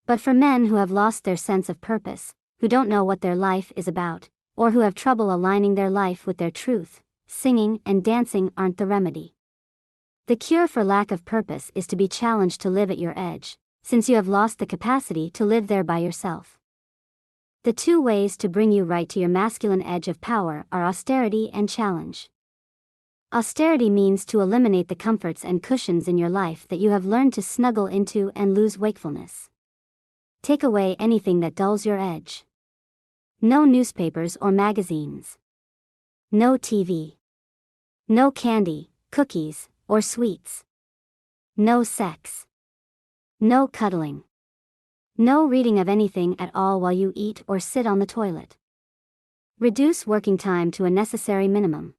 But for men who have lost their sense of purpose, who don't know what their life is about, or who have trouble aligning their life with their truth, singing and dancing aren't the remedy. The cure for lack of purpose is to be challenged to live at your edge, since you have lost the capacity to live there by yourself. The two ways to bring you right to your masculine edge of power are austerity and challenge. Austerity means to eliminate the comforts and cushions in your life that you have learned to snuggle into and lose wakefulness. Take away anything that dulls your edge. No newspapers or magazines. No TV. No candy, cookies, or sweets. No sex. No cuddling. No reading of anything at all while you eat or sit on the toilet. Reduce working time to a necessary minimum.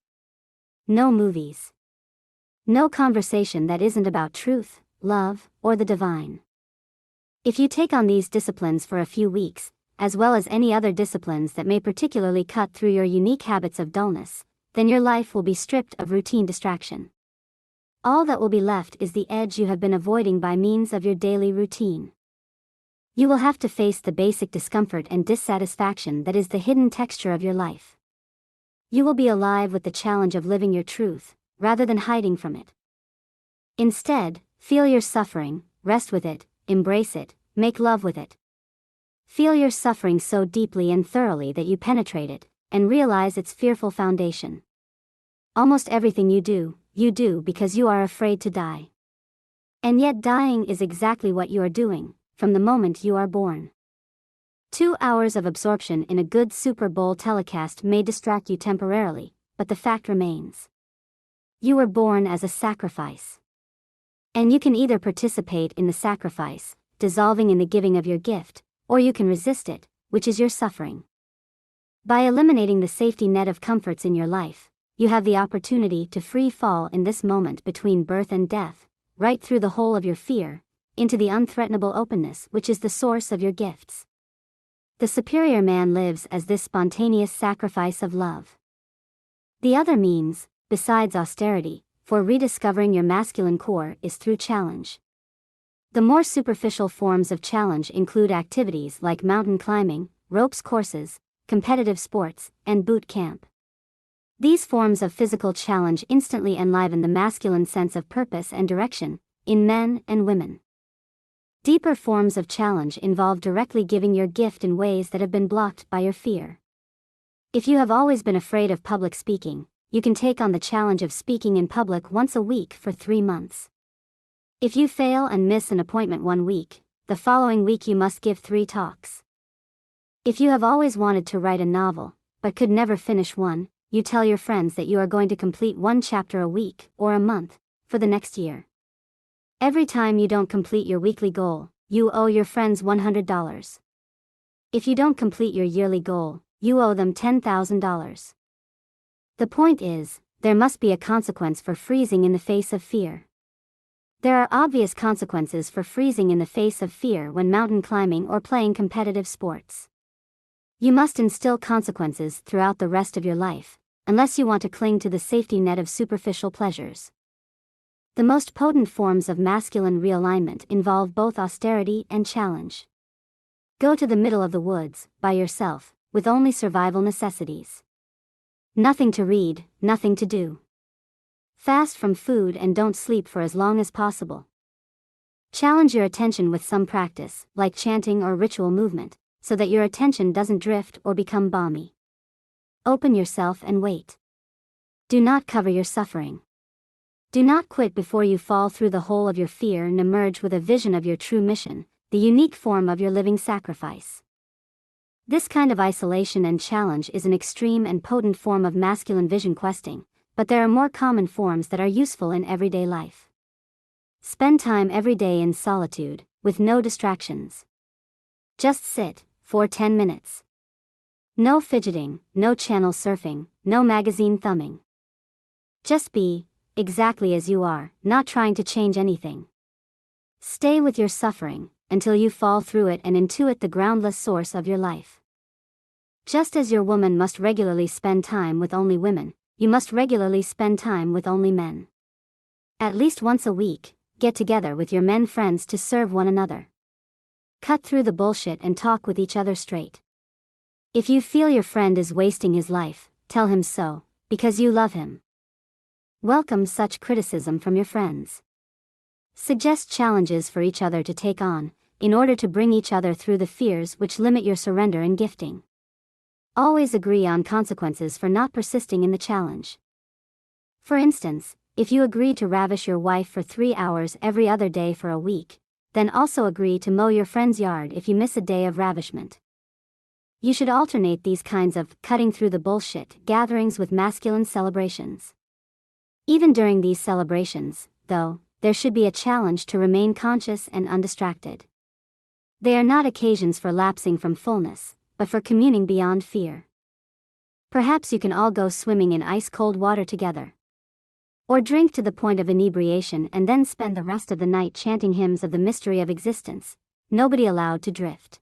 No movies. No conversation that isn't about truth, love, or the divine. If you take on these disciplines for a few weeks, as well as any other disciplines that may particularly cut through your unique habits of dullness, then your life will be stripped of routine distraction. All that will be left is the edge you have been avoiding by means of your daily routine. You will have to face the basic discomfort and dissatisfaction that is the hidden texture of your life. You will be alive with the challenge of living your truth, rather than hiding from it. Instead, feel your suffering, rest with it, embrace it, make love with it. Feel your suffering so deeply and thoroughly that you penetrate it, and realize its fearful foundation. Almost everything you do because you are afraid to die. And yet dying is exactly what you are doing, from the moment you are born. 2 hours of absorption in a good Super Bowl telecast may distract you temporarily, but the fact remains. You were born as a sacrifice. And you can either participate in the sacrifice, dissolving in the giving of your gift, or you can resist it, which is your suffering. By eliminating the safety net of comforts in your life, you have the opportunity to free fall in this moment between birth and death, right through the hole of your fear, into the unthreatenable openness which is the source of your gifts. The superior man lives as this spontaneous sacrifice of love. The other means, besides austerity, for rediscovering your masculine core is through challenge. The more superficial forms of challenge include activities like mountain climbing, ropes courses, competitive sports, and boot camp. These forms of physical challenge instantly enliven the masculine sense of purpose and direction, in men and women. Deeper forms of challenge involve directly giving your gift in ways that have been blocked by your fear. If you have always been afraid of public speaking, you can take on the challenge of speaking in public once a week for 3 months. If you fail and miss an appointment 1 week, the following week you must give 3 talks. If you have always wanted to write a novel, but could never finish one, you tell your friends that you are going to complete 1 chapter a week, or a month, for the next year. Every time you don't complete your weekly goal, you owe your friends $100. If you don't complete your yearly goal, you owe them $10,000. The point is, there must be a consequence for freezing in the face of fear. There are obvious consequences for freezing in the face of fear when mountain climbing or playing competitive sports. You must instill consequences throughout the rest of your life, unless you want to cling to the safety net of superficial pleasures. The most potent forms of masculine realignment involve both austerity and challenge. Go to the middle of the woods, by yourself, with only survival necessities. Nothing to read, nothing to do. Fast from food and don't sleep for as long as possible. Challenge your attention with some practice, like chanting or ritual movement, so that your attention doesn't drift or become balmy. Open yourself and wait. Do not cover your suffering. Do not quit before you fall through the hole of your fear and emerge with a vision of your true mission, the unique form of your living sacrifice. This kind of isolation and challenge is an extreme and potent form of masculine vision questing, but there are more common forms that are useful in everyday life. Spend time every day in solitude, with no distractions. Just sit, for 10 minutes. No fidgeting, no channel surfing, no magazine thumbing. Just be, exactly as you are, not trying to change anything. Stay with your suffering, until you fall through it and intuit the groundless source of your life. Just as your woman must regularly spend time with only women, you must regularly spend time with only men. At least once a week, get together with your men friends to serve one another. Cut through the bullshit and talk with each other straight. If you feel your friend is wasting his life, tell him so, because you love him. Welcome such criticism from your friends. Suggest challenges for each other to take on, in order to bring each other through the fears which limit your surrender and gifting. Always agree on consequences for not persisting in the challenge. For instance, if you agree to ravish your wife for 3 hours every other day for a week, then also agree to mow your friend's yard if you miss a day of ravishment. You should alternate these kinds of cutting through the bullshit gatherings with masculine celebrations. Even during these celebrations, though, there should be a challenge to remain conscious and undistracted. They are not occasions for lapsing from fullness, but for communing beyond fear. Perhaps you can all go swimming in ice-cold water together. Or drink to the point of inebriation and then spend the rest of the night chanting hymns of the mystery of existence, nobody allowed to drift.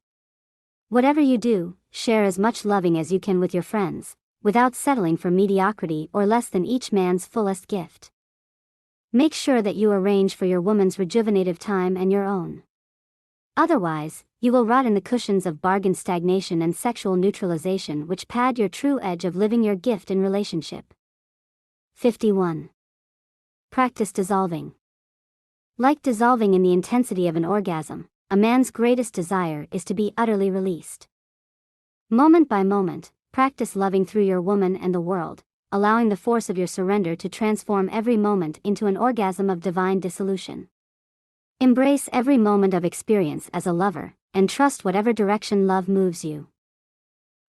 Whatever you do, share as much loving as you can with your friends, without settling for mediocrity or less than each man's fullest gift. Make sure that you arrange for your woman's rejuvenative time and your own. Otherwise, you will rot in the cushions of bargain stagnation and sexual neutralization which pad your true edge of living your gift in relationship. 51. Practice dissolving. Like dissolving in the intensity of an orgasm, a man's greatest desire is to be utterly released. Moment by moment, practice loving through your woman and the world, allowing the force of your surrender to transform every moment into an orgasm of divine dissolution. Embrace every moment of experience as a lover, and trust whatever direction love moves you.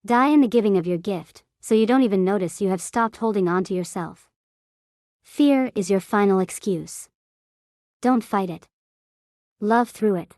Die in the giving of your gift, so you don't even notice you have stopped holding on to yourself. Fear is your final excuse. Don't fight it. Love through it.